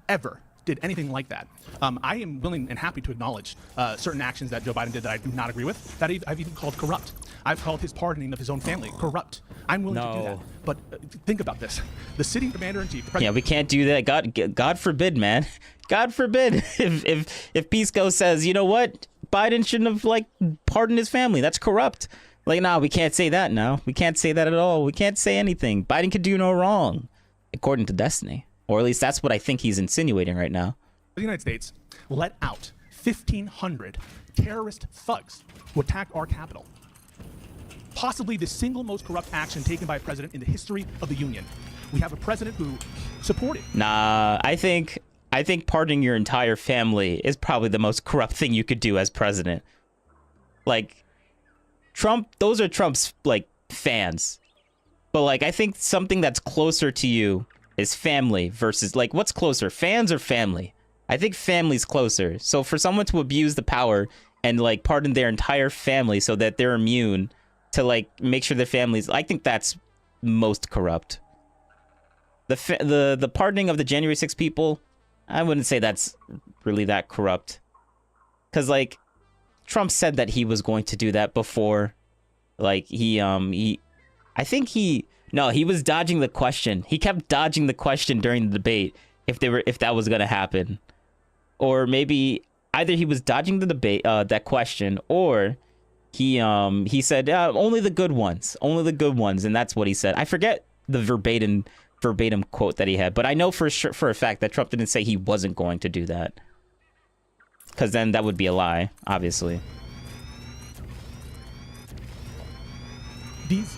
Ever did anything like that. I am willing and happy to acknowledge certain actions that Joe Biden did that I do not agree with, that I've even called corrupt. I've called his pardoning of his own family corrupt. I'm willing to do that. But think about this. The sitting commander-in-chief... Yeah, we can't do that. God forbid, man. God forbid if Pisco says, you know what? Biden shouldn't have, like, pardoned his family. That's corrupt. Like, nah, we can't say that now. We can't say that at all. We can't say anything. Biden could do no wrong, according to Destiny. Or at least that's what I think he's insinuating right now. The United States let out 1,500 terrorist thugs who attacked our capital. Possibly the single most corrupt action taken by a president in the history of the Union. We have a president who supported. Nah, I think pardoning your entire family is probably the most corrupt thing you could do as president. Like, Trump, those are Trump's, like, fans. But, like, I think something that's closer to you is family versus, like, what's closer, fans or family? I think family's closer. So for someone to abuse the power and, like, pardon their entire family so that they're immune to, like, make sure their families, I think that's most corrupt. The pardoning of the January 6 people, I wouldn't say that's really that corrupt. Because, like, Trump said that he was going to do that before. Like, he was dodging the question. He kept dodging the question during the debate if that was going to happen. Or maybe either he was dodging the debate, that question, or he said, only the good ones, and that's what he said. I forget the verbatim quote that he had, but I know for a fact that Trump didn't say he wasn't going to do that. Because then that would be a lie, obviously. These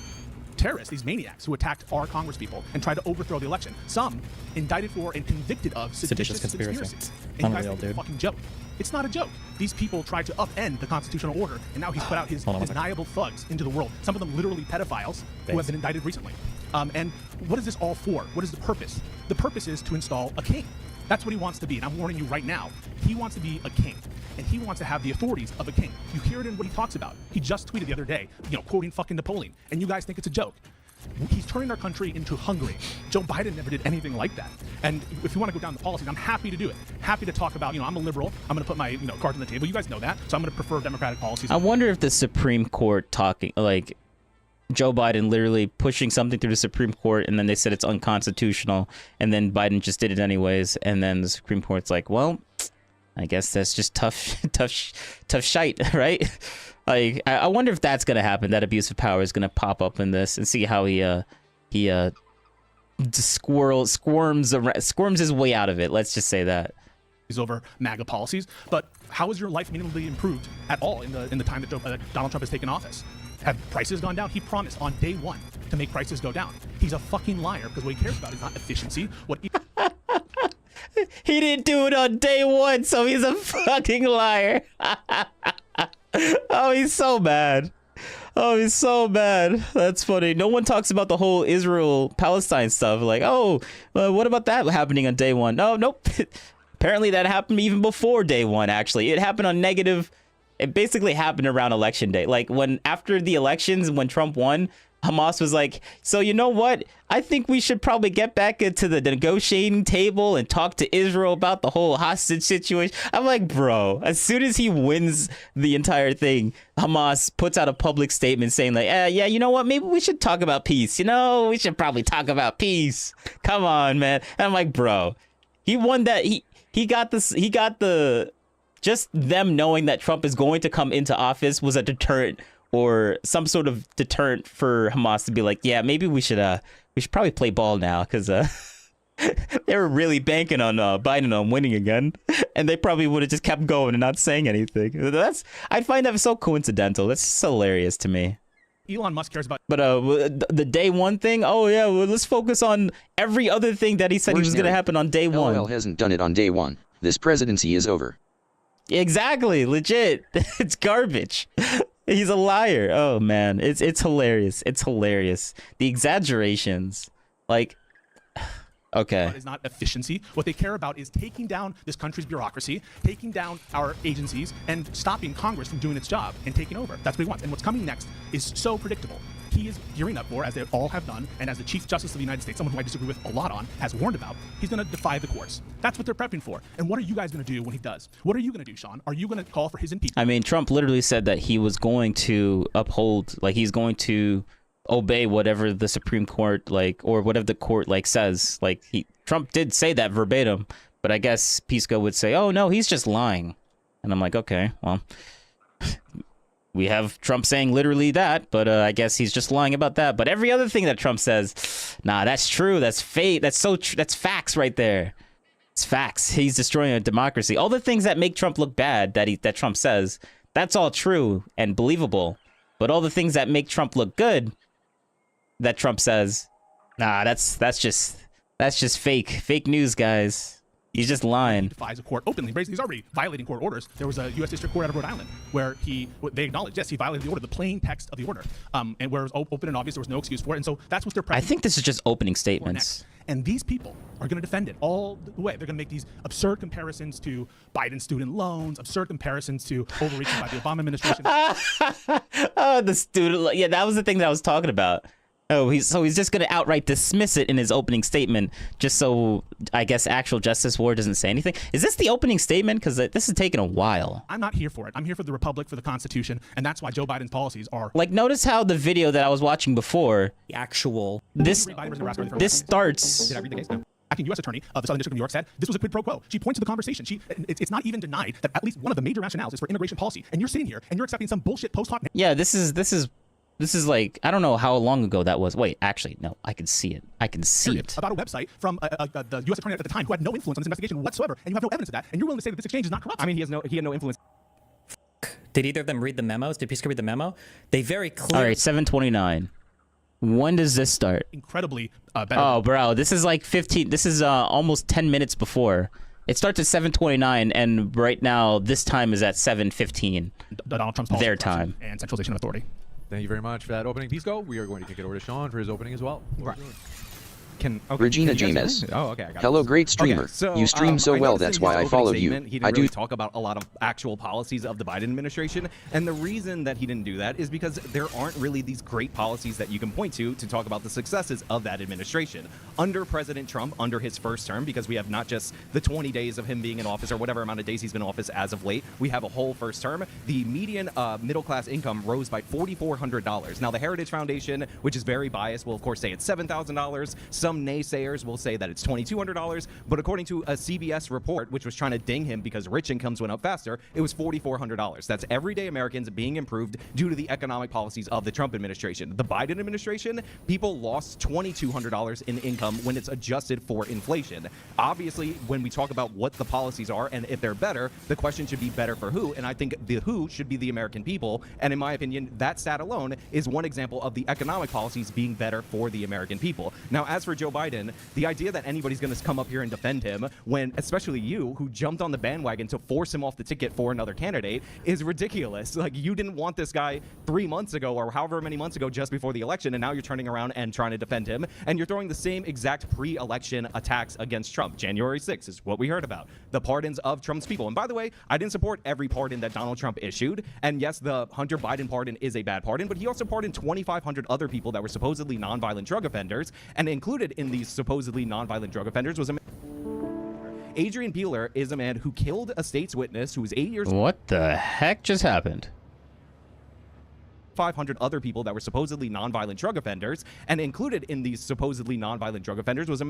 terrorists, these maniacs who attacked our congresspeople and tried to overthrow the election. Some indicted for and convicted of seditious conspiracy. And you guys think it's a fucking joke. It's not a joke. These people tried to upend the constitutional order, and now he's put out his deniable thugs into the world. Some of them literally pedophiles who have been indicted recently. And what is this all for? What is the purpose? The purpose is to install a king. That's what he wants to be, and I'm warning you right now. He wants to be a king, and he wants to have the authorities of a king. You hear it in what he talks about. He just tweeted the other day, quoting fucking Napoleon, and you guys think it's a joke. He's turning our country into Hungary. Joe Biden never did anything like that. And if you want to go down the policies, I'm happy to do it. Happy to talk about, I'm a liberal. I'm going to put my, cards on the table. You guys know that. So I'm going to prefer democratic policies. I wonder if the Supreme Court talking, like, Joe Biden literally pushing something through the Supreme Court, and then they said it's unconstitutional, and then Biden just did it anyways, and then the Supreme Court's like, well, I guess that's just tough shite, right? Like, I wonder if that's gonna happen. That abuse of power is gonna pop up in this, and see how he squirms his way out of it. Let's just say that. Over MAGA policies, but how has your life meaningfully improved at all in the time that Donald Trump has taken office? Have prices gone down? He promised on day one to make prices go down. He's a fucking liar, because what he cares about is not efficiency. He didn't do it on day one, so he's a fucking liar. Oh, he's so bad. Oh, he's so bad. That's funny. No one talks about the whole Israel-Palestine stuff. Like, what about that happening on day one? Nope. Apparently that happened even before day one, actually. It happened on negative... It basically happened around election day. Like, after the elections, when Trump won, Hamas was like, so you know what? I think we should probably get back into the negotiating table and talk to Israel about the whole hostage situation. I'm like, bro, as soon as he wins the entire thing, Hamas puts out a public statement saying like, yeah, you know what? Maybe we should talk about peace. You know, we should probably talk about peace. Come on, man. And I'm like, bro, he won that. He got this. He got the, just them knowing that Trump is going to come into office was a deterrent, or some sort of deterrent for Hamas to be like, yeah, maybe we should probably play ball now, because they were really banking on Biden on winning again, and they probably would have just kept going and not saying anything. I find that so coincidental. That's hilarious to me. Elon Musk cares about. But the day one thing, oh yeah, well, let's focus on every other thing that he said he was going to happen on day one. LOL hasn't done it on day one. This presidency is over. Exactly, legit. It's garbage. He's a liar. Oh man, it's hilarious. It's hilarious. The exaggerations, like, okay. Is not efficiency. What they care about is taking down this country's bureaucracy, taking down our agencies, and stopping Congress from doing its job and taking over. That's what he wants. And what's coming next is so predictable. He is gearing up for, as they all have done, and as the Chief Justice of the United States, someone who I disagree with a lot on, has warned about, he's going to defy the courts. That's what they're prepping for. And what are you guys going to do when he does? What are you going to do, Sean? Are you going to call for his impeachment? I mean, Trump literally said that he was going to uphold, like, he's going to obey whatever the Supreme Court, like, or whatever the court, like, says. Like, Trump did say that verbatim, but I guess Pisco would say, oh, no, he's just lying. And I'm like, okay, well, we have Trump saying literally that, but I guess he's just lying about that. But every other thing that Trump says, nah, that's true. That's fate. That's that's facts right there. It's facts. He's destroying a democracy. All the things that make Trump look bad that Trump says, that's all true and believable. But all the things that make Trump look good that Trump says, nah, that's just fake news, guys. He's just lying. He defies a court openly. Basically, he's already violating court orders. There was a U.S. District Court out of Rhode Island where they acknowledged, yes, he violated the order, the plain text of the order, and where it was open and obvious, there was no excuse for it. And so that's what they're. I think this is just opening statements. And these people are going to defend it all the way. They're going to make these absurd comparisons to Biden student loans, absurd comparisons to overreaching by the Obama administration. Oh, the student, yeah, that was the thing that I was talking about. Oh, he's just going to outright dismiss it in his opening statement, just so I guess actual Justice Ward doesn't say anything. Is this the opening statement? Because this is taking a while. I'm not here for it. I'm here for the Republic, for the Constitution, and that's why Joe Biden's policies are. Like, notice how the video that I was watching before, the actual this starts. Did I read the case now? Acting U.S. Attorney of the Southern District of New York said this was a quid pro quo. She points to the conversation. It's not even denied that at least one of the major rationales is for immigration policy, and you're sitting here and you're accepting some bullshit post hoc. Yeah, this is like, I don't know how long ago that was. Wait, actually, no, I can see it. I can see it. About a website from the U.S. Attorney at the time who had no influence on this investigation whatsoever, and you have no evidence of that, and you're willing to say that this exchange is not corrupt. I mean, he had no influence. Did either of them read the memos? Did Pisco read the memo? They very clearly. All right, 7:29. When does this start? Incredibly better. Oh, bro, this is like 15. This is almost 10 minutes before. It starts at 7:29, and right now this time is at 7:15. Donald Trump's their time and centralization of authority. Thank you very much for that opening, Pisco. We are going to kick it over to Sean for his opening as well. Right. Regina James. Oh, okay. I got Hello, it. great streamer. Okay, so, you stream so I well, noticed that's in why his I opening followed statement, you. He didn't I really do talk about a lot of actual policies of the Biden administration, and the reason that he didn't do that is because there aren't really these great policies that you can point to talk about the successes of that administration. Under President Trump, under his first term, because we have not just the 20 days of him being in office or whatever amount of days he's been in office as of late, we have a whole first term. The median middle-class income rose by $4,400. Now, the Heritage Foundation, which is very biased, will of course say it's $7,000. Some naysayers will say that it's $2,200, but according to a CBS report, which was trying to ding him because rich incomes went up faster, it was $4,400. That's everyday Americans being improved due to the economic policies of the Trump administration. The Biden administration, people lost $2,200 in income when it's adjusted for inflation. Obviously, when we talk about what the policies are and if they're better, the question should be better for who, and I think the who should be the American people, and in my opinion, that stat alone is one example of the economic policies being better for the American people. Now, as for Joe Biden, the idea that anybody's going to come up here and defend him when, especially you, who jumped on the bandwagon to force him off the ticket for another candidate, is ridiculous. Like, you didn't want this guy 3 months ago or however many months ago just before the election, and now you're turning around and trying to defend him, and you're throwing the same exact pre-election attacks against Trump. January 6th is what we heard about. The pardons of Trump's people. And by the way, I didn't support every pardon that Donald Trump issued, and yes, the Hunter Biden pardon is a bad pardon, but he also pardoned 2,500 other people that were supposedly nonviolent drug offenders, and included in these supposedly nonviolent drug offenders was a Adrian Peeler is a man who killed a state's witness who was 8 years old. What the heck just happened? 500 other people that were supposedly nonviolent drug offenders, and included in these supposedly nonviolent drug offenders was a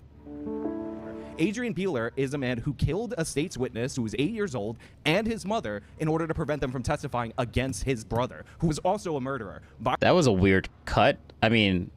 Adrian Peeler is a man who killed a state's witness who was 8 years old and his mother in order to prevent them from testifying against his brother, who was also a murderer. That was a weird cut. I mean,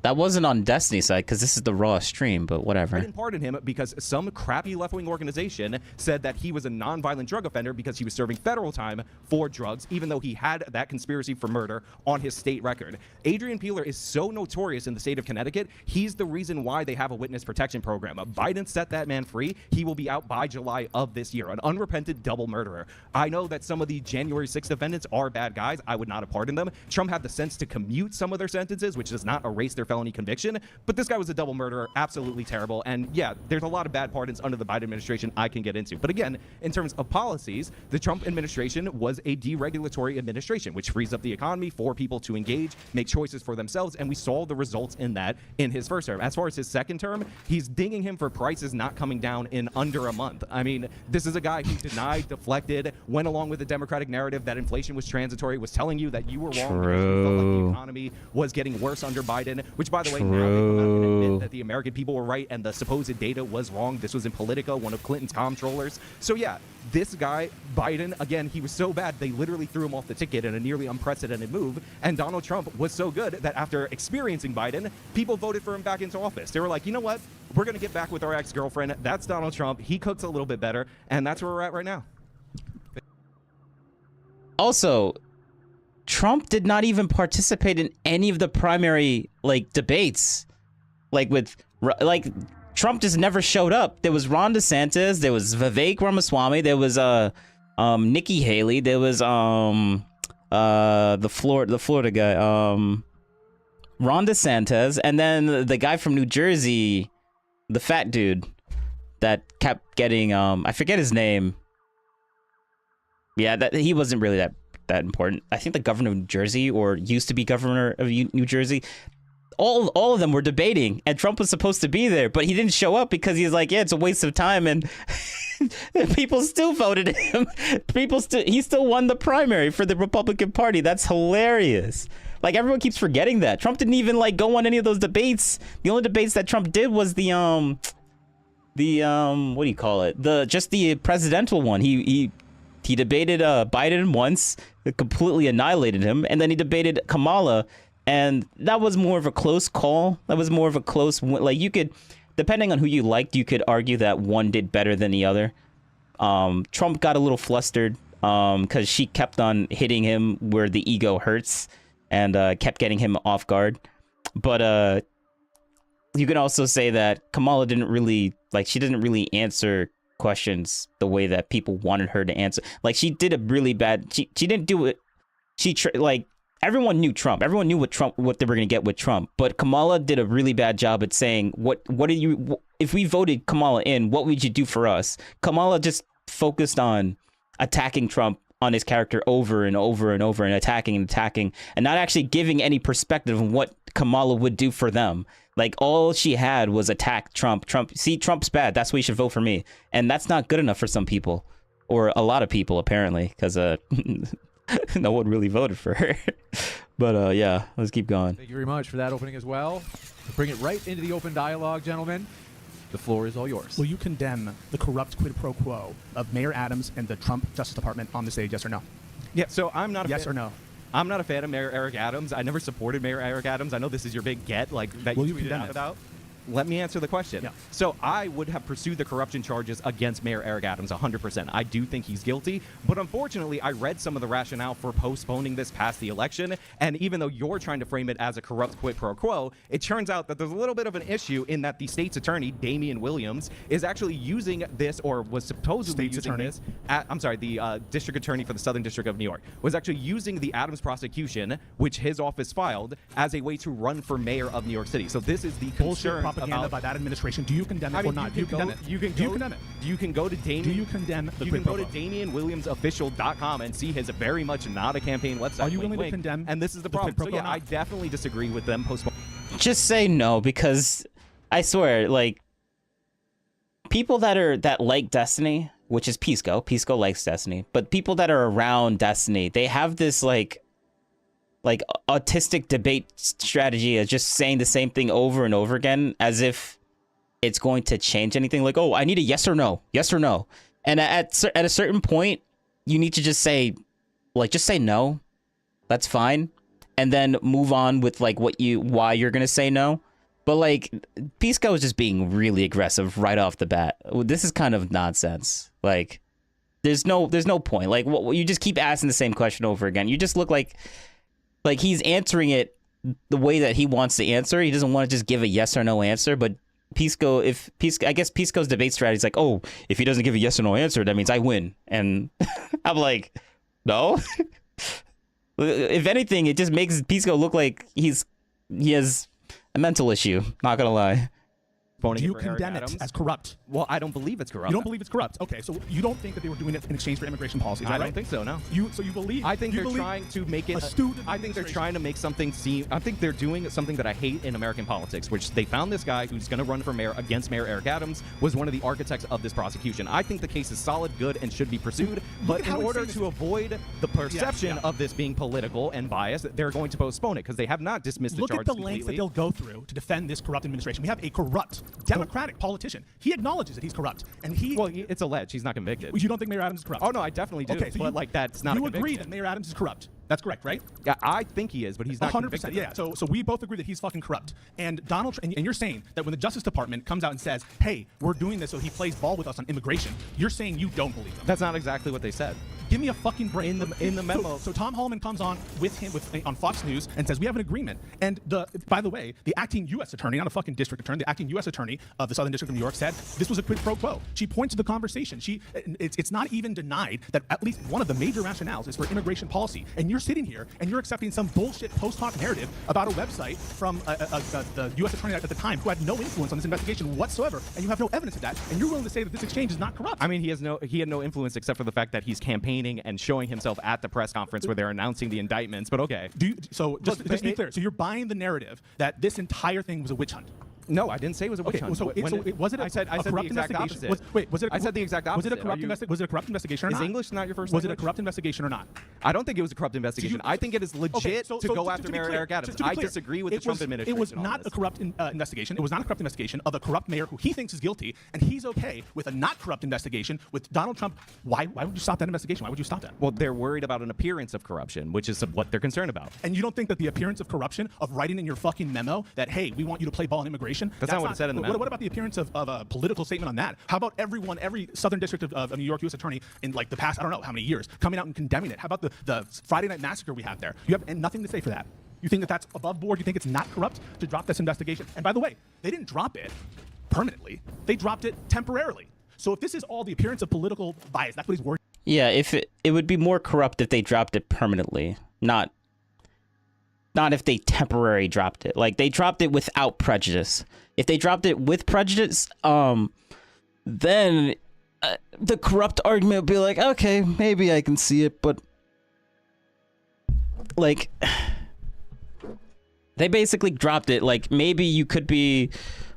that wasn't on Destiny's side because this is the raw stream, but whatever. I didn't pardon him because some crappy left-wing organization said that he was a nonviolent drug offender because he was serving federal time for drugs, even though he had that conspiracy for murder on his state record. Adrian Peeler is so notorious in the state of Connecticut, he's the reason why they have a witness protection program. Biden set that man free. He will be out by July of this year, an unrepentant double murderer. I know that some of the January 6th defendants are bad guys. I would not have pardoned them. Trump had the sense to commute some of their sentences, which does not erase their felony conviction, but this guy was a double murderer, absolutely terrible. And yeah, there's a lot of bad pardons under the Biden administration I can get into. But again, in terms of policies, the Trump administration was a deregulatory administration, which frees up the economy for people to engage, make choices for themselves, and we saw the results in that in his first term. As far as his second term, he's dinging him for prices not coming down in under a month. I mean, this is a guy who denied, deflected, went along with the Democratic narrative that inflation was transitory, was telling you that you were wrong because you felt like the economy was getting worse under Biden, which, by the way, now they come out and admit that the American people were right and the supposed data was wrong. This was in Politico, one of Clinton's comptrollers. So yeah, this guy, Biden, again, he was so bad, they literally threw him off the ticket in a nearly unprecedented move. And Donald Trump was so good that after experiencing Biden, people voted for him back into office. They were like, you know what? We're going to get back with our ex-girlfriend. That's Donald Trump. He cooks a little bit better. And that's where we're at right now. Also, Trump did not even participate in any of the primary debates. Trump just never showed up. There was Ron DeSantis, there was Vivek Ramaswamy, there was Nikki Haley, there was the Florida guy, Ron DeSantis, and then the guy from New Jersey, the fat dude that kept getting I forget his name. Yeah, that he wasn't really that important. I think the governor of New Jersey, or used to be governor of New Jersey, all of them were debating, and Trump was supposed to be there, but he didn't show up because he's like, yeah, it's a waste of time, and people still voted him. He still won the primary for the Republican Party. That's hilarious. Like, everyone keeps forgetting that Trump didn't even go on any of those debates. The only debates that Trump did was the what do you call it? The presidential one. He debated Biden once, completely annihilated him, and then he debated Kamala, and that was more of a close call. That was more of a close, you could, depending on who you liked, you could argue that one did better than the other. Trump got a little flustered because she kept on hitting him where the ego hurts, and kept getting him off guard. But you can also say that Kamala didn't really answer questions the way that people wanted her to answer. She did a really bad, she didn't do it. Everyone knew Trump. Everyone knew what they were going to get with Trump. But Kamala did a really bad job at saying, if we voted Kamala in, what would you do for us? Kamala just focused on attacking Trump on his character over and over and over, and attacking, and not actually giving any perspective on what Kamala would do for them. All she had was attack Trump. See, Trump's bad. That's why you should vote for me. And that's not good enough for some people, or a lot of people, apparently, because no one really voted for her. But yeah, let's keep going. Thank you very much for that opening as well. We'll bring it right into the open dialogue, gentlemen. The floor is all yours. Will you condemn the corrupt quid pro quo of Mayor Adams and the Trump Justice Department on the stage, yes or no? Yeah, so I'm not a yes or no. I'm not a fan of Mayor Eric Adams. I never supported Mayor Eric Adams. I know this is your big get, that Will you you tweeted condemn out it? about. Let me answer the question. Yeah. So I would have pursued the corruption charges against Mayor Eric Adams 100%. I do think he's guilty, but unfortunately, I read some of the rationale for postponing this past the election, and even though you're trying to frame it as a corrupt quid pro quo, it turns out that there's a little bit of an issue in that the state's attorney, Damian Williams, is actually using this, or was supposedly using this. The district attorney for the Southern District of New York was actually using the Adams prosecution, which his office filed, as a way to run for mayor of New York City. So this is the bullshit concern propaganda by that administration. Do you condemn it or not? Do you condemn it? You can condemn it. You can go to Damian. Do you condemn the You can go to DamianWilliamsOfficial.com and see his very much not a campaign website. Are you willing to condemn? And this is the quid problem. pro So quo yeah, now? I definitely disagree with them postponing. Just say no, because I swear, like, people that like Destiny, which is Pisco likes Destiny, but people that are around Destiny, they have this like autistic debate strategy of just saying the same thing over and over again as if it's going to change anything. Like, oh, I need a yes or no. And at a certain point, you need to just say no. That's fine. And then move on with like why you're going to say no. But like, Pisco is just being really aggressive right off the bat. This is kind of nonsense. Like, there's no point. Like, you just keep asking the same question over again. You just look like he's answering it the way that he wants to answer. He doesn't want to just give a yes or no answer. But I guess Pisco's debate strategy is like, oh, if he doesn't give a yes or no answer, that means I win. And I'm like, no. If anything, it just makes Pisco look like he has a mental issue. Not gonna lie. Do you condemn it as corrupt? Well, I don't believe it's corrupt. You don't believe it's corrupt? Okay, so you don't think that they were doing it in exchange for immigration policies? I don't think so. No. So you believe? I think they're trying to make it. I think they're trying to make something seem. I think they're doing something that I hate in American politics, which they found this guy who's going to run for mayor against Mayor Eric Adams was one of the architects of this prosecution. I think the case is solid, good, and should be pursued. But in order to avoid the perception of this being political and biased, they're going to postpone it because they have not dismissed the charge. Look at the lengths that they'll go through to defend this corrupt administration. We have a corrupt Democratic politician. He acknowledges that he's corrupt, and it's alleged. He's not convicted. You don't think Mayor Adams is corrupt? Oh no, I definitely do. Okay, so but that's not. You agree that Mayor Adams is corrupt? That's correct, right? Yeah, I think he is, but he's not 100%. convicted. Yeah. So we both agree that he's fucking corrupt. And Donald, and you're saying that when the Justice Department comes out and says, "Hey, we're doing this so he plays ball with us on immigration," you're saying you don't believe them. That's not exactly what they said. Give me a fucking break. In the memo. So Tom Holman comes on on Fox News and says we have an agreement. And by the way, the acting U.S. attorney, not a fucking district attorney, the acting U.S. attorney of the Southern District of New York said this was a quid pro quo. She points to the conversation. It's not even denied that at least one of the major rationales is for immigration policy. And you're sitting here and you're accepting some bullshit post hoc narrative about a website from the U.S. attorney at the time who had no influence on this investigation whatsoever, and you have no evidence of that. And you're willing to say that this exchange is not corrupt. I mean, he had no influence except for the fact that he's campaigning and showing himself at the press conference where they're announcing the indictments. But okay. Just to be clear, so you're buying the narrative that this entire thing was a witch hunt? No, I didn't say it was a witch hunt. Was it? I said a corrupt investigation? I said the exact opposite. Was it a corrupt investigation? Was it a corrupt investigation or not? Is English not your first language? Was it a language? corrupt investigation or not? I don't think it was a corrupt investigation. I think it is legit to go after Mayor Eric Adams. I disagree with the Trump administration. It was not a corrupt investigation. It was not a corrupt investigation of a corrupt mayor who he thinks is guilty, and he's okay with a not corrupt investigation with Donald Trump. Why would you stop that investigation? Why would you stop that? Well, they're worried about an appearance of corruption, which is what they're concerned about. And you don't think that the appearance of corruption, of writing in your fucking memo that, hey, we want you to play ball in immigration? That's not what it said in the memo. What about the appearance of a political statement on that? How about every Southern District of New York U.S. attorney in like the past, I don't know how many years, coming out and condemning it? How about the Friday Night Massacre we have there? You have nothing to say for that. You think that that's above board? You think it's not corrupt to drop this investigation? And by the way, they didn't drop it permanently. They dropped it temporarily. So if this is all the appearance of political bias, that's what he's worried. Yeah, if it would be more corrupt if they dropped it permanently, not if they temporarily dropped it. Like, they dropped it without prejudice. If they dropped it with prejudice, then the corrupt argument would be like, okay, maybe I can see it, but like, they basically dropped it. Like, maybe you could be,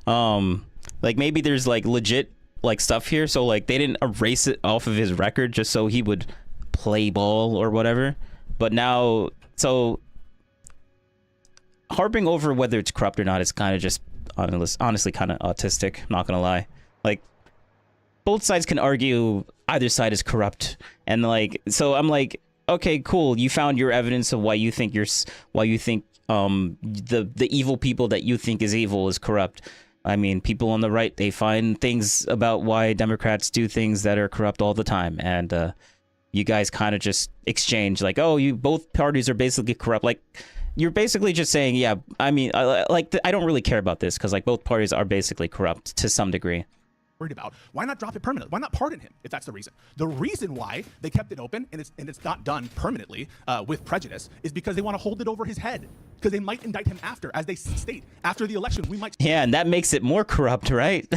like, maybe there's like legit like stuff here, so like they didn't erase it off of his record just so he would play ball or whatever. But now, so harping over whether it's corrupt or not is kind of just honestly kind of autistic. I'm not gonna lie. Like, both sides can argue either side is corrupt, and like, so I'm like, okay, cool. You found your evidence of why you think the evil people that you think is evil is corrupt. I mean, people on the right, they find things about why Democrats do things that are corrupt all the time. And you guys kind of just exchange like, oh, you both parties are basically corrupt. Like, you're basically just saying, yeah, I mean, I don't really care about this because like both parties are basically corrupt to some degree. Worried about. Why not drop it permanently? Why not pardon him if that's the reason? The reason why they kept it open and it's not done permanently with prejudice is because they want to hold it over his head because they might indict him after, as they state, after the election. We might. Yeah, and that makes it more corrupt, right?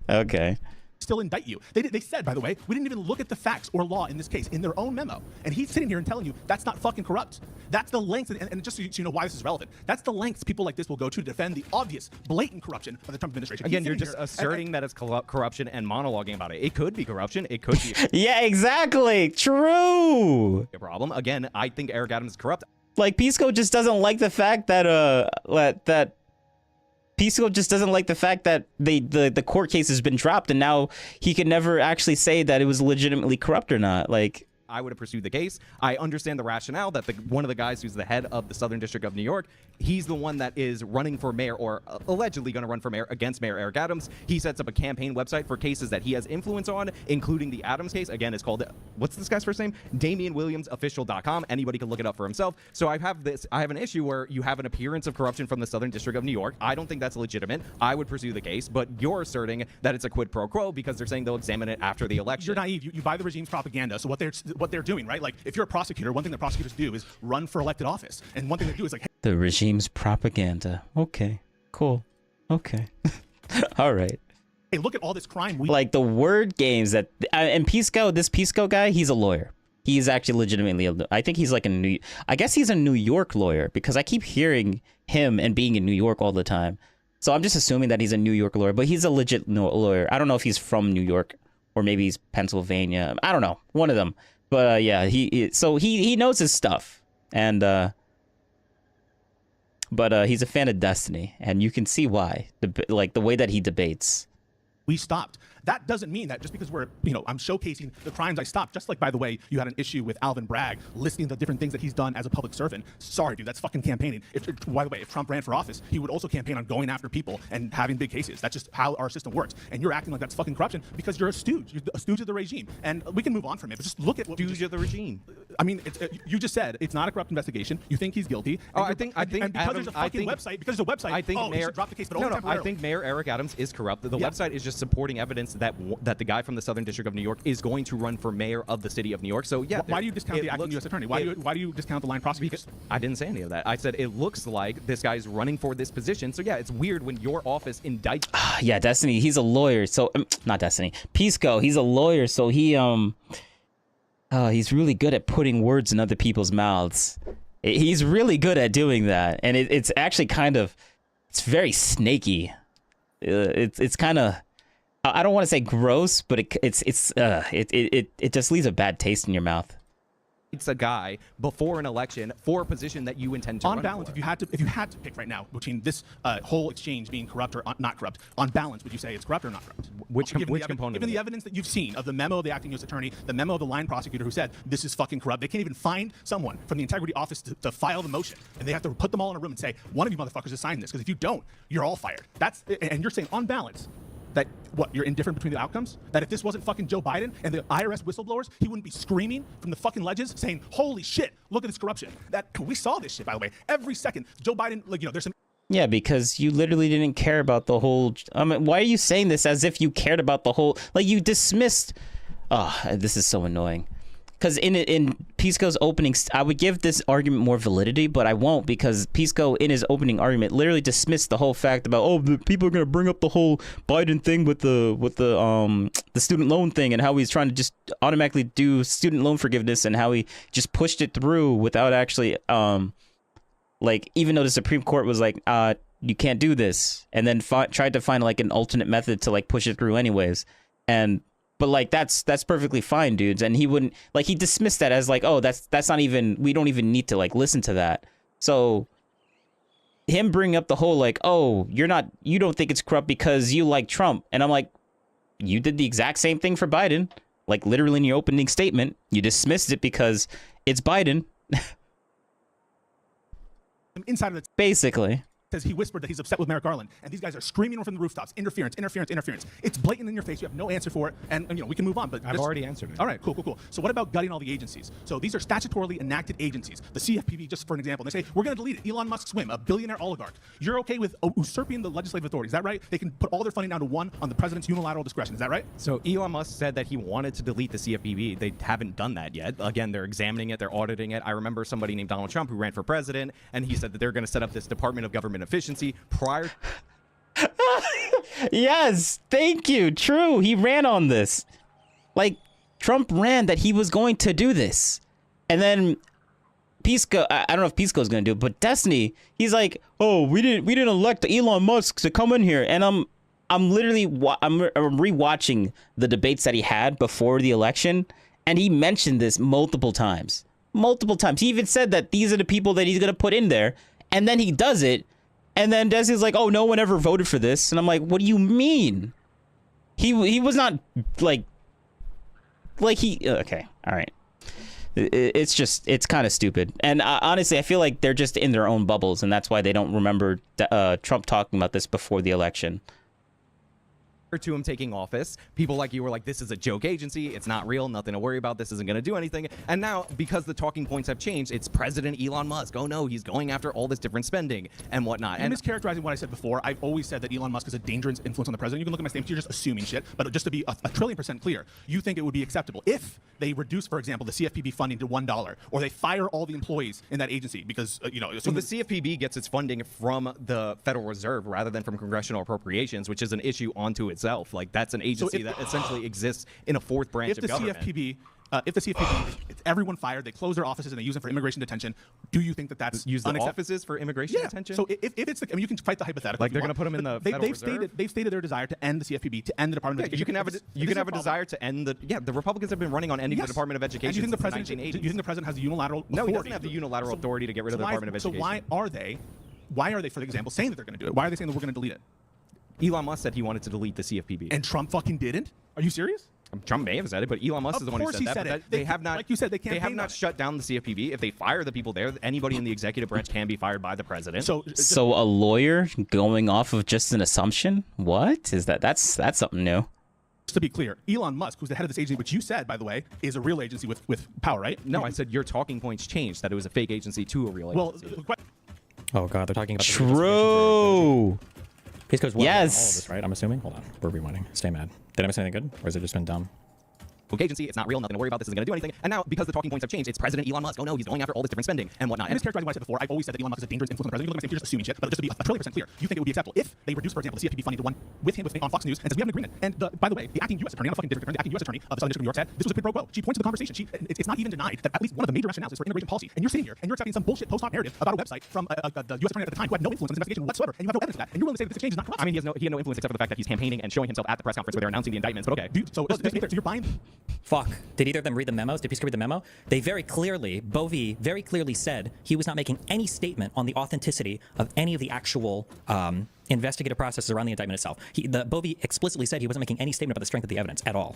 Okay. Still indict you. They said, by the way, we didn't even look at the facts or law in this case in their own memo. And he's sitting here and telling you that's not fucking corrupt. That's the lengths, and just so you know why this is relevant, that's the lengths people like this will go to defend the obvious, blatant corruption of the Trump administration. Again, you're just asserting that it's corruption and monologuing about it. It could be corruption. It could be. Yeah, exactly. True. A problem. Again, I think Eric Adams is corrupt. Like, Pisco just doesn't like the fact that Pisco just doesn't like the fact that the court case has been dropped and now he can never actually say that it was legitimately corrupt or not. Like, I would have pursued the case. I understand the rationale that one of the guys who's the head of the Southern District of New York, he's the one that is running for mayor or allegedly going to run for mayor against Mayor Eric Adams. He sets up a campaign website for cases that he has influence on, including the Adams case. Again, it's called, what's this guy's first name? DamianWilliamsOfficial.com. Anybody can look it up for himself. So I have an issue where you have an appearance of corruption from the Southern District of New York. I don't think that's legitimate. I would pursue the case, but you're asserting that it's a quid pro quo because they're saying they'll examine it after the election. You're naive. You buy the regime's propaganda. So what they're doing, right? Like, if you're a prosecutor, one thing that prosecutors do is run for elected office, and one thing they do is like, hey, the regime's propaganda. Okay, cool. Okay. All right. Hey, look at all this crime. Like the word games that and this Pisco guy, he's a lawyer. He's actually legitimately I think he's like I guess he's a New York lawyer because I keep hearing him and being in New York all the time. So I'm just assuming that he's a New York lawyer, but he's a legit lawyer. I don't know if he's from New York or maybe he's Pennsylvania. I don't know. One of them. But yeah, he knows his stuff. And but he's a fan of Destiny, and you can see why. Like the way that he debates. We stopped. That doesn't mean that just because I'm showcasing the crimes I stopped. Just like, by the way, you had an issue with Alvin Bragg listing the different things that he's done as a public servant. Sorry, dude, that's fucking campaigning. By the way, if Trump ran for office, he would also campaign on going after people and having big cases. That's just how our system works. And you're acting like that's fucking corruption because you're a stooge. You're a stooge of the regime. And we can move on from it, but just look at what stooge of the regime. I mean, you just said it's not a corrupt investigation. You think he's guilty. Oh, I think because there's a fucking website. Because there's a website. I think he should drop the case. But no, I think Mayor Eric Adams is corrupt. The website is just supporting evidence that the guy from the Southern District of New York is going to run for mayor of the city of New York. So yeah, why do you discount the acting U.S. attorney? Why do you discount the line prosecutors? I didn't say any of that. I said it looks like this guy's running for this position. So yeah, it's weird when your office indicts. Yeah, Destiny. He's a lawyer. So not Destiny. Pisco. He's a lawyer. So he's really good at putting words in other people's mouths. He's really good at doing that, and it's actually it's very snaky. It's kind of. I don't want to say gross, but it just leaves a bad taste in your mouth. It's a guy before an election for a position that you intend to run on balance, for. if you had to pick right now between this whole exchange being corrupt or not corrupt, on balance, would you say it's corrupt or not corrupt? Which component? Given the evidence that you've seen of the memo of the acting U.S. attorney, the memo of the line prosecutor who said this is fucking corrupt, they can't even find someone from the integrity office to file the motion, and they have to put them all in a room and say one of you motherfuckers has signed this, because if you don't, you're all fired. And you're saying on balance. That you're indifferent between the outcomes? That if this wasn't fucking Joe Biden and the IRS whistleblowers, he wouldn't be screaming from the fucking ledges saying, holy shit, look at this corruption. That we saw this shit, by the way. Every second, Joe Biden, there's some. Yeah, because you literally didn't care about the whole. I mean, why are you saying this as if you cared about the whole? Like, you dismissed. Oh, this is so annoying. Because in Pisco's opening, I would give this argument more validity, but I won't, because Pisco, in his opening argument, literally dismissed the whole fact about, the people are gonna bring up the whole Biden thing with the student loan thing, and how he's trying to just automatically do student loan forgiveness, and how he just pushed it through without actually like, even though the Supreme Court was like, you can't do this, and then tried to find like an alternate method to like push it through anyways, But like that's perfectly fine, dudes. And he wouldn't, like, he dismissed that as like, oh, that's not even, we don't even need to like listen to that. So him bringing up the whole like, oh, you don't think it's corrupt because you like Trump, and I'm like, you did the exact same thing for Biden. Like, literally in your opening statement, you dismissed it because it's Biden. Inside of the basically. says he whispered that he's upset with Merrick Garland, and these guys are screaming from the rooftops, interference, interference, interference. It's blatant in your face. You have no answer for it, and you know we can move on. But I've already answered it. All right, cool, cool, cool. So what about gutting all the agencies? So these are statutorily enacted agencies. The CFPB, just for an example, they say we're going to delete it. Elon Musk's whim, a billionaire oligarch. You're okay with usurping the legislative authority? Is that right? They can put all their funding down to one on the president's unilateral discretion. Is that right? So Elon Musk said that he wanted to delete the CFPB. They haven't done that yet. Again, they're examining it. They're auditing it. I remember somebody named Donald Trump who ran for president, and he said that they're going to set up this Department of Government Efficiency prior. Yes, thank you. True, he ran on this. Like, Trump ran that he was going to do this, and then Pisco. I don't know if Pisco's going to do it, but Destiny, he's like, oh, we didn't elect Elon Musk to come in here, and I'm literally I'm rewatching the debates that he had before the election, and he mentioned this multiple times. Multiple times. He even said that these are the people that he's going to put in there, and then he does it, and then Destiny's like, oh, no one ever voted for this, and I'm like, what do you mean? He was not like he okay, all right. It's just, it's kind of stupid, and honestly, I feel like they're just in their own bubbles, and that's why they don't remember Trump talking about this before the election. To him taking office, people like you were like, this is a joke agency, it's not real, nothing to worry about, this isn't going to do anything. And now, because the talking points have changed, it's President Elon Musk. Oh no, he's going after all this different spending and whatnot. You're mischaracterizing what I said before. I've always said that Elon Musk is a dangerous influence on the president. You can look at my statements, you're just assuming shit, but just to be a trillion% clear, you think it would be acceptable if they reduce, for example, the CFPB funding to $1, or they fire all the employees in that agency because, you know... So the CFPB gets its funding from the Federal Reserve rather than from congressional appropriations, which is an issue onto itself. Like, that's an agency that essentially exists in a fourth branch of government. If the CFPB, everyone fired, they close their offices and they use them for immigration detention, do you think that that's use the offices for immigration detention? So if it's the, I mean, you can fight the hypothetical. Like they're going to put them in the Federal Reserve? They've stated their desire to end the CFPB, to end the Department of Education. You can have a desire to end the. Yeah, the Republicans have been running on ending the Department of Education since the 1980s. Do you think the president has the unilateral authority? No, he doesn't have the unilateral authority to get rid of the Department of Education. So why are they, for example, saying that they're going to do it? Why are they saying that we're going to delete it? Elon Musk said he wanted to delete the CFPB. And Trump fucking didn't? Are you serious? Trump may have said it, but Elon Musk is the one who said that. It. They have not, like you said, they have not shut down the CFPB. If they fire the people there, anybody in the executive branch can be fired by the president. So a lawyer going off of just an assumption? What is that? That's something new. Just to be clear, Elon Musk, who's the head of this agency, which you said, by the way, is a real agency with power, right? No, I said your talking points changed, that it was a fake agency to a real agency. Well, oh god, they're talking about true. Pisco's yes. All of this, right? I'm assuming. Hold on, we're rewinding. Stay mad. Did I miss anything good, or has it just been dumb? Agency, it's not real, nothing to worry about, this isn't going to do anything. And now, because the talking points have changed, it's President Elon Musk. Oh no, he's going after all this different spending and whatnot. And mischaracterizing what I said before, I've always said that Elon Musk is a dangerous influence on the president. You look at my you're just assuming shit, but just to be a trillion% clear, you think it would be acceptable if they reduce, for example, the CFPB funding to one with him on Fox News and says we have an agreement. And by the way, the acting U.S. attorney, not a fucking district attorney, the acting U.S. attorney of the Southern District of New York said this was a quid pro quo. She points to the conversation. It's not even denied that at least one of the major rationales is for immigration policy. And you're sitting here and you're accepting some bullshit post hoc narrative about a website from the U.S. attorney at the time who had no influence on this investigation whatsoever, and you have no evidence of that. And you're willing to say that this exchange is not corrupt. I mean, he had no influence except for the fact that he's campaigning and showing himself at the press conference where they're announcing the indictments. But okay. So you're buying. Fuck. Did either of them read the memos? Did Pisco read the memo? They very clearly, Bovee very clearly said he was not making any statement on the authenticity of any of the actual investigative processes around the indictment itself. Bovee explicitly said he wasn't making any statement about the strength of the evidence at all.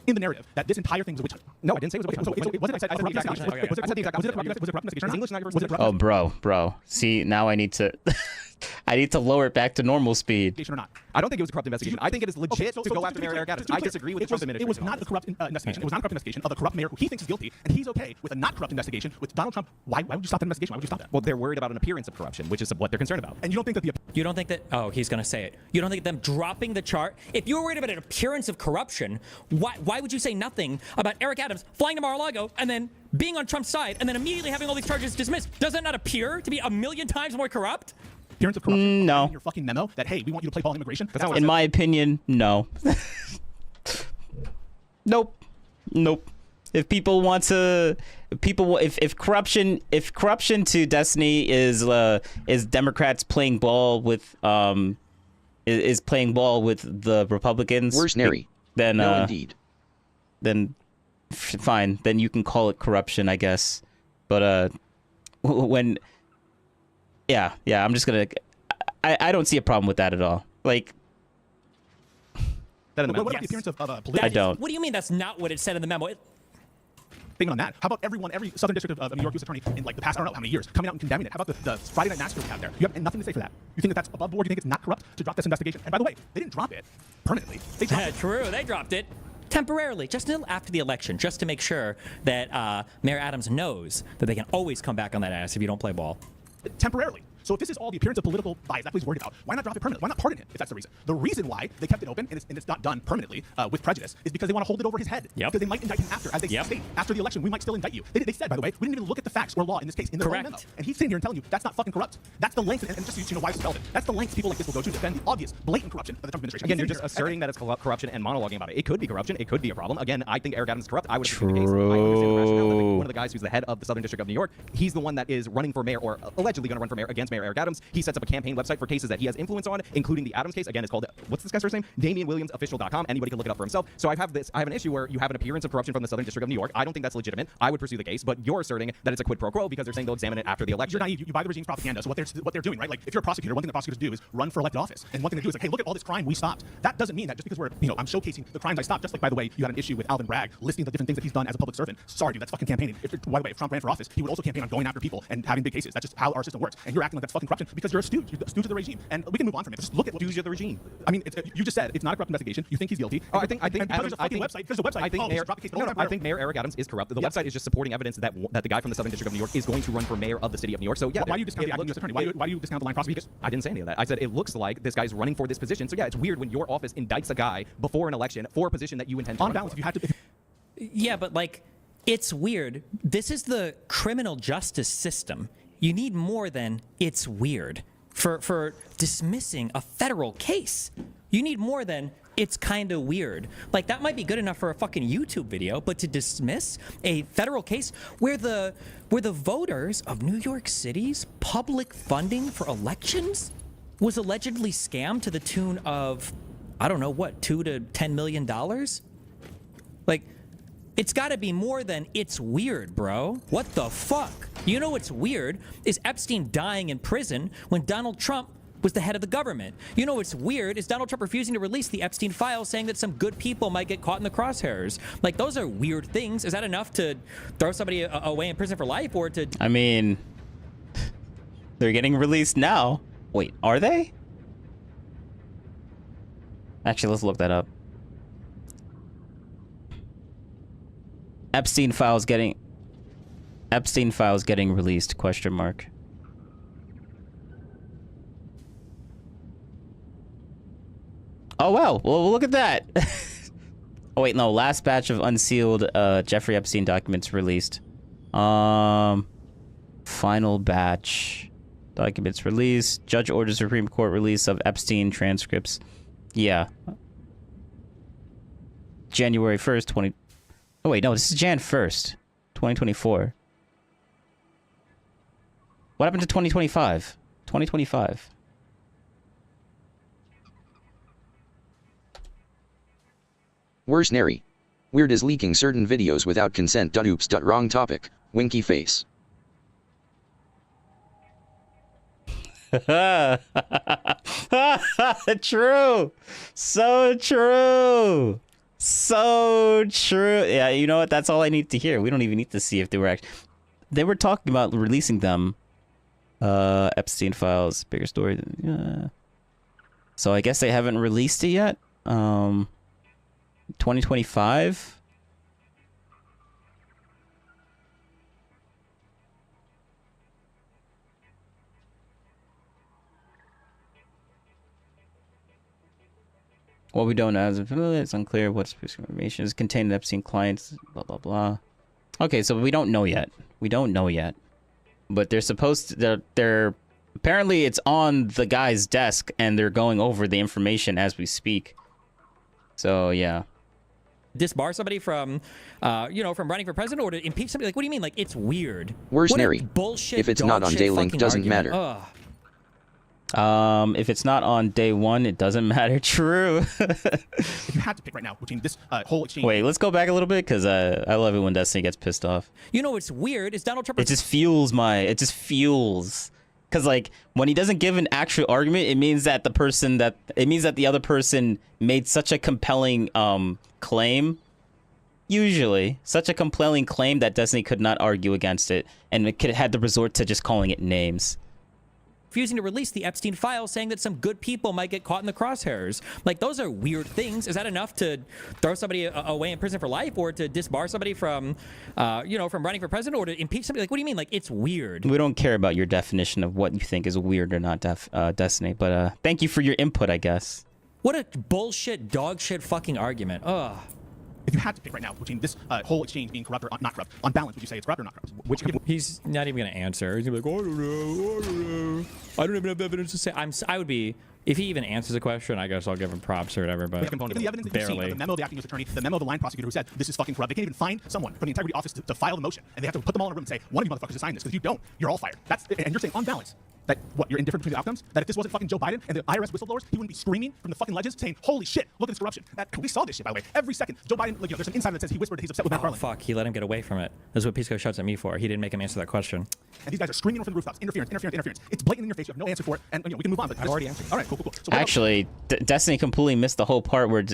In the narrative that this entire thing was a witch hunt. No, I didn't say it was a witch hunt. Was it a corrupt investigation? English not your Was it Oh, bro. See, now I need to lower it back to normal speed. Or not? I don't think it was a corrupt investigation. I think it is legit to go after Mayor Eric Adams. I disagree with the Trump administration. It was not a corrupt investigation. It was not a corrupt investigation of a corrupt mayor who he thinks is guilty, and he's okay with a not corrupt investigation with Donald Trump. Why would you stop that investigation? Why would you stop that? Well, they're worried about an appearance of corruption, which is what they're concerned about. And you don't think that you don't think that? Oh, he's gonna say it. You don't think them dropping the chart? If you were worried about an appearance of corruption, why would you say nothing about Eric Adams flying to Mar-a-Lago and then being on Trump's side and then immediately having all these charges dismissed? Does that not appear to be a million times more corrupt? Appearance of corruption? No. In your fucking memo that, hey, we want you to play ball in immigration? In my opinion, no. Nope. If people want to, if corruption to Destiny is Democrats playing ball with is playing ball with the Republicans. Worse, Nary. Then no, indeed. Then fine. Then you can call it corruption, I guess. But when. Yeah, I'm just gonna. I don't see a problem with that at all. Like, what about the appearance of I don't. What do you mean that's not what it said in the memo? thing on that. How about every Southern District of New York U.S. attorney in like the past, I don't know how many years, coming out and condemning it? How about the Friday Night Massacre we have there? You have nothing to say for that. You think that that's above board? You think it's not corrupt to drop this investigation? And by the way, they didn't drop it permanently. They dropped it. True, they dropped it temporarily, just until after the election, just to make sure that Mayor Adams knows that they can always come back on that ass if you don't play ball. Temporarily. So if this is all the appearance of political bias that he's worried about, why not drop it permanently? Why not pardon him if that's the reason? The reason why they kept it open and it's not done permanently with prejudice is because they want to hold it over his head. Yep. Because they might indict him after, as they state, after the election, we might still indict you. They said, by the way, we didn't even look at the facts or law in this case in the memo. And he's sitting here and telling you that's not fucking corrupt. That's the length, and just so you know why it's relevant. That's the length people like this will go to defend the obvious, blatant corruption of the Trump administration. Again, you're just asserting that it's corruption and monologuing about it. It could be corruption. It could be a problem. Again, I think Eric Adams is corrupt. I would have the case. I understand the rationale that one of the guys who's the head of the Southern District of New York, he's the one that is running for mayor or allegedly going to run for mayor against Mayor Eric Adams. He sets up a campaign website for cases that he has influence on, including the Adams case. Again, it's called, what's this guy's first name? DamianWilliamsOfficial.com. Anybody can look it up for himself. So I have an issue where you have an appearance of corruption from the Southern District of New York. I don't think that's legitimate. I would pursue the case, but you're asserting that it's a quid pro quo because they're saying they'll examine it after the election. You're naive. You buy the regime's propaganda. So what they're doing, right? Like if you're a prosecutor, one thing that prosecutors do is run for elected office. And one thing they do is like, hey, look at all this crime we stopped. That doesn't mean that just because I'm showcasing the crimes I stopped. Just like, by the way, you had an issue with Alvin Bragg listing the different things that he's done as a public servant. Sorry, dude, that's fucking campaigning. By the way, if Trump ran for office, he would also campaign on going after people and having big cases. That's just how our system works. And you're acting like that's fucking corruption because you're a stooge. You're a stooge of the regime. And we can move on from it. Just look at what stooge of the regime. I mean, you just said it's not a corrupt investigation. You think he's guilty. Oh, I think there's a fucking website. There's a website. I think Mayor Eric Adams is corrupt. The website is just supporting evidence that the guy from the Southern District of New York is going to run for mayor of the city of New York. So yeah, why do you discount the acting U.S. attorney? Why do you discount the line prosecutors? I didn't say any of that. I said it looks like this guy's running for this position. So yeah, it's weird when your office indicts a guy before an election for a position that you intend to run balance, for. if you had to. Yeah, but like, it's weird. This is the criminal justice system. You need more than it's weird for dismissing a federal case. You need more than it's kind of weird. Like, that might be good enough for a fucking YouTube video, but to dismiss a federal case where the voters of New York City's public funding for elections was allegedly scammed to the tune of, I don't know, what, $2 to $10 million? Like, it's got to be more than it's weird, bro. What the fuck? You know what's weird is Epstein dying in prison when Donald Trump was the head of the government. You know what's weird is Donald Trump refusing to release the Epstein files, saying that some good people might get caught in the crosshairs. Like, those are weird things. Is that enough to throw somebody away in prison for life, or to... I mean, they're getting released now. Wait, are they? Actually, let's look that up. Epstein files getting released, question mark. Oh, wow. Well, look at that. Oh, wait, no. Last batch of unsealed Jeffrey Epstein documents released. Final batch. Documents released. Judge orders Supreme Court release of Epstein transcripts. Yeah. January 1st, Oh, wait, no. This is Jan 1st, 2024. What happened to 2025? 2025. Worse nary. Weird is leaking certain videos without consent. Oops. Wrong topic. Winky face. True. So true. So true. Yeah, you know what? That's all I need to hear. We don't even need to see if they were they were talking about releasing them. Epstein files, bigger story. So I guess they haven't released it yet. 2025. What we don't know is it's unclear what specific information is contained in Epstein clients, blah, blah, blah. Okay, so we don't know yet. We don't know yet. But they're supposed to, they're apparently it's on the guy's desk and they're going over the information as we speak. So, yeah. Disbar somebody from, from running for president, or to impeach somebody? Like, what do you mean? Like, it's weird. Worse What a nary. bullshit, If it's dog not on shit day link, fucking doesn't argument. matter. Ugh. If it's not on day one, it doesn't matter. True. If you had to pick right now between this whole exchange... Wait, let's go back a little bit, because I love it when Destiny gets pissed off. You know what's weird is Donald Trump... It just fuels because, like, when he doesn't give an actual argument, it means that the other person made such a compelling claim Usually. Such a compelling claim that Destiny could not argue against it, and it could had to resort to just calling it names. Refusing to release the Epstein files, saying that some good people might get caught in the crosshairs. Like, those are weird things. Is that enough to throw somebody away in prison for life, or to disbar somebody from, from running for president, or to impeach somebody? Like, what do you mean? Like, it's weird. We don't care about your definition of what you think is weird or not, Destiny, but thank you for your input, I guess. What a bullshit, dog shit fucking argument. Ugh. If you had to pick right now between this whole exchange being corrupt or not corrupt, on balance, would you say it's corrupt or not corrupt? Which He's not even going to answer. He's going to be like, I don't know. I don't even have evidence to say. I would be, if he even answers a question, I guess I'll give him props or whatever, but given the evidence that you've seen, the memo of the acting U.S. attorney, the memo of the line prosecutor who said this is fucking corrupt, they can't even find someone from the integrity office to file the motion, and they have to put them all in a room and say, one of you motherfuckers to sign this, because if you don't, you're all fired. And you're saying on balance that what, you're indifferent between the outcomes? That if this wasn't fucking Joe Biden and the IRS whistleblowers, he wouldn't be screaming from the fucking ledges saying, holy shit, look at this corruption. We saw this shit, by the way. Every second, Joe Biden, there's an insider that says he whispered that he's upset with Matt Garland. Fuck, he let him get away from it. That's what Pisco shouts at me for. He didn't make him answer that question. And these guys are screaming from the rooftops, interference. It's blatant in your face, you have no answer for it, and we can move on. But I've already answered. All right, cool. So actually, Destiny completely missed the whole part where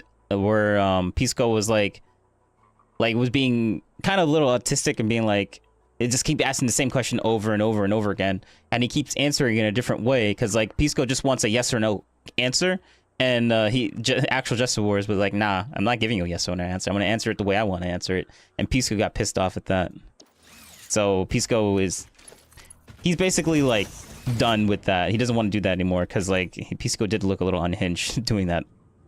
Pisco was was being kind of a little autistic and being like, it just keep asking the same question over and over and over again, and he keeps answering in a different way because Pisco just wants a yes or no answer, and actual Justice Wars was like, nah, I'm not giving you a yes or no answer. I'm gonna answer it the way I want to answer it, and Pisco got pissed off at that. So Pisco he's basically done with that. He doesn't want to do that anymore because Pisco did look a little unhinged doing that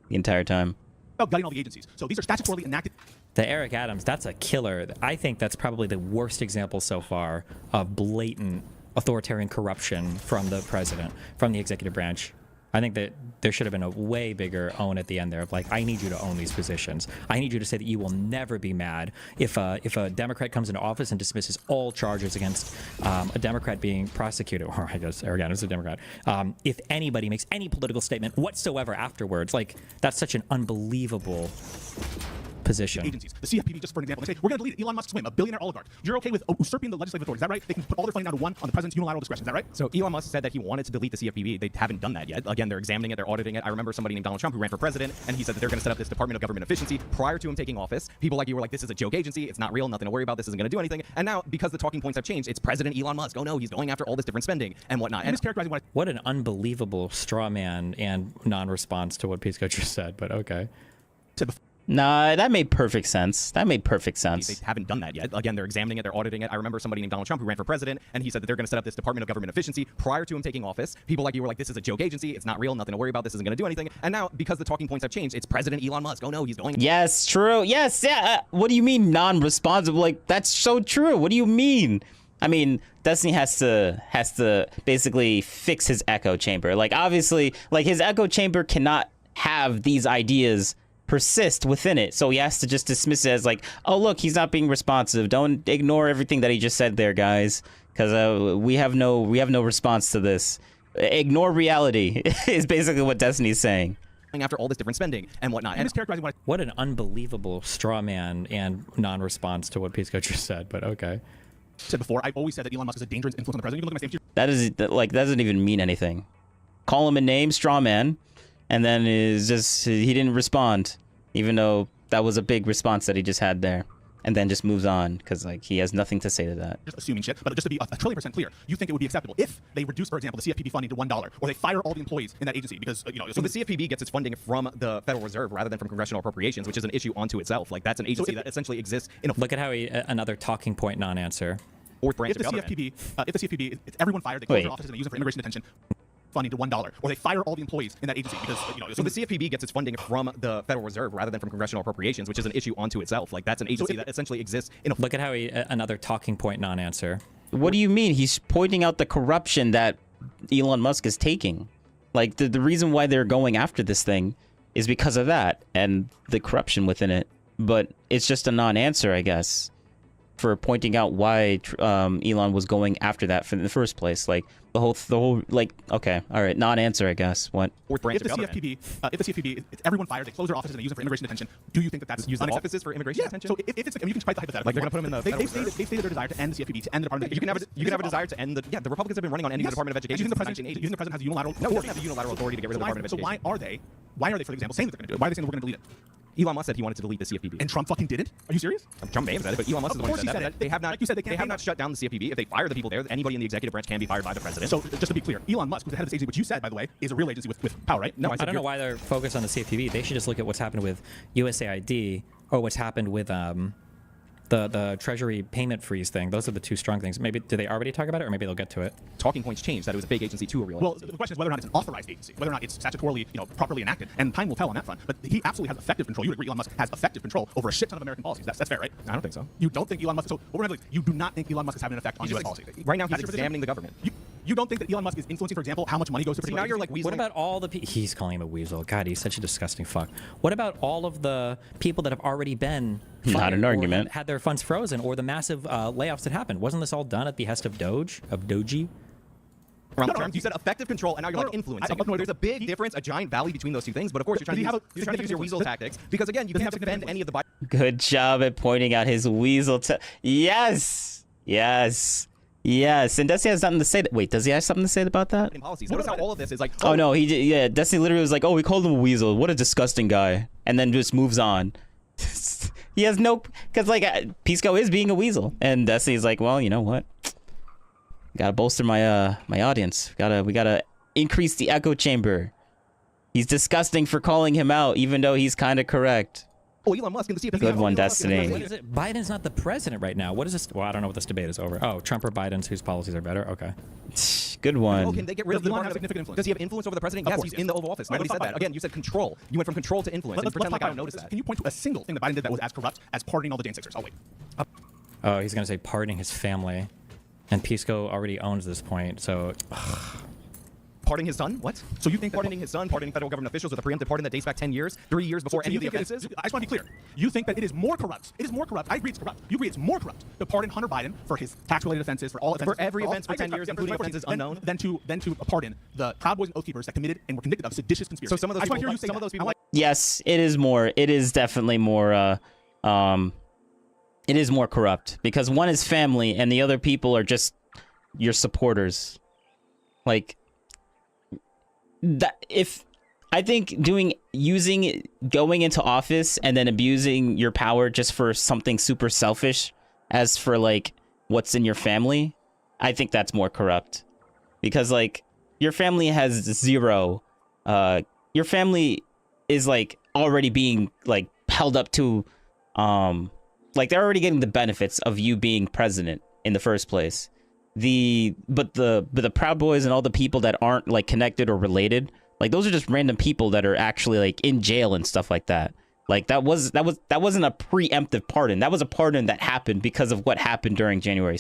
the entire time. Gutting all the agencies. So these are statutorily enacted. The Eric Adams, that's a killer. I think that's probably the worst example so far of blatant authoritarian corruption from the president, from the executive branch. I think that there should have been a way bigger own at the end there of I need you to own these positions. I need you to say that you will never be mad if a Democrat comes into office and dismisses all charges against a Democrat being prosecuted, or I guess Eric Adams is a Democrat. If anybody makes any political statement whatsoever afterwards, that's such an unbelievable position. Agencies. The CFPB, just for an example, they say, we're going to delete Elon Musk's whim, a billionaire oligarch. You're okay with usurping the legislative authority, is that right? They can put all their funding down to one on the president's unilateral discretion, is that right? So Elon Musk said that he wanted to delete the CFPB. They haven't done that yet. Again, they're examining it, they're auditing it. I remember somebody named Donald Trump who ran for president, and he said that they're going to set up this Department of Government Efficiency prior to him taking office. People like you were like, this is a joke agency, it's not real, nothing to worry about, this isn't going to do anything. And now, because the talking points have changed, it's President Elon Musk. Oh no, he's going after all this different spending and whatnot. And mischaracterizing what an unbelievable straw man and non-response to what Pisco just said, but okay. Nah, that made perfect sense. They haven't done that yet. Again, they're examining it, they're auditing it. I remember somebody named Donald Trump who ran for president, and he said that they're going to set up this Department of Government Efficiency prior to him taking office. People like you were like, this is a joke agency, it's not real, nothing to worry about, this isn't going to do anything. And now, because the talking points have changed, it's President Elon Musk. Oh no, he's going. Yes, true. Yes, yeah. What do you mean non-responsible? That's so true. What do you mean? I mean, Destiny has to basically fix his echo chamber. Obviously, his echo chamber cannot have these ideas persist within it, so he has to just dismiss it as oh look, he's not being responsive, don't ignore everything that he just said there, guys, because we have no response to this. Ignore reality is basically what Destiny's saying. After all this different spending and whatnot. And mischaracterizing what an unbelievable straw man and non-response to what Pisco just said, but okay. Said before, I've always said that Elon Musk is a dangerous influence on the president. You can look at my that doesn't even mean anything. Call him a name, straw man, and then he didn't respond, even though that was a big response that he just had there, and then just moves on because he has nothing to say to that. Just assuming shit, but just to be a trillion% clear, you think it would be acceptable if they reduce, for example, the CFPB funding to $1, or they fire all the employees in that agency because So the CFPB gets its funding from the Federal Reserve rather than from congressional appropriations, which is an issue onto itself. That's an agency that essentially exists in a. Look at how another talking point non-answer. Fourth branch of government. If the CFPB, it's everyone fired, they close their offices and they use them for immigration detention. Funding to $1, or they fire all the employees in that agency because So the CFPB gets its funding from the Federal Reserve rather than from congressional appropriations, which is an issue onto itself. That's an agency that essentially exists in a. Look at how another talking point non-answer. What do you mean? He's pointing out the corruption that Elon Musk is taking. The reason why they're going after this thing is because of that and the corruption within it. But it's just a non-answer, I guess, for pointing out why Elon was going after that in the first place. The whole okay, all right, non-answer, I guess. What? If the CFPB, it's everyone fired, they close their offices and they use them for immigration detention. Do you think that that's use an offices for immigration detention? So if it's you can try the hypothetical. They're going to put them in the. They stated their desire to end the CFPB, to end the Department of Education. You can have a desire to end the. Yeah, the Republicans have been running on ending the Department of Education since the 1980s. Using the president has a unilateral. No, he doesn't have the unilateral authority to get rid of the Department of Education. So why are they, for example, saying that they're going to do it? Why are they saying that we're going to delete it? Elon Musk said he wanted to delete the CFPB. And Trump fucking didn't? Are you serious? Trump may have said it, but Elon Musk is the one who said that. They have not. Like you said, they have not shut down the CFPB. If they fire the people there, anybody in the executive branch can be fired by the president. So just to be clear, Elon Musk, who's the head of this agency, which you said, by the way, is a real agency with power, right? No, I don't know why they're focused on the CFPB. They should just look at what's happened with USAID or what's happened with the Treasury payment freeze thing. Those are the two strong things. Maybe do they already talk about it, or maybe they'll get to it? Talking points changed. That it was a big agency to a real Well, agency. the question is whether or not it's an authorized agency, whether or not it's statutorily, properly enacted, and time will tell on that front. But he absolutely has effective control. You would agree Elon Musk has effective control over a shit ton of American policies. That's fair, right? I don't think so. You don't think Elon Musk? So what we're like, you do not think Elon Musk is having an effect on U.S. policy? Right now, he's examining the government. You don't think that Elon Musk is influencing, for example, how much money goes to particular agencies? What about all the people? He's calling him a weasel. God, he's such a disgusting fuck. What about all of the people that have already been Not an argument. had their funds frozen, or the massive layoffs that happened? Wasn't this all done at the behest of Doji? Around the terms, you said effective control, and now you're like influencing. There's a big difference, a giant valley between those two things. But of course, you're trying to use your weasel tactics because again, you can't defend any of the. Good job at pointing out his weasel. Yes. And Destiny has something to say. Wait, does he have something to say about that? Policies. Notice how all of this is like. Oh no, yeah. Destiny literally was like, "Oh, we called him a weasel. What a disgusting guy," and then just moves on. He has no, because like Pisco is being a weasel, and Destiny's like, "Well, you know what? Gotta bolster my my audience. We gotta increase the echo chamber. He's disgusting for calling him out, even though he's kind of correct." Oh, Elon Musk in the CFPB. Good one, Destiny. What is it? Biden's not the president right now. What is this? Well, I don't know what this debate is over. Oh, Trump or Biden's whose policies are better? Okay. Good one. Oh, can they get rid of the Department of significant influence? Does he have influence over the president? Yes, he's in the Oval Office. Nobody said that. Again, you said control. You went from control to influence. And pretend like I don't notice that. Can you point to a single thing that Biden did that was as corrupt as pardoning all the Jan 6ers? Oh, wait. Oh, he's going to say pardoning his family. And Pisco already owns this point, so... Pardoning his son? What? So you think pardoning his son, pardoning federal government officials with a preemptive pardon that dates back 10 years, 3 years before any of the offenses? I just want to be clear. You think that it is more corrupt? It is more corrupt. I agree it's corrupt. You agree it's more corrupt to pardon Hunter Biden for his tax-related offenses, for all offenses. For every offense for 10 years, including offenses unknown? Than to pardon the Proud Boys and Oath Keepers that committed and were convicted of seditious conspiracy. So some of those people... Some of those people... Yes, it is more. It is definitely more. It is more corrupt because one is family and the other people are just your supporters. Like that. If I think going into office and then abusing your power just for something super selfish, as for like what's in your family, I think that's more corrupt because like your family has zero. Your family is like already being like held up to, like they're already getting the benefits of you being president in the first place. But the Proud Boys and all the people that aren't like connected or related, like those are just random people that are actually like in jail and stuff like that. Like that wasn't a preemptive pardon. That was a pardon that happened because of what happened during January,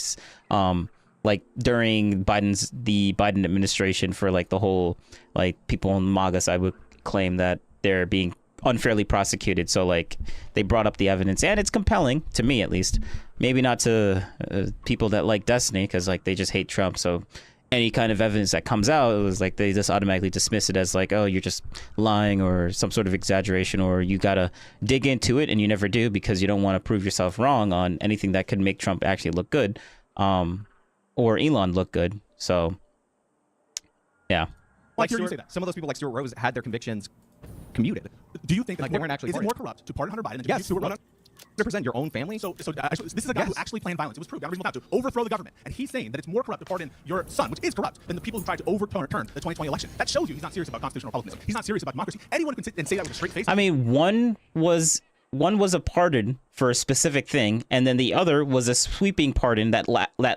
like during the Biden administration for like the whole like people on MAGA side would claim that they're being unfairly prosecuted. So like they brought up the evidence and it's compelling to me, at least. Maybe not to people that like Destiny because like they just hate Trump. So any kind of evidence that comes out, it was like they just automatically dismiss it as like, oh, you're just lying or some sort of exaggeration, or you gotta dig into it, and you never do because you don't want to prove yourself wrong on anything that could make Trump actually look good, or Elon look good. So yeah. Like some of those people like Stuart Rose had their convictions commuted. Do you think like they weren't actually is it more corrupt to pardon Hunter Biden than to yes, Stuart Rose? Represent your own family. So this is a guy who actually planned violence. It was proved beyond reasonable doubt to overthrow the government, and he's saying that it's more corrupt to pardon your son, which is corrupt, than the people who tried to overturn the 2020 election. That shows you he's not serious about constitutional republicanism. He's not serious about democracy. Anyone can sit and say that with a straight face. I mean, one was a pardon for a specific thing, and then the other was a sweeping pardon that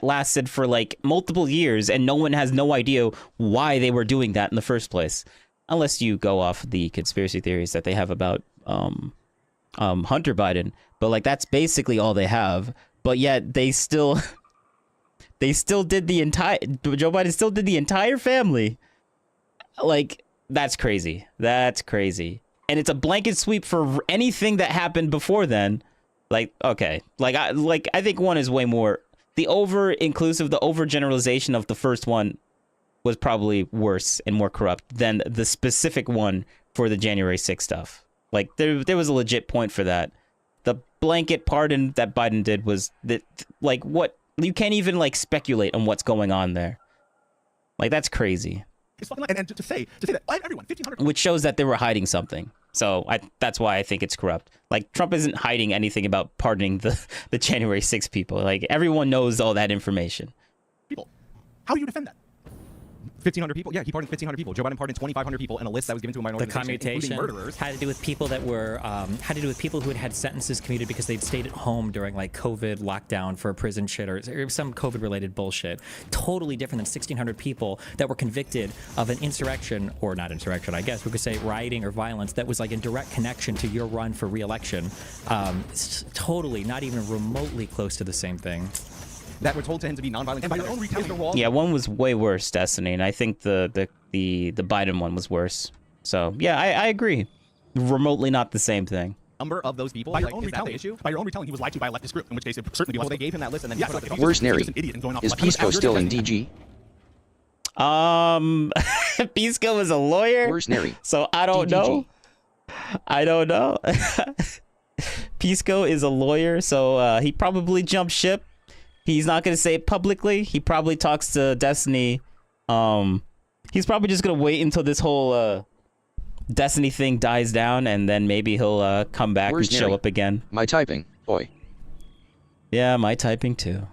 lasted for like multiple years, and has no idea why they were doing that in the first place, unless you go off the conspiracy theories that they have about Hunter Biden. But like that's basically all they have. But yet they still Joe Biden still did the entire family. Like that's crazy. That's crazy. And it's a blanket sweep for anything that happened before then. Like okay, I think one is way more. The over-inclusive, the overgeneralization of the first one was probably worse and more corrupt than the specific one for the January 6th stuff. Like there was a legit point for that. The blanket pardon that Biden did was that like what you can't even like speculate on what's going on there. Like that's crazy. It's fucking and to say that everyone 1,500, which shows that they were hiding something. So that's why I think it's corrupt. Like, Trump isn't hiding anything about pardoning the January 6th people. Like, everyone knows all that information. People. How do you defend that? 1,500 people. Yeah, he pardoned 1,500 people. Joe Biden pardoned 2,500 people in a list that was given to a minority The commutation murderers. had to do with people that were had to do with people who had had sentences commuted because they'd stayed at home during like COVID lockdown for prison shit or some COVID related bullshit. Totally different than 1,600 people that were convicted of an insurrection, or not insurrection, I guess we could say rioting or violence that was like in direct connection to your run for re-election. It's totally not even remotely close to the same thing. That were told to him to be nonviolent. And by your own retelling, Yeah, one was way worse, Destiny, and I think the Biden one was worse. So yeah, I agree. Remotely not the same thing. Number of those people. By your Like, own is that the retelling, issue? by your own retelling, he was lied to by a leftist group, in which case it certainly Well, was. they gave him that list and then Yeah, he put it Where's Neri? just an idiot and going off Is the left. Pisco still in DG? Pisco is a lawyer. Where's Neri? So I don't know. I don't know. Pisco is a lawyer, so he probably jumped ship. He's not going to say it publicly. He probably talks to Destiny. He's probably just going to wait until this whole Destiny thing dies down, and then maybe he'll come back and show up again. My typing, boy. Yeah, my typing too.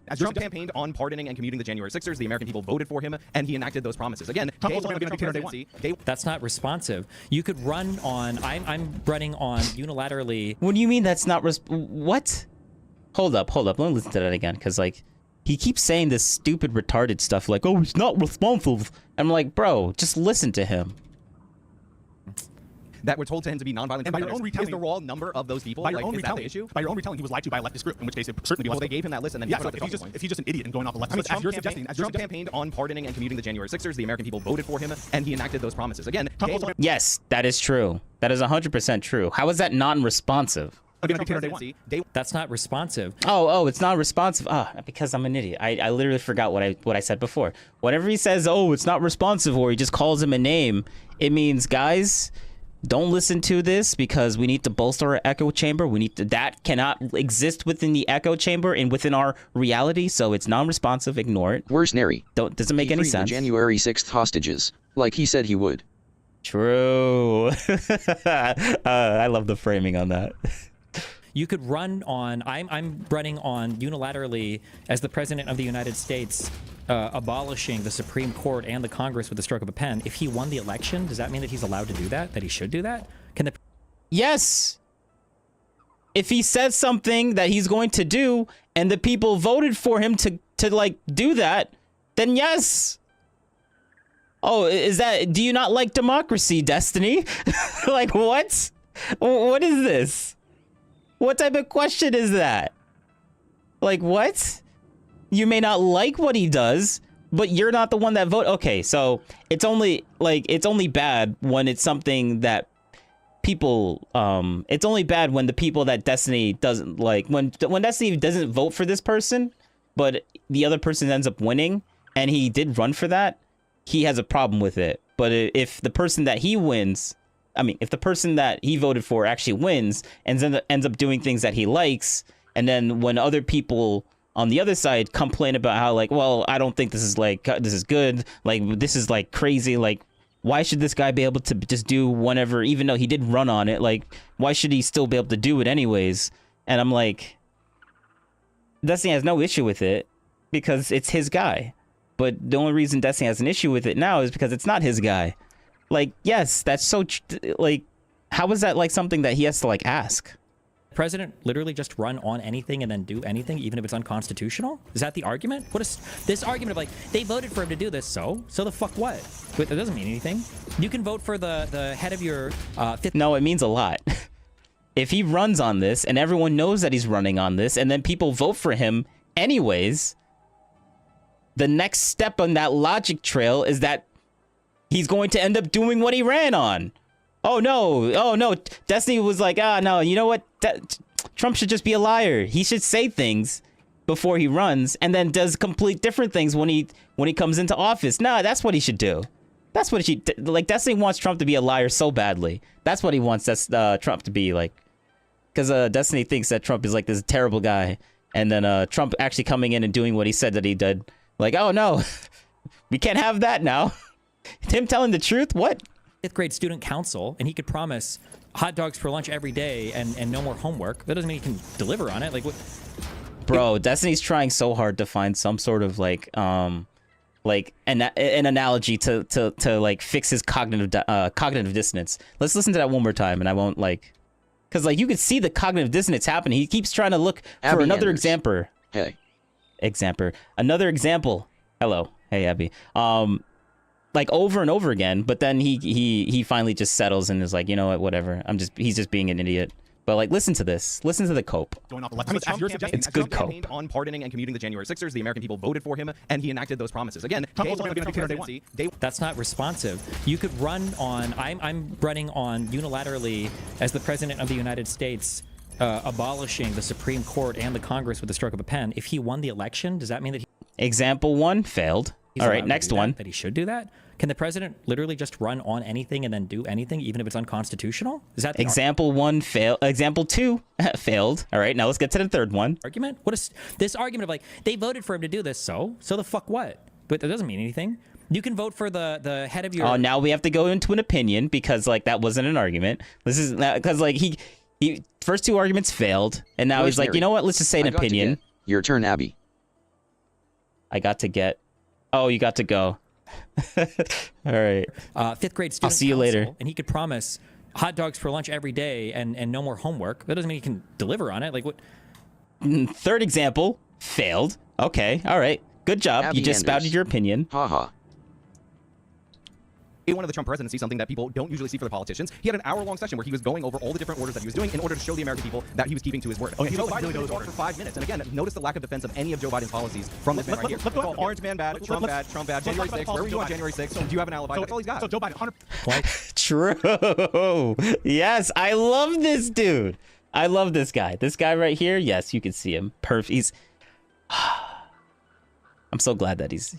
As Trump campaigned on pardoning and commuting the January 6ers, the American people voted for him, and he enacted those promises. Again, that's not responsive. You could run on. I'm running on unilaterally. What do you mean that's not what? Hold up. Let me listen to that again, because like he keeps saying this stupid, retarded stuff like, "Oh, he's not responsive." I'm like, bro, just listen to him. That were told to him to be nonviolent. And by your own retelling, is the raw number of those people. By your Like, own is that the retelling, issue? by your own retelling, he was lied to by a leftist group, in which case it certainly was. Well, they gave him that list and then yeah, he so put if up he's the just an idiot and going off the left, I mean, as Trump you're suggesting, campaigned on pardoning and commuting the January 6ers, the American people voted for him, and he enacted those promises. Again, Yes, that is true. That is 100% true. How is that non-responsive? That's not responsive. Oh, it's not responsive. Because I'm an idiot. I literally forgot what I said before. Whenever he says, "Oh, it's not responsive," or he just calls him a name, it means, guys, don't listen to this because we need to bolster our echo chamber. That cannot exist within the echo chamber and within our reality. So it's non-responsive. Ignore it. Where's Neri? Doesn't make any freed sense. The January 6th hostages, like he said he would. True. I love the framing on that. You could run on. I'm running on unilaterally as the president of the United States, abolishing the Supreme Court and the Congress with the stroke of a pen. If he won the election, does that mean that he's allowed to do that? That he should do that? Can the Yes. If he says something that he's going to do, and the people voted for him to like do that, then yes. Oh, do you not like democracy, Destiny? Like, what? What is this? What type of question is that? Like, what? You may not like what he does, but you're not the one that vote. Okay, so it's only bad when it's something that people, it's only bad when the people that Destiny doesn't like, when Destiny doesn't vote for this person, but the other person ends up winning, and he did run for that, he has a problem with it. But if the person that he wins, if the person that he voted for actually wins and ends up doing things that he likes, and then when other people on the other side complain about how, like, well, I don't think this is good, like, this is like crazy, like, why should this guy be able to just do whatever, even though he did run on it, like, why should he still be able to do it anyways? And I'm like, Destiny has no issue with it because it's his guy. But the only reason Destiny has an issue with it now is because it's not his guy. Like, yes, that's so, like, how is that, like, something that he has to, like, ask? president literally just run on anything and then do anything, even if it's unconstitutional? Is that the argument? What is this argument of like, they voted for him to do this, so the fuck what? But that doesn't mean anything. You can vote for the head of your fifth. No, it means a lot. If he runs on this and everyone knows that he's running on this and then people vote for him anyways, the next step on that logic trail is that he's going to end up doing what he ran on. Oh no, Destiny was like, no, you know what? Trump should just be a liar. He should say things before he runs and then does complete different things when he comes into office. Nah, that's what he should do. That's what he, like, Destiny wants Trump to be a liar so badly. That's what he wants Trump to be, like, because Destiny thinks that Trump is like this terrible guy, and then Trump actually coming in and doing what he said that he did. Like, oh no, we can't have that now. Him telling the truth? What? fifth grade student council, and he could promise hot dogs for lunch every day and no more homework. That doesn't mean he can deliver on it. Like what? Bro, Destiny's trying so hard to find some sort of like an analogy to like fix his cognitive dissonance. Let's listen to that one more time, and I won't like, because like you can see the cognitive dissonance happening. He keeps trying to look for Abby another Anders. example. Hey. Another example. Hello. Hey, Abby. Like over and over again, but then he finally just settles and is like, you know what, whatever. He's just being an idiot. But like, listen to this. Listen to the cope. It's good cope. On pardoning and commuting the January 6ers, the American people voted for him, and he enacted those promises. Again, That's not responsive. You could run on. I'm running on unilaterally as the president of the United States, abolishing the Supreme Court and the Congress with the stroke of a pen. If he won the election, does that mean that Example 1 failed. All right, next one. That he should do that? Can the president literally just run on anything and then do anything, even if it's unconstitutional? Is that the Example 1 failed. Example 2 failed. All right, now let's get to the third one. argument? What is this argument of like they voted for him to do this? So the fuck what? But that doesn't mean anything. You can vote for the head of your. Oh, now we have to go into an opinion because like that wasn't an argument. This is because like he first two arguments failed, and now he's like, you know what? Let's just say an opinion. Your turn, Abby. I got to get. Oh, you got to go. All right. Fifth grade student. I'll see you later. And he could promise hot dogs for lunch every day and no more homework. That doesn't mean he can deliver on it. Like what? Third example failed. Okay. All right. Good job. Abby You just Anders. spouted your opinion. Haha. Day one of the Trump presidency, something that people don't usually see for the politicians. He had an hour-long session where he was going over all the different orders that he was doing in order to show the American people that he was keeping to his word. Okay, He so Biden really was those for 5 minutes, and again, notice the lack of defense of any of Joe Biden's policies from this man right here. Orange man bad, Trump bad, Trump bad. January 6th. Where were you on January 6th? Do you have an alibi? That's all he's got. So Joe Biden, 100. True. Yes, I love this dude. I love this guy. This guy right here. Yes, you can see him. He's. I'm so glad that he's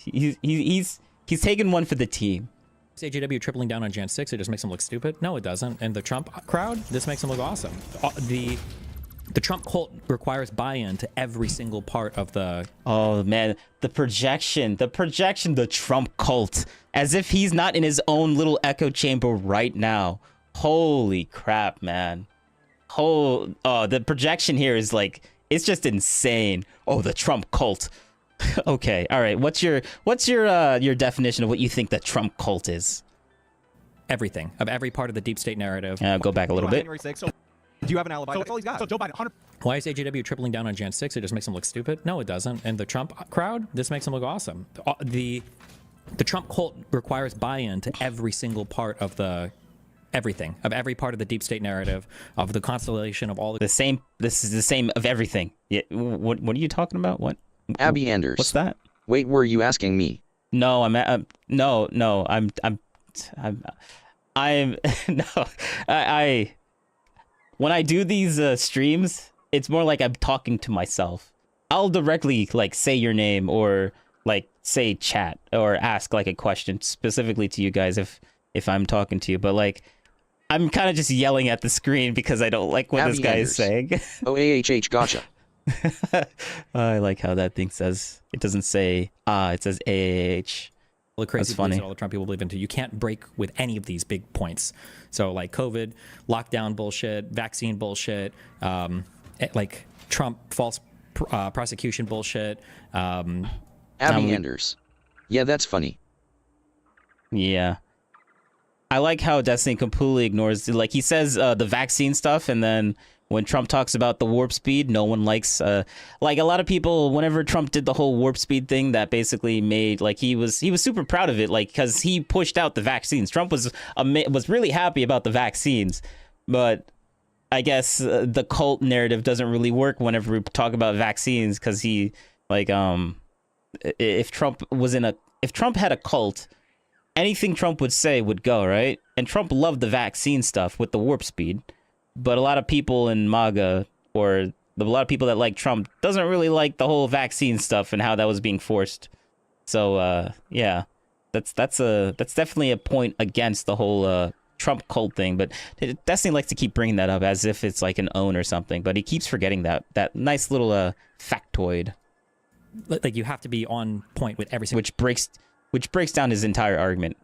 taking one for the team. AJW tripling down on Jan 6, it just makes him look stupid? No, it doesn't. And the Trump crowd, this makes him look awesome. The Trump cult requires buy-in to every single part of the... Oh, man. The projection, the Trump cult. As if he's not in his own little echo chamber right now. Holy crap, man. The projection here is like, it's just insane. Oh, the Trump cult. Okay, all right. What's your definition of what you think the Trump cult is? Everything. Of every part of the deep state narrative. Go back a little bit. January 6th. Do you have an alibi? That's all he's got. So Joe Biden, 100. Why is AJW tripling down on Jan 6? It just makes him look stupid? No, it doesn't. And the Trump crowd, this makes him look awesome. The Trump cult requires buy-in to every single part of the... Everything. Of every part of the deep state narrative, of the constellation of all the... This is the same of everything. Yeah, what are you talking about? What? Abby Anders. What's that? Wait, were you asking me? No, no. When I do these streams, it's more like I'm talking to myself. I'll directly like say your name or like say chat or ask like a question specifically to you guys if I'm talking to you, but like I'm kind of just yelling at the screen because I don't like what Abby this guy Anders. is saying. OAHH, gotcha. I like how that thing says, it doesn't say it says AAH. All the crazy That's funny. beliefs that all the Trump people believe into. You can't break with any of these big points. So like COVID, lockdown bullshit, vaccine bullshit, like Trump false prosecution bullshit. Abby Anders. Yeah, that's funny. Yeah. I like how Destiny completely ignores, like he says the vaccine stuff, and then when Trump talks about the warp speed, no one likes, like a lot of people, whenever Trump did the whole warp speed thing, that basically made, like he was super proud of it, like, because he pushed out the vaccines. Trump was really happy about the vaccines, but I guess the cult narrative doesn't really work whenever we talk about vaccines, because he, like, if Trump had a cult, anything Trump would say would go, right? And Trump loved the vaccine stuff with the warp speed. But a lot of people in MAGA, or a lot of people that like Trump, doesn't really like the whole vaccine stuff and how that was being forced. So yeah, that's definitely a point against the whole Trump cult thing. But Destiny likes to keep bringing that up as if it's like an own or something. But he keeps forgetting that nice little factoid. Like you have to be on point with every single... Which breaks down his entire argument.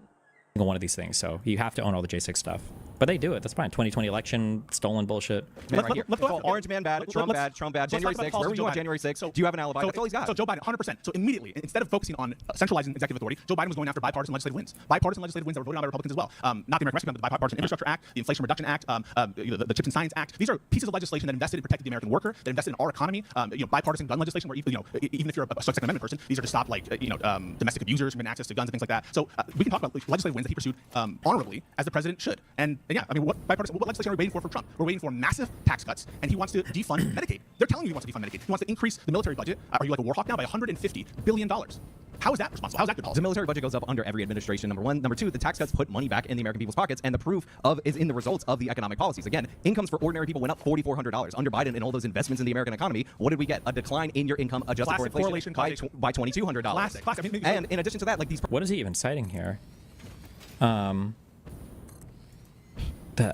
one of these things. So you have to own all the J6 stuff. But they do it. That's fine. 2020 election, stolen bullshit. Right here. It's all Orange Man bad, Trump bad, Trump bad. January 6th. Where were you on January 6th? Do you have an alibi? That's all he's got. So Joe Biden, 100%. So immediately, instead of focusing on centralizing executive authority, Joe Biden was going after bipartisan legislative wins. Bipartisan legislative wins that were voted on by Republicans as well. Not the American Rescue Plan, but the Bipartisan Infrastructure Act, the Inflation Reduction Act, the Chips and Science Act. These are pieces of legislation that invested and protected the American worker, that invested in our economy. Bipartisan gun legislation, where even if you're a Second Amendment person, these are to stop domestic abusers from getting access to guns and things like that. So we can talk about legislative wins that he pursued honorably, as the president should. And yeah, I mean, what legislation are we waiting for Trump? We're waiting for massive tax cuts, and he wants to defund Medicaid. They're telling you he wants to defund Medicaid. He wants to increase the military budget. Are you like a war hawk now? By $150 billion. How is that responsible? How is that good policy? The military budget goes up under every administration, number one. Number two, the tax cuts put money back in the American people's pockets, and the proof is in the results of the economic policies. Again, incomes for ordinary people went up $4,400. Under Biden and all those investments in the American economy, what did we get? A decline in your income adjusted for inflation by $2,200. Classic. And in addition to that, like these... What is he even citing here?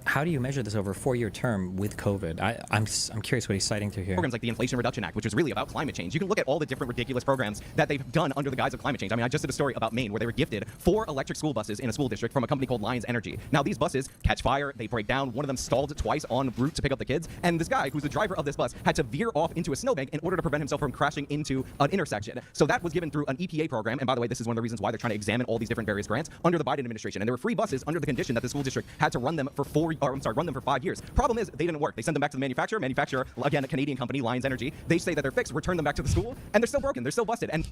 How do you measure this over a 4-year term with COVID? I'm curious what he's citing through here. Programs like the Inflation Reduction Act, which is really about climate change. You can look at all the different ridiculous programs that they've done under the guise of climate change. I mean, I just did a story about Maine where they were gifted 4 electric school buses in a school district from a company called Lions Energy. Now, these buses catch fire, they break down. One of them stalled twice en route to pick up the kids. And this guy, who's the driver of this bus, had to veer off into a snowbank in order to prevent himself from crashing into an intersection. So that was given through an EPA program. And by the way, this is one of the reasons why they're trying to examine all these different various grants under the Biden administration. And there were free buses under the condition that the school district had to run them for 5 years. Problem is, they didn't work. They sent them back to the manufacturer. Manufacturer, again, a Canadian company, Lions Energy. They say that they're fixed, return them back to the school, and they're still broken. They're still busted. And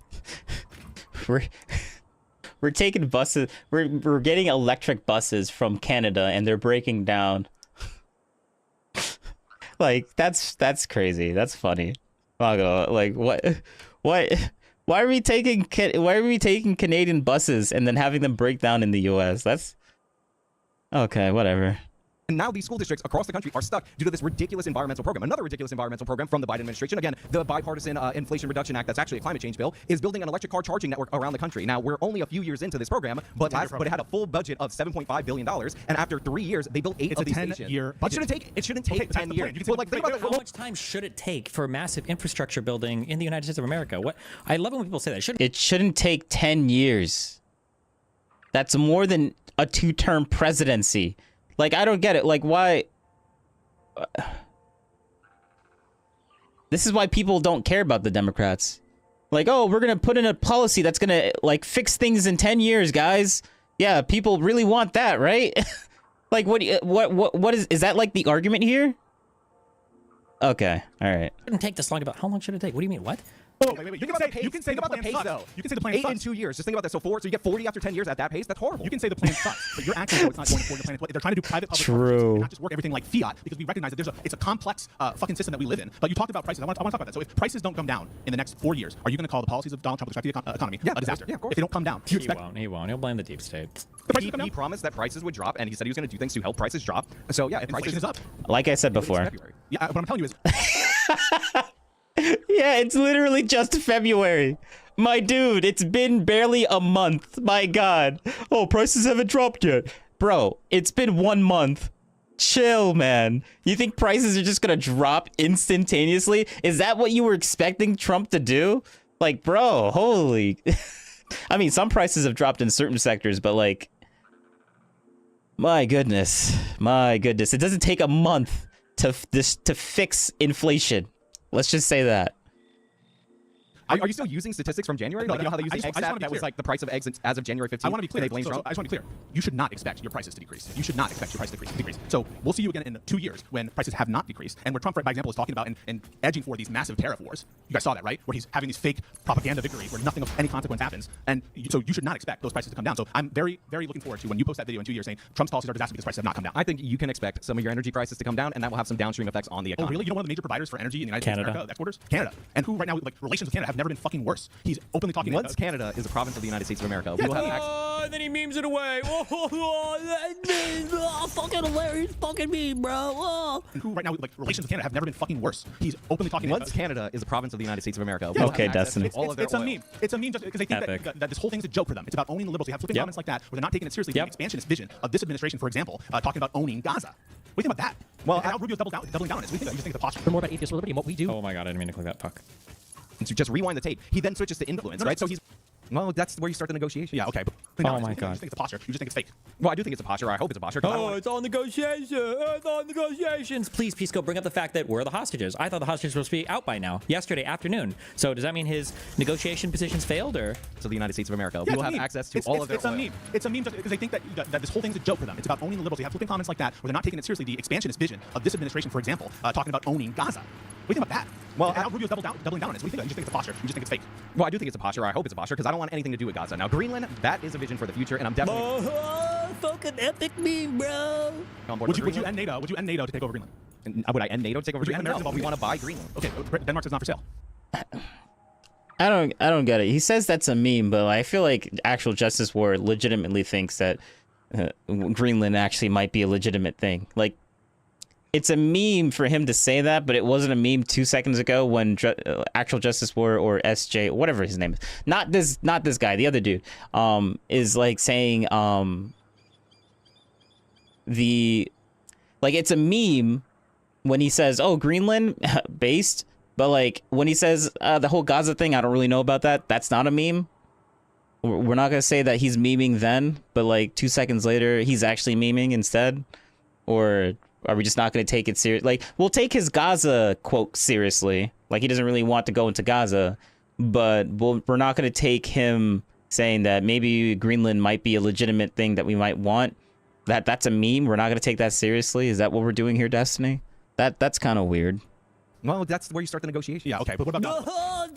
we're taking buses. We're getting electric buses from Canada, and they're breaking down. Like that's crazy. That's funny. I'm not gonna, like, what? Why are we taking Canadian buses and then having them break down in the U.S.? That's okay. Whatever. And now these school districts across the country are stuck due to this ridiculous environmental program. Another ridiculous environmental program from the Biden administration, again, the Bipartisan Inflation Reduction Act, that's actually a climate change bill, is building an electric car charging network around the country. Now, we're only a few years into this program, but it had a full budget of $7.5 billion, and after 3 years, they built 8 of these stations. It shouldn't take 10 years. Well, like, think about how much time should it take for massive infrastructure building in the United States of America? I love it when people say that. It shouldn't take 10 years. That's more than a 2-term presidency. Like, I don't get it. Like, why? This is why people don't care about the Democrats. Like, oh, we're gonna put in a policy that's gonna, like, fix things in 10 years, guys. Yeah, people really want that, right? Like, what is that, like, the argument here? Okay, all right. It shouldn't take this long. About how long should it take? What do you mean? What? Oh, wait. You can say the plan sucks. though. You can say the plan 8 sucks. in 2 years. Just think about that. So you get 40 after 10 years at that pace. That's horrible. You can say the plan sucks, but your actions show it's not going according to plan. They're trying to do private-public True. partnerships, not just work everything like fiat, because we recognize that it's a complex fucking system that we live in. But you talked about prices. I want to talk about that. So if prices don't come down in the next 4 years, are you going to call the policies of Donald Trump with respect to the economy a disaster? Yeah, of course. If they don't come down, do you expect? He won't. He'll blame the deep state. He promised that prices would drop, and he said he was going to do things to help prices drop. So yeah, if prices is up. Like I said before. Yeah, what I'm telling you is. Yeah, it's literally just February. My dude, it's been barely a month. My God. Oh, prices haven't dropped yet. Bro, it's been 1 month. Chill, man. You think prices are just gonna drop instantaneously? Is that what you were expecting Trump to do? Like, bro, holy... I mean, some prices have dropped in certain sectors, but, like... My goodness. My goodness. It doesn't take a month to fix inflation. Let's just say that. Are you still using statistics from January? Like, you know how they use the egg stat that was like the price of eggs as of January 15th? I want to be clear. They blame Trump? I just want to be clear. You should not expect your prices to decrease. You should not expect your prices to decrease. So we'll see you again in 2 years when prices have not decreased. And where Trump, by example, is talking about and edging for these massive tariff wars. You guys saw that, right? Where he's having these fake propaganda victories where nothing of any consequence happens. And so you should not expect those prices to come down. So I'm very, very looking forward to when you post that video in 2 years saying Trump's policies are a disaster because prices have not come down. I think you can expect some of your energy prices to come down, and that will have some downstream effects on the economy. Oh, really? You know one of the major providers for energy in the United States of America, exporters? Canada. And who right now, like, relations with Canada have never been fucking worse. He's openly talking Once Canada is a province of the United States of America, we will have access. And then he memes it away. Fucking hilarious. Fucking meme, bro. And who right now, like, relations with Canada have never been fucking worse. He's openly talking Once Canada is a province of the United States of America, yeah, okay, Destiny. It's a meme. It's a meme just because they think that this whole thing's a joke for them. It's about owning the liberals. They have flipping comments like that where they're not taking it seriously. The expansionist vision of this administration, for example, talking about owning Gaza. What do you think about that? Well, and now Rubio's doubling down on this. We think you just think it's a posture. For more about atheist liberty and what we do. Oh my God, I didn't mean to click that. Fuck. And to just rewind the tape, he then switches to influence, right? So he's Well, that's where you start the negotiation. Yeah, okay. Oh my You God. just think it's a posture. You just think it's fake. Well, I do think it's a posture. Or I hope it's a posture. 'Cause I don't Oh, wanna- it's all negotiations. It's all negotiations. Please, Pisco, bring up the fact that where are the hostages? I thought the hostages were supposed to be out by now, yesterday afternoon. So does that mean his negotiation positions failed, or? So the United States of America, Yeah, we it's will a have meme. access to It's all of their It's a oil. meme. It's a meme just because they think that this whole thing's a joke for them. It's about owning the liberals. They have flipping comments like that where they're not taking it seriously. The expansionist vision of this administration, for example, talking about owning Gaza. What do you think about that? Well, and now Rubio's doubling down on it. So what do you think? You just think it's a posture. You just think it's fake. Well, I do think it's a posture. Or I hope it's a posture because I don't want anything to do with Gaza. Now, Greenland, that is a vision for the future, and I'm definitely Fucking epic meme, bro. on board. Would for you Greenland. end NATO? Would you end NATO to take over Greenland? Would I end NATO to take over Would you end Greenland? America's No, we involvement? want to buy Greenland. Okay, Denmark is not for sale. I don't get it. He says that's a meme, but I feel like Actual Justice War legitimately thinks that Greenland actually might be a legitimate thing. Like, it's a meme for him to say that, but it wasn't a meme 2 seconds ago when Actual Justice War or SJ, whatever his name is, not this guy, the other dude, is like saying it's a meme when he says, "Oh, Greenland based," but like when he says the whole Gaza thing, I don't really know about that. That's not a meme. We're not gonna say that he's memeing then, but like 2 seconds later, he's actually memeing instead, or are we just not going to take it serious? Like, we'll take his Gaza quote seriously. Like, he doesn't really want to go into Gaza, but we're not going to take him saying that maybe Greenland might be a legitimate thing that we might want. That's a meme. We're not going to take that seriously. Is that what we're doing here, Destiny? That's kind of weird. Well, that's where you start the negotiation. Yeah, okay, but what about Gaza?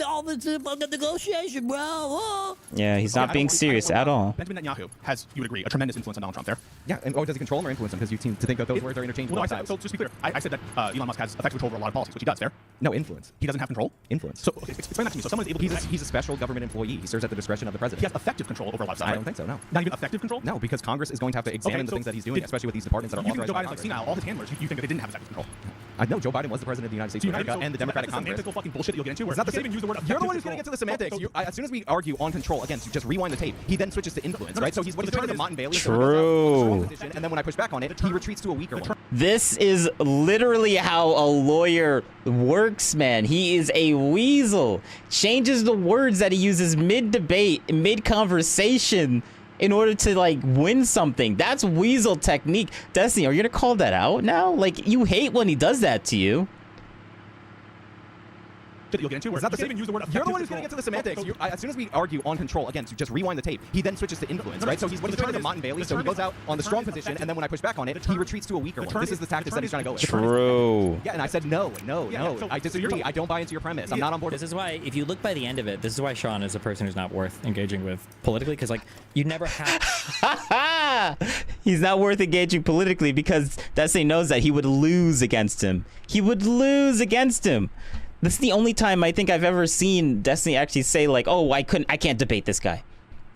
All the negotiation, bro. Yeah, he's not being serious at all. Benjamin Netanyahu has, you would agree, a tremendous influence on Donald Trump there. Yeah, and does he control him or influence him? Because you seem to think that those words are interchangeable. Well, no, both sides. so just to be clear, I said that Elon Musk has effective control over a lot of policies, which he does there. No, influence. He doesn't have control? Influence. So explain that to me. So someone is able to... He's a special government employee. He serves at the discretion of the president. He has effective control over a lot of stuff, I right? don't think so, no. Not even effective control? No, because Congress is going to have to examine the things that he's doing, especially with these departments that are You think authorized Joe by Biden's like Congress. senile, all his handlers, you think that they didn't have effective control? No, Joe Biden was the president of the United States of America and the Democratic Congress. Semantical fucking bullshit that you'll get into. Is that the same? Use the word You're the one who's effective getting into the control. semantics. So- As soon as we argue on control, again, so just rewind the tape. He then switches to influence, right? So he's doing the Mott and Bailey. True. And then when I push back on it, he retreats to a weaker one. This is literally how a lawyer works, man. He is a weasel. Changes the words that he uses mid-debate, mid-conversation in order to, like, win something. That's weasel technique. Destiny, are you gonna call that out now? Like, you hate when he does that to you. That you'll get into. Is that the You can't even use the word You're the one who's effective getting into the control. semantics. As soon as we argue on control, again, so just rewind the tape. He then switches to influence, right? So he's doing the Mott and Bailey. So he goes out on the strong position, and then when I push back on it, he retreats to a weaker one. This is the tactics that he's trying to go with. True. Yeah, and I said no. I disagree. I don't buy into your premise. I'm not on board. This is why, if you look by the end of it, this is why Sean is a person who's not worth engaging with politically, because like you never have. He's not worth engaging politically because Destiny knows that he would lose against him. He would lose against him. This is the only time I think I've ever seen Destiny actually say like, "Oh, I can't debate this guy.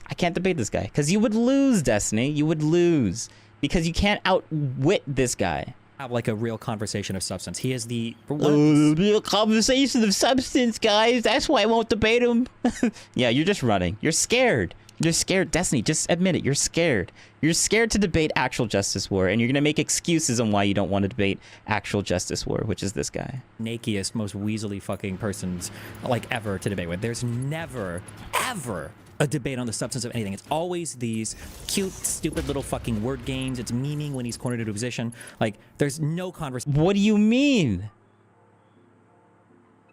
I can't debate this guy," because you would lose, Destiny. You would lose because you can't outwit this guy. Have like a real conversation of substance. He is the real conversation of substance, guys. That's why I won't debate him. Yeah, you're just running. You're scared. You're scared. Destiny, just admit it. You're scared. You're scared to debate Actual Justice War, and you're going to make excuses on why you don't want to debate Actual Justice War, which is this guy. nakiest, most weaselly fucking persons like ever to debate with. There's never, ever a debate on the substance of anything. It's always these cute, stupid little fucking word games. It's memeing when he's cornered into a position. Like, there's no conversation. What do you mean?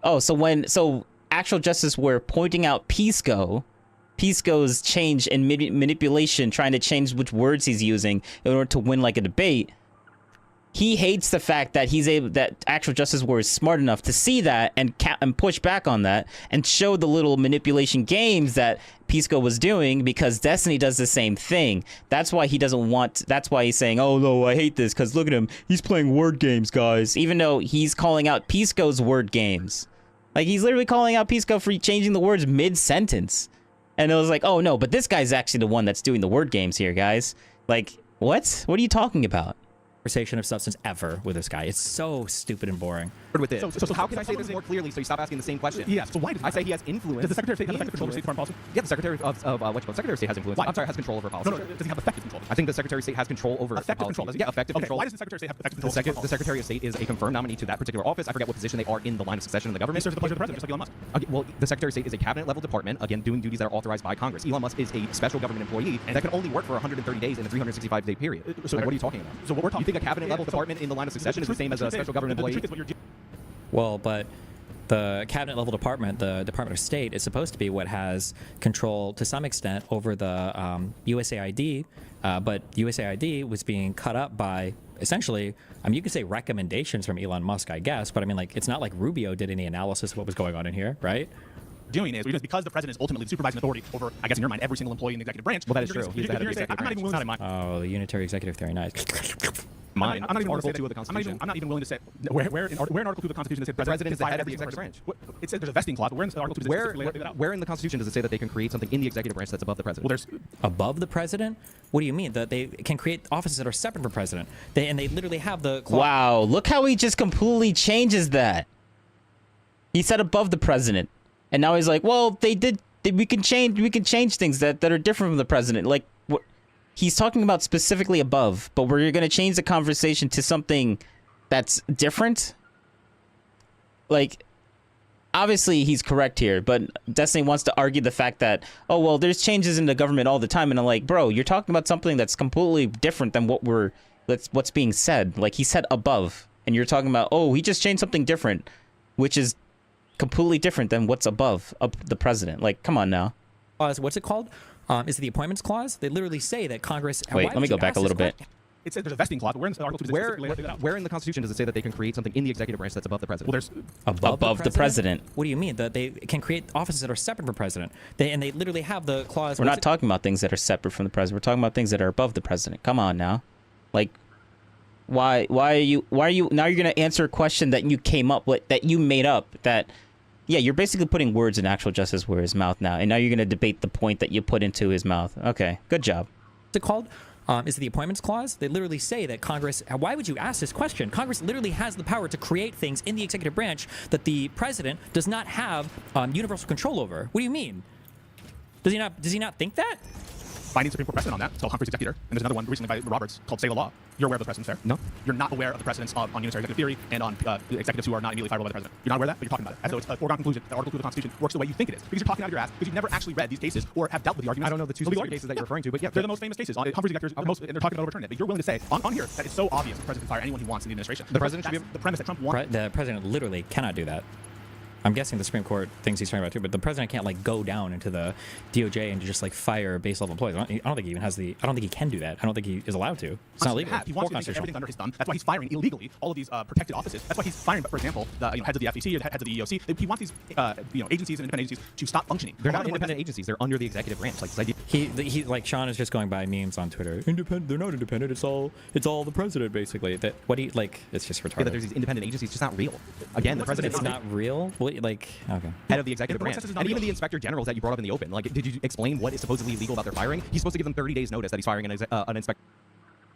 Oh, so Actual Justice War pointing out Pisco's change in manipulation, trying to change which words he's using in order to win like a debate. He hates the fact that that Actual Justice War is smart enough to see that and push back on that and show the little manipulation games that Pisco was doing, because Destiny does the same thing. That's why he doesn't want. That's why he's saying, "Oh no, I hate this," because look at him, he's playing word games, guys. Even though he's calling out Pisco's word games, like he's literally calling out Pisco for changing the words mid-sentence. And it was like, oh no, but this guy's actually the one that's doing the word games here, guys. Like, what? What are you talking about? conversation of substance ever with this guy. It's so stupid and boring. With it. So how can I say this more clearly so you stop asking the same question? Yeah, so why does I say he has influence? Does the Secretary of State have effective control over state foreign policy? Yeah, the Secretary of State has influence. Why? I'm sorry, has control over policy. No, does he have effective control? I think the Secretary of State has control over effective policy. control. Does he? Yeah, effective control. Why does the Secretary of State have effective control? The Secretary of State is a confirmed nominee to that particular office. I forget what position they are in the line of succession in the government. He serves at the pleasure of the president, just like Elon Musk. Okay, well, the Secretary of State is a cabinet-level department, again, doing duties that are authorized by Congress. Elon Musk is a special government employee that can only work for 130 days in a 365-day period. So what are you talking about? So what we're talking You think a cabinet-level department in the line of succession is the same as a special government employee? Well, but the cabinet level department, the Department of State, is supposed to be what has control to some extent over the USAID, but USAID was being cut up by essentially, I mean, you could say recommendations from Elon Musk, I guess, but I mean, like, it's not like Rubio did any analysis of what was going on in here, right? Doing is because the president is ultimately the supervising authority over, I guess in your mind, every single employee in the executive branch. Well, that is true. He's the head of the executive branch. I'm not even willing to say, Oh, the unitary executive theory, nice. Mine. I'm not even willing to say Article 2 of the Constitution. I'm not even willing to say where in Article 2 of the Constitution does it say The president is the head of the executive branch. It says there's a vesting clause, but where in Article 2 does it lay that out? Where in the Constitution does it say that they can create something in the executive branch that's above the president? Well, there's above the president. What do you mean that they can create offices that are separate from president? They literally have the clause. Wow, look how he just completely changes that. He said above the president, and now he's like, well, we can change things that are different from the president. Like, what? He's talking about specifically above, but we're going to change the conversation to something that's different. Like, obviously he's correct here, but Destiny wants to argue the fact that, oh, well, there's changes in the government all the time. And I'm like, bro, you're talking about something that's completely different than what's being said. Like, he said above, and you're talking about, oh, he just changed something different, which is completely different than what's above the president. Like, come on now. What's it called? Is it the appointments clause? They literally say that Congress. Wait, let me go back a little bit. It says there's a vesting clause, but where in Article 2 does it lay that out? Where in the Constitution does it say that they can create something in the executive branch that's above the president? Well, there's above the president. What do you mean that they can create offices that are separate from president? They literally have the clause. We're not talking about things that are separate from the president. We're talking about things that are above the president. Come on now, like, why are you now? You're gonna answer a question that you came up with, that you made up. That, yeah, you're basically putting words in actual Justice Warrior's mouth now, and now you're gonna debate the point that you put into his mouth. Okay, good job. What's it called? Is it the appointments clause? They literally say that Congress. Why would you ask this question? Congress literally has the power to create things in the executive branch that the president does not have universal control over. What do you mean? Does he not think that? Binding Supreme Court precedent on that. It's called Humphrey's Executor, and there's another one recently by Roberts called Say the Law. You're aware of the precedents there? No. You're not aware of the precedents on unitary executive theory and on executives who are not immediately fireable by the president. You're not aware of that, but you're talking about it as though it's a foregone conclusion that Article 2 of the Constitution works the way you think it is, because you're talking out of your ass, because you've never actually read these cases or have dealt with the arguments. I don't know the two specific cases that you're referring to, but yeah, they're the most famous cases. Humphrey's Executor is the most, and they're talking about overturning it. But you're willing to say on here that it's so obvious the president can fire anyone he wants in the administration. The president should be the premise that Trump wants. The president literally cannot do that. I'm guessing the Supreme Court thinks he's talking about too, but the president can't like go down into the DOJ and just like fire base level employees. I don't think he even has the. I don't think he can do that. I don't think he is allowed to. It's not legal. He wants to make everything under his thumb. That's why he's firing illegally all of these protected offices. That's why he's firing, for example, the heads of the FTC or the heads of the EEOC. He wants these agencies and independent agencies to stop functioning. They're not independent agencies. They're under the executive branch. Like this idea. He like Sean is just going by memes on Twitter. Independent. They're not independent. It's all the president basically. That what do you like? It's just retarded. Yeah, that there's these independent agencies. Just not real. Again, the president. It's not real. What, like okay. Head of the executive branch, and even the inspector generals that you brought up in the open. Like, did you explain what is supposedly illegal about their firing? He's supposed to give them 30 days notice that he's firing an inspector.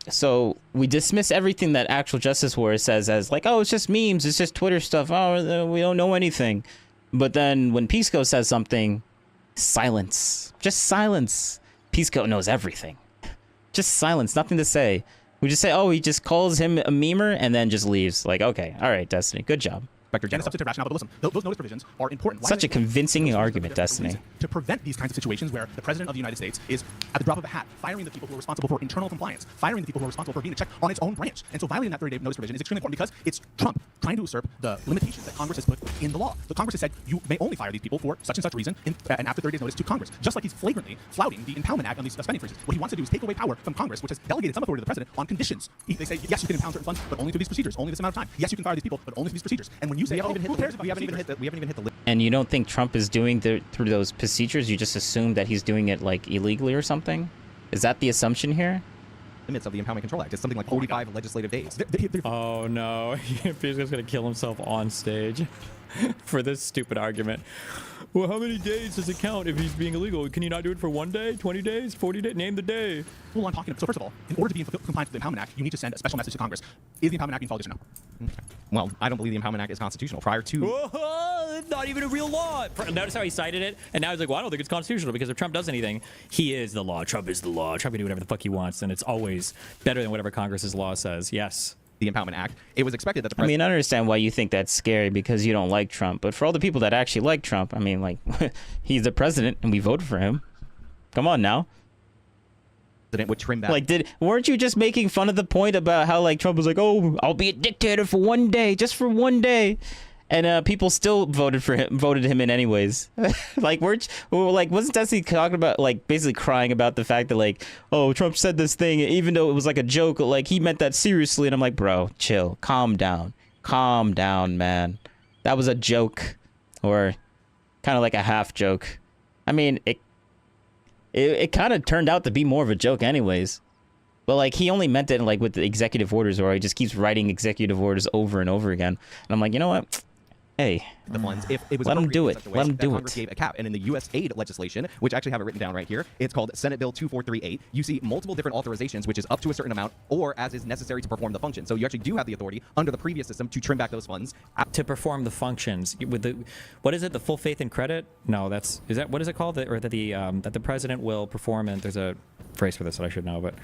So we dismiss everything that actual Justice Warrior says as like, oh, it's just memes, it's just Twitter stuff. Oh, we don't know anything. But then when Pisco says something, silence. Just silence. Pisco knows everything. Just silence. Nothing to say. We just say, oh, he just calls him a memer and then just leaves. Like, okay, all right, Destiny, good job. And a substantive rationale, but listen, those notice provisions are important. Such a convincing argument, Destiny. To prevent these kinds of situations where the president of the United States is, at the drop of a hat, firing the people who are responsible for internal compliance, firing the people who are responsible for being checked on its own branch. And so violating that 30-day notice provision is extremely important because it's Trump trying to usurp the limitations that Congress has put in the law. The Congress has said you may only fire these people for such and such reason and after 30 days notice to Congress. Just like he's flagrantly flouting the Impoundment Act on these spending freezes. What he wants to do is take away power from Congress, which has delegated some authority to the president on conditions. They say, yes, you can impound certain funds, but only through these procedures, only this amount of time. Yes, you can fire these people, but only through these procedures. And when you say, who cares about we haven't even hit the limit. And you don't think Trump is doing through those procedures? You just assume that he's doing it like illegally or something? Is that the assumption here? limits of the Impoundment Control Act. It's something like 45 legislative days. Oh no, he's just gonna kill himself on stage for this stupid argument. Well, how many days does it count if he's being illegal? Can you not do it for 1 day, 20 days, 40 days? Name the day. Well, I'm talking. So first of all, in order to be in compliance with the Impoundment Act, you need to send a special message to Congress. Is the Impoundment Act being followed, yes or no? Well, I don't believe the Impoundment Act is constitutional. Prior to... Oh, it's not even a real law. Notice how he cited it, and now he's like, well, I don't think it's constitutional because if Trump does anything, he is the law. Trump is the law. Trump can do whatever the fuck he wants, and it's always better than whatever Congress's law says. Yes. The Impoundment Act. It was expected that the I mean, I understand why you think that's scary because you don't like Trump, but for all the people that actually like Trump, I mean, like, he's the president and we voted for him. Come on now. Would trim that. Like, weren't you just making fun of the point about how like Trump was like, oh, I'll be a dictator for 1 day, just for 1 day, and people still voted him in anyways. Like, wasn't Destiny talking about like basically crying about the fact that like, oh, Trump said this thing even though it was like a joke, like he meant that seriously, and I'm like, bro, chill, calm down, man. That was a joke, or kind of like a half joke. I mean, it kind of turned out to be more of a joke anyways. But like he only meant it like with the executive orders, or he just keeps writing executive orders over and over again. And I'm like, you know what? Hey, the funds if it was let him do it. Let him do Congress gave a cap. And in the U.S. aid legislation, which I actually have it written down right here, it's called Senate Bill 2438. You see multiple different authorizations, which is up to a certain amount, or as is necessary to perform the function. So you actually do have the authority under the previous system to trim back those funds to perform the functions. With the what is it? The full faith and credit? No, what is it called? Or that the president will perform. And there's a phrase for this that I should know, but.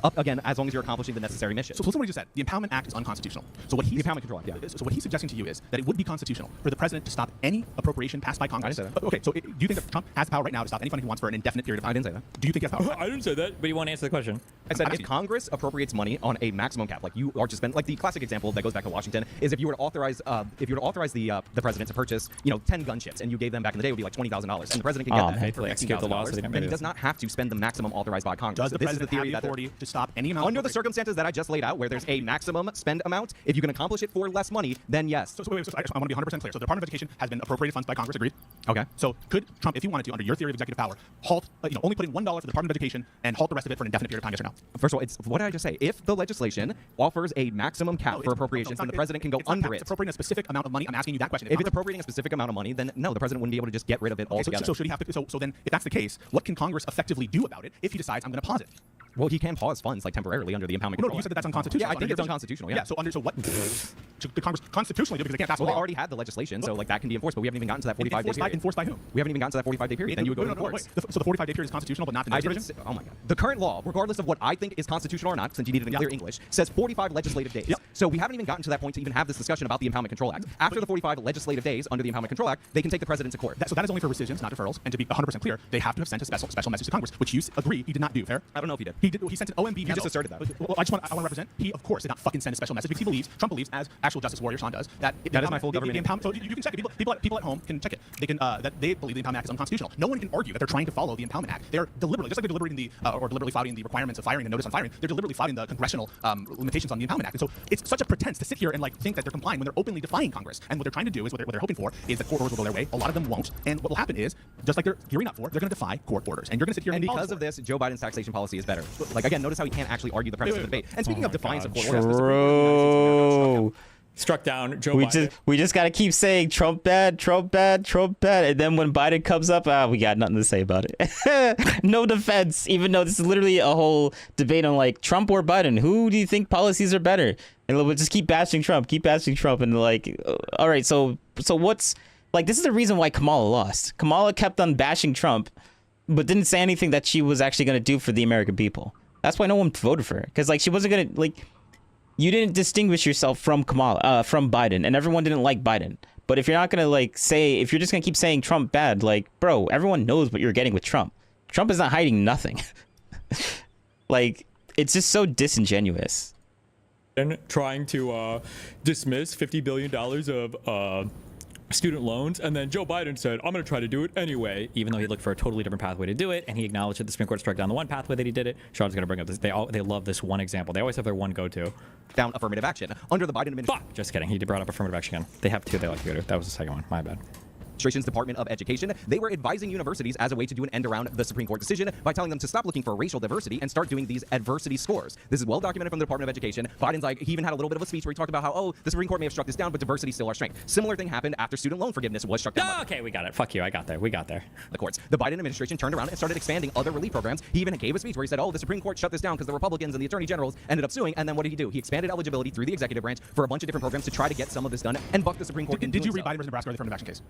Up again, as long as you're accomplishing the necessary mission. So listen to what he just said. The Impoundment Act is unconstitutional. So what the Impoundment Control Act, yeah. So what he's suggesting to you is that it would be constitutional for the president to stop any appropriation passed by Congress. I didn't say that. Okay, so do you think that Trump has the power right now to stop any funding he wants for an indefinite period of time? I didn't say that. Do you think he has power? I didn't say that, but you want to answer the question. I said if Congress appropriates money on a maximum cap, like you are to spend, like the classic example that goes back to Washington is if you were to authorize, the president to purchase, 10 gunships, and you gave them back in the day, it would be like $20,000, and the president can get that for $16,000, then he does not have to spend the maximum authorized by Congress. Does the president have the authority to stop any amount? Under the circumstances that I just laid out, where there's a maximum spend amount, if you can accomplish it for less money, then yes. So I want to be 100% clear. So the Department of Education has been appropriated funds by Congress, agreed? Okay. So could Trump, if he wanted to, under your theory of executive power, halt, only put in $1 for the Department of Education and halt the rest of it for an indefinite period of time, yes or no? First of all, what did I just say? If the legislation offers a maximum cap for appropriations, then the president can go under it. It's appropriating a specific amount of money. I'm asking you that question. If it's appropriating a specific amount of money, then no, the president wouldn't be able to just get rid of it altogether. So should he have to? So then, if that's the case, what can Congress effectively do about it if he decides I'm going to pause it? Well, he can pause funds like temporarily under the Impoundment Control. No, you said that's unconstitutional. Yeah, I think it's unconstitutional. Yeah. So what? Should the Congress constitutionally do because they can't pass Well, a they law? already had the legislation, so like that can be enforced, but we haven't even gotten to that 45-day period. Enforced by who? We haven't even gotten to that 45-day period. Then you would go to the courts. So the 45-day period is constitutional, but not the next provision? Oh my God. The current law, regardless of what I think is constitutional or not, since you needed in clear English, says 45 legislative days. Yep. So we haven't even gotten to that point to even have this discussion about the Impoundment Control Act. After the 45 legislative days under the Impoundment Control Act, they can take the president to court. So that is only for rescissions, not deferrals. And to be 100% clear, they have to have sent a special message to Congress, which you agree he did not do. Fair? I don't know if he did. He did. He sent an OMB. You just asserted that. Well, I want to represent. He, of course, did not fucking send a special message because Trump believes, as actual justice warrior Sean does, that that is my full government. So you can check it. People at home can check it. They can that they believe the Impoundment Act is unconstitutional. No one can argue that they're trying to follow the Impoundment Act. They're deliberately, just like they're deliberately deliberately flouting the requirements of firing and notice on firing. They're deliberately flouting the congressional limitations on the Impoundment Act. And so it's such a pretense to sit here and like think that they're complying when they're openly defying Congress. And what they're trying to do is what they're hoping for is that court orders will go their way. A lot of them won't. And what will happen is, just like they're gearing up for, they're going to defy court orders. And you're going to sit here and because of this, Joe Biden's taxation policy is better. Like again, notice how he can't actually argue the premise of the debate. And speaking of defiance of court orders, struck down Joe Biden. We just gotta keep saying Trump bad, Trump bad, Trump bad, and then when Biden comes up, we got nothing to say about it. No defense, even though this is literally a whole debate on like Trump or Biden. Who do you think policies are better? And we'll just keep bashing Trump, and like, all right, so what's like? This is the reason why Kamala lost. Kamala kept on bashing Trump, but didn't say anything that she was actually gonna do for the American people. That's why no one voted for her, because like she wasn't gonna like. You didn't distinguish yourself from Kamala, from Biden, and everyone didn't like Biden. But if you're not gonna like say, if you're just gonna keep saying Trump bad, like, bro, everyone knows what you're getting with Trump. Trump is not hiding nothing. Like, it's just so disingenuous. And trying to dismiss $50 billion of student loans, and then Joe Biden said, I'm going to try to do it anyway, even though he looked for a totally different pathway to do it, and he acknowledged that the Supreme Court struck down the one pathway that he did it. Sean's going to bring up this. They love this one example. They always have their one go-to. Down affirmative action under the Biden administration. Just kidding. He brought up affirmative action again. They have two they like to go to. That was the second one. My bad. Administration's Department of Education, they were advising universities as a way to do an end around the Supreme Court decision by telling them to stop looking for racial diversity and start doing these adversity scores. This is well documented from the Department of Education. Biden's like, he even had a little bit of a speech where he talked about how, oh, the Supreme Court may have struck this down, but diversity is still our strength. Similar thing happened after student loan forgiveness was struck down. Oh, okay, we got it. Fuck you. I got there. We got there. The courts. The Biden administration turned around and started expanding other relief programs. He even gave a speech where he said, oh, the Supreme Court shut this down because the Republicans and the attorney generals ended up suing. And then what did he do? He expanded eligibility through the executive branch for a bunch of different programs to try to get some of this done and buck the Supreme Court. Did you read Biden versus Nebraska or the affirmative action case?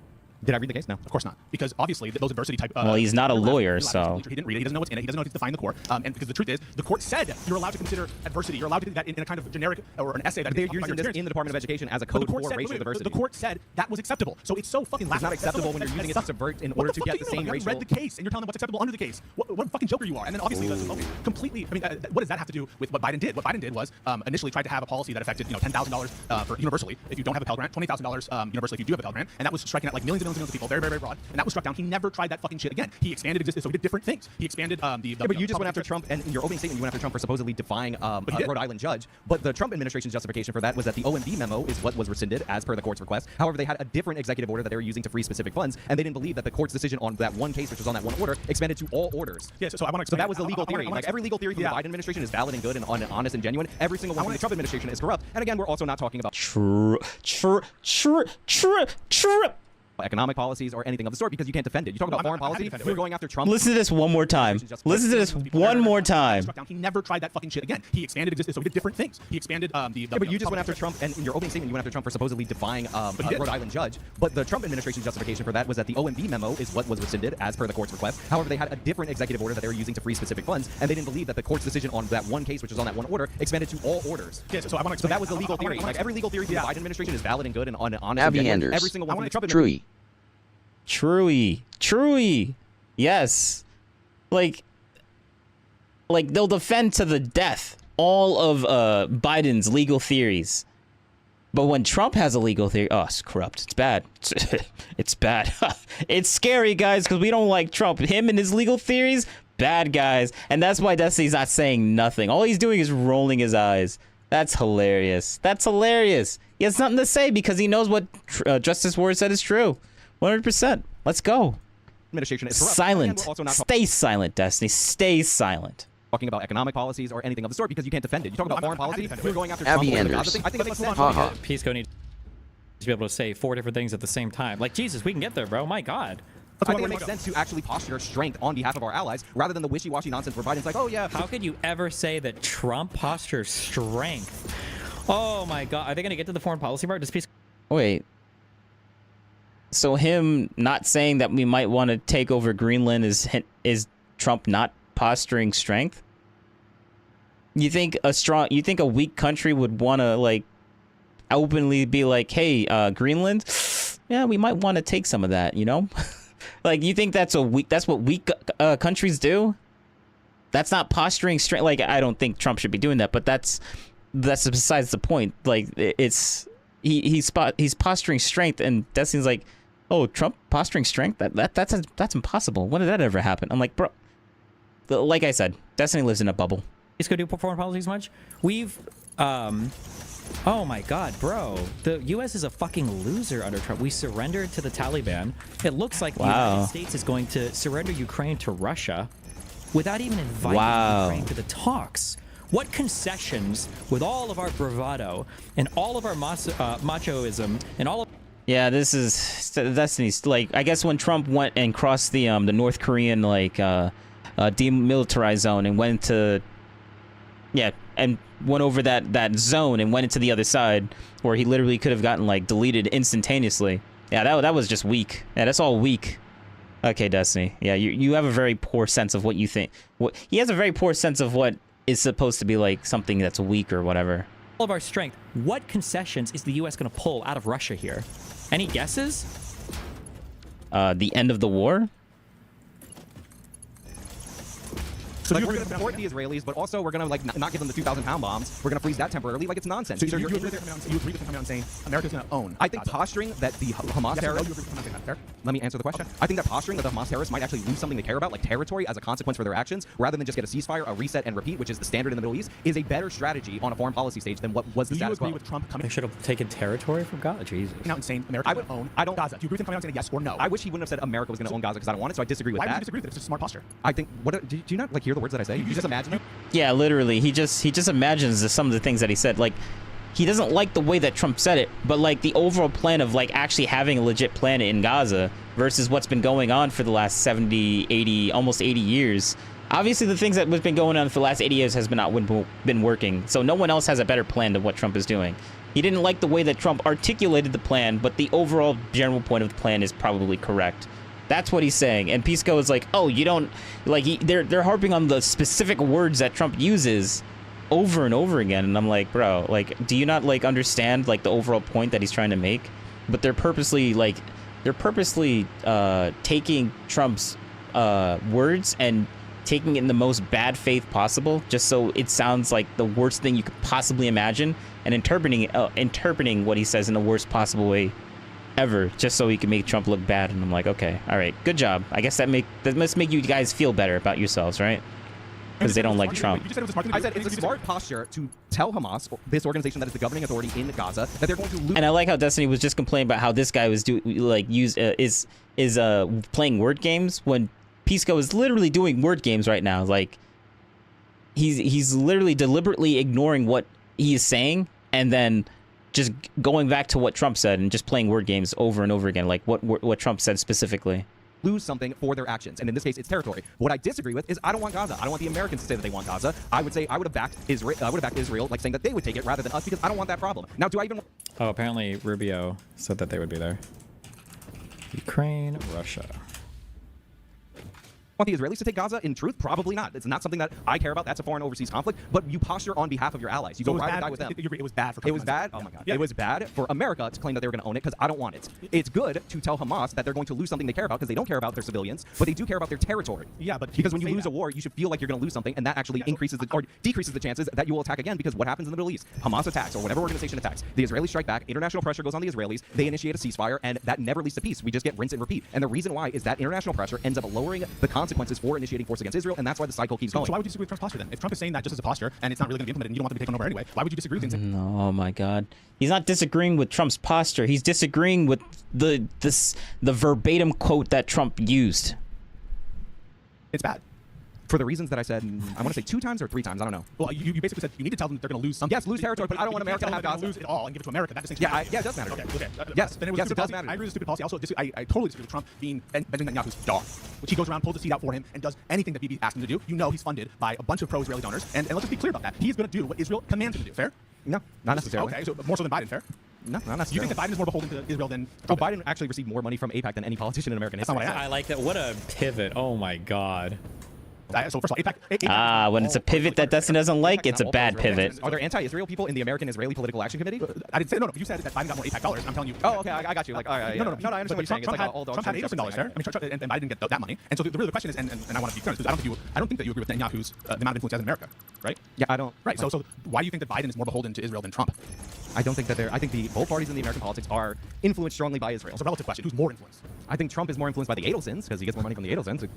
Did I read the case? No. Of course not. Because obviously those adversity type. Well, he's not a lawyer, so. He didn't read it. He doesn't know what's in it. He doesn't know how to define the core. And because the truth is, the court said you're allowed to consider adversity. You're allowed to do that in a kind of generic or an essay that they're using this in the Department of Education as a code for racial diversity. The court said that was acceptable. So it's so fucking. It's not acceptable when you're using it to subvert in order to get the same racial. You read the case and you're telling them what's acceptable under the case. What a fucking joker you are. And then obviously completely. I mean, what does that have to do with what Biden did? What Biden did was initially tried to have a policy that affected $10,000 for universally if you don't have a Pell Grant, $20,000 universally if you do have a Pell Grant, and that was striking at like millions and millions and millions of people, very, very, very broad, and that was struck down. He never tried that fucking shit again. He expanded existence, so he did different things. He expanded the. But you just went after Trump, and in your opening statement, you went after Trump for supposedly defying a Rhode Island judge. But the Trump administration's justification for that was that the OMB memo is what was rescinded as per the court's request. However, they had a different executive order that they were using to freeze specific funds, and they didn't believe that the court's decision on that one case, which was on that one order, expanded to all orders. Yeah, so I want to explain. So that was the legal theory. Like every legal theory from the Biden administration is valid and good and honest and genuine. Every single one from the Trump administration is corrupt. And again, we're also not talking about true economic policies or anything of the sort because you can't defend it. You talk about foreign policy, you're going after Trump. Listen to this one more time. Listen to this one more time. He never tried that fucking shit again. He expanded existence, so he did different things. He expanded but you just went after Trump, and in your opening statement, you went after Trump for supposedly defying a Rhode Island judge. But the Trump administration's justification for that was that the OMB memo is what was rescinded as per the court's request. However, they had a different executive order that they were using to freeze specific funds, and they didn't believe that the court's decision on that one case, which was on that one order, expanded to all orders. Yeah, so I want to So that was the legal theory. Like every legal theory from the Biden administration is valid and good and honest. Abby Anders. Every single one from the Trump administration. Truey. Yes. Like they'll defend to the death all of Biden's legal theories. But when Trump has a legal theory, oh, it's corrupt. It's bad. It's bad. It's scary, guys, because we don't like Trump. Him and his legal theories, bad guys. And that's why Destiny's not saying nothing. All he's doing is rolling his eyes. That's hilarious. That's hilarious. He has nothing to say because he knows what Justice Ward said is true. 100%. Let's go. Administration is corrupt. Silent. Stay silent, Destiny. Stay silent. Talking about economic policies or anything of the sort because you can't defend it. You talk about foreign policy, you're going after Abby Trump. Anders. I think it makes sense. Peace Code needs to be able to say 4 different things at the same time. Like, Jesus, we can get there, bro. My God. I think it makes sense to actually posture strength on behalf of our allies rather than the wishy-washy nonsense where Biden's like, oh, yeah. How could you ever say that Trump postures strength? Oh, my God. Are they going to get to the foreign policy part? Wait. So him not saying that we might want to take over Greenland is Trump not posturing strength? You think a weak country would want to like openly be like, hey, Greenland, yeah, we might want to take some of that, you know? Like, you think that's what weak countries do? That's not posturing strength. Like, I don't think Trump should be doing that, but that's besides the point. Like, he's posturing strength, and Destiny's like, oh, Trump posturing strength? That's impossible. When did that ever happen? I'm like, bro. Like I said, Destiny lives in a bubble. He's gonna do foreign policy as much. We've, oh my God, bro. The U.S. is a fucking loser under Trump. We surrendered to the Taliban. It looks like the United States is going to surrender Ukraine to Russia without even inviting Ukraine to the talks. What concessions, with all of our bravado and all of our machoism and all of... Yeah, this is Destiny's. Like, I guess when Trump went and crossed the North Korean like demilitarized zone and went to, and went over that zone and went into the other side where he literally could have gotten like deleted instantaneously. Yeah, that was just weak. Yeah, that's all weak. Okay, Destiny. Yeah, you have a very poor sense of what you think. He has a very poor sense of what is supposed to be like something that's weak or whatever. All of our strength. What concessions is the U.S. going to pull out of Russia here? Any guesses? The end of the war? So like you we're agree going to with support the Israelis, but also we're going to like not give them the 2,000-pound bombs. We're going to freeze that temporarily. Like it's nonsense. So Either you you're agree with him coming out and saying America's going to own I think Gaza. posturing that the Hamas Yes, terrorists. you agree with him saying that, fair? Let me answer the question. I think that posturing that the Hamas terrorists might actually lose something they care about, like territory, as a consequence for their actions, rather than just get a ceasefire, a reset, and repeat, which is the standard in the Middle East, is a better strategy on a foreign policy stage than what was the Do you status agree quo. with Trump coming They should have taken territory from Gaza. Jesus. out and saying America would own Gaza? Do you agree with him coming out and saying yes or no? I wish he wouldn't have said America was going to own Gaza because I don't want it, so I disagree with Why that. would you disagree with it? It's just smart posture. I think do you not like hear the words that I say? You just imagine it. Yeah, literally. He just imagines some of the things that he said. Like, he doesn't like the way that Trump said it, but like the overall plan of like actually having a legit plan in Gaza versus what's been going on for the last 70, 80, almost 80 years. Obviously, the things that have been going on for the last 80 years has been working. So no one else has a better plan than what Trump is doing. He didn't like the way that Trump articulated the plan, but the overall general point of the plan is probably correct. That's what he's saying. And Pisco is like, oh, you don't like. They're harping on the specific words that Trump uses over and over again. And I'm like, bro, like, do you not like understand like the overall point that he's trying to make? But they're purposely taking Trump's words and taking it in the most bad faith possible, just so it sounds like the worst thing you could possibly imagine, and interpreting what he says in the worst possible way ever, just so he can make Trump look bad. And I'm like, okay, all right, good job. I guess that must make you guys feel better about yourselves, right? Because they don't like Trump. I said it's a smart posture to tell Hamas, this organization that is the governing authority in Gaza, that they're going to lose. And I like how Destiny was just complaining about how this guy was playing word games when Pisco is literally doing word games right now. Like, he's literally deliberately ignoring what he is saying and then just going back to what Trump said and just playing word games over and over again, like what Trump said specifically. Lose something for their actions, and in this case, it's territory. What I disagree with is I don't want Gaza. I don't want the Americans to say that they want Gaza. I would say I would have backed Israel. I would have backed Israel, like saying that they would take it rather than us, because I don't want that problem. Now, do I even? Oh, apparently Rubio said that they would be there. Ukraine, Russia. Want the Israelis to take Gaza? In truth, probably not. It's not something that I care about. That's a foreign overseas conflict. But you posture on behalf of your allies. You go ride or die with them. It was bad for Trump. It was bad? Oh my God. Yeah. It was bad for America to claim that they were going to own it, because I don't want it. It's good to tell Hamas that they're going to lose something they care about, because they don't care about their civilians, but they do care about their territory. Yeah, but because when you lose a war, you should feel like you're going to lose something, and that actually increases or decreases the chances that you will attack again, because what happens in the Middle East? Hamas attacks, or whatever organization attacks. The Israelis strike back. International pressure goes on the Israelis. They initiate a ceasefire, and that never leads to peace. We just get rinse and repeat. And the reason why is that international pressure ends up lowering the consequences for initiating force against Israel, and that's why the cycle keeps going. So why would you disagree with Trump's posture then? If Trump is saying that just as a posture and it's not really going to be implemented and you don't want them to be taken over anyway, why would you disagree with him? Oh my God. He's not disagreeing with Trump's posture. He's disagreeing with the verbatim quote that Trump used. It's bad. For the reasons that I said, I want to say 2 times or 3 times, I don't know. Well, you basically said you need to tell them that they're going to lose something. Yes, lose territory, but I don't want America to have Gaza. Lose it all and give it to America. That distinction. Yeah, it does matter. Okay. Yes, then it was yes, it does policy. matter. I agree with the stupid policy. Also, I totally disagree with Trump being Benjamin Netanyahu's dog, which he goes around, pulls the seat out for him, and does anything that Bibi asks him to do. You know he's funded by a bunch of pro-Israeli donors, and let's just be clear about that. He's going to do what Israel commands him to do. Fair? No, not necessarily. Okay, so more so than Biden. Fair? No, not necessarily. You think that Biden is more beholden to Israel than Trump? Well, Biden actually received more money from AIPAC than any politician in American history. I like that. What a pivot. Oh my God. So first of all, AIPAC When it's a pivot that Dustin doesn't like, it's a bad pivot. Are there anti-Israel people in the American-Israeli Political Action Committee? I didn't say no. You said that Biden got more AIPAC dollars. I'm telling you. Oh, okay, I got you. Like, all right, no, I understand what you're saying. Trump had $8,000 there. I mean, Trump, and Biden didn't get that money. And so the question is, and I want to be clear, because I don't think that you agree with Netanyahu's the amount of influence he has in America, right? Yeah, I don't. Right. So why do you think that Biden is more beholden to Israel than Trump? I don't think that I think both parties in the American politics are influenced strongly by Israel. It's a relative question. Who's more influenced? I think Trump is more influenced by the Adelsons, because he gets more money from the Adelsons.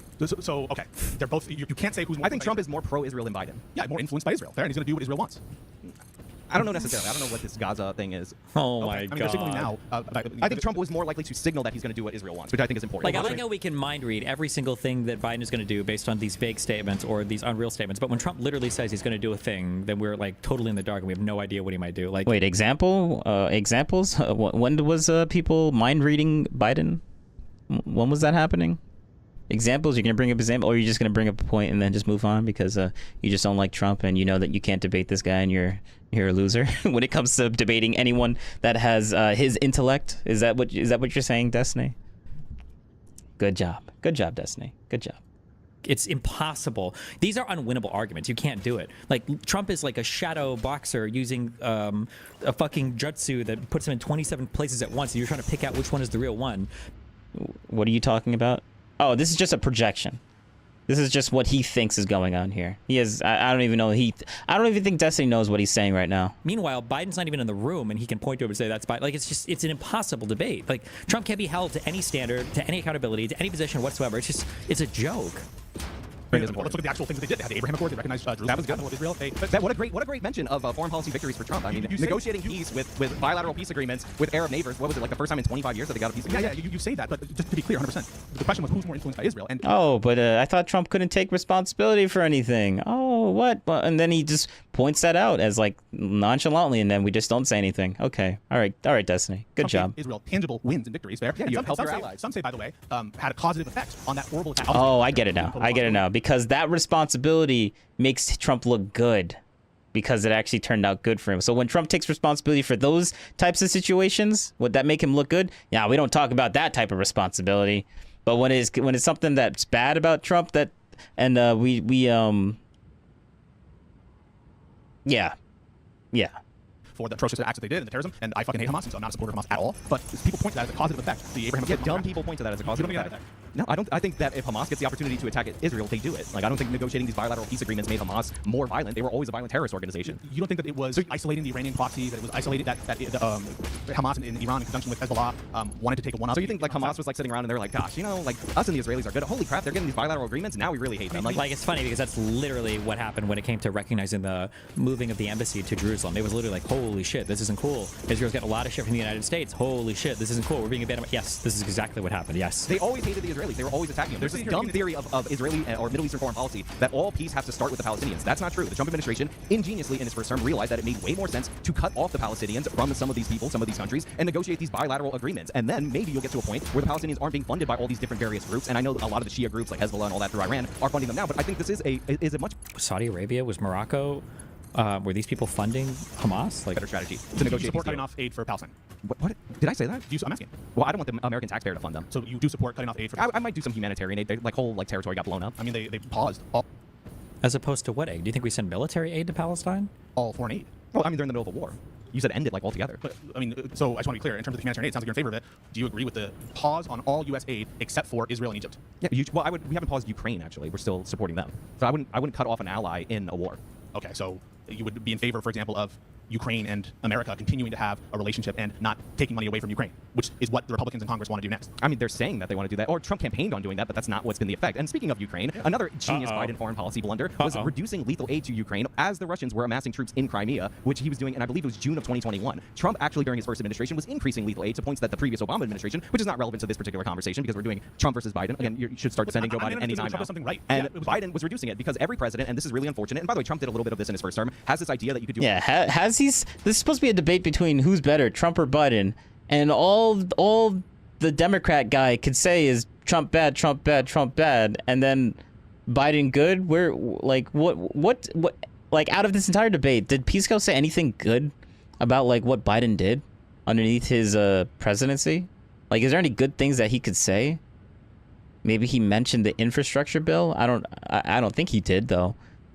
So okay, they're both. You can't say who's more. I think Trump is more pro-Israel than Biden. Yeah, more influenced by Israel. Fair, and he's going to do what Israel wants. I don't know necessarily. I don't know what this Gaza thing is. Oh my God. They're signaling now. I think Trump was more likely to signal that he's going to do what Israel wants, which I think is important. Like, I like how we can mind read every single thing that Biden is going to do based on these vague statements or these unreal statements. But when Trump literally says he's going to do a thing, then we're like totally in the dark and we have no idea what he might do. Like, wait, examples? When was people mind reading Biden? When was that happening? Examples? You're gonna bring up example, or you're just gonna bring up a point and then just move on because you just don't like Trump and you know that you can't debate this guy and you're a loser when it comes to debating anyone that has his intellect. Is that what you're saying, Destiny? Good job, Destiny. Good job. It's impossible. These are unwinnable arguments. You can't do it. Like, Trump is like a shadow boxer using a fucking jutsu that puts him in 27 places at once, and you're trying to pick out which one is the real one. What are you talking about? Oh, this is just a projection. This is just what he thinks is going on here. He is. I don't even know. I don't even think Destiny knows what he's saying right now. Meanwhile, Biden's not even in the room, and he can point to him and say that's Biden. Like, it's an impossible debate. Like, Trump can't be held to any standard, to any accountability, to any position whatsoever. It's a joke. Let's look at the actual things they did. They had the Abraham Accords. They recognized Jerusalem. That was good. With Israel. What a great mention of foreign policy victories for Trump. I mean, negotiating peace with bilateral peace agreements with Arab neighbors. What was it, like the first time in 25 years that they got a peace agreement? Yeah, you say that, but just to be clear, 100%. The question was who's more influenced by Israel. And oh, but I thought Trump couldn't take responsibility for anything. Oh, what? Well, and then he just points that out as like nonchalantly, and then we just don't say anything. Okay, all right, Destiny. Good job. Israel tangible wins and victories there. Yeah, you help your allies. Some say, by the way, had a causative effect on that horrible attack. Oh, I get it now. I get it now because that responsibility makes Trump look good because it actually turned out good for him. So when Trump takes responsibility for those types of situations, would that make him look good? Yeah, we don't talk about that type of responsibility. But when it's something that's bad about Trump, that and yeah. For the atrocious acts that they did and the terrorism, and I fucking hate Hamas, and so I'm not a supporter of Hamas at all. But people point to that as a causative effect. The Abraham Accords. Dumb people point to that as a causative effect. No, I don't. I think that if Hamas gets the opportunity to attack Israel, they do it. Like, I don't think negotiating these bilateral peace agreements made Hamas more violent. They were always a violent terrorist organization. You don't think that it was isolating the Iranian proxy, that it was isolated that Hamas in Iran in conjunction with Hezbollah wanted to take a one-up? So you think like Hamas was like sitting around and they're like, gosh, like us and the Israelis are good. Holy crap, they're getting these bilateral agreements. Now we really hate them. Like it's funny because that's literally what happened when it came to recognizing the moving of the embassy to Jerusalem. It was literally like, holy shit, this isn't cool. Israel's getting a lot of shit from the United States. Holy shit, this isn't cool. We're being abandoned. Yes, this is exactly what happened. Yes. They always hated the Israelis. They were always attacking them. There's this dumb theory of Israeli or Middle Eastern foreign policy that all peace has to start with the Palestinians. That's not true. The Trump administration, ingeniously in its first term, realized that it made way more sense to cut off the Palestinians from some of these people, some of these countries, and negotiate these bilateral agreements. And then maybe you'll get to a point where the Palestinians aren't being funded by all these different various groups. And I know a lot of the Shia groups like Hezbollah and all that through Iran are funding them now. But I think this is a much Saudi Arabia was Morocco. Were these people funding Hamas? Like better strategy to negotiate. You support cutting off aid for Palestine? What did I say that? I'm asking. Well, I don't want the American taxpayer to fund them. So you do support cutting off aid for? I might do some humanitarian aid. Whole territory got blown up. I mean, they paused all. As opposed to what aid? Do you think we send military aid to Palestine? All foreign aid. Well, I mean, they're in the middle of a war. You said end it altogether. But I mean, so I just want to be clear in terms of the humanitarian aid. It sounds like you're in favor of it. Do you agree with the pause on all U.S. aid except for Israel and Egypt? Yeah. We haven't paused Ukraine actually. We're still supporting them. So I wouldn't cut off an ally in a war. Okay, so you would be in favor, for example, of Ukraine and America continuing to have a relationship and not taking money away from Ukraine, which is what the Republicans in Congress want to do next. I mean, they're saying that they want to do that, or Trump campaigned on doing that, but that's not what's been the effect. And speaking of Ukraine, another genius Biden foreign policy blunder was reducing lethal aid to Ukraine as the Russians were amassing troops in Crimea, which he was doing, and I believe it was June of 2021. Trump actually, during his first administration, was increasing lethal aid to points that the previous Obama administration, which is not relevant to this particular conversation because we're doing Trump versus Biden. Again, you should start defending Joe Biden anytime now. Something right. And Biden was reducing it because every president, and this is really unfortunate, and by the way, Trump did a little bit of this in his first term, has this idea that you could do. Yeah, has he? This is supposed to be a debate between who's better, Trump or Biden, and all the Democrat guy could say is Trump bad, Trump bad, Trump bad, and then Biden good. Where like what like out of this entire debate, did Pisco say anything good about like what Biden did underneath his presidency? Like, is there any good things that he could say? Maybe he mentioned the infrastructure bill. I don't think he did though.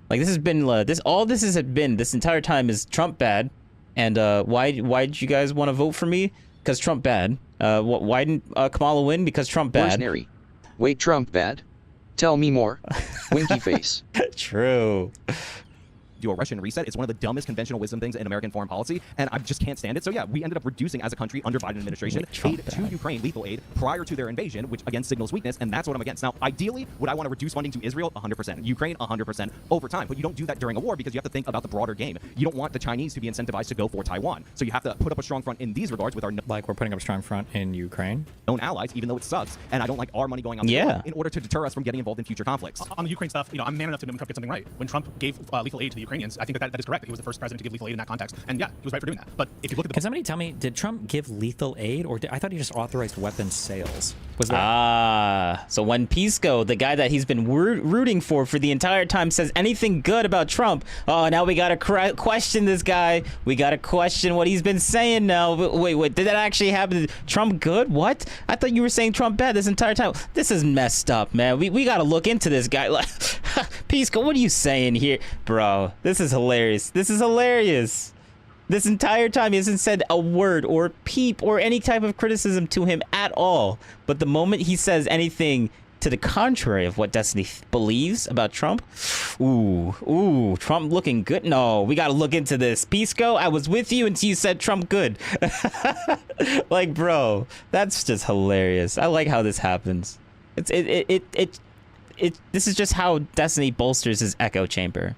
Like, this has been this entire time is Trump bad. And why did you guys want to vote for me? Because Trump bad. Why didn't Kamala win? Because Trump bad. Mercenary. Wait, Trump bad? Tell me more. Winky face. True. Do a Russian reset. It's one of the dumbest conventional wisdom things in American foreign policy, and I just can't stand it. So yeah, we ended up reducing as a country under Biden administration aid to Ukraine, lethal aid, prior to their invasion, which again signals weakness, and that's what I'm against. Now, ideally, would I want to reduce funding to Israel? 100%. Ukraine, 100% over time. But you don't do that during a war because you have to think about the broader game. You don't want the Chinese to be incentivized to go for Taiwan. So you have to put up a strong front in these regards with our like we're putting up a strong front in Ukraine. Known allies, even though it sucks, and I don't like our money going on the war in order to deter us from getting involved in future conflicts. On the Ukraine stuff, I'm man enough to know when Trump gets something right. When Trump gave lethal aid to the Ukrainians, I think that is correct. He was the first president to give lethal aid in that context, and yeah, he was right for doing that. But if you look at can somebody tell me, did Trump give lethal aid, or I thought he just authorized weapons sales? Was that? So when Pisco, the guy that he's been rooting for the entire time, says anything good about Trump, now we gotta question this guy. We gotta question what he's been saying now. Wait, did that actually happen? Trump good? What? I thought you were saying Trump bad this entire time. This is messed up, man. We gotta look into this guy. Like, Pisco, what are you saying here, bro? This is hilarious. This is hilarious. This entire time he hasn't said a word or peep or any type of criticism to him at all. But the moment he says anything to the contrary of what Destiny believes about Trump, ooh, Trump looking good. No, we got to look into this. Pisco, I was with you until you said Trump good. Like, bro, that's just hilarious. I like how this happens. This is just how Destiny bolsters his echo chamber,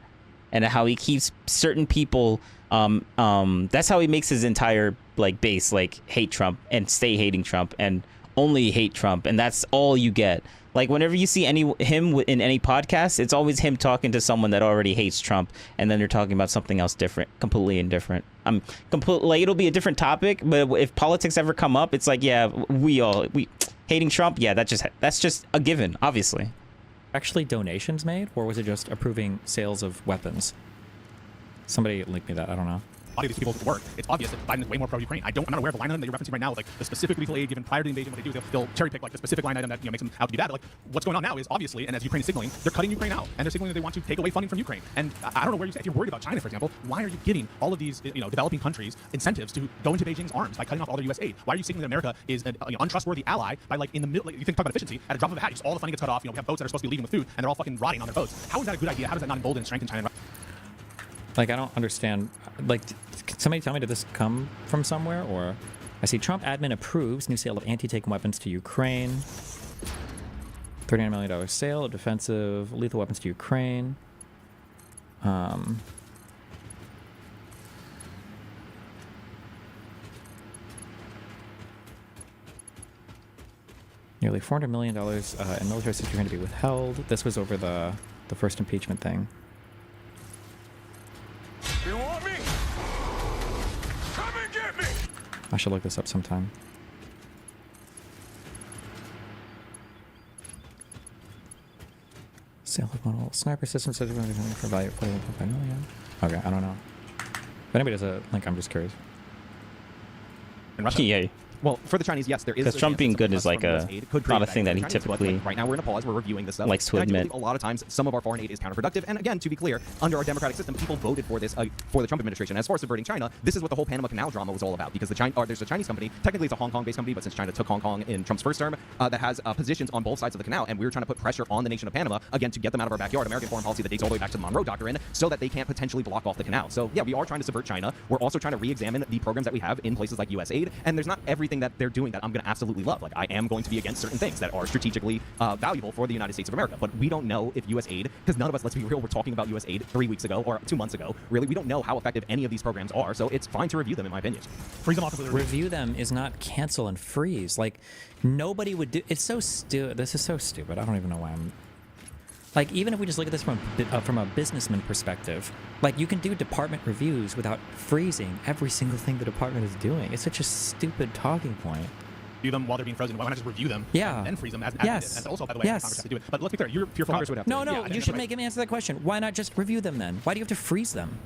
and how he keeps certain people. That's how he makes his entire like base like hate Trump and stay hating Trump and only hate Trump, and that's all you get. Like, whenever you see him in any podcast, it's always him talking to someone that already hates Trump, and then they're talking about something else different, completely indifferent. Like, it'll be a different topic, but if politics ever come up, it's like, yeah, we hating Trump, yeah, that's just a given, obviously. Actually donations made, or was it just approving sales of weapons? Somebody linked me that, I don't know. A lot of these people work. It's obvious that Biden is way more pro-Ukraine. I'm not aware of a line item that you're referencing right now, like the specific lethal aid given prior to the invasion. What they do is they'll cherry pick like the specific line item that makes them out to be bad. But, like, what's going on now is obviously, and as Ukraine is signaling, they're cutting Ukraine out, and they're signaling that they want to take away funding from Ukraine. And I don't know where if you're worried about China, for example, why are you giving all of these developing countries incentives to go into Beijing's arms by cutting off all their U.S. aid? Why are you signaling that America is an untrustworthy ally by, like, in the middle? Like, you think talk about efficiency at a drop of a hat, just all the funding gets cut off. We have boats that are supposed to be leaving with food, and they're all fucking rotting on their boats. How is that a good idea? How does that not embolden and strengthen China? Like, I don't understand. Like, can somebody tell me, did this come from somewhere? Or I see Trump admin approves new sale of anti-tank weapons to Ukraine. $39 million sale of defensive lethal weapons to Ukraine. Nearly $400 million in military security to be withheld. This was over the first impeachment thing. You want me? Come and get me! I should look this up sometime. Sale of model sniper systems for value of $41.5 million. Okay, I don't know. If anybody does a link, I'm just curious. Yeah. Well, for the Chinese, yes, there is. Because Trump being good is like not a thing that he typically right now we're in a pause. We're reviewing this stuff. likes to admit. A lot of times, some of our foreign aid is counterproductive. And again, to be clear, under our democratic system, people voted for this for the Trump administration. As far as subverting China, this is what the whole Panama Canal drama was all about. Because there's a Chinese company, technically it's a Hong Kong-based company, but since China took Hong Kong in Trump's first term, that has positions on both sides of the canal. And we were trying to put pressure on the nation of Panama again to get them out of our backyard. American foreign policy that dates all the way back to the Monroe Doctrine, so that they can't potentially block off the canal. So yeah, we are trying to subvert China. We're also trying to re-examine the programs that we have in places like U.S. aid. And there's not everything that they're doing that I'm going to absolutely love. Like, I am going to be against certain things that are strategically valuable for the United States of America. But we don't know if U.S. aid, because none of us, let's be real, we're talking about U.S. aid 3 weeks ago or 2 months ago. Really, we don't know how effective any of these programs are. So it's fine to review them, in my opinion. Freeze them off. Review them is not cancel and freeze. Like, nobody would do. It's so stupid. This is so stupid. I don't even know why I'm. Like, even if we just look at this from a businessman perspective, like, you can do department reviews without freezing every single thing the department is doing. It's such a stupid talking point. Review them while they're being frozen. Why not just review them? Yeah. And then freeze them as yes. That's also, by the way, Congress has to do it. But let's be clear, you're fearful Congress would have to. No, you should make him answer that question. Why not just review them then? Why do you have to freeze them?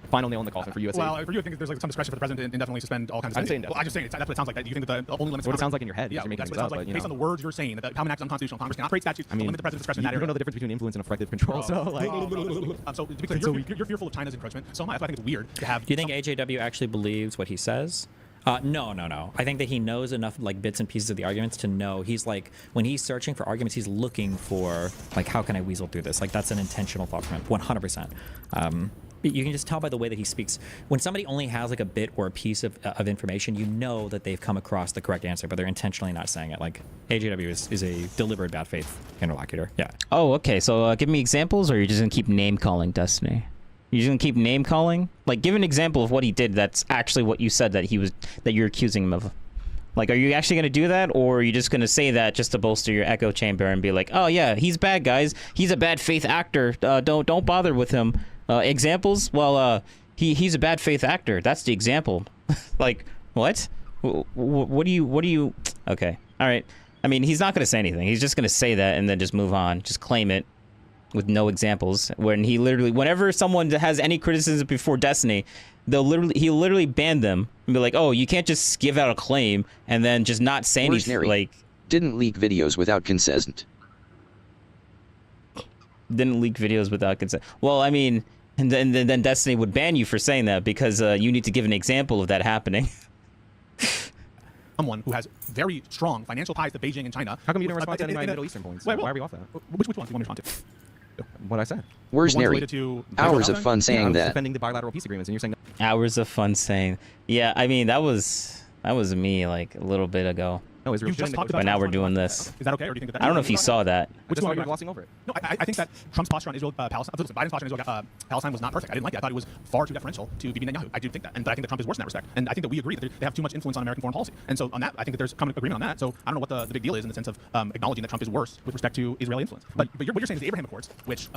Final nail in the coffin for U.S. Well, for you, I think there's like some discretion for the president to indefinitely suspend all kinds of I'm spending. saying Well, I'm just saying that's what it sounds like. That you think that the only limits. What it sounds like in your head. Yeah, you're making that's what things it sounds up, like. but, Based on the words you're saying, that the Common Act is unconstitutional. Congress cannot create statutes. I mean, limit the president's discretion. you don't know the difference between influence and effective control. So, like, so to be clear, you're fearful of China's encroachment. So am I. That's why I think it's weird to have. Do you think AJW actually believes what he says? No. I think that he knows enough, like, bits and pieces of the arguments to know. He's like, when he's searching for arguments, he's looking for, like, how can I weasel through this? Like, that's an intentional thought from him, 100%. You can just tell by the way that he speaks. When somebody only has like a bit or a piece of information, you know that they've come across the correct answer, but they're intentionally not saying it. Like, AJW is a deliberate bad faith interlocutor. Yeah. Oh, okay. So give me examples, or you're just gonna keep name calling Destiny? You're just gonna keep name calling? Like, give an example of what he did that's actually what you said that you're accusing him of. Like, are you actually gonna do that, or are you just gonna say that just to bolster your echo chamber and be like, oh yeah, he's bad, guys. He's a bad faith actor. Don't bother with him. Examples? Well, he's a bad faith actor. That's the example. Like, what? What do you? Okay, all right. I mean, he's not gonna say anything. He's just gonna say that and then just move on, just claim it with no examples. When he literally, whenever someone has any criticism before Destiny, he'll literally ban them and be like, oh, you can't just give out a claim and then just not say anything. Like, didn't leak videos without consent. Didn't leak videos without consent. Well, I mean. And then Destiny would ban you for saying that because you need to give an example of that happening. someone who has very strong financial ties to Beijing and China. How come you didn't respond to any of my Middle Eastern points? Why are we off that? Which ones do you want me to respond to? What I said. Where's The ones Neri? related to Hours of fun saying I was that. defending the bilateral peace agreements, and you're saying Hours of fun saying. Yeah, I mean that was me like a little bit ago. no, Israel. You just talked about But now we're Trump's doing response. this. Is that okay, or do you think that? I don't know if you saw that. Which one one are you you're glossing over it? No, I think that Trump's posture on Israel, Palestine. Listen, Biden's posture on Israel, Palestine was not perfect. I didn't like it. I thought it was far too deferential to Bibi Netanyahu. I do think that, and I think that Trump is worse in that respect. And I think that we agree that they have too much influence on American foreign policy. And so on that, I think that there's common agreement on that. So I don't know what the big deal is in the sense of acknowledging that Trump is worse with respect to Israeli influence. But what you're saying is the Abraham Accords, which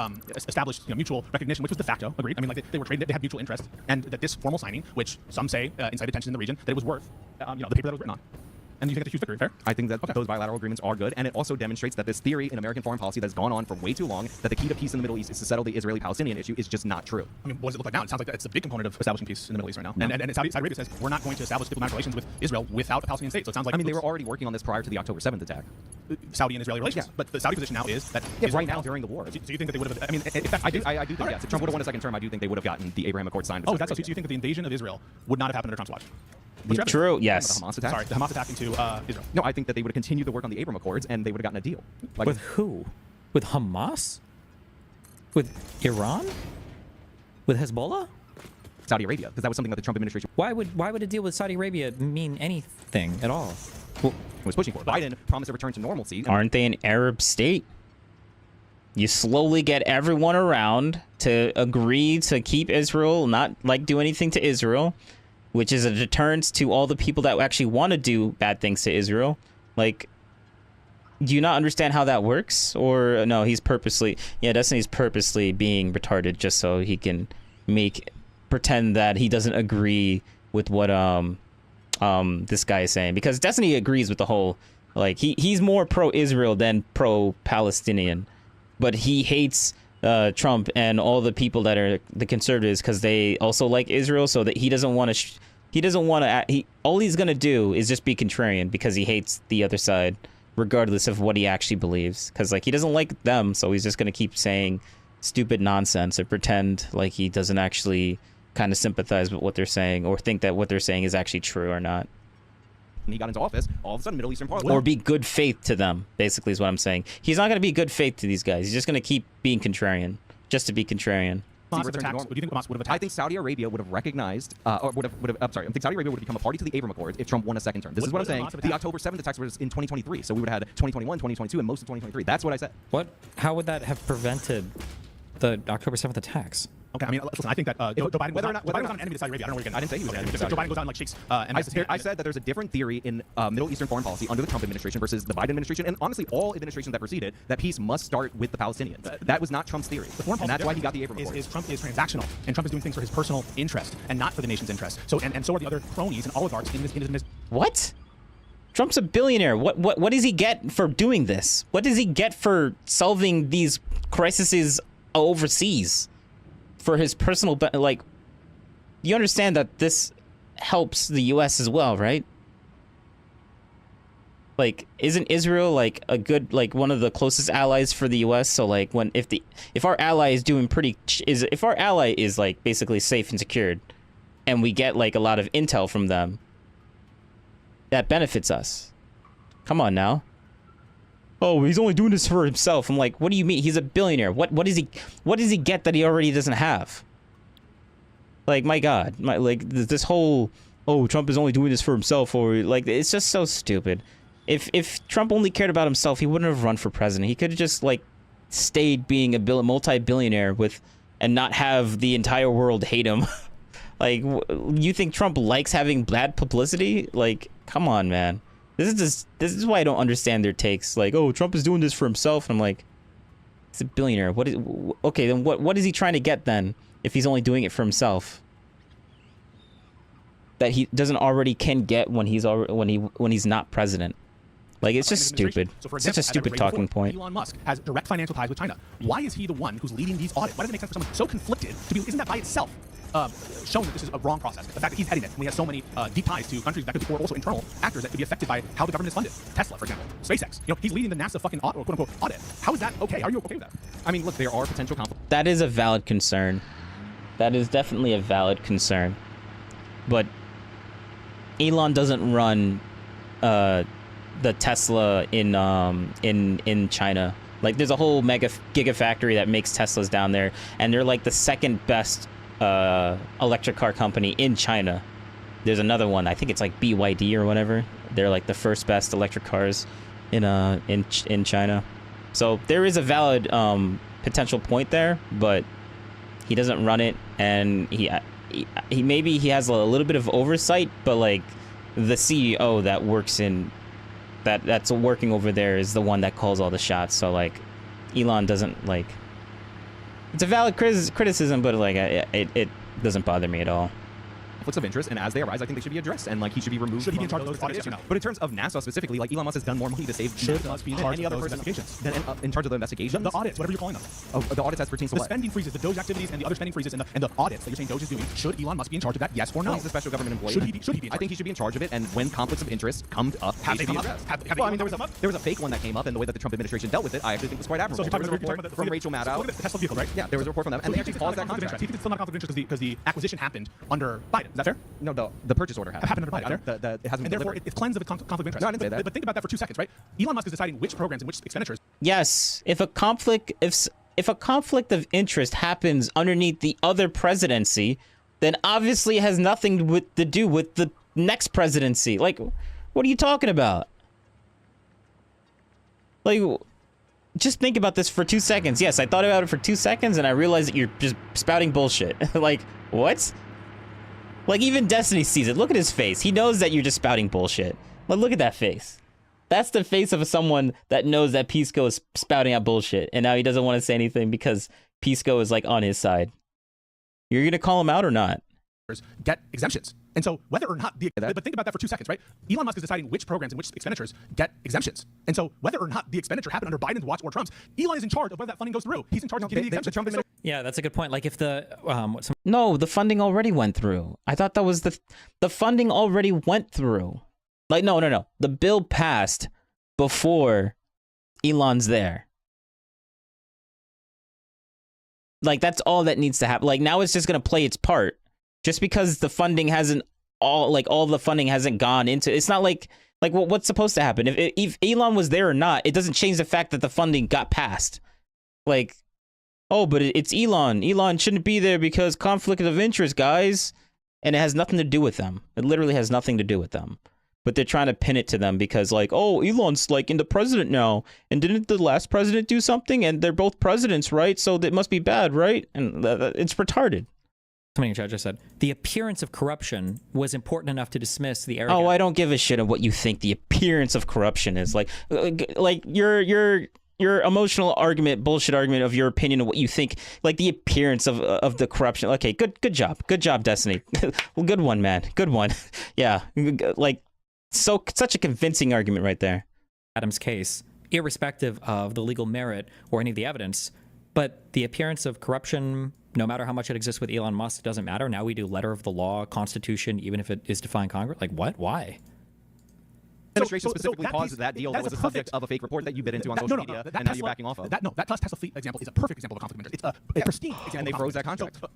established mutual recognition, which was de facto agreed. I mean, like they were traded, they had mutual interest, and that this formal signing, which some say incited tension in the region, that it was worth the paper that it was written on. And you think that's a huge victory, fair? I think that those bilateral agreements are good, and it also demonstrates that this theory in American foreign policy that's gone on for way too long, that the key to peace in the Middle East is to settle the Israeli-Palestinian issue, is just not true. I mean, what does it look like now? It sounds like it's a big component of establishing peace in the Middle East right now. And Saudi Arabia says we're not going to establish diplomatic relations with Israel without a Palestinian state. So it sounds like I mean, they were already working on this prior to the October 7th attack. Saudi and Israeli relations. Yeah. But the Saudi position now is that right now during the war. So you think that they would have? I mean, if that's I do think yes. If Trump would have won a second term, I do think they would have gotten the Abraham Accord signed. Oh, that's so. So you think that the invasion of Israel would not have happened under Trump's watch? True. Yes. The Hamas attack? Sorry, the Hamas attack into Israel. No, I think that they would have continued the work on the Abraham Accords, and they would have gotten a deal. Like, With who? With Hamas? With Iran? With Hezbollah? Saudi Arabia, because that was something that the Trump administration Why would a deal with Saudi Arabia mean anything at all? was pushing for. Biden promised a return to normalcy. Aren't they an Arab state? You slowly get everyone around to agree to keep Israel, not like do anything to Israel, which is a deterrent to all the people that actually want to do bad things to Israel. Like, do you not understand how that works? Or no, he's purposely, Destiny's purposely being retarded just so he can pretend that he doesn't agree with what this guy is saying, because Destiny agrees with the whole, like, he's more pro-Israel than pro-Palestinian, but he hates Trump and all the people that are the conservatives because they also like Israel, so that he doesn't want to all he's gonna do is just be contrarian because he hates the other side regardless of what he actually believes, because like he doesn't like them, so he's just gonna keep saying stupid nonsense or pretend like he doesn't actually kind of sympathize with what they're saying or think that what they're saying is actually true or not. When he got into office, all of a sudden Middle Eastern Or be good faith to them, basically, is what I'm saying. He's not going to be good faith to these guys. He's just going to keep being contrarian, just to be contrarian. I think Saudi Arabia would have recognized, or would have. I'm sorry. I think Saudi Arabia would have become a party to the Abraham Accords if Trump won a second term. This is what I'm saying. The October 7th attacks was in 2023, so we would have had 2021, 2022, and most of 2023. That's what I said. How would that have prevented the October 7th attacks? Okay, I mean, listen, I think that Joe Biden was not an enemy to Saudi Arabia. I don't know where you're getting that. I didn't say he was an enemy to If Saudi Joe Biden Arabia. goes out and like shakes, I said that there's a different theory in Middle Eastern foreign policy under the Trump administration versus the Biden administration, and honestly, all administrations that preceded, that peace must start with the Palestinians. That was not Trump's theory, and that's why he got the Abraham Accords. Trump is transactional, and Trump is doing things for his personal interest and not for the nation's interest. So, and so are the other cronies and oligarchs in his. What? Trump's a billionaire. What does he get for doing this? What does he get for solving these crises overseas? For his personal, like, you understand that this helps the U.S. as well, right? Like, isn't Israel like a good, like, one of the closest allies for the U.S.? So like, if our ally is doing if our ally is like basically safe and secured, and we get like a lot of intel from them, that benefits us. Come on now. Oh, he's only doing this for himself. I'm like, what do you mean? He's a billionaire. What does he get that he already doesn't have? Like, my God, this whole, oh, Trump is only doing this for himself, or like, it's just so stupid. If Trump only cared about himself, he wouldn't have run for president. He could have just like stayed being a multi-billionaire and not have the entire world hate him. Like, you think Trump likes having bad publicity? Like, come on, man. This is why I don't understand their takes. Like, oh, Trump is doing this for himself. And I'm like, he's a billionaire. Okay, then what is he trying to get then if he's only doing it for himself? That he doesn't already can get when he's not president. Like, it's just stupid. So for Such example, a stupid talking point. Elon Musk has direct financial ties with China. Why is he the one who's leading these audits? Why does it make sense for someone so conflicted to be? Isn't that by itself showing that this is a wrong process? The fact that he's heading it, when he has so many deep ties to countries that could be, or also internal actors that could be affected by how the government is funded. Tesla, for example, SpaceX. He's leading the NASA fucking audit, or quote unquote audit. How is that okay? Are you okay with that? I mean, look, there are potential conflicts. That is a valid concern. That is definitely a valid concern. But Elon doesn't run the Tesla in China. Like, there's a whole gigafactory that makes Teslas down there, and they're like the second best electric car company in China. There's another one, I think it's like BYD or whatever. They're like the first best electric cars in China. So there is a valid potential point there, but he doesn't run it, and he maybe he has a little bit of oversight, but like the CEO that works in that's working over there is the one that calls all the shots. So like Elon doesn't like. It's a valid criticism, but like it doesn't bother me at all. Conflicts of interest, and as they arise, I think they should be addressed, and like he should be removed. Should he be in from charge of those those investigations? But in terms of NASA specifically, like Elon Musk has done more money to save Should NASA Musk be in than charge any of other those person investigations? Then in charge of the investigations. The audits, whatever you're calling them. Oh, the audits as pertains to The what? spending freezes, the Doge activities, and the other spending freezes, and the audits that you're saying Doge is doing. Should Elon Musk be in charge of that? Yes or no? Well, he's a special government employee. Should he be? Should he be? I think he should be in charge of it. And when conflicts of interest come up, Have they should be come up? addressed. Have Well, I mean, they there was a fake one that came up, and the way that the Trump administration dealt with it, I actually think was quite admirable. So There was a you're report talking about from Rachel So Maddow. look at the Tesla vehicle, right? Yeah, there was a report from them, So and they you actually think paused that it's not a conflict of contract. interest? You think it's still not a conflict of interest because the acquisition happened under Biden. Is that fair? No, the purchase order happened. Under Biden. It hasn't And been therefore, delivered. it's cleansed of conflict of interest. No, I didn't say that. But think about that for 2 seconds, right? Elon Musk is deciding which programs and which expenditures. Yes, if a conflict of interest happens underneath the other presidency, then obviously it has nothing to do with the next presidency. Like, what are you talking about? Like, just think about this for 2 seconds. Yes, I thought about it for 2 seconds, and I realized that you're just spouting bullshit. Like, what? Like, even Destiny sees it. Look at his face. He knows that you're just spouting bullshit. But look at that face. That's the face of someone that knows that Pisco is spouting out bullshit, and now he doesn't want to say anything because Pisco is like on his side. You're gonna call him out or not? Get exemptions. And so whether or not but think about that for 2 seconds, right? Elon Musk is deciding which programs and which expenditures get exemptions. And so whether or not the expenditure happened under Biden's watch or Trump's, Elon is in charge of whether that funding goes through. He's in charge of getting the exemptions. Yeah, that's a good point. Like if the No, the funding already went through. I thought that was the funding already went through. Like, no. The bill passed before Elon's there. Like, that's all that needs to happen. Like, now it's just going to play its part. Just because the funding hasn't all the funding hasn't gone into, it's not like what's supposed to happen? If Elon was there or not, it doesn't change the fact that the funding got passed. Like, oh, but it's Elon. Elon shouldn't be there because conflict of interest, guys. And it has nothing to do with them. It literally has nothing to do with them. But they're trying to pin it to them because, like, oh, Elon's like in the president now. And didn't the last president do something? And they're both presidents, right? So it must be bad, right? And it's retarded. Something a judge just said. The appearance of corruption was important enough to dismiss the arrogant. Oh, I don't give a shit of what you think the appearance of corruption is. Like your emotional argument, bullshit argument of your opinion of what you think, like the appearance of the corruption. Okay, good job, Destiny. Well, good one, man. Good one. Yeah, like such a convincing argument right there. Adam's case, irrespective of the legal merit or any of the evidence, but the appearance of corruption, no matter how much it exists with Elon Musk, doesn't matter. Now we do letter of the law, Constitution, even if it is defying Congress. Like, what? Why? Administration specifically pauses that deal that was a subject of a fake report that you bit into on social media, and now you're backing off of. That Tesla fleet example is a perfect example of conflict of interest. It's a pristine example. And they froze that contract. So,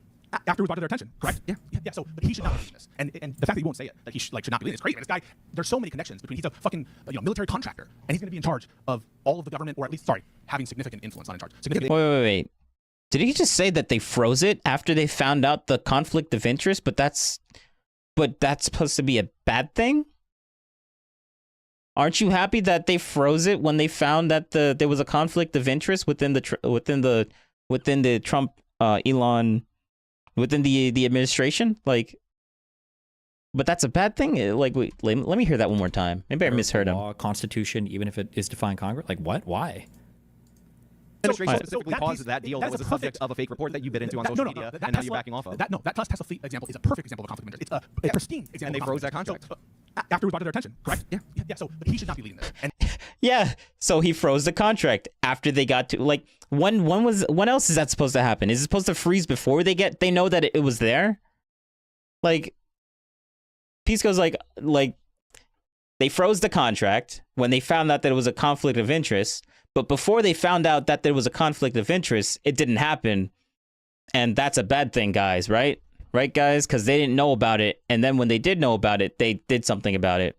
after we brought it to their attention, correct? Yeah. So, but he should not be doing this. And the fact that he won't say it, that he should not be doing this, is crazy. Man, this guy, there's so many connections between. He's a fucking military contractor, and he's going to be in charge of all of the government, or at least, having significant influence, not in charge. Wait. Did he just say that they froze it after they found out the conflict of interest? But that's supposed to be a bad thing? Aren't you happy that they froze it when they found that there was a conflict of interest within the Trump Elon within the administration? Like, but that's a bad thing. Like, wait, let me hear that one more time. Maybe I misheard him. Constitution, even if it is defying Congress. Like, what? Why? Administration specifically pauses that deal that was a subject of a fake report that you bit into on social media, and now you're backing off of. That Tesla fleet example is a perfect example of conflict of interest. It's a pristine example. And they froze that contract. So, after we brought it to their attention, correct? Yeah. So, but he should not be leading this. And yeah. So he froze the contract after they got to, like, when else is that supposed to happen? Is it supposed to freeze before they know that it was there? Like, Pisco's like they froze the contract when they found out that it was a conflict of interest. But before they found out that there was a conflict of interest, it didn't happen. And that's a bad thing, guys, right? Right, guys? Because they didn't know about it. And then when they did know about it, they did something about it.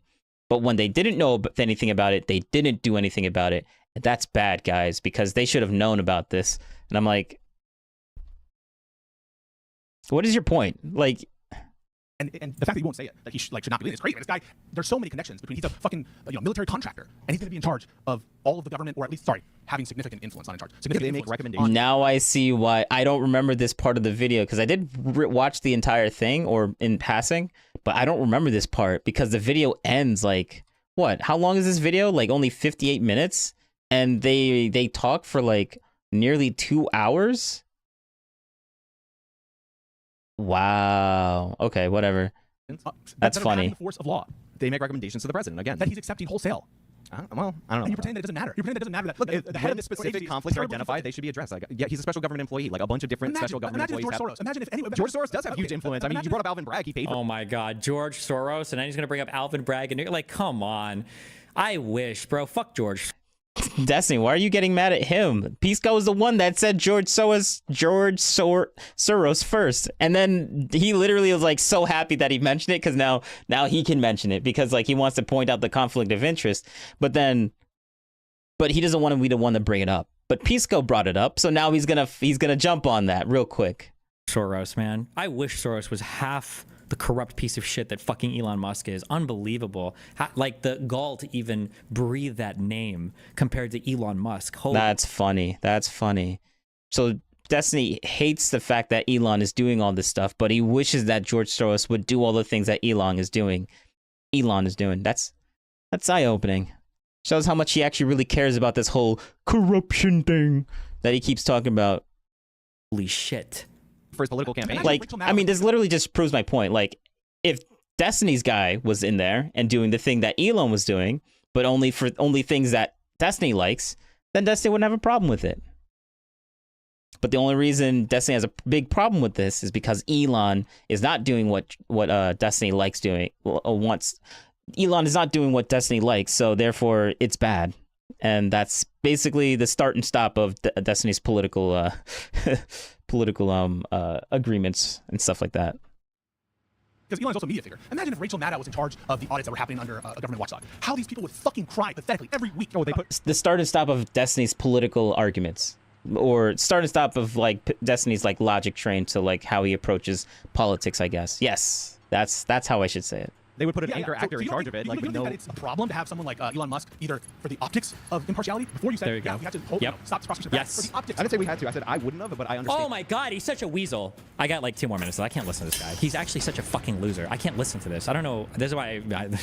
But when they didn't know anything about it, they didn't do anything about it. And that's bad, guys, because they should have known about this. And I'm like, what is your point? Like, and the fact that he won't say it, that he should not be doing it, is crazy. This guy, there's so many connections between, he's a fucking military contractor, and he's going to be in charge of all of the government, or at least, having significant influence, not in charge. Significant make influence recommendations. now I see why. I don't remember this part of the video because I did watch the entire thing or in passing, but I don't remember this part because the video ends like, what? How long is this video? Like only 58 minutes? And they talk for like nearly 2 hours? Wow. Okay, whatever. That's funny. The force of law. They make recommendations to the president again. That he's accepting wholesale. Well, I don't know. And you're pretending that it doesn't matter. You're pretending that it doesn't matter. That, look, the head of this specific conflicts are identified, they should be addressed. Like, yeah, he's a special government employee. Like a bunch of different special government employees. George Soros. Imagine if anyone. George Soros does have huge influence. I mean, you brought up Alvin Bragg. He paid for. Oh my God, George Soros, and then he's gonna bring up Alvin Bragg, and like, come on. I wish, bro. Fuck George. Destiny, why are you getting mad at him? Pisco was the one that said George Soros first, and then he literally was like so happy that he mentioned it because now he can mention it because like he wants to point out the conflict of interest, but he doesn't want to be the one to bring it up. But Pisco brought it up, so now he's gonna jump on that real quick. Soros, man, I wish Soros was half the corrupt piece of shit that fucking Elon Musk is. Unbelievable. Like the gall to even breathe that name compared to Elon Musk. Holy That's funny. That's funny. So Destiny hates the fact that Elon is doing all this stuff, but he wishes that George Soros would do all the things that Elon is doing. That's eye-opening. Shows how much he actually really cares about this whole corruption thing that he keeps talking about. Holy shit. For his political campaign. Like, I mean, this literally just proves my point. Like, if Destiny's guy was in there and doing the thing that Elon was doing, but only things that Destiny likes, then Destiny wouldn't have a problem with it. But the only reason Destiny has a big problem with this is because Elon is not doing what Destiny likes doing or wants. Elon is not doing what Destiny likes, so therefore it's bad. And that's basically the start and stop of Destiny's political agreements and stuff like that. Because Elon's also a media figure. Imagine if Rachel Maddow was in charge of the audits that were happening under a government watchdog. How these people would fucking cry pathetically every week. Oh, they put the start and stop of Destiny's political arguments, or start and stop of like Destiny's like logic train to like how he approaches politics, I guess. Yes, that's how I should say it. They would put an anchor actor in charge of it. Like, you know, that it's a problem to have someone like Elon Musk, either for the optics of impartiality, before you said, we have to hold, stop the prosecution. Yes. For the optics. I didn't say we had to. I said I wouldn't have, but I understand. Oh my God, he's such a weasel. I got like 2 more minutes, so I can't listen to this guy. He's actually such a fucking loser. I can't listen to this. I don't know. This is why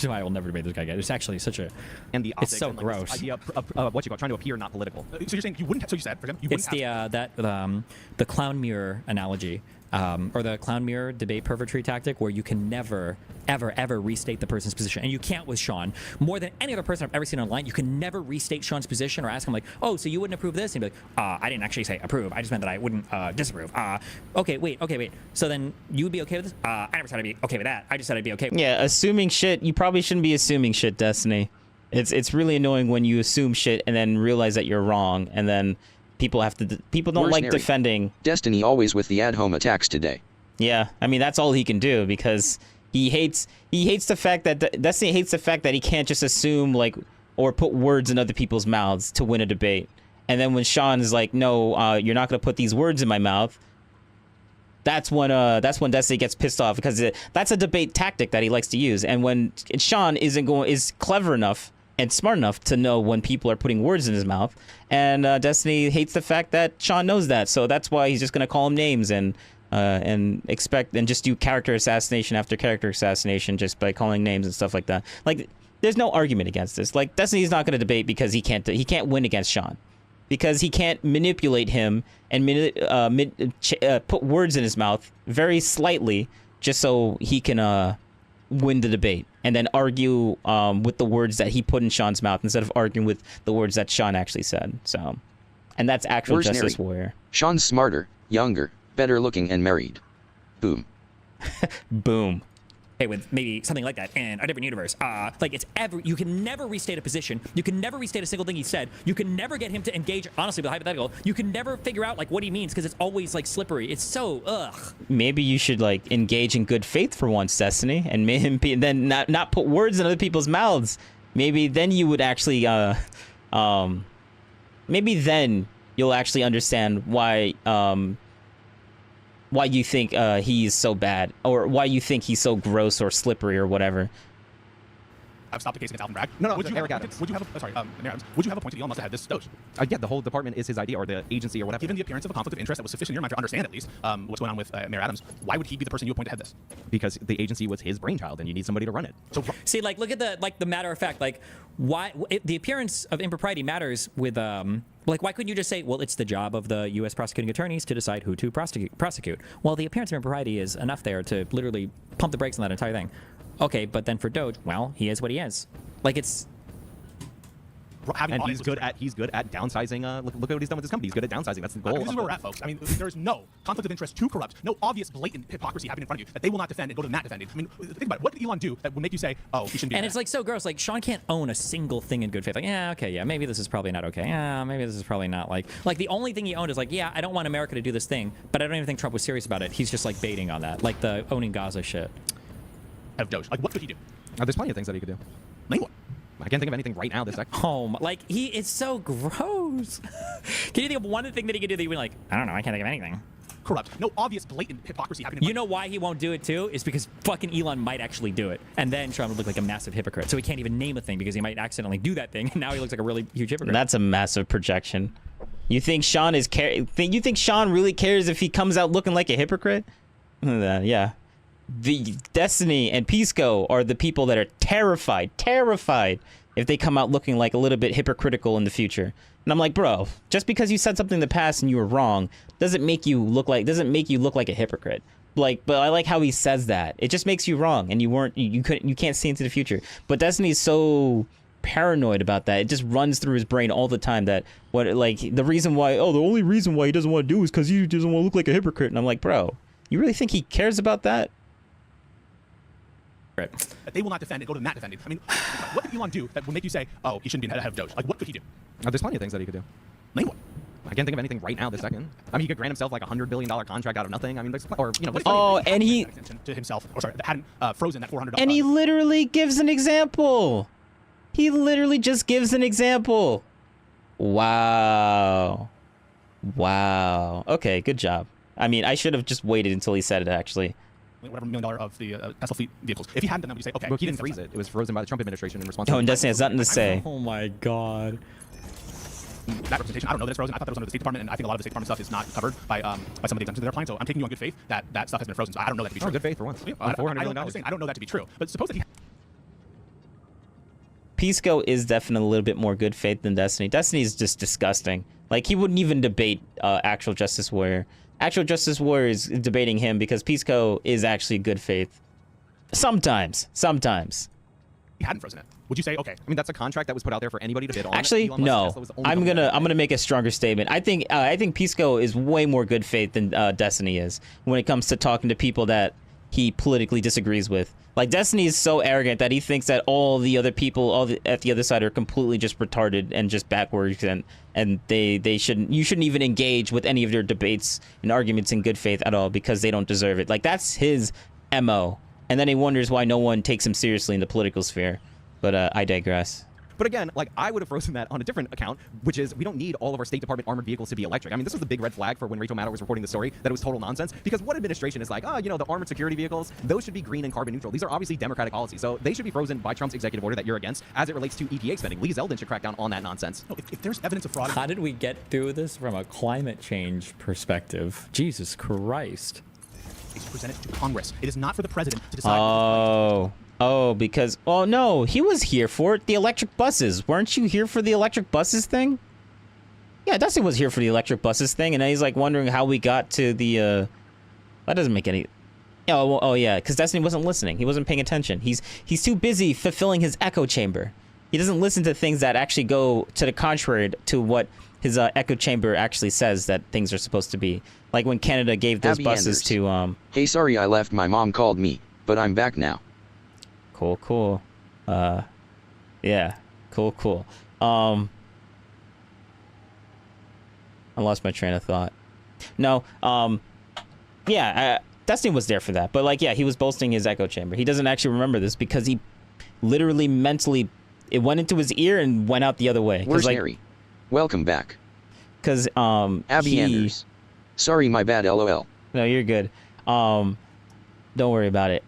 I will never debate this guy again. It's actually such a. And the optics it's so and, like, gross. Idea of what you call trying to appear not political. So you're saying you wouldn't have, so you said, for example, you wouldn't it's the clown mirror analogy. Or the clown mirror debate perpetrary tactic where you can never, ever restate the person's position. And you can't with Sean. More than any other person I've ever seen online, you can never restate Sean's position or ask him like, oh, so you wouldn't approve this? And he'd be like, I didn't actually say approve. I just meant that I wouldn't disapprove. Okay, wait. So then you would be okay with this? I never said I'd be okay with that. I just said I'd be okay with Yeah, assuming shit. You probably shouldn't be assuming shit, Destiny. It's really annoying when you assume shit and then realize that you're wrong, and then people don't like defending. Destiny always with the ad home attacks today. Yeah, I mean that's all he can do because he hates the fact that Destiny hates the fact that he can't just assume like or put words in other people's mouths to win a debate. And then when Sean is like, no, you're not gonna put these words in my mouth. That's when Destiny gets pissed off because that's a debate tactic that he likes to use. And when Sean is clever enough and smart enough to know when people are putting words in his mouth, and Destiny hates the fact that Sean knows that, so that's why he's just gonna call him names and just do character assassination after character assassination just by calling names and stuff like that. Like, there's no argument against this. Like, Destiny's not gonna debate because he can't win against Sean, because he can't manipulate him and put words in his mouth very slightly just so he can win the debate and then argue with the words that he put in Sean's mouth instead of arguing with the words that Sean actually said. So, and that's actual Justice Warrior. Sean's smarter, younger, better looking, and married. Boom. Boom. with maybe something like that in a different universe. Like you can never restate a position. You can never restate a single thing he said. You can never get him to engage. Honestly, with a hypothetical, you can never figure out like what he means because it's always like slippery. It's so Maybe you should like engage in good faith for once, Destiny, and then not put words in other people's mouths. Maybe then you would actually maybe then you'll actually understand why you think he's so bad, or why you think he's so gross or slippery or whatever. I've stopped the case against Alvin Bragg. No, would you Eric have, Adams. Would you have Mayor Adams, would you have appointed Elon Musk to head this Doge? Yeah, the whole department is his idea, or the agency, or whatever. Given the appearance of a conflict of interest that was sufficient in your mind to understand at least what's going on with Mayor Adams, why would he be the person you appoint to head this? Because the agency was his brainchild, and you need somebody to run it. So see, like, look at the matter of fact, like, why the appearance of impropriety matters with like, why couldn't you just say, well, it's the job of the U.S. prosecuting attorneys to decide who to prosecute? Well, the appearance of impropriety is enough there to literally pump the brakes on that entire thing. Okay, but then for Doge, well, he is what he is. Like, it's... And he's good at downsizing. Look at what he's done with his company. He's good at downsizing. That's the goal. This is where we're at, folks. I mean, there's no conflict of interest too corrupt, no obvious blatant hypocrisy happening in front of you that they will not defend and go to the mat defending. I mean, think about it. What did Elon do that would make you say, oh, he shouldn't be? And it's like so gross. Like, Sean can't own a single thing in good faith. Like, yeah, okay, yeah, maybe this is probably not okay. Yeah, maybe this is probably not like the only thing he owned is like, yeah, I don't want America to do this thing, but I don't even think Trump was serious about it. He's just like baiting on that, like the owning Gaza shit. Of Doge, like, what could he do? There's plenty of things that he could do. Name one. I can't think of anything right now this second. Oh, like, it's so gross. Can you think of one thing that he could do that you'd be like, I don't know, I can't think of anything. Corrupt. No obvious blatant hypocrisy happening. You know why he won't do it too? Is because fucking Elon might actually do it. And then Trump would look like a massive hypocrite. So he can't even name a thing because he might accidentally do that thing. And now he looks like a really huge hypocrite. That's a massive projection. You think Sean you think Sean really cares if he comes out looking like a hypocrite? Yeah. The Destiny and Pisco are the people that are terrified if they come out looking like a little bit hypocritical in the future. And I'm like, bro, just because you said something in the past and you were wrong doesn't make you look like a hypocrite. Like, but I like how he says that. It just makes you wrong, and you can't see into the future. But Destiny's so paranoid about that. It just runs through his brain all the time that the only reason why he doesn't want to do is because he doesn't want to look like a hypocrite. And I'm like, bro, you really think he cares about that? That they will not defend and go to the mat defending. I mean, what did Elon do that would make you say, oh, he shouldn't be head of Doge? Like, what could he do? There's plenty of things that he could do. Name one. I can't think of anything right now this second. I mean, he could grant himself like $100 billion contract out of nothing. I mean, and he to himself, or sorry, that hadn't frozen that $400. And he literally gives an example. He literally just gives an example. Wow. Okay, good job. I mean, I should have just waited until he said it, actually. Whatever $1 million of the Tesla fleet vehicles. If he hadn't done that, would you say, okay? But he didn't freeze it. It was frozen by the Trump administration in response to... Oh, and Destiny has nothing to say. Oh my god. That representation, I don't know that it's frozen. I thought that was under the State Department, and I think a lot of the State Department stuff is not covered by some of the exemptions they're applying. So I'm taking you on good faith that that stuff has been frozen. So I don't know that to be true. Oh, good faith for once. Yeah, $400 million. I don't know that to be true. But suppose that he... Pisco is definitely a little bit more good faith than Destiny. Destiny is just disgusting. Like, he wouldn't even debate Actual Justice Warrior. Actual Justice Warrior is debating him because Pisco is actually good faith. Sometimes. He hadn't frozen it. Would you say, okay? I mean, that's a contract that was put out there for anybody to bid on. Actually, no. I'm gonna make a stronger statement. I think Pisco is way more good faith than Destiny is when it comes to talking to people that he politically disagrees with. Like, Destiny is so arrogant that he thinks that all the other people at the other side are completely just retarded and just backwards, and you shouldn't even engage with any of their debates and arguments in good faith at all because they don't deserve it. Like, that's his MO. And then he wonders why no one takes him seriously in the political sphere. But I digress. But again, like, I would have frozen that on a different account, which is we don't need all of our State Department armored vehicles to be electric. I mean, this was the big red flag for when Rachel Maddow was reporting the story, that it was total nonsense. Because what administration is like, oh, you know, the armored security vehicles, those should be green and carbon neutral. These are obviously Democratic policies. So they should be frozen by Trump's executive order that you're against as it relates to EPA spending. Lee Zeldin should crack down on that nonsense. No, if there's evidence of fraud... How did we get through this from a climate change perspective? Jesus Christ. It's presented to Congress. It is not for the president to decide... Because... Oh, no, he was here for it. The electric buses. Weren't you here for the electric buses thing? Yeah, Dusty was here for the electric buses thing, and now he's, like, wondering how we got to the, That doesn't make any... Oh, yeah, because Destiny wasn't listening. He wasn't paying attention. He's too busy fulfilling his echo chamber. He doesn't listen to things that actually go to the contrary to what his echo chamber actually says that things are supposed to be. Like when Canada gave those buses to... Hey, sorry I left. My mom called me, but I'm back now. Cool. Yeah. Cool. I lost my train of thought. No, yeah, Destiny was there for that. But, like, yeah, he was boasting his echo chamber. He doesn't actually remember this because he literally mentally, it went into his ear and went out the other way. Where's like, Harry? Welcome back. Because, Abby Anders. Sorry, my bad, LOL. No, you're good. Don't worry about it.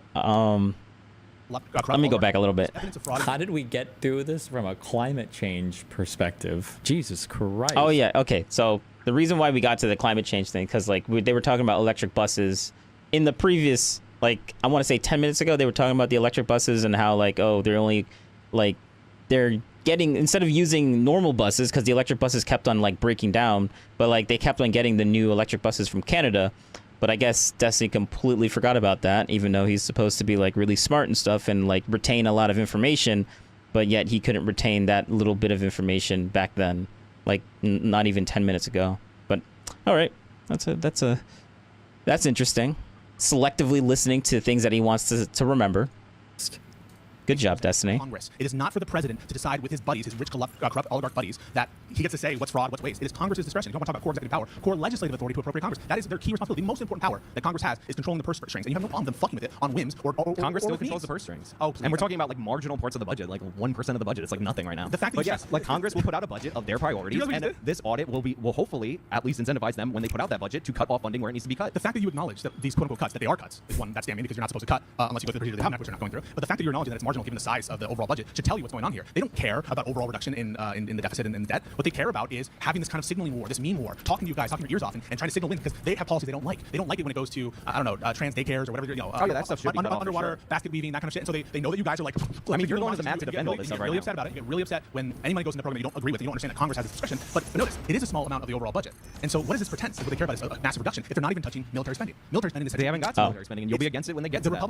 Let me go back a little bit. How did we get through this from a climate change perspective? Jesus Christ. Oh, yeah. Okay. So the reason why we got to the climate change thing, because like they were talking about electric buses in the previous, like, I want to say 10 minutes ago, they were talking about the electric buses and how like, oh, they're only like, they're getting, instead of using normal buses, because the electric buses kept on like breaking down, but like they kept on getting the new electric buses from Canada. But I guess Destiny completely forgot about that, even though he's supposed to be like really smart and stuff and like retain a lot of information, but yet he couldn't retain that little bit of information back then, like not even 10 minutes ago. But all right, that's interesting. Selectively listening to things that he wants to remember. Good job, Destiny. Congress. It is not for the president to decide with his buddies, his rich, corrupt oligarch buddies, that he gets to say what's fraud, what's waste. It is Congress's discretion. You don't want to talk about core executive power, core legislative authority to appropriate Congress. That is their key responsibility. The most important power that Congress has is controlling the purse strings, and you have no problem with them fucking with it on whims or Congress still with controls needs. the purse strings. Oh, please. And we're talking about like marginal parts of the budget, like 1% of the budget. It's like nothing right now. The fact that but you yes, said- like Congress will put out a budget of their priorities, what you and did? this audit will hopefully at least incentivize them when they put out that budget to cut off funding where it needs to be cut. The fact that you acknowledge that these quote-unquote cuts, that they are cuts, is one that's damning because you're not supposed to cut unless you go through the procedure of the House Act, which you're not going through. But the fact that you're acknowledging that it's marginal given the size of the overall budget should tell you what's going on here. They don't care about overall reduction in the deficit and in the debt. What they care about is having this kind of signaling war, this meme war, talking to you guys, talking your ears off, and trying to signal win because they have policies they don't like. They don't like it when it goes to trans daycares or whatever. That stuff should be cut off for underwater sure. basket weaving, that kind of shit. And so they know that you guys are like. I mean, you're going to the mat to defend all this stuff right really now. upset about it. You get really upset when any money goes into the program that you don't agree with. And you don't understand that Congress has this discretion. But notice, it is a small amount of the overall budget. And so what is this pretense? What they care about is a massive reduction if they're not even touching military spending. Military spending is They haven't got to military spending, and you'll be against it when they get to that.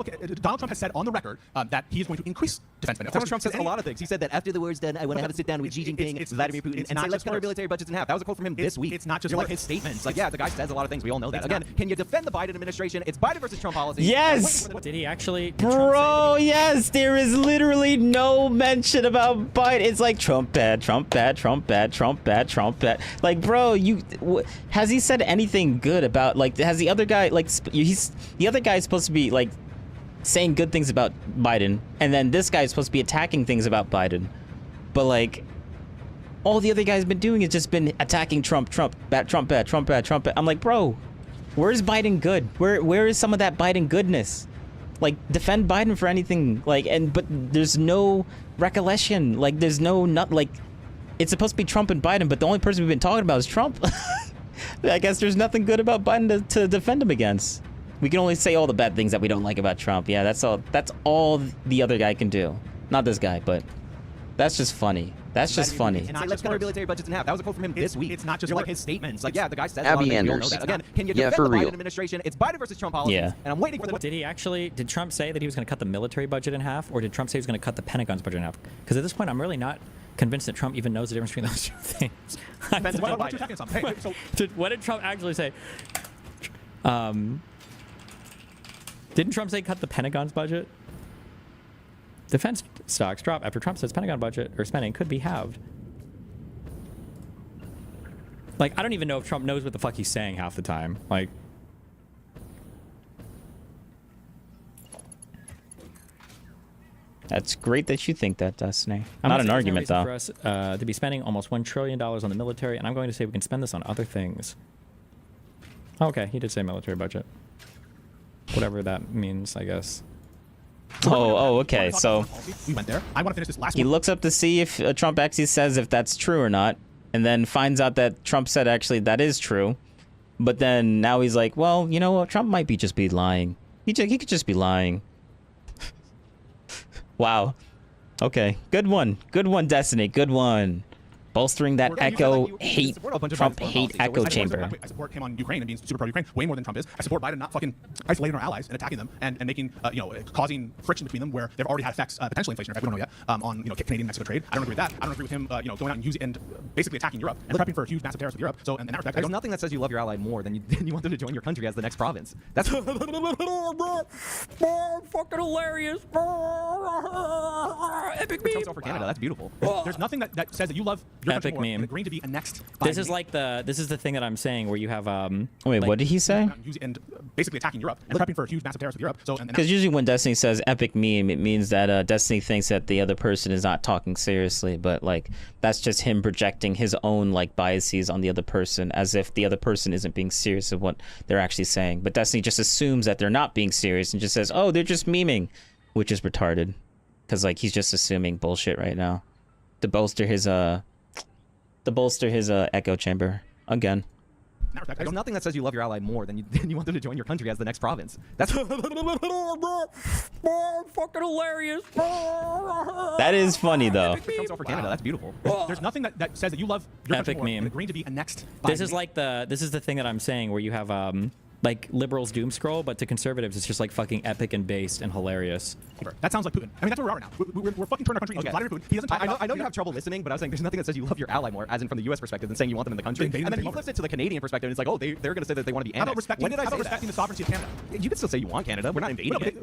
Donald Trump has said on the record that he is going to increase defense spending. Donald Trump says a lot of things. He said that after the war's done, I want to have a sit down with Xi Jinping, Vladimir Putin, and say let's cut our military budgets in half. That was a quote from him this week. It's not just like words. his statements. Like, yeah, the guy says a lot of things. We all know that. Again, can you defend the Biden administration? It's Biden versus Trump policy. Yes! Did he actually? Bro, yes, there is literally no mention about Biden. It's like Trump bad, Trump bad, Trump bad, Trump bad, Trump bad. Like, bro, has he said anything good about, like, has the other guy, like, the other guy is supposed to be, like, saying good things about Biden, and then this guy is supposed to be attacking things about Biden. But, like, all the other guy's been doing is just been attacking Trump bad, Trump bad, Trump bad, Trump bad. I'm like, bro, where's Biden good? Where is some of that Biden goodness? Like, defend Biden for anything, like, but there's no recollection. Like, there's no, like, it's supposed to be Trump and Biden, but the only person we've been talking about is Trump. I guess there's nothing good about Biden to defend him against. We can only say all the bad things that we don't like about Trump. Yeah, that's all the other guy can do. Not this guy, but that's just funny. That's just funny. And say, let's cut our military budgets in half. That was a quote from him this week. It's not just like words. his statements. Like, yeah, the guy says a lot of Abby things. We all know Anders. that. Again, can you Yeah, defend for the real. Biden administration? It's Biden versus Trump policies. Yeah. And I'm waiting for the. Did Trump say that he was going to cut the military budget in half, or did Trump say he was going to cut the Pentagon's budget in half? Because at this point, I'm really not convinced that Trump even knows the difference between those two things. What you're talking about? Hey, so What did Trump actually say? Didn't Trump say cut the Pentagon's budget? Defense stocks drop after Trump says Pentagon budget or spending could be halved. Like, I don't even know if Trump knows what the fuck he's saying half the time. Like, That's great that you think that, Destiny. Not an argument, though. For us to be spending almost $1 trillion on the military, and I'm going to say we can spend this on other things. Okay, he did say military budget. Whatever that means, I guess. Oh, okay. So we went there. I want to finish this last he one. looks up to see if Trump actually says if that's true or not, and then finds out that Trump said actually that is true. But then now he's like, well, you know what? Trump might be just be lying. He could just be lying. Wow. Okay. Good one. Good one, Destiny. Good one. bolstering that Trump hate echo chamber. I support him on Ukraine and being super pro-Ukraine way more than Trump is. I support Biden not fucking isolating our allies and attacking them and making, causing friction between them where they've already had effects, potentially inflation effect, we don't know yet, on, Canadian-Mexico trade. I don't agree with that. I don't agree with him, going out and using and basically attacking Europe and prepping for huge, massive tariffs with Europe. So, in that respect, there's nothing that says you love your ally more than you want them to join your country as the next province. That's fucking hilarious. Epic meme. For Canada, that's beautiful. There's nothing that says that you love your country Epic more meme. than agreeing to be annexed. This is like this is the thing that I'm saying where you have Wait, what did he say? And basically attacking Europe and prepping for huge, massive tariffs with Europe. So, Because usually when Destiny says epic meme, it means that Destiny thinks that the other person is not talking seriously, but like that's just him projecting his own like biases on the other person, as if the other person isn't being serious of what they're actually saying. But Destiny just assumes that they're not being serious and just says, "Oh, they're just memeing," which is retarded, because like he's just assuming bullshit right now to bolster his echo chamber again. There's nothing that says you love your ally more than you want them to join your country as the next province. That's fucking hilarious. That is funny though. For Canada, that's beautiful. There's nothing that says that you love your country Epic more meme. than agreeing to be annexed. By This is like this is the thing that I'm saying where you have like liberals doom scroll, but to conservatives it's just like fucking epic and based and hilarious. That sounds like Putin. I mean, that's where we are now. We're fucking turning our country into Vladimir Putin. He doesn't talk about. I know you have trouble listening, but I was saying there's nothing that says you love your ally more, as in from the U.S. perspective, than saying you want them in the country. And then he flips it to the Canadian perspective, and it's like, oh, they're going to say that they want to be annexed. How about respecting the sovereignty of Canada? You can still say you want Canada. We're not invading it.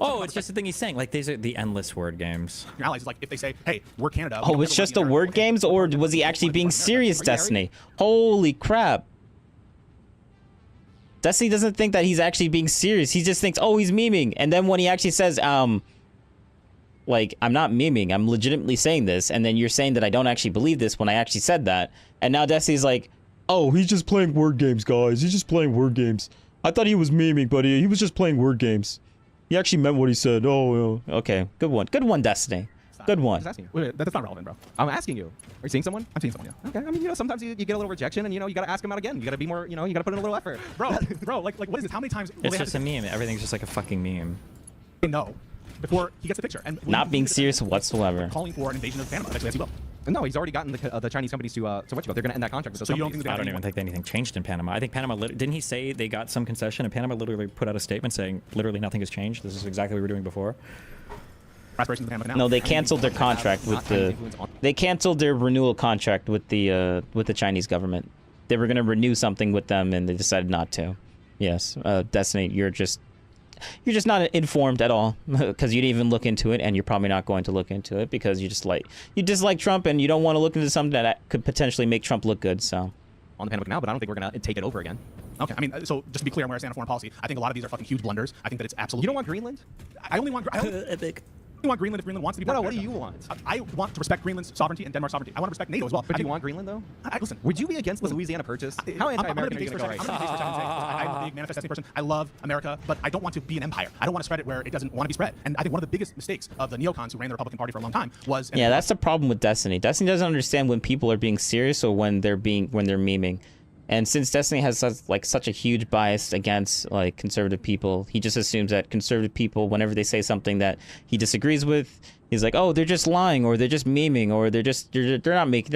Oh, it's just the thing he's saying. Like these are the endless word games. Your allies is like if they say, "Hey, we're Canada." Oh, it's just the word games, or was he actually being serious, Destiny? Holy crap. Destiny doesn't think that he's actually being serious. He just thinks, oh, he's memeing. And then when he actually says, like, I'm not memeing, I'm legitimately saying this, and then you're saying that I don't actually believe this when I actually said that, and now Destiny's like, oh, he's just playing word games, guys. He's just playing word games. I thought he was memeing, but he was just playing word games. He actually meant what he said. Oh, okay. Good one. Good one, Destiny. Good one. Wait, that's not relevant, bro. I'm asking you. Are you seeing someone? I'm seeing someone, yeah. Okay. I mean, sometimes you get a little rejection, and you got to ask them out again. You got to be more, you got to put in a little effort. Bro, like what is this? How many times? It's just a meme. Everything's just like a fucking meme. No. Before he gets the picture. And not being serious whatsoever. Calling for an invasion of Panama, eventually, as he will. No, he's already gotten the Chinese companies to what you call. They're going to end that contract with those So you don't companies. think I don't even think anything changed in Panama. I think Panama didn't he say they got some concession, and Panama literally put out a statement saying literally nothing has changed. This is exactly what we were doing before. No, they canceled their contract with the. They canceled their renewal contract with the Chinese government. They were going to renew something with them, and they decided not to. Yes, Destiny, you're just not informed at all because you didn't even look into it, and you're probably not going to look into it because you dislike Trump, and you don't want to look into something that could potentially make Trump look good. So. On the Panama Canal, but I don't think we're going to take it over again. Okay, I mean, so just to be clear on where I stand on foreign policy, I think a lot of these are fucking huge blunders. I think that it's absolutely. You don't want Greenland? I only want Epic. I want Greenland if Greenland wants to be. No, what do you want? I want to respect Greenland's sovereignty and Denmark's sovereignty. I want to respect NATO as well. But do you want Greenland though? Listen, would you be against the Louisiana Purchase? How anti-American are you going to go right now? I'm a big manifest destiny person. I love America, but I don't want to be an empire. I don't want to spread it where it doesn't want to be spread. And I think one of the biggest mistakes of the neocons who ran the Republican Party for a long time was. Yeah, that's the problem with Destiny. Destiny doesn't understand when people are being serious or when they're memeing. And since Destiny has such a huge bias against like conservative people, he just assumes that conservative people, whenever they say something that he disagrees with, he's like, oh, they're just lying, or they're just memeing, or they're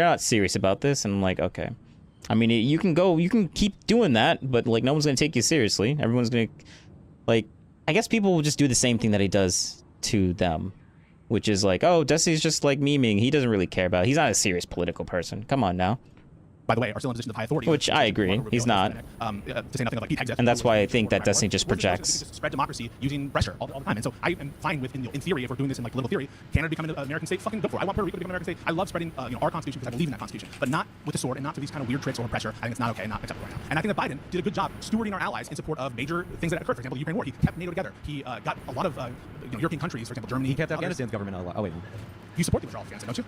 not serious about this. And I'm like, okay. I mean, you can keep doing that, but like no one's gonna take you seriously. Everyone's gonna I guess people will just do the same thing that he does to them, which is like, oh, Destiny's just like memeing. He doesn't really care about it. He's not a serious political person. Come on now. By the way, are still in a position of high authority. Which I agree, he's not. To say nothing of like Pete Hegseth, and that's why I think that Destiny just projects. Spread democracy using pressure all the time. And so I am fine with, in theory, if we're doing this in like political theory, Canada becoming an American state, fucking go for it. I want Puerto Rico to become an American state. I love spreading our constitution because I believe in that constitution, but not with the sword and not through these kind of weird tricks or pressure. I think it's not okay and not acceptable right now. And I think that Biden did a good job stewarding our allies in support of major things that occurred. For example, the Ukraine war. He kept NATO together. He got a lot of European countries, for example, Germany. He kept Afghanistan's government alive. Oh wait. You support the withdrawal of Afghanistan, don't you?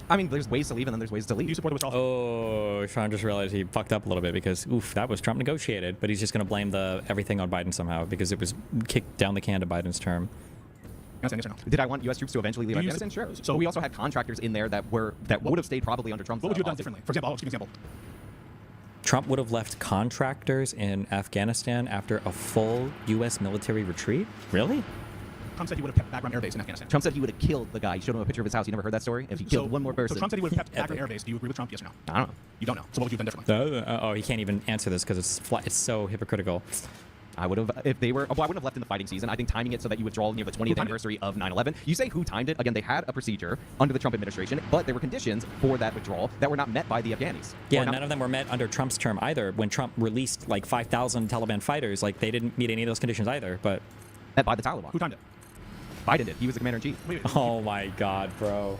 I mean, there's ways to leave and then there's ways to leave. You support the withdrawal? Oh, Sean just realized he fucked up a little bit because, oof, that was Trump negotiated, but he's just going to blame everything on Biden somehow because it was kicked down the can to Biden's term. Yes or no? Did I want U.S. troops to eventually leave Afghanistan? Sure. So we also had contractors in there that would have stayed probably under Trump's. What would you have done differently? For example, I'll give you an example. Trump would have left contractors in Afghanistan after a full U.S. military retreat? Really? Trump said he would have kept Bagram Air Base in Afghanistan. Trump said he would have killed the guy. He showed him a picture of his house. You never heard that story? If he killed one more person. So Trump said he would have kept Bagram Air Base. Do you agree with Trump? Yes or no? I don't know. You don't know. So what would you have done differently? Oh, he can't even answer this because it's so hypocritical. I would have, if they were, well, I wouldn't have left in the fighting season. I think timing it so that you withdraw near the 20th anniversary of 9/11. You say who timed it? Again, they had a procedure under the Trump administration, but there were conditions for that withdrawal that were not met by the Afghanis. Yeah, none of them were met under Trump's term either. When Trump released like 5,000 Taliban fighters, like they didn't meet any of those conditions either. But met by the Taliban. Who timed it? Biden did. He was the commander in chief. Oh my God, bro.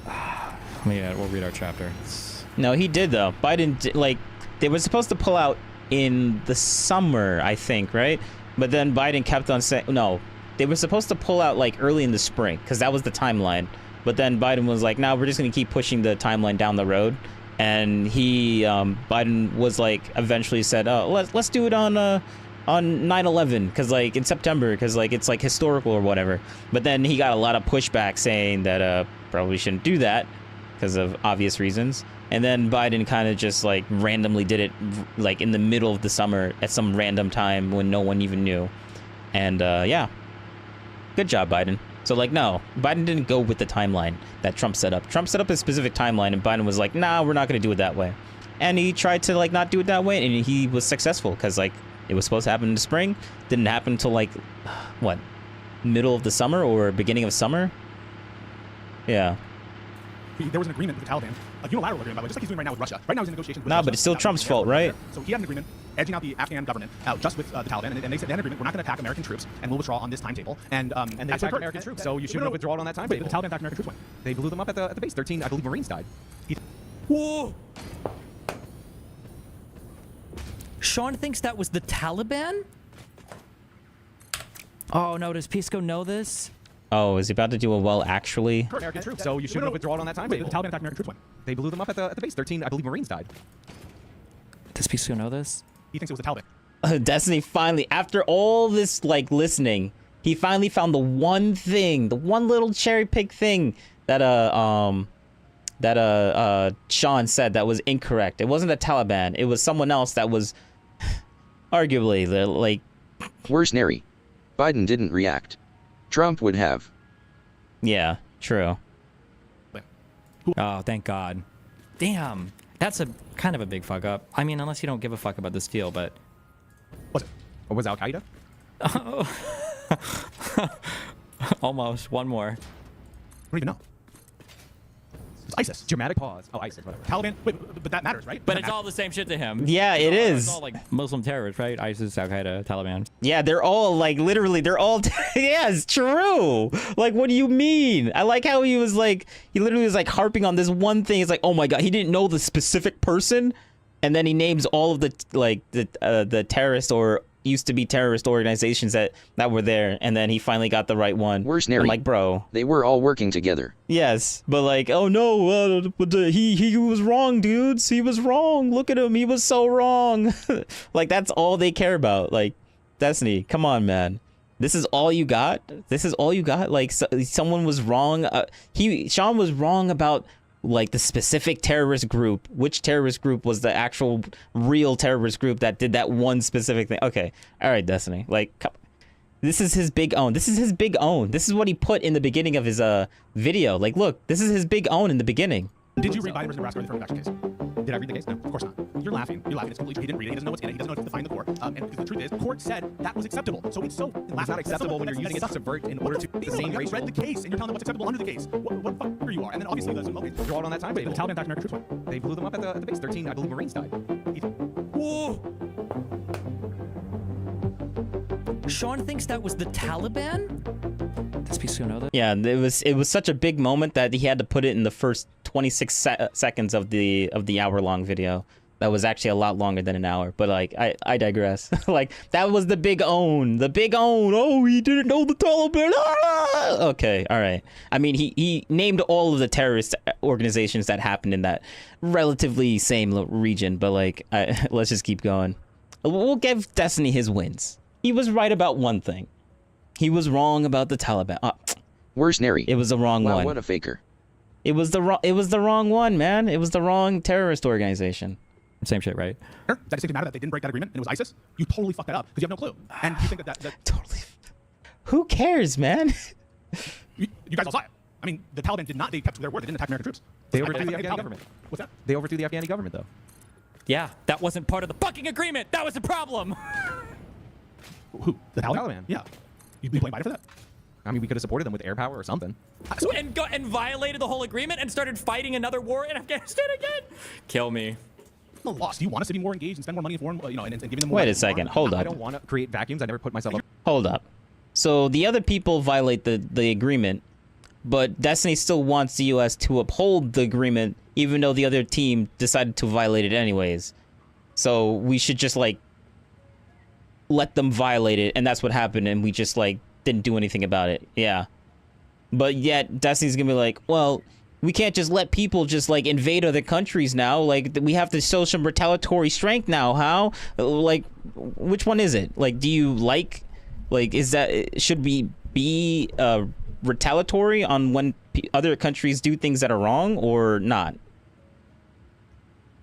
Yeah, we'll read our chapter. No, he did though. Biden like they were supposed to pull out in the summer, I think, right? But then Biden kept on saying no. They were supposed to pull out like early in the spring because that was the timeline. But then Biden was like, "No, we're just gonna keep pushing the timeline down the road." And Biden was like, eventually said, "Oh, let's do it on 9/11 because like in September because like it's like historical or whatever." But then he got a lot of pushback saying that probably shouldn't do that because of obvious reasons. And then Biden kind of just like randomly did it like in the middle of the summer at some random time when no one even knew. And yeah, good job, Biden. So like, no, Biden didn't go with the timeline that Trump set up. Trump set up a specific timeline and Biden was like, nah, we're not going to do it that way. And he tried to like not do it that way. And he was successful because like it was supposed to happen in the spring. Didn't happen until like, what, middle of the summer or beginning of summer? Yeah. There was an agreement with the Taliban, a unilateral agreement, by the way, just like he's doing right now with Russia. Right now he's in negotiations with Nah, Russia. but it's still Trump's fault, right? So he had an agreement edging out the Afghan government just with the Taliban, and they said they had an agreement, we're not going to attack American troops, and we'll withdraw on this timetable. And they attacked American troops, so you shouldn't have withdrawn on that timetable. The Taliban attacked American troops when? They blew them up at the base. 13, I believe, Marines died. Whoa! Sean thinks that was the Taliban? Oh no, does Pisco know this? Oh, is he about to do a well actually? American troops, so you shouldn't have withdrawn on that timetable. The Taliban attacked American troops when? They blew them up at the base. 13, I believe, Marines died. Does Pisco know this? He thinks it was the Taliban. Destiny finally, after all this like listening, he finally found the one thing, the one little cherry pick thing that Sean said that was incorrect. It wasn't the Taliban. It was someone else that was arguably like worse. Nary. Biden didn't react. Trump would have. Yeah, true. Oh, thank God. Damn. That's a kind of a big fuck up. I mean, unless you don't give a fuck about this deal, but... Was it? Or was Al-Qaeda? Almost. One more. I don't even know. It's ISIS. Dramatic pause. Oh, ISIS, whatever. Taliban. Wait, but that matters, right? But it's all the same shit to him. Yeah, it is. It's all like Muslim terrorists, right? ISIS, Al-Qaeda, Taliban. Yeah, they're all like literally, they're all. Yeah, it's true. Like, what do you mean? I like how he was like, he literally was like harping on this one thing. It's like, oh my God, he didn't know the specific person, and then he names all of the like the terrorist or used to be terrorist organizations that were there, and then he finally got the right one. Worse, Nary. Like, bro, they were all working together. Yes, but like, oh no, he was wrong, dudes. He was wrong. Look at him. He was so wrong. Like, that's all they care about. Like, Destiny, come on, man. This is all you got. This is all you got. Like, someone was wrong. Sean was wrong about like the specific terrorist group. Which terrorist group was the actual real terrorist group that did that one specific thing? Okay, all right, Destiny. Like, this is his big own. This is his big own. This is what he put in the beginning of his video. Like, look, this is his big own in the beginning. Did you read Biden versus Nebraska or the affirmative action case? Did I read the case? No, of course not. You're laughing. You're laughing. It's completely. He didn't read it. He doesn't know what's in it. He doesn't know how to define the court. And because the truth is, the court said that was acceptable. So it's so. It's not acceptable when you're using it to subvert in order to the same racial. You read the case and you're telling them what's acceptable under the case. What fucker you are? And then obviously there's okay. Draw it on that time. The Taliban attacked American troops when? They blew them up at the base. 13, I believe, Marines died. Whoa! Sean thinks that was the Taliban? Does Pisco know that? Yeah, it was such a big moment that he had to put it in the first 26 seconds of the hour-long video. That was actually a lot longer than an hour, but like I digress. Like, that was the big own. The big own. Oh, he didn't know the Taliban. Ah! Okay, all right. I mean, he named all of the terrorist organizations that happened in that relatively same region, but like, let's just keep going. We'll give Destiny his wins. He was right about one thing. He was wrong about the Taliban. Worse, Nary. It was the wrong one. What a faker. It was the wrong one, man. It was the wrong terrorist organization. Same shit, right? That distinctive matter that they didn't break that agreement and it was ISIS. You totally fucked that up because you have no clue. And you think that totally. Who cares, man? You guys all saw it. I mean, the Taliban did not. They kept to their word. They didn't attack American troops. They overthrew the Afghani government. What's that? They overthrew the Afghani government, though. Yeah, that wasn't part of the fucking agreement. That was the problem. Who? The Taliban? Taliban. Yeah. You blame Biden for that? I mean, we could have supported them with air power or something. And violated the whole agreement and started fighting another war in Afghanistan again? Kill me. No loss. Do you want us to be more engaged and spend more money in foreign, and giving them more? Wait a second. Hold up. I don't want to create vacuums. I never put myself up. Hold up. So the other people violate the agreement, but Destiny still wants the U.S. to uphold the agreement, even though the other team decided to violate it anyways. So we should just like let them violate it, and that's what happened, and we just like didn't do anything about it. Yeah. But yet Destiny's gonna be like, well, we can't just let people just like invade other countries now. Like we have to show some retaliatory strength now. How? Like, which one is it? Like, do you like is that should we be retaliatory on when other countries do things that are wrong or not?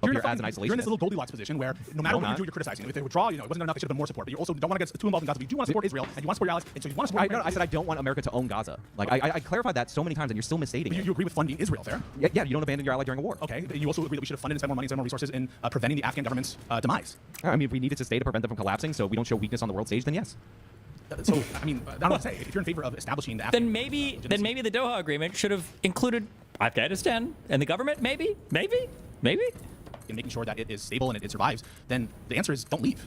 You're in this little Goldilocks position where no matter what you do, you're criticizing. If they withdraw, it wasn't enough. They should have been more support. But you also don't want to get too involved in Gaza. But you do want to support Israel and you want to support your allies. And so you want to support. I said I don't want America to own Gaza. Like I clarified that so many times, and you're still misstating it. You agree with funding Israel, fair? Yeah. You don't abandon your ally during a war. Okay. You also agree that we should have funded and spent more money and spent more resources in preventing the Afghan government's demise. I mean, if we needed to stay to prevent them from collapsing, so we don't show weakness on the world stage, then yes. So I mean, I don't know what to say. If you're in favor of establishing the Afghan, then maybe the Doha Agreement should have included Afghanistan and the government. Maybe. in making sure that it is stable and it survives, then the answer is don't leave.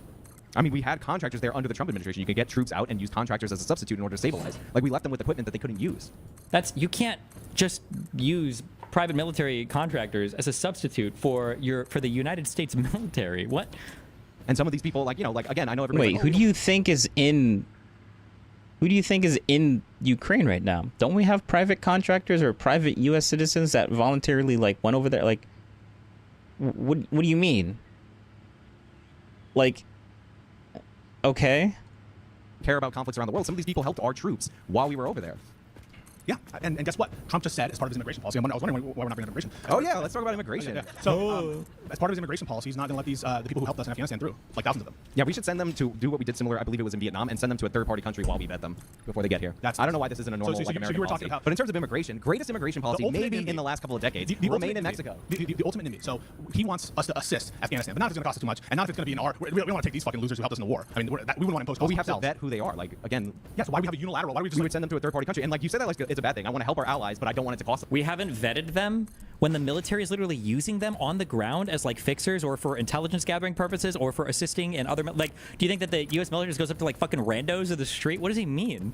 I mean, we had contractors there under the Trump administration. You could get troops out and use contractors as a substitute in order to stabilize. Like, we left them with equipment that they couldn't use. You can't just use private military contractors as a substitute for the United States military. What? And some of these people, again, I know everybody. Wait, who do you think is in Ukraine right now? Don't we have private contractors or private U.S. citizens that voluntarily went over there? What do you mean? Okay. Care about conflicts around the world. Some of these people helped our troops while we were over there. Yeah, and guess what? Trump just said as part of his immigration policy. I was wondering why we're not bringing up immigration. Oh yeah, let's talk about immigration. Yeah. So, as part of his immigration policy, he's not going to let these the people who helped us in Afghanistan through, thousands of them. Yeah, we should send them to do what we did similar. I believe it was in Vietnam, and send them to a third-party country while we vet them before they get here. I don't know why this isn't a normal American policy. But in terms of immigration, greatest immigration policy maybe in the last couple of decades, remain in Mexico. The ultimate enemy. So he wants us to assist Afghanistan, but not if it's going to cost us too much, and not if it's going to be in our. We don't want to take these fucking losers who helped us in the war. I mean, we wouldn't want to impose. But we have to vet who they are. Again. Yeah. So why do we have a unilateral? Why do we just? We would send them to a third-party country, and you said that it's a bad thing. I want to help our allies, but I don't want it to cost them. We haven't vetted them when the military is literally using them on the ground as fixers or for intelligence gathering purposes or for assisting in other do you think that the U.S. military just goes up to fucking randos in the street? What does he mean?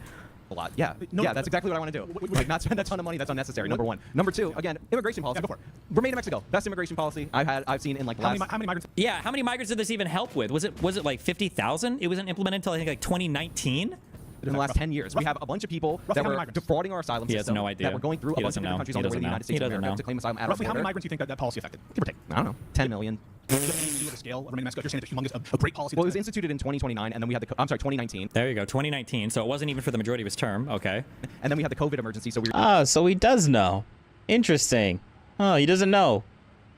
A lot. Yeah. Yeah, that's exactly what I want to do. Not spend a ton of money that's unnecessary. Number one. Number two, again, immigration policy. Yeah, go for it. Remain in Mexico. Best immigration policy I've seen in last. How many migrants? Yeah, how many migrants did this even help with? Was it 50,000? It wasn't implemented until I think 2019. In the last 10 years, we have a bunch of people that were defrauding our asylum system. No idea. That were going through a bunch of different countries on their way to the United States of America to claim asylum. Roughly how many migrants do you think that policy affected? Give or take. I don't know. 10 million. The scale of Remain in Mexico. You're saying it's humongous, a great policy. Well, it was instituted in 2029, and then we had 2019. There you go, 2019. So it wasn't even for the majority of his term. Okay. And then we had the COVID emergency. So so he does know. Interesting. Oh, he doesn't know.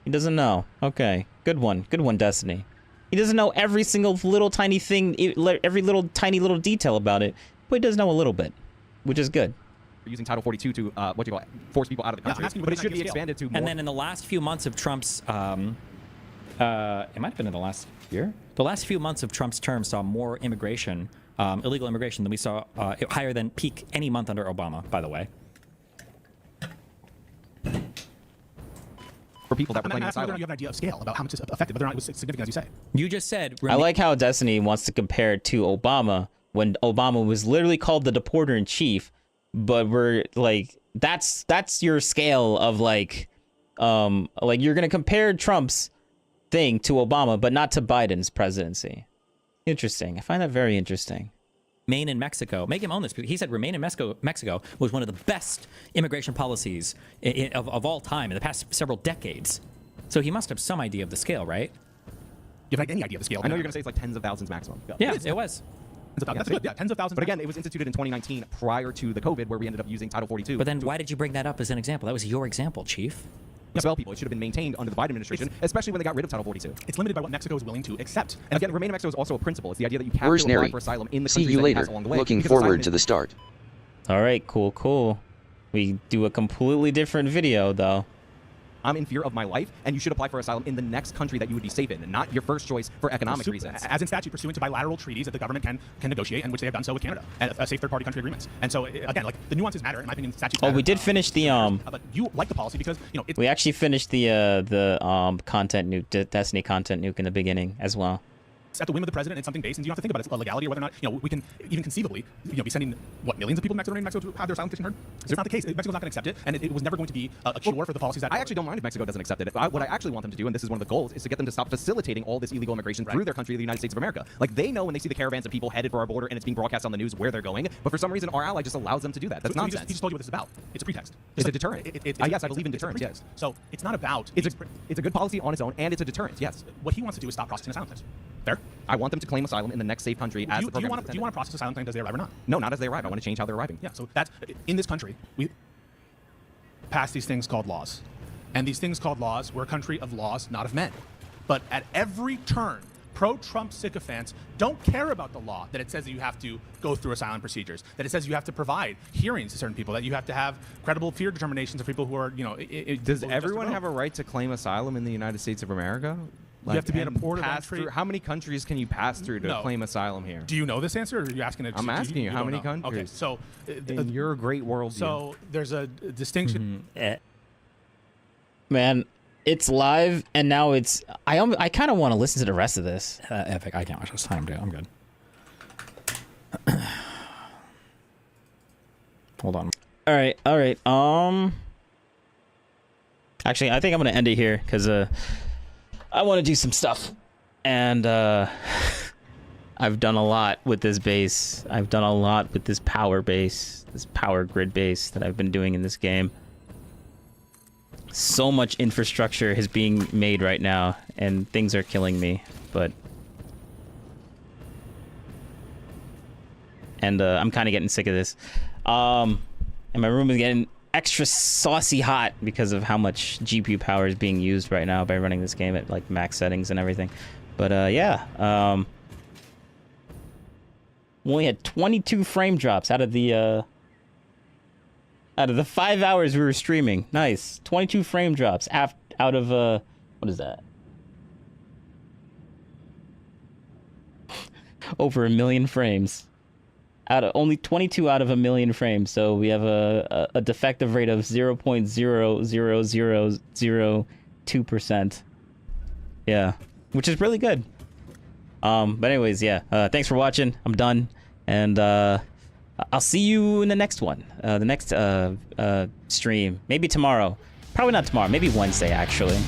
He doesn't know. Okay. Good one, Destiny. He doesn't know every single little tiny thing, every little tiny little detail about it. But he does know a little bit, which is good. We're using Title 42 to force people out of the country, but it should be expanded to more. And then in the last few months of Trump's, it might have been in the last year. The last few months of Trump's term saw more immigration, illegal immigration, than we saw higher than peak any month under Obama. By the way. For people that were claiming asylum. You have an idea of scale about how much it's effective, whether or not it was significant, as you say. You just said. I like how Destiny wants to compare it to Obama, when Obama was literally called the deporter in chief, but we're that's your scale of you're gonna compare Trump's thing to Obama, but not to Biden's presidency. Interesting. I find that very interesting. Remain in Mexico. Make him own this. He said remain in Mexico was one of the best immigration policies of all time in the past several decades. So he must have some idea of the scale, right? You have any idea of the scale? I know you're gonna say it's tens of thousands maximum. Yeah, it was. That's good. Yeah, tens of thousands. But again, it was instituted in 2019 prior to the COVID, where we ended up using Title 42. But then why did you bring that up as an example? That was your example, Chief. expel people. It should have been maintained under the Biden administration, especially when they got rid of Title 42. It's limited by what Mexico is willing to accept. And again, Remain in Mexico is also a principle. It's the idea that you have Where's to apply Neri? for asylum in the See countries you that later. pass along the way. Looking because asylum forward is- to the start. All right, cool. We do a completely different video, though. I'm in fear of my life, and you should apply for asylum in the next country that you would be safe in, not your first choice for economic reasons. As in statute, pursuant to bilateral treaties that the government can negotiate, and which they have done so with Canada, and safe third-party country agreements. And so, again, like, the nuances matter. In my opinion, statutes matter. Oh, we did finish the But you like the policy because, you know, it's... We actually finished the content nuke, Destiny content nuke in the beginning as well. It's at the whim of the president. It's something based, and you don't have to think about its legality or whether or not, you know, we can even conceivably, you know, be sending millions of people to Mexico to have their asylum petition heard. It's not the case. Mexico's not going to accept it, and it was never going to be a cure for the policies that. I actually don't mind if Mexico doesn't accept it. What I actually want them to do, and this is one of the goals, is to get them to stop facilitating all this illegal immigration through their country, the United States of America. Like, they know when they see the caravans of people headed for our border and it's being broadcast on the news where they're going, but for some reason our ally just allows them to do that. That's nonsense. He just told you what this is about. It's a pretext. It's a deterrent. Yes, I believe in deterrence. Yes. So it's not about. It's a good policy on its own, and it's a deterrent. Yes. What he wants to do is stop processing asylum claims. Fair. I want them to claim asylum in the next safe country as the program. Do you want to process asylum claims as they arrive or not? No, not as they arrive. I want to change how they're arriving. Yeah. So that's in this country we pass these things called laws, and these things called laws. We're a country of laws, not of men. But at every turn, pro-Trump sycophants don't care about the law, that it says that you have to go through asylum procedures, that it says you have to provide hearings to certain people, that you have to have credible fear determinations of people who are, you know. Does everyone have a right to claim asylum in the United States of America? You have to be in a port of entry. How many countries can you pass through to claim asylum here? Do you know this answer, or are you asking it? I'm asking you how many don't know? countries. Okay, so in your great world. So there's a distinction. Man, it's live, and now it's. I kind of want to listen to the rest of this. Epic. I can't watch this time, dude. I'm good. Hold on. All right. Actually, I think I'm gonna end it here because I want to do some stuff, and I've done a lot with this base. I've done a lot with this power base, this power grid base that I've been doing in this game. So much infrastructure is being made right now, and things are killing me, but... And I'm kind of getting sick of this. And my room is getting extra saucy hot because of how much GPU power is being used right now by running this game at like max settings and everything. But yeah, we only had 22 frame drops out of the 5 hours we were streaming. Nice. 22 frame drops out of what is that? Over 1 million frames. Only 22 out of 1 million frames, so we have a defective rate of 0.00002%. Yeah, which is really good. But anyways, yeah. Thanks for watching. I'm done, and I'll see you in the next one. The next stream, maybe tomorrow. Probably not tomorrow. Maybe Wednesday, actually.